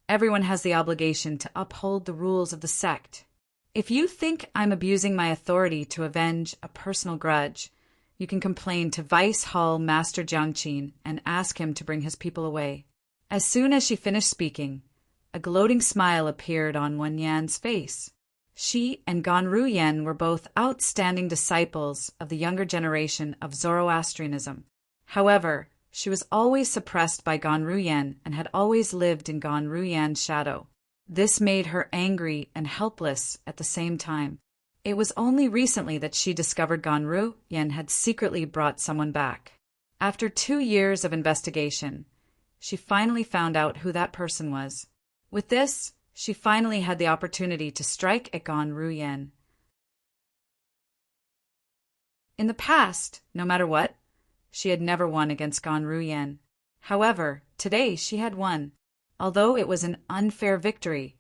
everyone has the obligation to uphold the rules of the sect. If you think I'm abusing my authority to avenge a personal grudge, you can complain to Vice Hall Master Jiangqin and ask him to bring his people away. As soon as she finished speaking, a gloating smile appeared on Wen Yan's face. She and Gan Ruyen were both outstanding disciples of the younger generation of Zoroastrianism. However, she was always suppressed by Gan Ruyen and had always lived in Gan Ruyen's shadow. This made her angry and helpless at the same time. It was only recently that she discovered Gan Ruyen had secretly brought someone back. After 2 years of investigation, she finally found out who that person was. With this, she finally had the opportunity to strike at Gan Ruyen. In the past, no matter what, she had never won against Gan Ruyen. However, today she had won. Although it was an unfair victory,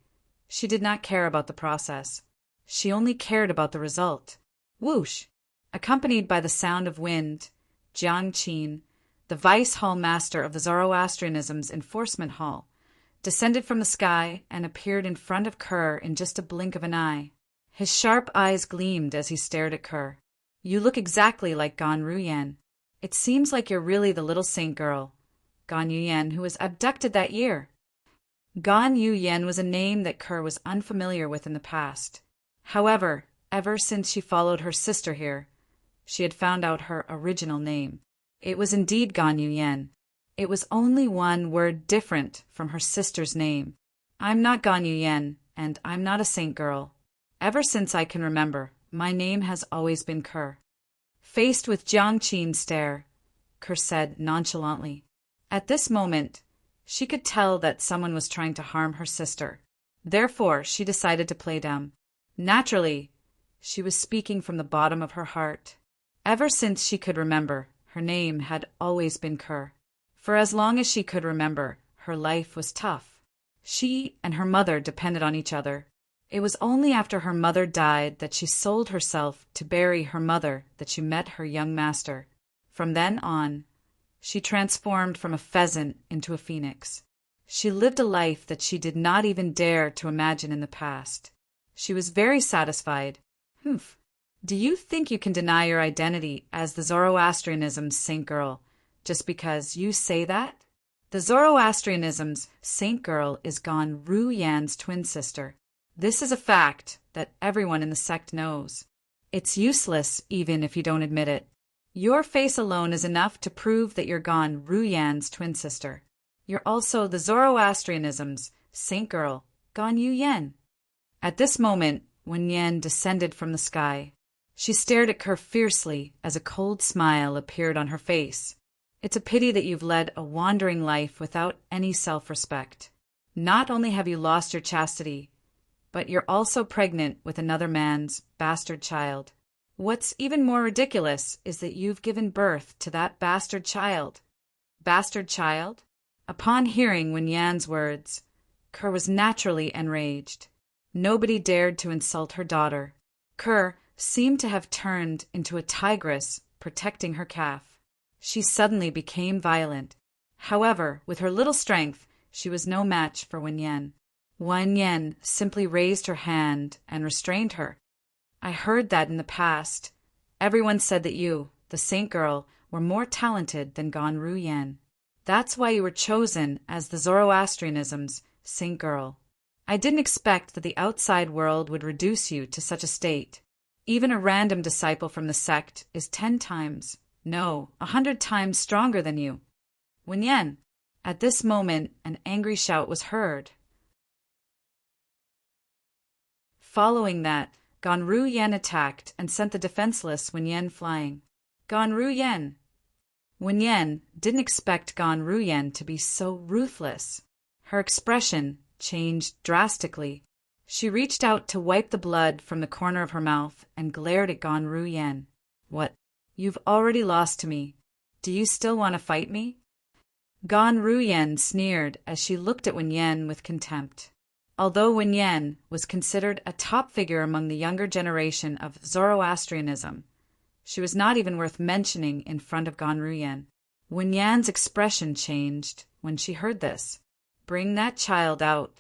she did not care about the process. She only cared about the result. Whoosh! Accompanied by the sound of wind, Jiang Qin, the Vice Hall Master of the Zoroastrianism's Enforcement Hall, descended from the sky and appeared in front of Kerr in just a blink of an eye. His sharp eyes gleamed as he stared at Kerr. You look exactly like Gan Ruyen. It seems like you're really the little saint girl, Gan Yuyen, who was abducted that year. Gan Yuyen was a name that Kerr was unfamiliar with in the past. However, ever since she followed her sister here, she had found out her original name. It was indeed Gan Yuyen. It was only one word different from her sister's name. I'm not Gan Yuyen, and I'm not a saint girl. Ever since I can remember, my name has always been Kerr. Faced with Jiang Qin's stare, Kerr said nonchalantly. At this moment, she could tell that someone was trying to harm her sister. Therefore, she decided to play dumb. Naturally, she was speaking from the bottom of her heart. Ever since she could remember, her name had always been Kerr. For as long as she could remember, her life was tough. She and her mother depended on each other. It was only after her mother died that she sold herself to bury her mother that she met her young master. From then on, she transformed from a pheasant into a phoenix. She lived a life that she did not even dare to imagine in the past. She was very satisfied. Humph. Do you think you can deny your identity as the Zoroastrianism's saint girl just because you say that? The Zoroastrianism's saint girl is Gan Ruyen's twin sister. This is a fact that everyone in the sect knows. It's useless even if you don't admit it. Your face alone is enough to prove that you're Gan Ruyen's twin sister. You're also the Zoroastrianism's saint girl, Gan Yuyen. At this moment, when Yen descended from the sky, she stared at Kerr fiercely as a cold smile appeared on her face. It's a pity that you've led a wandering life without any self-respect. Not only have you lost your chastity, but you're also pregnant with another man's bastard child. What's even more ridiculous is that you've given birth to that bastard child. Bastard child? Upon hearing Wen Yan's words, Kerr was naturally enraged. Nobody dared to insult her daughter. Kerr seemed to have turned into a tigress protecting her calf. She suddenly became violent. However, with her little strength, she was no match for Wen Yan. Wen Yan simply raised her hand and restrained her. I heard that in the past. Everyone said that you, the saint girl, were more talented than Gan Ruyen. That's why you were chosen as the Zoroastrianism's saint girl. I didn't expect that the outside world would reduce you to such a state. Even a random disciple from the sect is 10 times, no, 100 times stronger than you. Wenyan. At this moment, an angry shout was heard. Following that, Ganru Yen attacked and sent the defenseless Wenyan flying. Ganru Yen. Wenyan didn't expect Ganru Yen to be so ruthless. Her expression changed drastically. She reached out to wipe the blood from the corner of her mouth and glared at Ganru Yen. What? You've already lost to me. Do you still want to fight me? Ganru Yen sneered as she looked at Wenyan with contempt. Although Wenyan was considered a top figure among the younger generation of Zoroastrianism, she was not even worth mentioning in front of Ganru Yen. Wenyan's expression changed when she heard this. Bring that child out.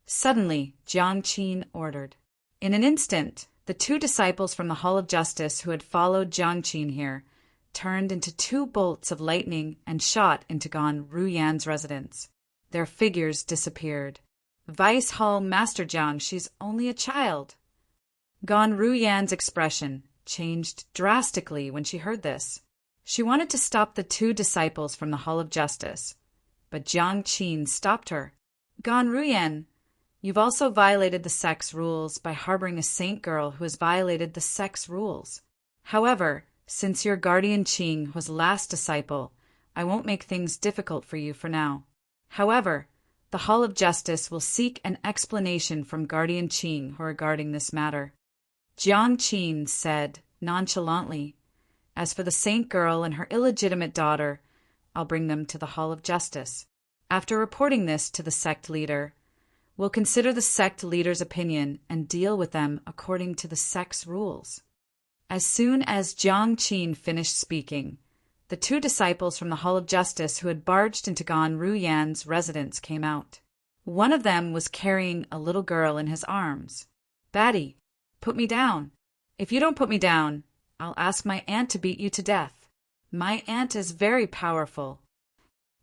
Suddenly, Jiang Qin ordered. In an instant, the 2 disciples from the Hall of Justice who had followed Jiang Qin here turned into 2 bolts of lightning and shot into Ganru Yan's residence. Their figures disappeared. Vice Hall Master Jiang, she's only a child. Ganru Yan's expression changed drastically when she heard this. She wanted to stop the 2 disciples from the Hall of Justice, but Jiang Qin stopped her. Ganru Yan, you've also violated the sect's rules by harboring a saint girl who has violated the sect's rules. However, since your guardian Qing was last disciple, I won't make things difficult for you for now. However, the Hall of Justice will seek an explanation from guardian Qing regarding this matter. Jiang Qin said nonchalantly, as for the saint girl and her illegitimate daughter, I'll bring them to the Hall of Justice. After reporting this to the sect leader, we'll consider the sect leader's opinion and deal with them according to the sect's rules. As soon as Jiang Qin finished speaking, the 2 disciples from the Hall of Justice who had barged into Ganru Yan's residence came out. One of them was carrying a little girl in his arms. Batty, put me down. If you don't put me down, I'll ask my aunt to beat you to death. My aunt is very powerful.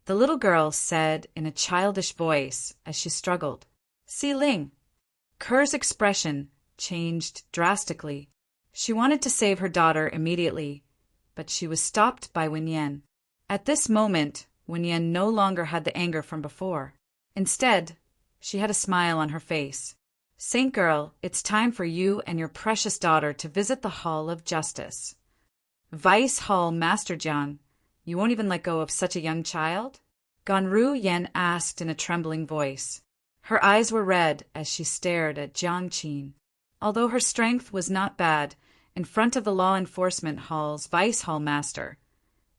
The little girl said in a childish voice as she struggled. Si Ling. Ker's expression changed drastically. She wanted to save her daughter immediately, but she was stopped by Wenyan. At this moment, Wenyan no longer had the anger from before. Instead, she had a smile on her face. Saint girl, it's time for you and your precious daughter to visit the Hall of Justice. Vice Hall Master Jiang, you won't even let go of such a young child? Ganru Yen asked in a trembling voice. Her eyes were red as she stared at Jiang Qin. Although her strength was not bad, in front of the law enforcement hall's Vice Hall Master,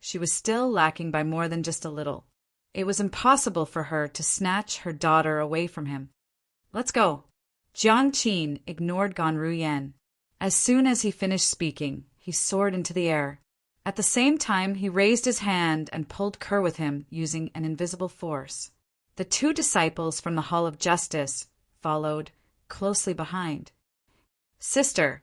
she was still lacking by more than just a little. It was impossible for her to snatch her daughter away from him. Let's go. Jiang Qin ignored Ganru Yen. As soon as he finished speaking, he soared into the air. At the same time, he raised his hand and pulled Ker with him using an invisible force. The 2 disciples from the Hall of Justice followed closely behind. Sister,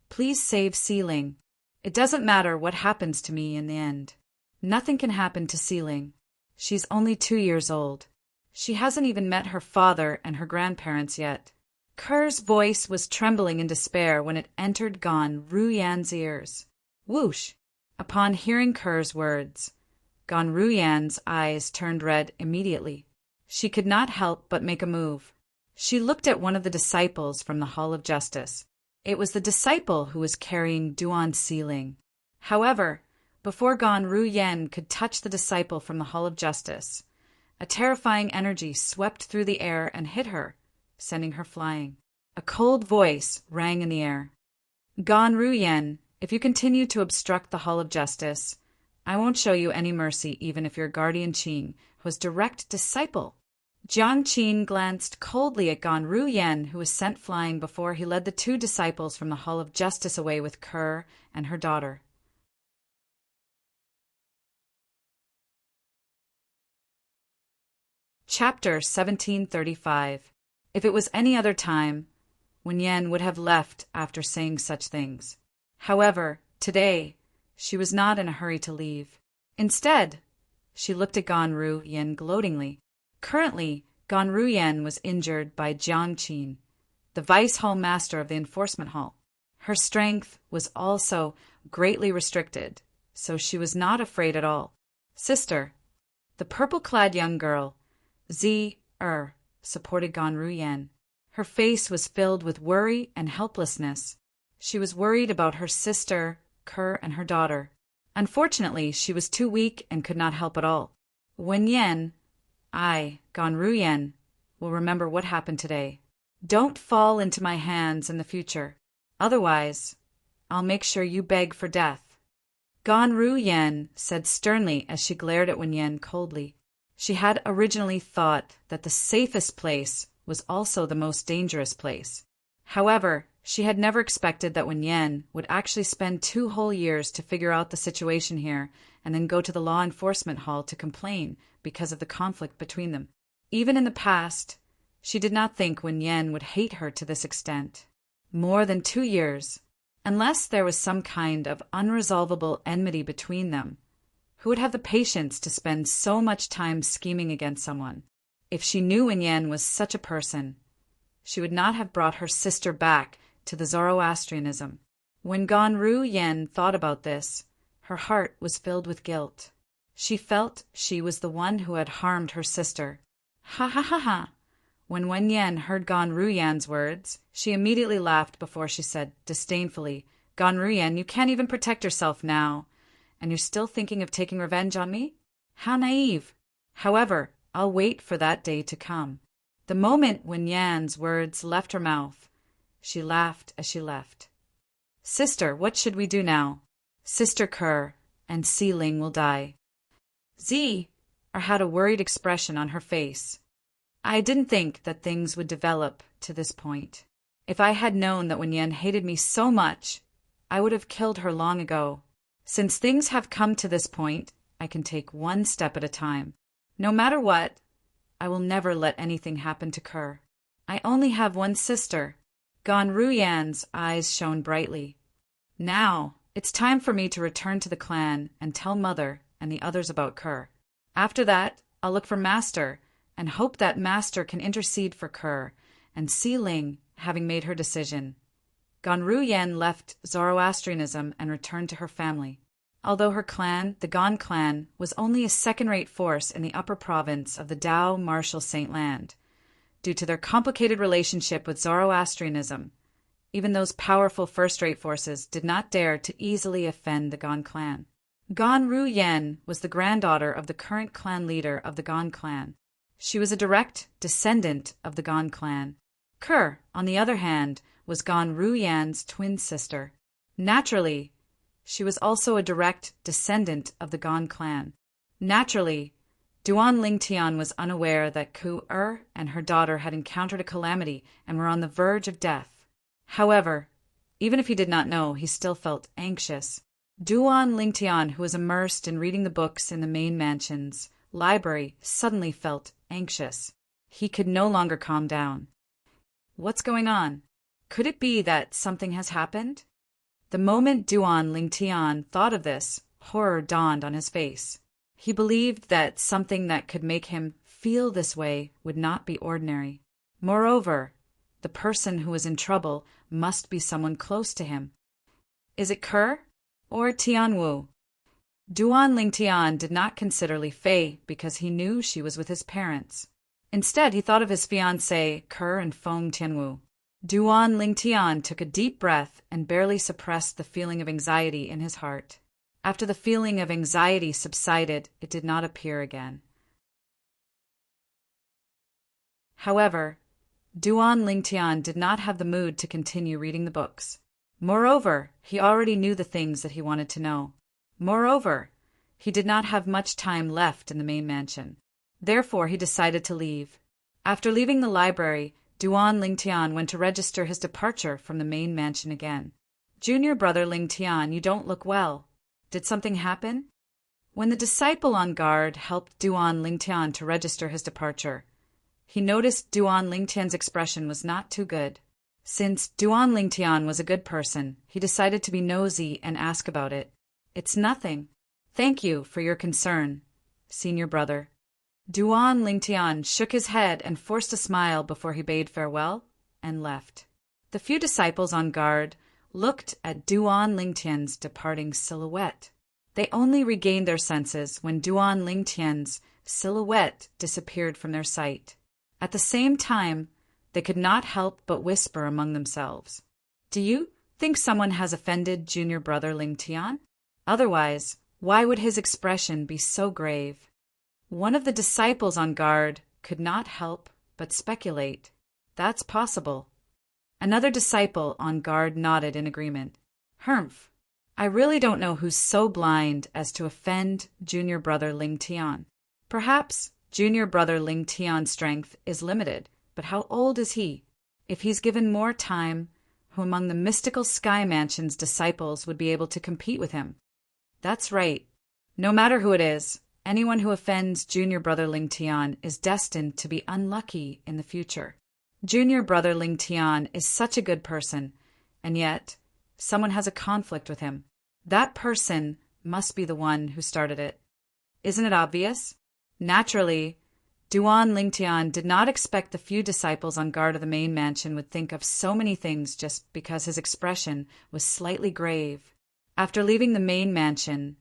please save Si Ling. It doesn't matter what happens to me in the end. Nothing can happen to Si Ling. She's only 2 years old. She hasn't even met her father and her grandparents yet. Ker's voice was trembling in despair when it entered Ganru Yan's ears. Whoosh! Upon hearing Ker's words, Ganru Yan's eyes turned red immediately. She could not help but make a move. She looked at one of the disciples from the Hall of Justice. It was the disciple who was carrying Duan Si Ling. However, before Ganru Yen could touch the disciple from the Hall of Justice, a terrifying energy swept through the air and hit her, sending her flying. A cold voice rang in the air. Ganru Yen, if you continue to obstruct the Hall of Justice, I won't show you any mercy even if your guardian Qing was direct disciple. Jiang Qin glanced coldly at Ganru Yen, who was sent flying before he led the 2 disciples from the Hall of Justice away with Ker and her daughter. Chapter 1735. If it was any other time, Wenyan would have left after saying such things. However, today, she was not in a hurry to leave. Instead, she looked at Ganru Yen gloatingly. Currently, Ganru Yen was injured by Jiang Qin, the Vice Hall Master of the Enforcement Hall. Her strength was also greatly restricted, so she was not afraid at all. Sister, the purple-clad young girl, supported Ganru Yen. Her face was filled with worry and helplessness. She was worried about her sister, Kerr, and her daughter. Unfortunately, she was too weak and could not help at all. Wen Yen, Ganru Yen, will remember what happened today. Don't fall into my hands in the future. Otherwise, I'll make sure you beg for death. Ganru Yen said sternly as she glared at Wen Yen coldly. She had originally thought that the safest place was also the most dangerous place. However, she had never expected that Wen Yen would actually spend 2 whole years to figure out the situation here and then go to the law enforcement hall to complain because of the conflict between them. Even in the past, she did not think Wen Yen would hate her to this extent. More than 2 years. Unless there was some kind of unresolvable enmity between them, who would have the patience to spend so much time scheming against someone? If she knew Wen Yen was such a person, she would not have brought her sister back to the Zoroastrianism. When Ganru Yen thought about this, her heart was filled with guilt. She felt she was the one who had harmed her sister. Ha ha ha ha! When Wen Yen heard Ganru Yan's words, she immediately laughed before she said disdainfully, Ganru Yen, you can't even protect yourself now, and you're still thinking of taking revenge on me? How naive! However, I'll wait for that day to come. The moment Wen Yan's words left her mouth, she laughed as she left. Sister, what should we do now? Sister Kerr and Si Ling will die. Had a worried expression on her face. I didn't think that things would develop to this point. If I had known that Wen Yen hated me so much, I would have killed her long ago. Since things have come to this point, I can take 1 step at a time. No matter what, I will never let anything happen to Kerr. I only have 1 sister. Ganru Yan's eyes shone brightly. Now, it's time for me to return to the clan and tell Mother and the others about Kerr. After that, I'll look for Master and hope that Master can intercede for Kerr and Si Ling having made her decision. Ganru Yen left Zoroastrianism and returned to her family. Although her clan, the Gan clan, was only a second-rate force in the upper province of the Dao Martial Saint Land, due to their complicated relationship with Zoroastrianism, even those powerful first-rate forces did not dare to easily offend the Gan clan. Ganru Yen was the granddaughter of the current clan leader of the Gan clan. She was a direct descendant of the Gan clan. Kerr, on the other hand, was Ganru Yan's twin sister. Naturally, she was also a direct descendant of the Gan clan. Naturally, Duan Lingtian was unaware that Ku-er and her daughter had encountered a calamity and were on the verge of death. However, even if he did not know, he still felt anxious. Duan Lingtian, who was immersed in reading the books in the main mansion's library, suddenly felt anxious. He could no longer calm down. What's going on? Could it be that something has happened? The moment Duan Lingtian thought of this, horror dawned on his face. He believed that something that could make him feel this way would not be ordinary. Moreover, the person who was in trouble must be someone close to him. Is it Kerr or Tianwu? Duan Lingtian did not consider Li Fei because he knew she was with his parents. Instead, he thought of his fiancée, Kerr and Feng Tianwu. Duan Lingtian took a deep breath and barely suppressed the feeling of anxiety in his heart. After the feeling of anxiety subsided, it did not appear again. However, Duan Lingtian did not have the mood to continue reading the books. Moreover, he already knew the things that he wanted to know. Moreover, he did not have much time left in the main mansion. Therefore, he decided to leave. After leaving the library, Duan Lingtian went to register his departure from the main mansion again. Junior brother Lingtian, you don't look well. Did something happen? When the disciple on guard helped Duan Lingtian to register his departure, he noticed Duan Lingtian's expression was not too good. Since Duan Lingtian was a good person, he decided to be nosy and ask about it. It's nothing. Thank you for your concern, senior brother. Duan Lingtian shook his head and forced a smile before he bade farewell and left. The few disciples on guard looked at Duan Lingtian's departing silhouette. They only regained their senses when Duan Lingtian's silhouette disappeared from their sight. At the same time, they could not help but whisper among themselves, "Do you think someone has offended junior brother Lingtian? Otherwise, why would his expression be so grave?" One of the disciples on guard could not help but speculate. "That's possible." Another disciple on guard nodded in agreement. "Humph. I really don't know who's so blind as to offend junior brother Lingtian. Perhaps junior brother Lingtian's strength is limited, but how old is he? If he's given more time, who among the mystical Sky Mansion's disciples would be able to compete with him?" "That's right. No matter who it is, anyone who offends junior brother Lingtian is destined to be unlucky in the future. Junior brother Lingtian is such a good person, and yet someone has a conflict with him. That person must be the one who started it. Isn't it obvious?" Naturally, Duan Lingtian did not expect the few disciples on guard of the main mansion would think of so many things just because his expression was slightly grave. After leaving the main mansion,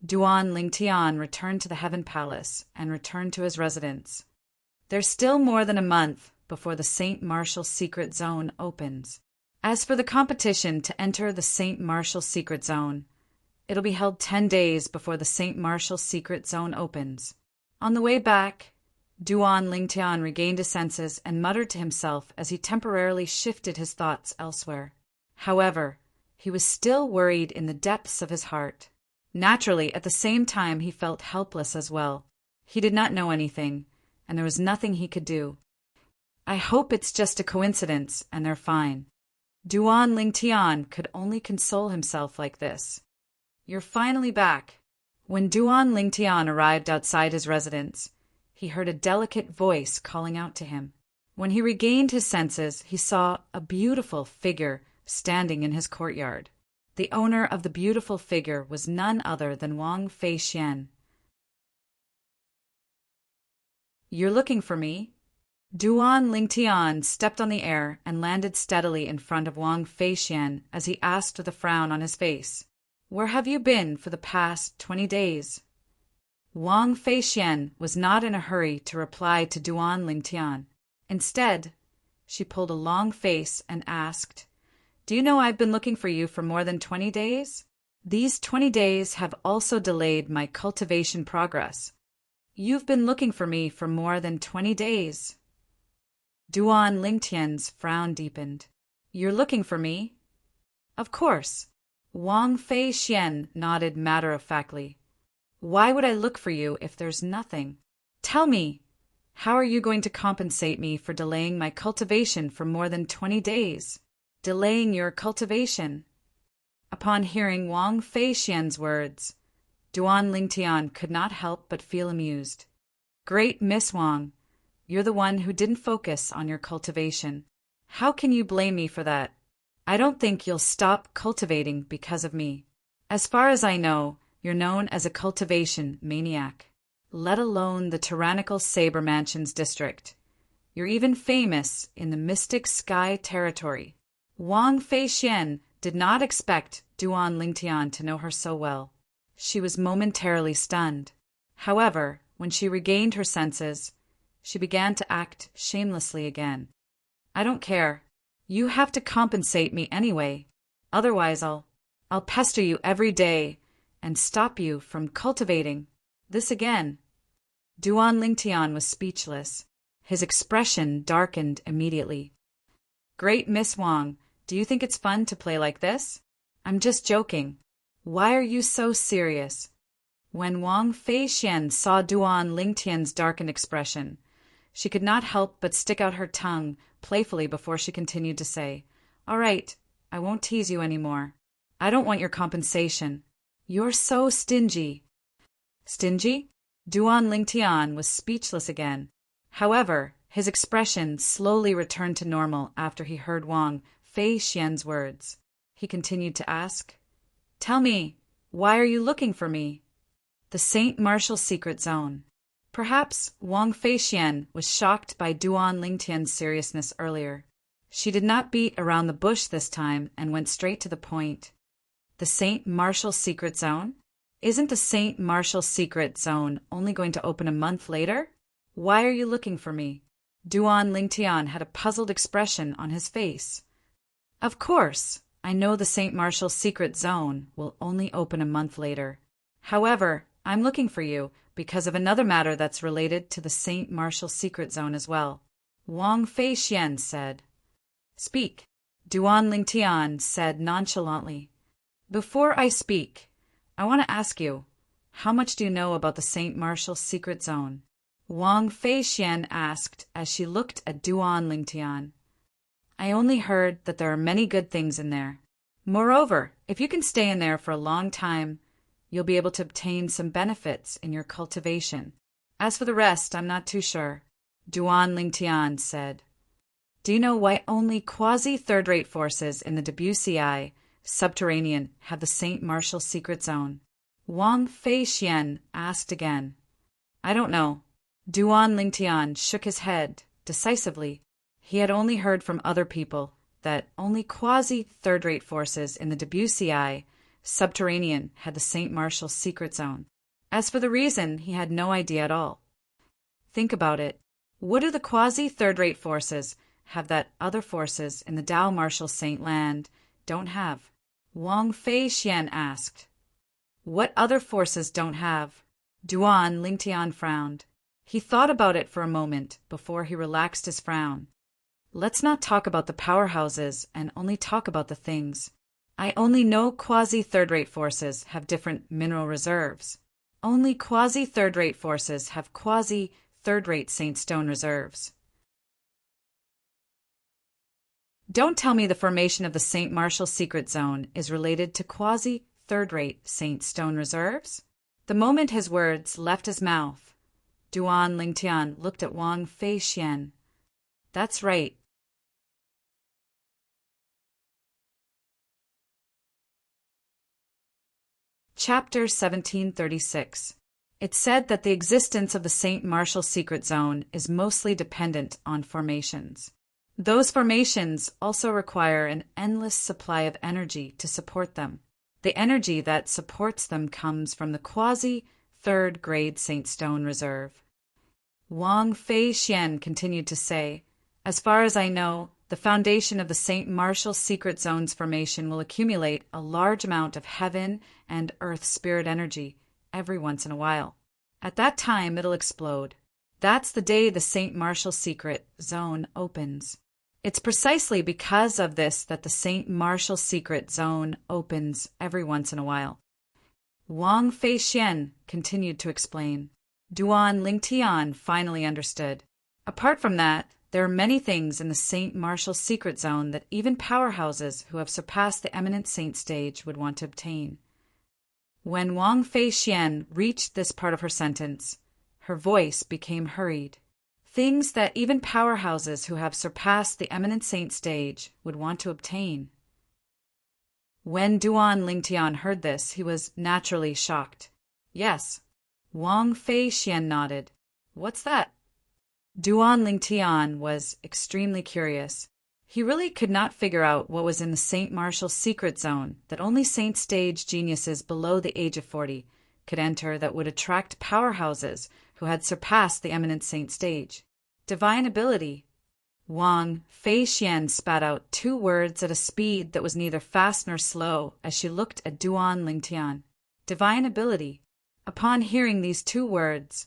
Duan Lingtian returned to the Heaven Palace and returned to his residence. There's still more than a month before the St. Martial Secret Zone opens. As for the competition to enter the St. Martial Secret Zone, it'll be held 10 days before the St. Martial Secret Zone opens. On the way back, Duan Lingtian regained his senses and muttered to himself as he temporarily shifted his thoughts elsewhere. However, he was still worried in the depths of his heart. Naturally, at the same time, he felt helpless as well. He did not know anything, and there was nothing he could do. "I hope it's just a coincidence and they're fine." Duan Lingtian could only console himself like this. "You're finally back." When Duan Lingtian arrived outside his residence, he heard a delicate voice calling out to him. When he regained his senses, he saw a beautiful figure standing in his courtyard. The owner of the beautiful figure was none other than Wang Feixian. "You're looking for me?" Duan Lingtian stepped on the air and landed steadily in front of Wang Feixian as he asked with a frown on his face, "Where have you been for the past 20 days?" Wang Feixian was not in a hurry to reply to Duan Lingtian. Instead, she pulled a long face and asked, "Do you know I've been looking for you for more than 20 days? These 20 days have also delayed my cultivation progress. You've been looking for me for more than 20 days. Duan Lingtian's frown deepened. "You're looking for me?" "Of course." Wang Feixian nodded matter-of-factly. "Why would I look for you if there's nothing? Tell me, how are you going to compensate me for delaying my cultivation for more than 20 days? Delaying your cultivation?" Upon hearing Wang Feixian's words, Duan Lingtian could not help but feel amused. "Great Miss Wang, you're the one who didn't focus on your cultivation. How can you blame me for that? I don't think you'll stop cultivating because of me. As far as I know, you're known as a cultivation maniac, let alone the tyrannical Saber Mansion's district. You're even famous in the Mystic Sky territory." Wang Feixian did not expect Duan Lingtian to know her so well. She was momentarily stunned. However, when she regained her senses, she began to act shamelessly again. "I don't care. You have to compensate me anyway. Otherwise I'll pester you every day and stop you from cultivating." This again. Duan Lingtian was speechless. His expression darkened immediately. "Great Miss Wang, do you think it's fun to play like this? I'm just joking. Why are you so serious?" When Wang Feixian saw Duan Lingtian's darkened expression, she could not help but stick out her tongue playfully before she continued to say, "All right, I won't tease you anymore. I don't want your compensation. You're so stingy." "Stingy?" Duan Lingtian was speechless again. However, his expression slowly returned to normal after he heard Wang Feixian's words. He continued to ask, "Tell me, why are you looking for me?" "The St. Martial Secret Zone." Perhaps Wang Feixian was shocked by Duan Lingtian's seriousness earlier. She did not beat around the bush this time and went straight to the point. The St. Marshall Secret Zone? Isn't the St. Marshall Secret Zone only going to open a month later? Why are you looking for me? Duan Lingtian had a puzzled expression on his face. Of course, I know the St. Marshall Secret Zone will only open a month later. However, I'm looking for you because of another matter that's related to the St. Marshall Secret Zone as well. Wang Feixian said. Speak, Duan Lingtian said nonchalantly. Before I speak, I want to ask you, how much do you know about the St. Marshall Secret Zone? Wang Feixian asked as she looked at Duan Lingtian. I only heard that there are many good things in there. Moreover, if you can stay in there for a long time, you'll be able to obtain some benefits in your cultivation. As for the rest, I'm not too sure, Duan Lingtian said. Do you know why only quasi-third-rate forces in the WCI subterranean have the St. Marshall Secret Zone? Wang Feixian asked again. I don't know. Duan Lingtian shook his head decisively. He had only heard from other people that only quasi-third-rate forces in the WCI subterranean had the St. Marshall Secret Zone. As for the reason, he had no idea at all. Think about it. What do the quasi-third-rate forces have that other forces in the Dow Marshall Saint Land don't have? Wang Feixian asked. What other forces don't have? Duan Lingtian frowned. He thought about it for a moment before he relaxed his frown. Let's not talk about the powerhouses and only talk about the things. I only know quasi-third-rate forces have different mineral reserves. Only quasi-third-rate forces have quasi-third-rate Saint Stone reserves. Don't tell me the formation of the St. Marshall Secret Zone is related to quasi-third-rate Saint Stone reserves? The moment his words left his mouth, Duan Lingtian looked at Wang Feixian. That's right. Chapter 1736. It's said that the existence of the St. Marshall Secret Zone is mostly dependent on formations. Those formations also require an endless supply of energy to support them. The energy that supports them comes from the quasi-third-grade Saint Stone Reserve. Wang Feixian continued to say, as far as I know, the foundation of the St. Marshall Secret Zone's formation will accumulate a large amount of heaven and earth spirit energy every once in a while. At that time, it'll explode. That's the day the St. Marshall Secret Zone opens. It's precisely because of this that the St. Marshall Secret Zone opens every once in a while. Wang Feixian continued to explain. Duan Lingtian finally understood. Apart from that, there are many things in the St. Marshall Secret Zone that even powerhouses who have surpassed the eminent saint stage would want to obtain. When Wang Feixian reached this part of her sentence, her voice became hurried. Things that even powerhouses who have surpassed the eminent saint stage would want to obtain. When Duan Lingtian heard this, he was naturally shocked. Yes. Wang Feixian nodded. What's that? Duan Lingtian was extremely curious. He really could not figure out what was in the St. Marshall Secret Zone that only saint stage geniuses below the age of 40 could enter that would attract powerhouses who had surpassed the eminent saint stage. Divine ability. Wang Feixian spat out 2 words at a speed that was neither fast nor slow as she looked at Duan Lingtian. Divine ability. Upon hearing these 2 words,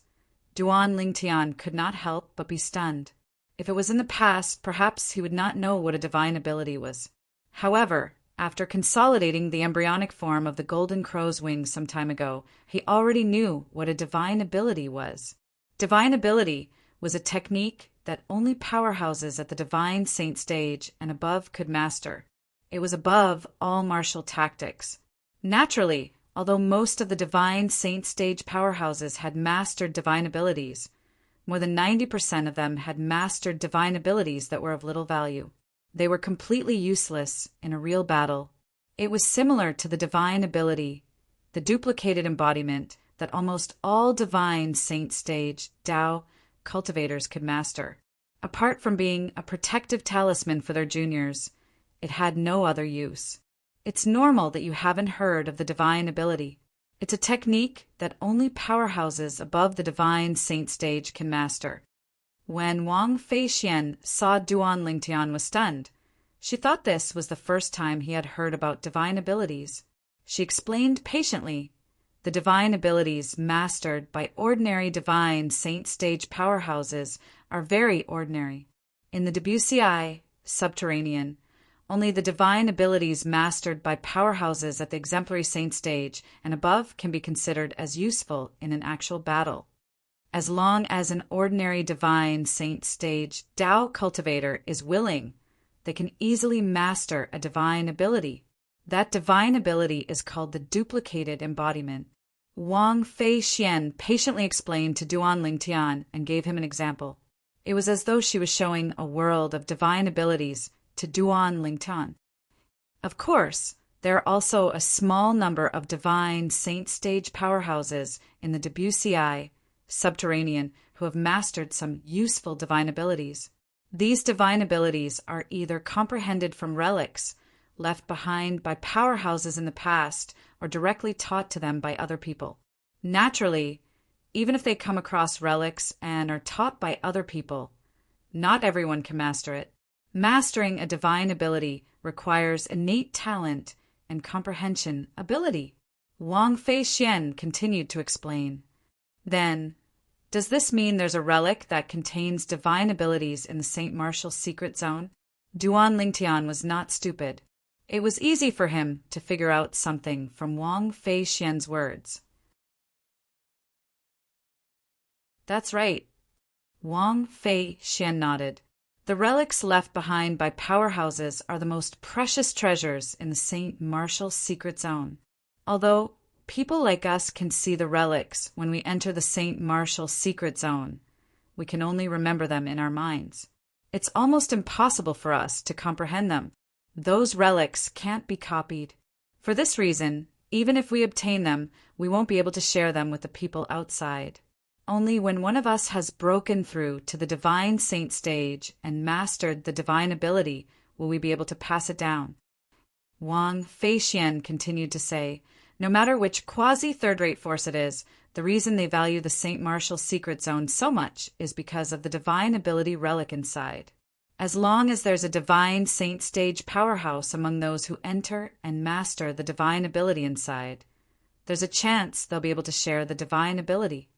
Duan Lingtian could not help but be stunned. If it was in the past, perhaps he would not know what a divine ability was. However, after consolidating the embryonic form of the golden crow's wing some time ago, he already knew what a divine ability was. Divine ability was a technique that only powerhouses at the divine saint stage and above could master. It was above all martial tactics. Naturally, although most of the divine saint stage powerhouses had mastered divine abilities, more than 90% of them had mastered divine abilities that were of little value. They were completely useless in a real battle. It was similar to the divine ability, the duplicated embodiment that almost all divine saint stage Tao cultivators could master. Apart from being a protective talisman for their juniors, it had no other use. It's normal that you haven't heard of the divine ability. It's a technique that only powerhouses above the divine saint stage can master. When Wang Feixian saw Duan Lingtian was stunned, she thought this was the first time he had heard about divine abilities. She explained patiently, the divine abilities mastered by ordinary divine saint stage powerhouses are very ordinary. In the Debussy subterranean, only the divine abilities mastered by powerhouses at the exemplary saint stage and above can be considered as useful in an actual battle. As long as an ordinary divine saint stage Tao cultivator is willing, they can easily master a divine ability. That divine ability is called the duplicated embodiment. Wang Feixian patiently explained to Duan Lingtian and gave him an example. It was as though she was showing a world of divine abilities to Duan Lingtian. Of course, there are also a small number of divine saint stage powerhouses in the Debussy subterranean who have mastered some useful divine abilities. These divine abilities are either comprehended from relics left behind by powerhouses in the past or directly taught to them by other people. Naturally, even if they come across relics and are taught by other people, not everyone can master it. Mastering a divine ability requires innate talent and comprehension ability. Wang Feixian continued to explain. Then, does this mean there's a relic that contains divine abilities in the St. Martial secret zone? Duan Lingtian was not stupid. It was easy for him to figure out something from Wang Feixian's words. That's right. Wang Feixian nodded. The relics left behind by powerhouses are the most precious treasures in the St. Martial secret zone. Although people like us can see the relics when we enter the St. Martial secret zone, we can only remember them in our minds. It's almost impossible for us to comprehend them. Those relics can't be copied. For this reason, even if we obtain them, we won't be able to share them with the people outside. Only when one of us has broken through to the divine saint stage and mastered the divine ability will we be able to pass it down. Wang Feixian continued to say, no matter which quasi-third-rate force it is, the reason they value the St. Martial secret zone so much is because of the divine ability relic inside. As long as there's a divine saint stage powerhouse among those who enter and master the divine ability inside, there's a chance they'll be able to share the divine ability.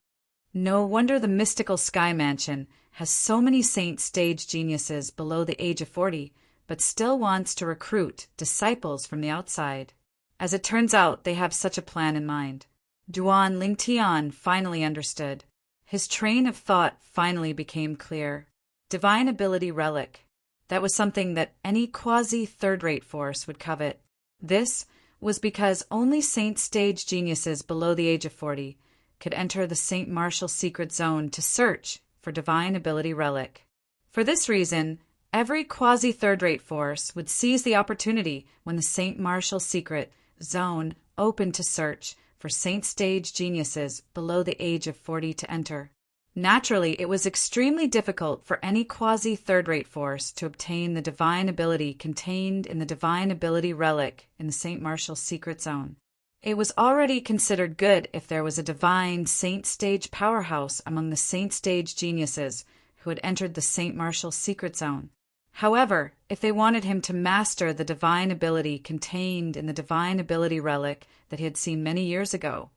No wonder the mystical Sky Mansion has so many saint stage geniuses below the age of 40, but still wants to recruit disciples from the outside. As it turns out, they have such a plan in mind. Duan Lingtian finally understood. His train of thought finally became clear. Divine ability relic. That was something that any quasi-third-rate force would covet. This was because only saint stage geniuses below the age of 40 could enter the St. Martial secret zone to search for divine ability relic. For this reason, every quasi-third-rate force would seize the opportunity when the St. Martial secret zone opened to search for saint stage geniuses below the age of 40 to enter. Naturally, it was extremely difficult for any quasi-third-rate force to obtain the divine ability contained in the divine ability relic in the St. Martial secret zone. It was already considered good if there was a divine saint stage powerhouse among the saint stage geniuses who had entered the St. Martial secret zone. However, if they wanted him to master the divine ability contained in the divine ability relic that he had seen many years ago,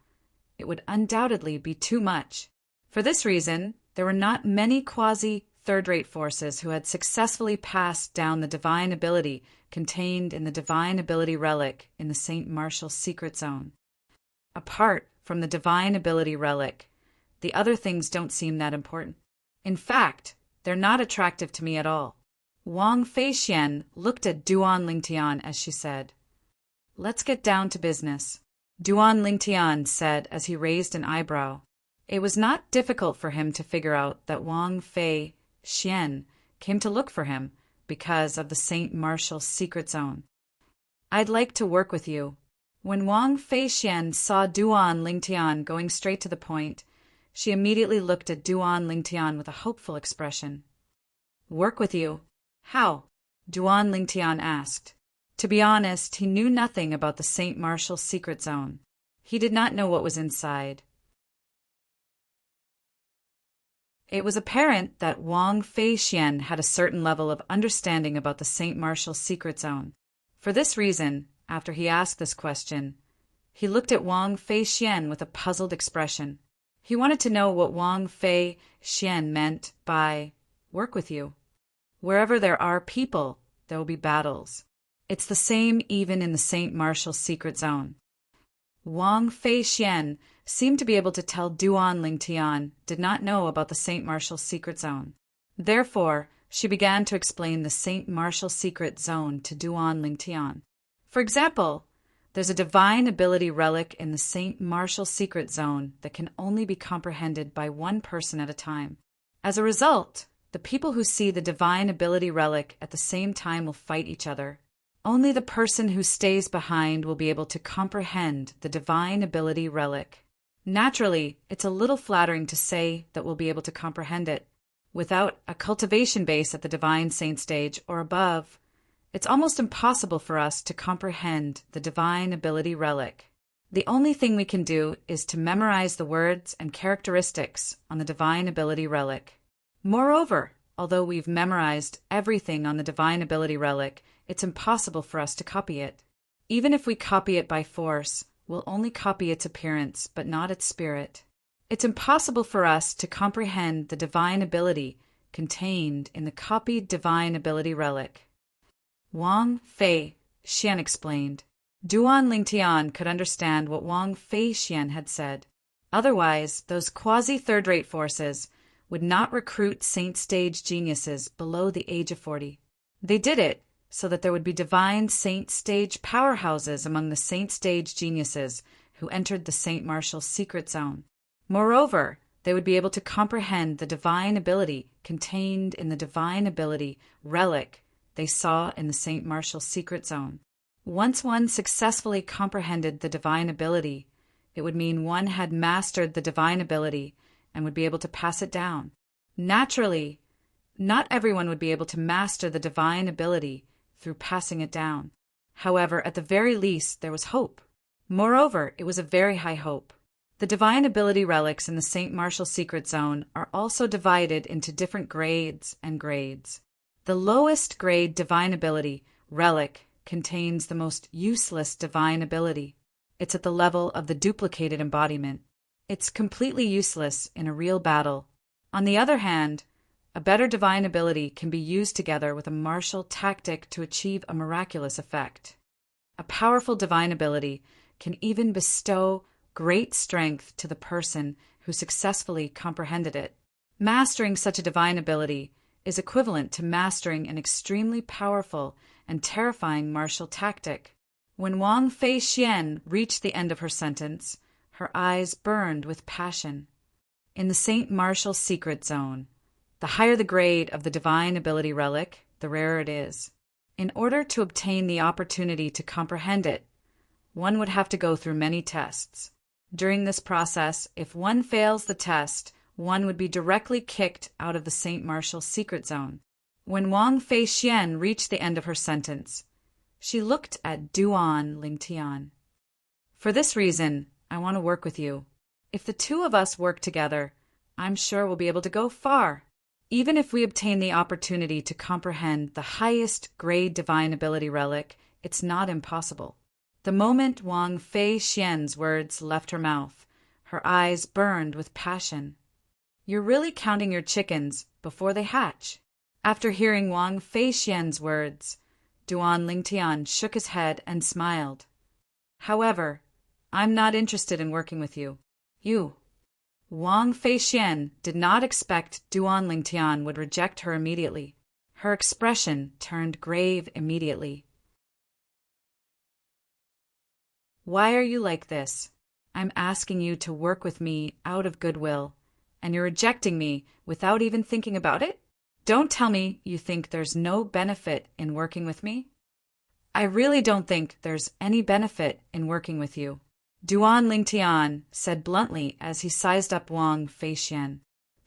it would undoubtedly be too much. For this reason, there were not many quasi-third-rate forces who had successfully passed down the divine ability contained in the divine ability relic in the St. Martial secret zone. Apart from the divine ability relic, the other things don't seem that important. In fact, they're not attractive to me at all. Wang Feixian looked at Duan Lingtian as she said, "Let's get down to business." Duan Lingtian said as he raised an eyebrow. It was not difficult for him to figure out that Wang Feixian came to look for him because of the St. Martial secret zone. "I'd like to work with you." When Wang Feixian saw Duan Lingtian going straight to the point, she immediately looked at Duan Lingtian with a hopeful expression. Work with you? How? Duan Lingtian asked. To be honest, he knew nothing about the St. Martial secret zone. He did not know what was inside. It was apparent that Wang Feixian had a certain level of understanding about the St. Martial secret zone. For this reason, after he asked this question, he looked at Wang Feixian with a puzzled expression. He wanted to know what Wang Feixian meant by work with you. Wherever there are people, there will be battles. It's the same even in the St. Martial secret zone. Wang Feixian seemed to be able to tell Duan Lingtian did not know about the St. Martial secret zone. Therefore, she began to explain the St. Martial secret zone to Duan Lingtian. For example, there's a divine ability relic in the St. Martial secret zone that can only be comprehended by one person at a time. As a result, the people who see the divine ability relic at the same time will fight each other. Only the person who stays behind will be able to comprehend the divine ability relic. Naturally, it's a little flattering to say that we'll be able to comprehend it. Without a cultivation base at the divine saint stage or above, it's almost impossible for us to comprehend the divine ability relic. The only thing we can do is to memorize the words and characteristics on the divine ability relic. Moreover, although we've memorized everything on the divine ability relic, it's impossible for us to copy it. Even if we copy it by force, we'll only copy its appearance, but not its spirit. It's impossible for us to comprehend the divine ability contained in the copied divine ability relic. Wang Feixian explained. Duan Lingtian could understand what Wang Feixian had said. Otherwise, those quasi-third-rate forces would not recruit saint stage geniuses below the age of 40. They did it so that there would be divine saint stage powerhouses among the saint stage geniuses who entered the St. Martial secret zone. Moreover, they would be able to comprehend the divine ability contained in the divine ability relic they saw in the St. Martial secret zone. Once one successfully comprehended the divine ability, it would mean one had mastered the divine ability and would be able to pass it down. Naturally, not everyone would be able to master the divine ability through passing it down. However, at the very least, there was hope. Moreover, it was a very high hope. The divine ability relics in the St. Martial secret zone are also divided into different grades and grades. The lowest grade divine ability relic contains the most useless divine ability. It's at the level of the duplicated embodiment. It's completely useless in a real battle. On the other hand, a better divine ability can be used together with a martial tactic to achieve a miraculous effect. A powerful divine ability can even bestow great strength to the person who successfully comprehended it. Mastering such a divine ability is equivalent to mastering an extremely powerful and terrifying martial tactic. When Wang Feixian reached the end of her sentence, her eyes burned with passion. In the St. Martial secret zone, the higher the grade of the divine ability relic, the rarer it is. In order to obtain the opportunity to comprehend it, one would have to go through many tests. During this process, if one fails the test, one would be directly kicked out of the St. Martial secret zone. When Wang Feixian reached the end of her sentence, she looked at Duan Lingtian. For this reason, I want to work with you. If the two of us work together, I'm sure we'll be able to go far. Even if we obtain the opportunity to comprehend the highest grade divine ability relic, it's not impossible. The moment Wang Feixian's words left her mouth, her eyes burned with passion. You're really counting your chickens before they hatch. After hearing Wang Feixian's words, Duan Lingtian shook his head and smiled. However, I'm not interested in working with you. Wang Feixian did not expect Duan Lingtian would reject her immediately. Her expression turned grave immediately. Why are you like this? I'm asking you to work with me out of goodwill, and you're rejecting me without even thinking about it? Don't tell me you think there's no benefit in working with me. I really don't think there's any benefit in working with you, Duan Lingtian said bluntly as he sized up Wang Feixian.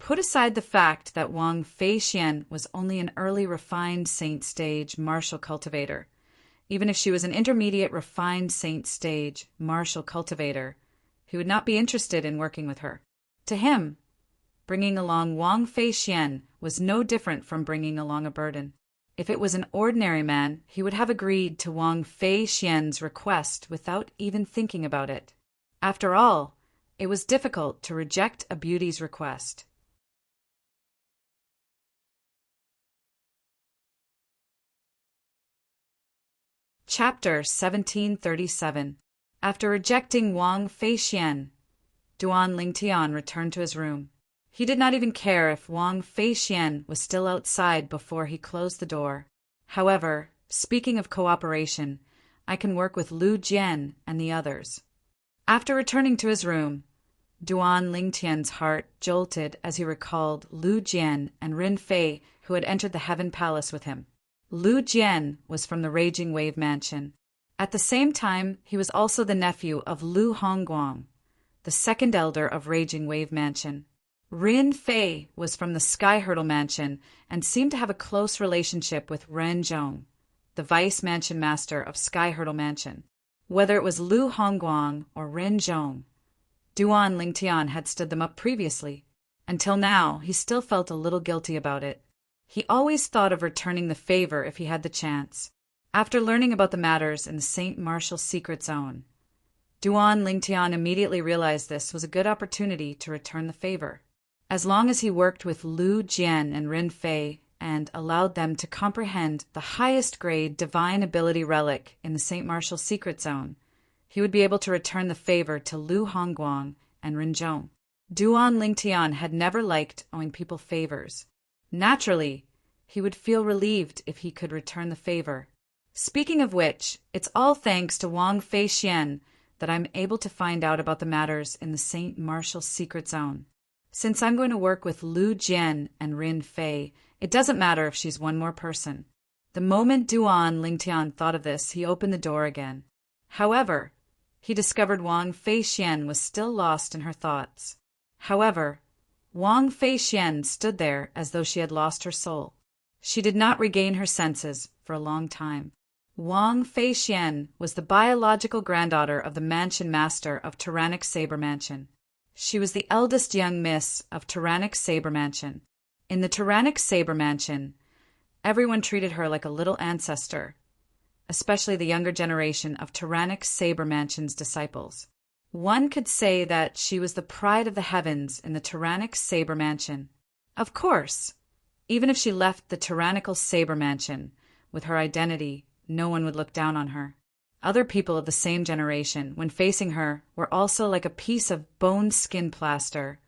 Put aside the fact that Wang Feixian was only an early refined saint stage martial cultivator. Even if she was an intermediate refined saint stage martial cultivator, he would not be interested in working with her. To him, bringing along Wang Feixian was no different from bringing along a burden. If it was an ordinary man, he would have agreed to Wang Feixian's request without even thinking about it. After all, it was difficult to reject a beauty's request. Chapter 1737. After rejecting Wang Feixian, Duan Lingtian returned to his room. He did not even care if Wang Feixian was still outside before he closed the door. However, speaking of cooperation, I can work with Lu Jian and the others. After returning to his room, Duan Lingtian's heart jolted as he recalled Lu Jian and Rin Fei, who had entered the Heaven Palace with him. Lu Jian was from the Raging Wave Mansion. At the same time, he was also the nephew of Lu Hongguang, the second elder of Raging Wave Mansion. Rin Fei was from the Sky Hurdle Mansion and seemed to have a close relationship with Ren Zhong, the Vice Mansion Master of Sky Hurdle Mansion. Whether it was Lu Hongguang or Ren Zhong, Duan Lingtian had stood them up previously. Until now, he still felt a little guilty about it. He always thought of returning the favor if he had the chance. After learning about the matters in the St. Martial Secret Zone, Duan Lingtian immediately realized this was a good opportunity to return the favor. As long as he worked with Lu Jian and Rin Fei and allowed them to comprehend the highest grade divine ability relic in the St. Martial Secret Zone, he would be able to return the favor to Lu Hongguang and Rin Zhong. Duan Lingtian had never liked owing people favors. Naturally, he would feel relieved if he could return the favor. Speaking of which, it's all thanks to Wang Feixian that I'm able to find out about the matters in the St. Martial Secret Zone. Since I'm going to work with Lu Jian and Rin Fei, it doesn't matter if she's one more person. The moment Duan Lingtian thought of this, he opened the door again. However, he discovered Wang Feixian was still lost in her thoughts. However, Wang Feixian stood there as though she had lost her soul. She did not regain her senses for a long time. Wang Feixian was the biological granddaughter of the Mansion Master of Tyrannic Saber Mansion. She was the eldest young miss of Tyrannic Saber Mansion. In the Tyrannic Saber Mansion, everyone treated her like a little ancestor, especially the younger generation of Tyrannic Saber Mansion's disciples. One could say that she was the pride of the heavens in the Tyrannic Saber Mansion. Of course, even if she left the Tyrannical Saber Mansion with her identity, no one would look down on her. Other people of the same generation, when facing her, were also like a piece of bone skin plaster,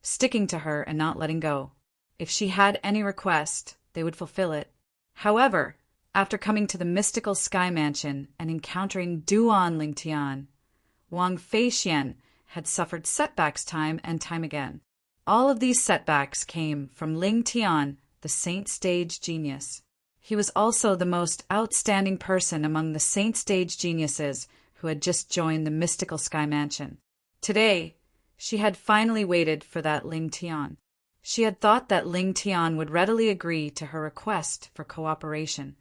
sticking to her and not letting go. If she had any request, they would fulfill it. However, after coming to the mystical Sky Mansion and encountering Duan Lingtian, Wang Feixian had suffered setbacks time and time again. All of these setbacks came from Lingtian, the Saint Stage genius. He was also the most outstanding person among the Saint Stage geniuses who had just joined the mystical Sky Mansion. Today, she had finally waited for that Lingtian. She had thought that Lingtian would readily agree to her request for cooperation.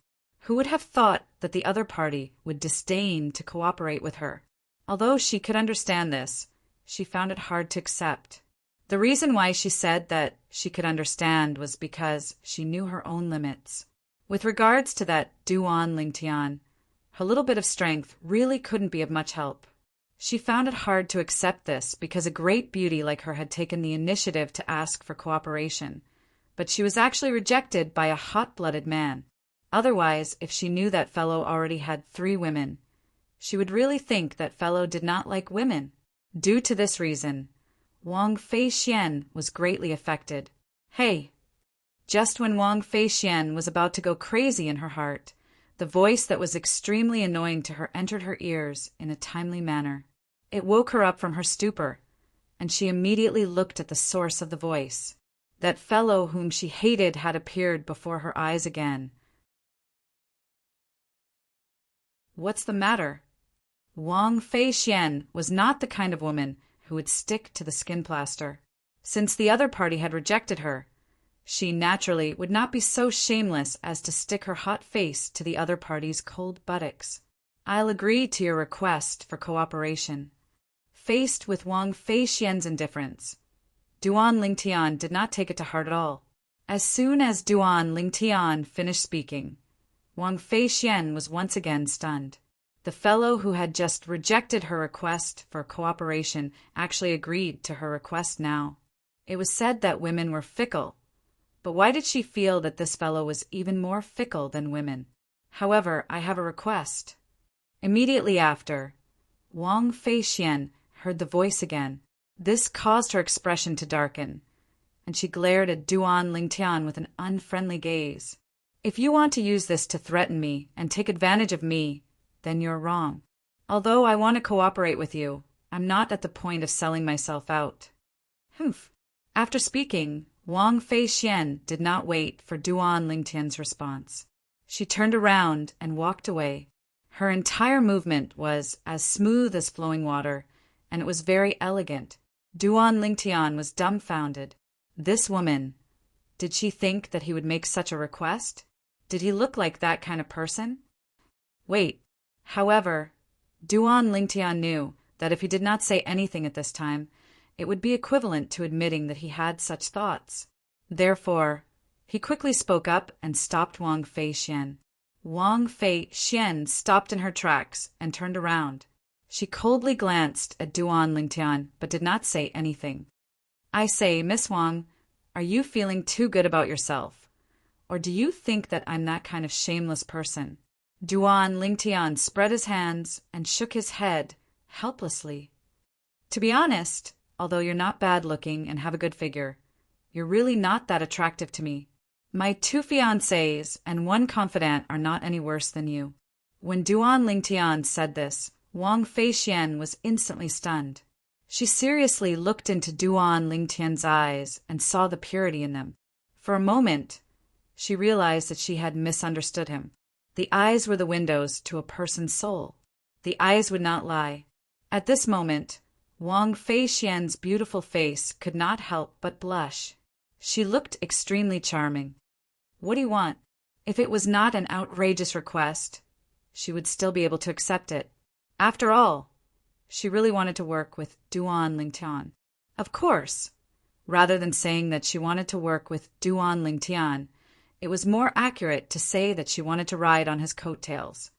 Who would have thought that the other party would disdain to cooperate with her? Although she could understand this, she found it hard to accept. The reason why she said that she could understand was because she knew her own limits. With regards to that Duan Lingtian, her little bit of strength really couldn't be of much help. She found it hard to accept this because a great beauty like her had taken the initiative to ask for cooperation, but she was actually rejected by a hot-blooded man. Otherwise, if she knew that fellow already had 3 women, she would really think that fellow did not like women. Due to this reason, Wang Feixian was greatly affected. Hey! Just when Wang Feixian was about to go crazy in her heart, the voice that was extremely annoying to her entered her ears in a timely manner. It woke her up from her stupor, and she immediately looked at the source of the voice. That fellow whom she hated had appeared before her eyes again. What's the matter? Wang Feixian was not the kind of woman who would stick to the skin plaster. Since the other party had rejected her, she naturally would not be so shameless as to stick her hot face to the other party's cold buttocks. I'll agree to your request for cooperation. Faced with Wang Feixian's indifference, Duan Lingtian did not take it to heart at all. As soon as Duan Lingtian finished speaking, Wang Feixian was once again stunned. The fellow who had just rejected her request for cooperation actually agreed to her request now. It was said that women were fickle, but why did she feel that this fellow was even more fickle than women? However, I have a request. Immediately after, Wang Feixian heard the voice again. This caused her expression to darken, and she glared at Duan Lingtian with an unfriendly gaze. If you want to use this to threaten me and take advantage of me, then you're wrong. Although I want to cooperate with you, I'm not at the point of selling myself out. Humph. After speaking, Wang Feixian did not wait for Duan Lingtian's response. She turned around and walked away. Her entire movement was as smooth as flowing water, and it was very elegant. Duan Lingtian was dumbfounded. This woman, did she think that he would make such a request? Did he look like that kind of person? Wait. However, Duan Lingtian knew that if he did not say anything at this time, it would be equivalent to admitting that he had such thoughts. Therefore, he quickly spoke up and stopped Wang Feixian. Wang Feixian stopped in her tracks and turned around. She coldly glanced at Duan Lingtian, but did not say anything. I say, Miss Wang, are you feeling too good about yourself? Or do you think that I'm that kind of shameless person? Duan Lingtian spread his hands and shook his head helplessly. To be honest, although you're not bad-looking and have a good figure, you're really not that attractive to me. My 2 fiancés and 1 confidant are not any worse than you. When Duan Lingtian said this, Wang Feixian was instantly stunned. She seriously looked into Duan Lingtian's eyes and saw the purity in them. For a moment, she realized that she had misunderstood him. The eyes were the windows to a person's soul. The eyes would not lie. At this moment, Wang Feixian's beautiful face could not help but blush. She looked extremely charming. What do you want? If it was not an outrageous request, she would still be able to accept it. After all, she really wanted to work with Duan Lingtian. Of course, rather than saying that she wanted to work with Duan Lingtian, it was more accurate to say that she wanted to ride on his coattails.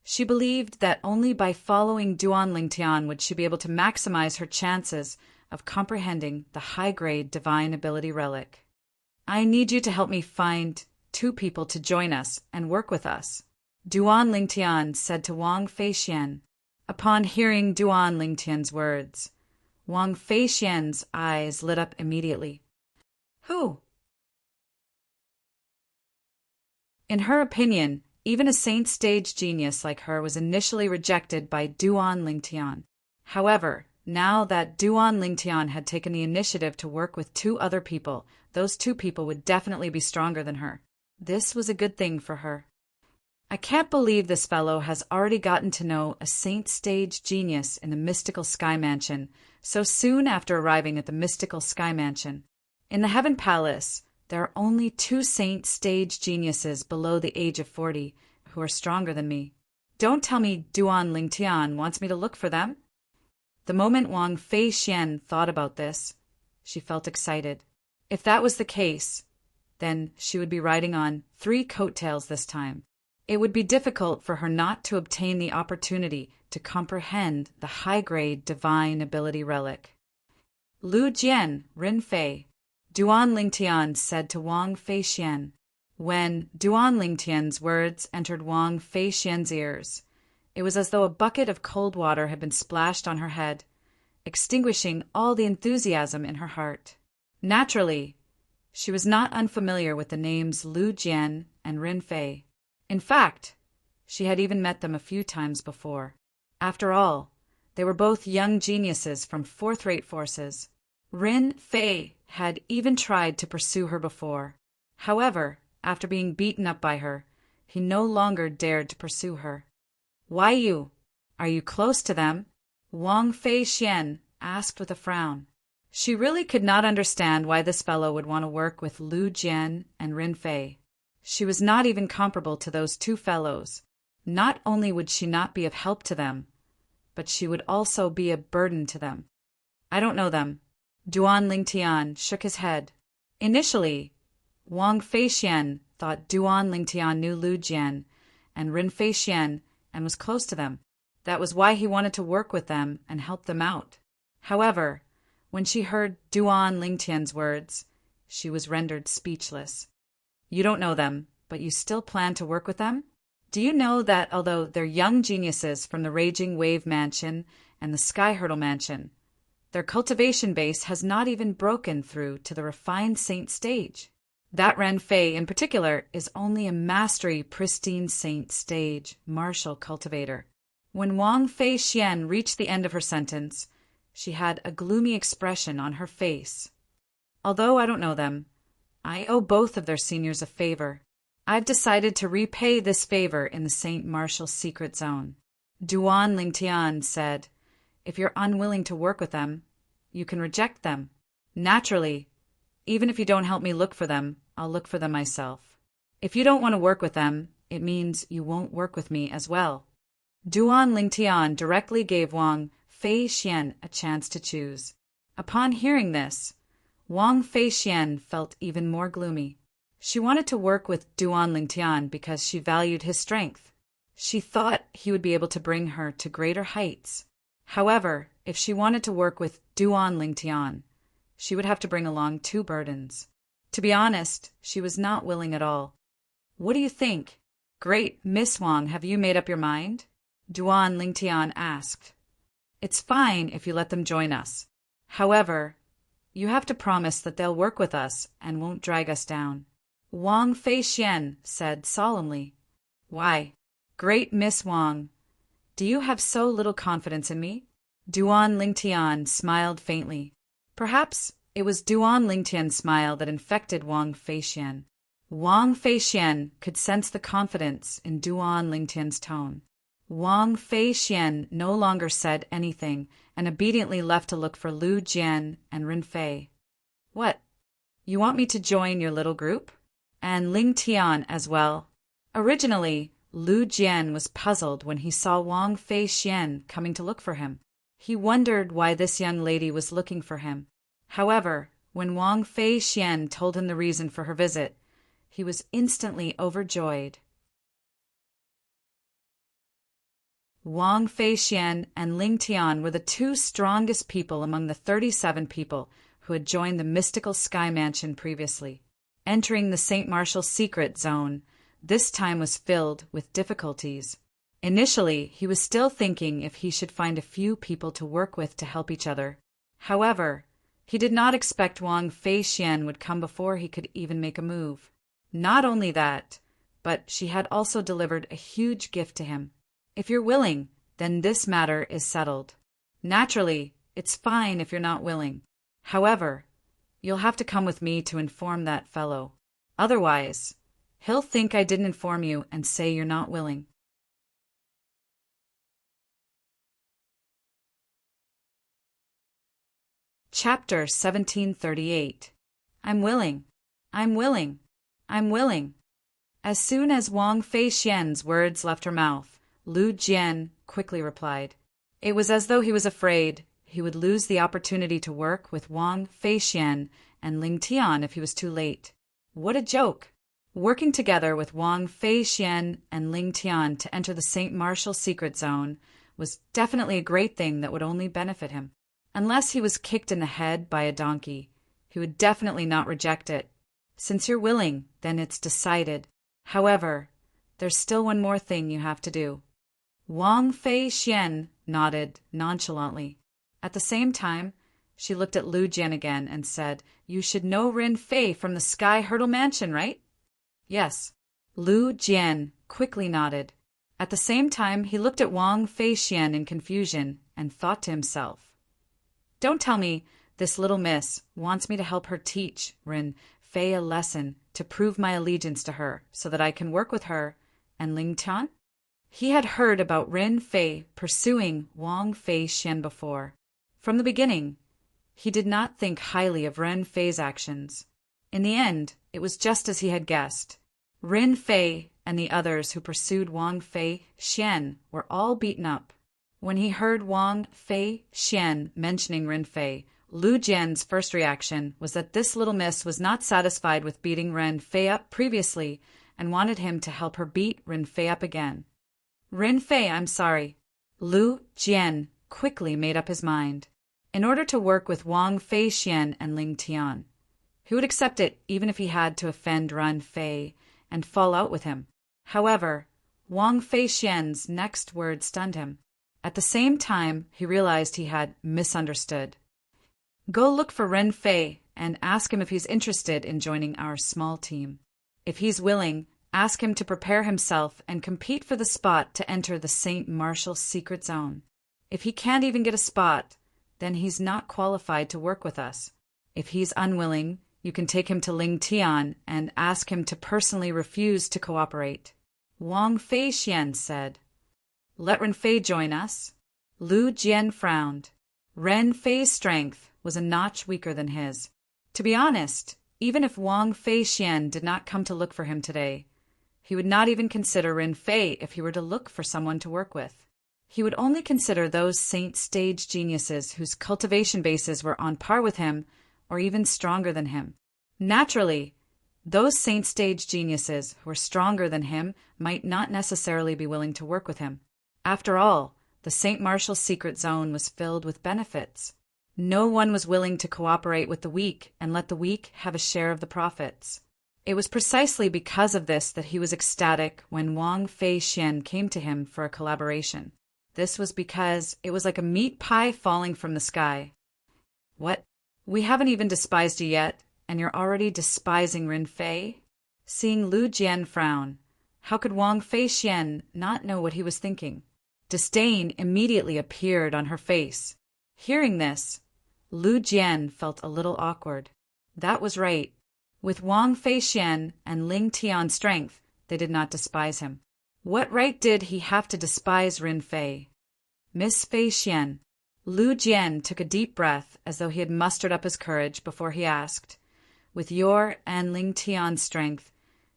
She believed that only by following Duan Lingtian would she be able to maximize her chances of comprehending the high-grade divine ability relic. I need you to help me find 2 people to join us and work with us, Duan Lingtian said to Wang Feixian. Upon hearing Duan Lingtian's words, Wang Feixian's eyes lit up immediately. Who? In her opinion, even a saint-stage genius like her was initially rejected by Duan Lingtian. However, now that Duan Lingtian had taken the initiative to work with 2 other people, those 2 people would definitely be stronger than her. This was a good thing for her. I can't believe this fellow has already gotten to know a saint-stage genius in the mystical sky mansion so soon after arriving at the mystical sky mansion. In the Heaven Palace, there are only 2 saint-stage geniuses below the age of 40 who are stronger than me. Don't tell me Duan Lingtian wants me to look for them? The moment Wang Feixian thought about this, she felt excited. If that was the case, then she would be riding on 3 coattails this time. It would be difficult for her not to obtain the opportunity to comprehend the high-grade divine ability relic. Lu Jian, Rin Fei, Duan Lingtian said to Wang Feixian. When Duan Lingtian's words entered Wang Feixian's ears, it was as though a bucket of cold water had been splashed on her head, extinguishing all the enthusiasm in her heart. Naturally, she was not unfamiliar with the names Lu Jian and Rin Fei. In fact, she had even met them a few times before. After all, they were both young geniuses from 4th-rate forces. Rin Fei had even tried to pursue her before. However, after being beaten up by her, he no longer dared to pursue her. Why you? Are you close to them? Wang Feixian asked with a frown. She really could not understand why this fellow would want to work with Lu Jian and Rin Fei. She was not even comparable to those two fellows. Not only would she not be of help to them, but she would also be a burden to them. I don't know them. Duan Lingtian shook his head. Initially, Wang Feixian thought Duan Lingtian knew Lu Jian and Rin Feixian and was close to them. That was why he wanted to work with them and help them out. However, when she heard Duan Lingtian's words, she was rendered speechless. You don't know them, but you still plan to work with them? Do you know that although they're young geniuses from the Raging Wave Mansion and the Sky Hurdle Mansion, their cultivation base has not even broken through to the refined saint stage? That Ren Fei in particular is only a mastery pristine saint stage martial cultivator. When Wang Feixian reached the end of her sentence, she had a gloomy expression on her face. Although I don't know them, I owe both of their seniors a favor. I've decided to repay this favor in the Saint Martial Secret Zone. Duan Lingtian said, if you're unwilling to work with them, you can reject them. Naturally, even if you don't help me look for them, I'll look for them myself. If you don't want to work with them, it means you won't work with me as well. Duan Lingtian directly gave Wang Feixian a chance to choose. Upon hearing this, Wang Feixian felt even more gloomy. She wanted to work with Duan Lingtian because she valued his strength. She thought he would be able to bring her to greater heights. However, if she wanted to work with Duan Lingtian, she would have to bring along two burdens. To be honest, she was not willing at all. What do you think? Great Miss Wang, have you made up your mind? Duan Lingtian asked. It's fine if you let them join us. However, you have to promise that they'll work with us and won't drag us down. Wang Feixian said solemnly. Why, great Miss Wang, do you have so little confidence in me? Duan Lingtian smiled faintly. Perhaps it was Duan Lingtian's smile that infected Wang Feixian. Wang Feixian could sense the confidence in Duan Lingtian's tone. Wang Feixian no longer said anything and obediently left to look for Lu Jian and Rin Fei. What? You want me to join your little group? And Ling Tian as well? Originally, Lu Jian was puzzled when he saw Wang Feixian coming to look for him. He wondered why this young lady was looking for him. However, when Wang Feixian told him the reason for her visit, he was instantly overjoyed. Wang Feixian and Ling Tian were the two strongest people among the 37 people who had joined the mystical Sky Mansion previously. Entering the Saint Martial Secret Zone, this time was filled with difficulties. Initially, he was still thinking if he should find a few people to work with to help each other. However, he did not expect Wang Feixian would come before he could even make a move. Not only that, but she had also delivered a huge gift to him. If you're willing, then this matter is settled. Naturally, it's fine if you're not willing. However, you'll have to come with me to inform that fellow. Otherwise, he'll think I didn't inform you and say you're not willing. Chapter 1738. I'm willing. I'm willing. I'm willing. As soon as Wang Feixian's words left her mouth, Lu Jian quickly replied. It was as though he was afraid he would lose the opportunity to work with Wang Feixian and Ling Tian if he was too late. What a joke! Working together with Wang Feixian and Ling Tian to enter the Saint Martial Secret Zone was definitely a great thing that would only benefit him. Unless he was kicked in the head by a donkey, he would definitely not reject it. Since you're willing, then it's decided. However, there's still one more thing you have to do. Wang Feixian nodded nonchalantly. At the same time, she looked at Lu Jian again and said, You should know Rin Fei from the Sky Hurdle Mansion, right? Yes. Lu Jian quickly nodded. At the same time, he looked at Wang Feixian in confusion and thought to himself, Don't tell me this little miss wants me to help her teach Rin Fei a lesson to prove my allegiance to her so that I can work with her and Ling Tian? He had heard about Rin Fei pursuing Wang Feixian before. From the beginning, He did not think highly of Ren Fei's actions. In the end, it was just as he had guessed. Ren Fei and the others who pursued Wang Fei Xian were all beaten up. When he heard Wang Fei Xian mentioning Ren Fei, Lu Jian's first reaction was that this little miss was not satisfied with beating Ren Fei up previously and wanted him to help her beat Ren Fei up again. Ren Fei, I'm sorry. Lu Jian quickly made up his mind. In order to work with Wang Fei Xian and Ling Tian, he would accept it even if he had to offend Ren Fei and fall out with him. However, Wang Fei Xian's next word stunned him. At the same time, he realized he had misunderstood. Go look for Ren Fei and ask him if he's interested in joining our small team. If he's willing, ask him to prepare himself and compete for the spot to enter the St. Martial secret zone. If he can't even get a spot, then he's not qualified to work with us. If he's unwilling, you can take him to Ling Tian and ask him to personally refuse to cooperate. Wang Fei Xian said. Let Ren Fei join us. Lu Jian frowned. Ren Fei's strength was a notch weaker than his. To be honest, even if Wang Fei Xian did not come to look for him today, he would not even consider Ren Fei if he were to look for someone to work with. He would only consider those saint stage geniuses whose cultivation bases were on par with him or even stronger than him. Naturally, those saint stage geniuses who were stronger than him might not necessarily be willing to work with him. After all, the St. Martial secret zone was filled with benefits. No one was willing to cooperate with the weak and let the weak have a share of the profits. It was precisely because of this that he was ecstatic when Wang Fei Xian came to him for a collaboration. This was because it was like a meat pie falling from the sky. What? We haven't even despised you yet, and you're already despising Ren Fei? Seeing Lu Jian frown, how could Wang Fei Xian not know what he was thinking? Disdain immediately appeared on her face. Hearing this, Lu Jian felt a little awkward. That was right. With Wang Fei Xian and Ling Tian's strength, they did not despise him. What right did he have to despise Ren Fei? Miss Fei Xian. Lu Jian took a deep breath as though he had mustered up his courage before he asked, with your and Ling Tian's strength,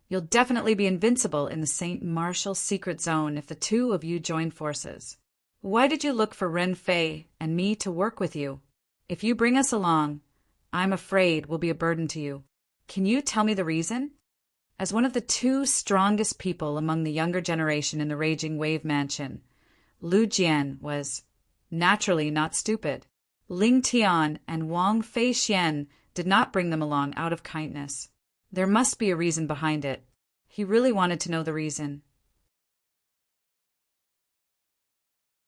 you'll definitely be invincible in the St. Martial secret zone if the two of you join forces. Why did you look for Ren Fei and me to work with you? If you bring us along, I'm afraid we'll be a burden to you. Can you tell me the reason? As one of the two strongest people among the younger generation in the Raging Wave Mansion, Lu Jian was naturally not stupid. Ling Tian and Wang Fei Xian did not bring them along out of kindness. There must be a reason behind it. He really wanted to know the reason.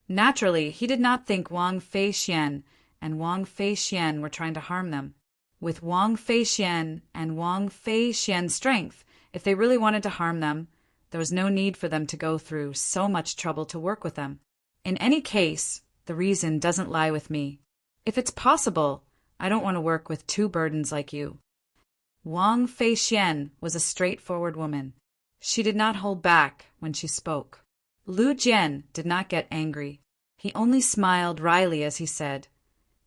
Naturally, he did not think Wang Fei Xian and Wang Fei Xian were trying to harm them. With Wang Fei Xian and Wang Fei Xian's strength, if they really wanted to harm them, there was no need for them to go through so much trouble to work with them. In any case, the reason doesn't lie with me. If it's possible, I don't want to work with two burdens like you. Wang Fei Xian was a straightforward woman. She did not hold back when she spoke. Lu Jian did not get angry. He only smiled wryly as he said,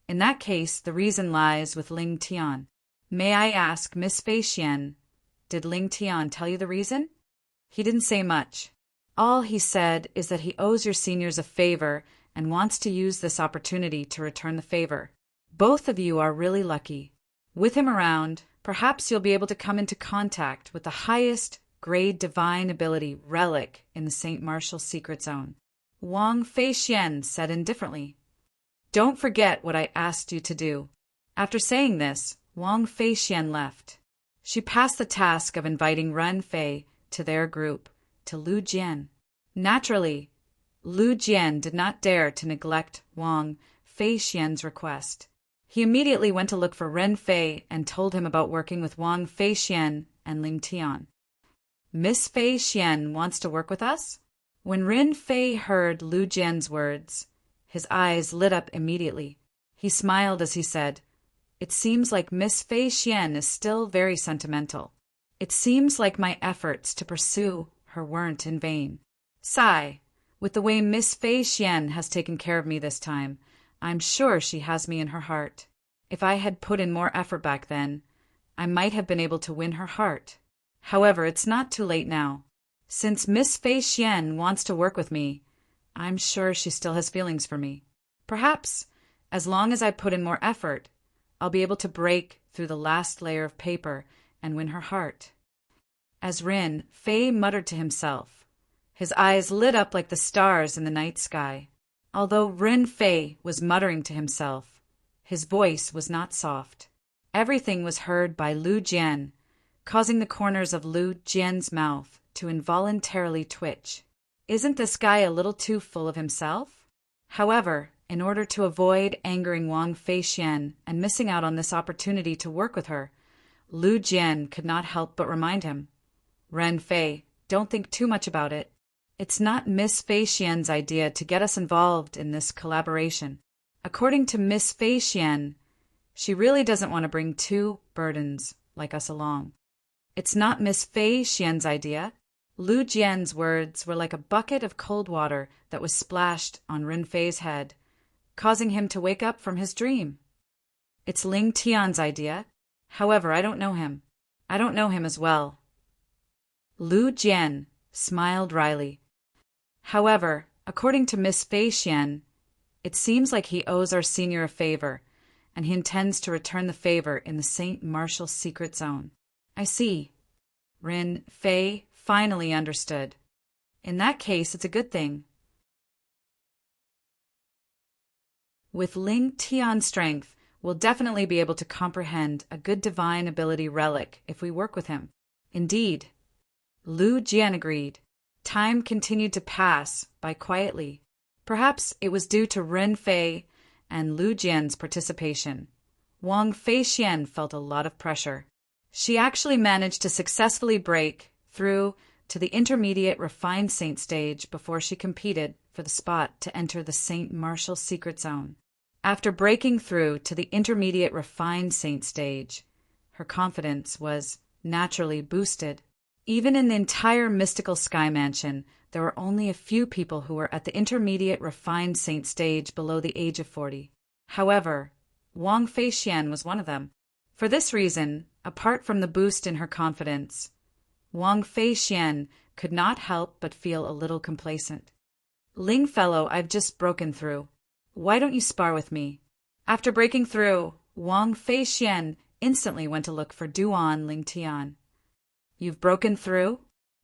in that case, the reason lies with Ling Tian. May I ask, Miss Fei Xian, did Ling Tian tell you the reason? He didn't say much. All he said is that he owes your seniors a favor and wants to use this opportunity to return the favor. Both of you are really lucky. With him around, perhaps you'll be able to come into contact with the highest grade divine ability relic in the St. Martial secret zone. Wang Fei Xian said indifferently, don't forget what I asked you to do. After saying this, Wang Fei Xian left. She passed the task of inviting Ren Fei to their group to Lu Jian. Naturally, Lu Jian did not dare to neglect Wang Fei Xian's request. He immediately went to look for Ren Fei and told him about working with Wang Fei Xian and Ling Tian. Miss Fei Xian wants to work with us? When Ren Fei heard Lu Jian's words, his eyes lit up immediately. He smiled as he said, it seems like Miss Fei Xian is still very sentimental. It seems like my efforts to pursue her weren't in vain. Sigh, with the way Miss Fei Xian has taken care of me this time, I'm sure she has me in her heart. If I had put in more effort back then, I might have been able to win her heart. However, it's not too late now. Since Miss Fei Xian wants to work with me, I'm sure she still has feelings for me. Perhaps, as long as I put in more effort, I'll be able to break through the last layer of paper and win her heart." As Rin Fei muttered to himself, his eyes lit up like the stars in the night sky. Although Rin Fei was muttering to himself, his voice was not soft. Everything was heard by Lu Jian, causing the corners of Lu Jian's mouth to involuntarily twitch. Isn't this guy a little too full of himself? However, in order to avoid angering Wang Feixian and missing out on this opportunity to work with her, Lu Jian could not help but remind him, "Ren Fei, don't think too much about it. It's not Miss Feixian's idea to get us involved in this collaboration. According to Miss Feixian, she really doesn't want to bring two burdens like us along. It's not Miss Feixian's idea." Lu Jian's words were like a bucket of cold water that was splashed on Rin Fei's head, causing him to wake up from his dream. "It's Ling Tian's idea. However, I don't know him. I don't know him as well." Lu Jian smiled wryly. "However, according to Miss Feixian, it seems like he owes our senior a favor, and he intends to return the favor in the St. Martial secret zone." "I see." Rin Fei finally understood. "In that case, it's a good thing. With Ling Tian's strength, we'll definitely be able to comprehend a good divine ability relic if we work with him." "Indeed." Lu Jian agreed. Time continued to pass by quietly. Perhaps it was due to Rin Fei and Lu Jian's participation. Wang Feixian felt a lot of pressure. She actually managed to successfully break through to the intermediate refined saint stage before she competed for the spot to enter the St. Martial secret zone. After breaking through to the intermediate refined saint stage, her confidence was naturally boosted. Even in the entire mystical sky mansion, there were only a few people who were at the intermediate refined saint stage below the age of 40. However, Wang Feixian was one of them. For this reason, apart from the boost in her confidence, Wang Feixian could not help but feel a little complacent. "Ling fellow, I've just broken through. Why don't you spar with me?" After breaking through, Wang Feixian instantly went to look for Duan Lingtian. "You've broken through?"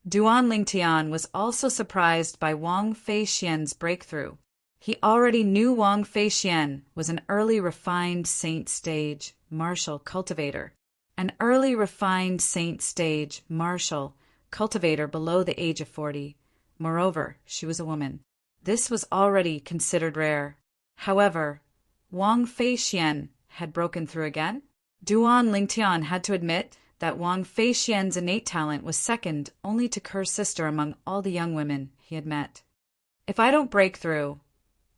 Duan Lingtian was also surprised by Wang Feixian's breakthrough. He already knew Wang Feixian was an early refined saint stage martial cultivator. An early refined saint stage martial cultivator below the age of 40. Moreover, she was a woman. This was already considered rare. However, Wang Feixian had broken through again. Duan Lingtian had to admit that Wang Feixian's innate talent was second only to Ker's sister among all the young women he had met. "If I don't break through,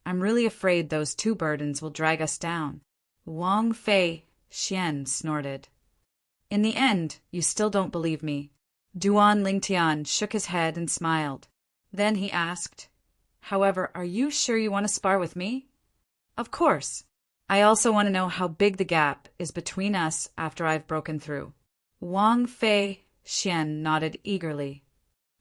I'm really afraid those two burdens will drag us down." Wang Feixian snorted. "In the end, you still don't believe me." Duan Lingtian shook his head and smiled. Then he asked, "However, are you sure you want to spar with me?" "Of course. I also want to know how big the gap is between us after I've broken through." Wang Feixian nodded eagerly.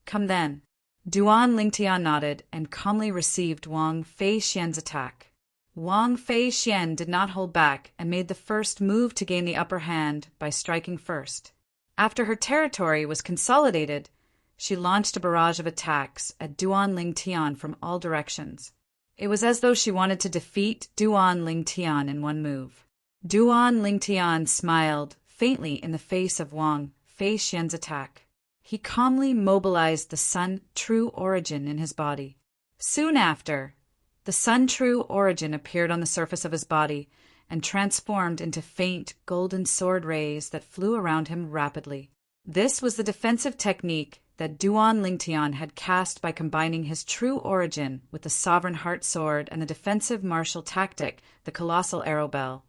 "Come then." Duan Lingtian nodded and calmly received Wang Feixian's attack. Wang Feixian did not hold back and made the first move to gain the upper hand by striking first. After her territory was consolidated, she launched a barrage of attacks at Duan Lingtian from all directions. It was as though she wanted to defeat Duan Lingtian in one move. Duan Lingtian smiled faintly in the face of Wang Feixian's attack. He calmly mobilized the Sun True Origin in his body. Soon after, the Sun True Origin appeared on the surface of his body and transformed into faint golden sword rays that flew around him rapidly. This was the defensive technique that Duan Lingtian had cast by combining his true origin with the Sovereign Heart Sword and the defensive martial tactic, the Colossal Arrow Bell,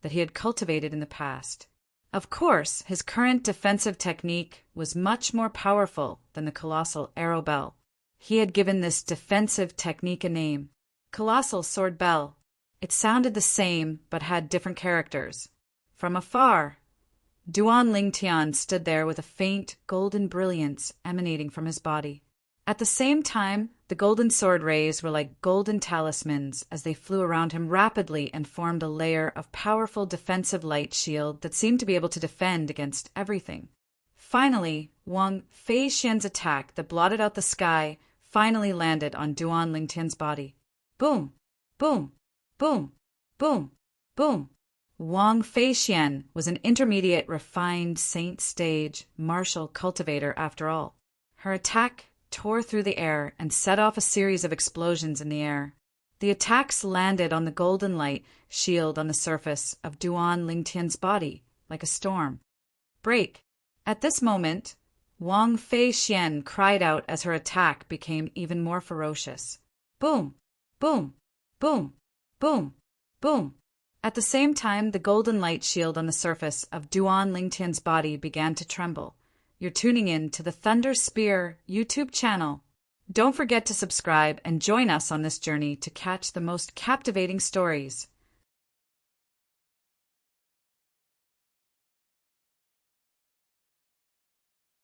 that he had cultivated in the past. Of course, his current defensive technique was much more powerful than the Colossal Arrow Bell. He had given this defensive technique a name, Colossal Sword Bell. It sounded the same, but had different characters. From afar, Duan Lingtian stood there with a faint, golden brilliance emanating from his body. At the same time, the golden sword rays were like golden talismans as they flew around him rapidly and formed a layer of powerful defensive light shield that seemed to be able to defend against everything. Finally, Wang Feixian's attack that blotted out the sky finally landed on Duan Lingtian's body. Boom! Boom! Boom! Boom! Boom! Wang Feixian was an intermediate, refined, saint stage, martial cultivator after all. Her attack tore through the air and set off a series of explosions in the air. The attacks landed on the golden light shield on the surface of Duan Lingtian's body, like a storm. Break! At this moment, Wang Feixian cried out as her attack became even more ferocious. Boom! Boom! Boom! Boom! Boom! At the same time, the golden light shield on the surface of Duan Lingtian's body began to tremble. You're tuning in to the Thunder Spear YouTube channel. Don't forget to subscribe and join us on this journey to catch the most captivating stories.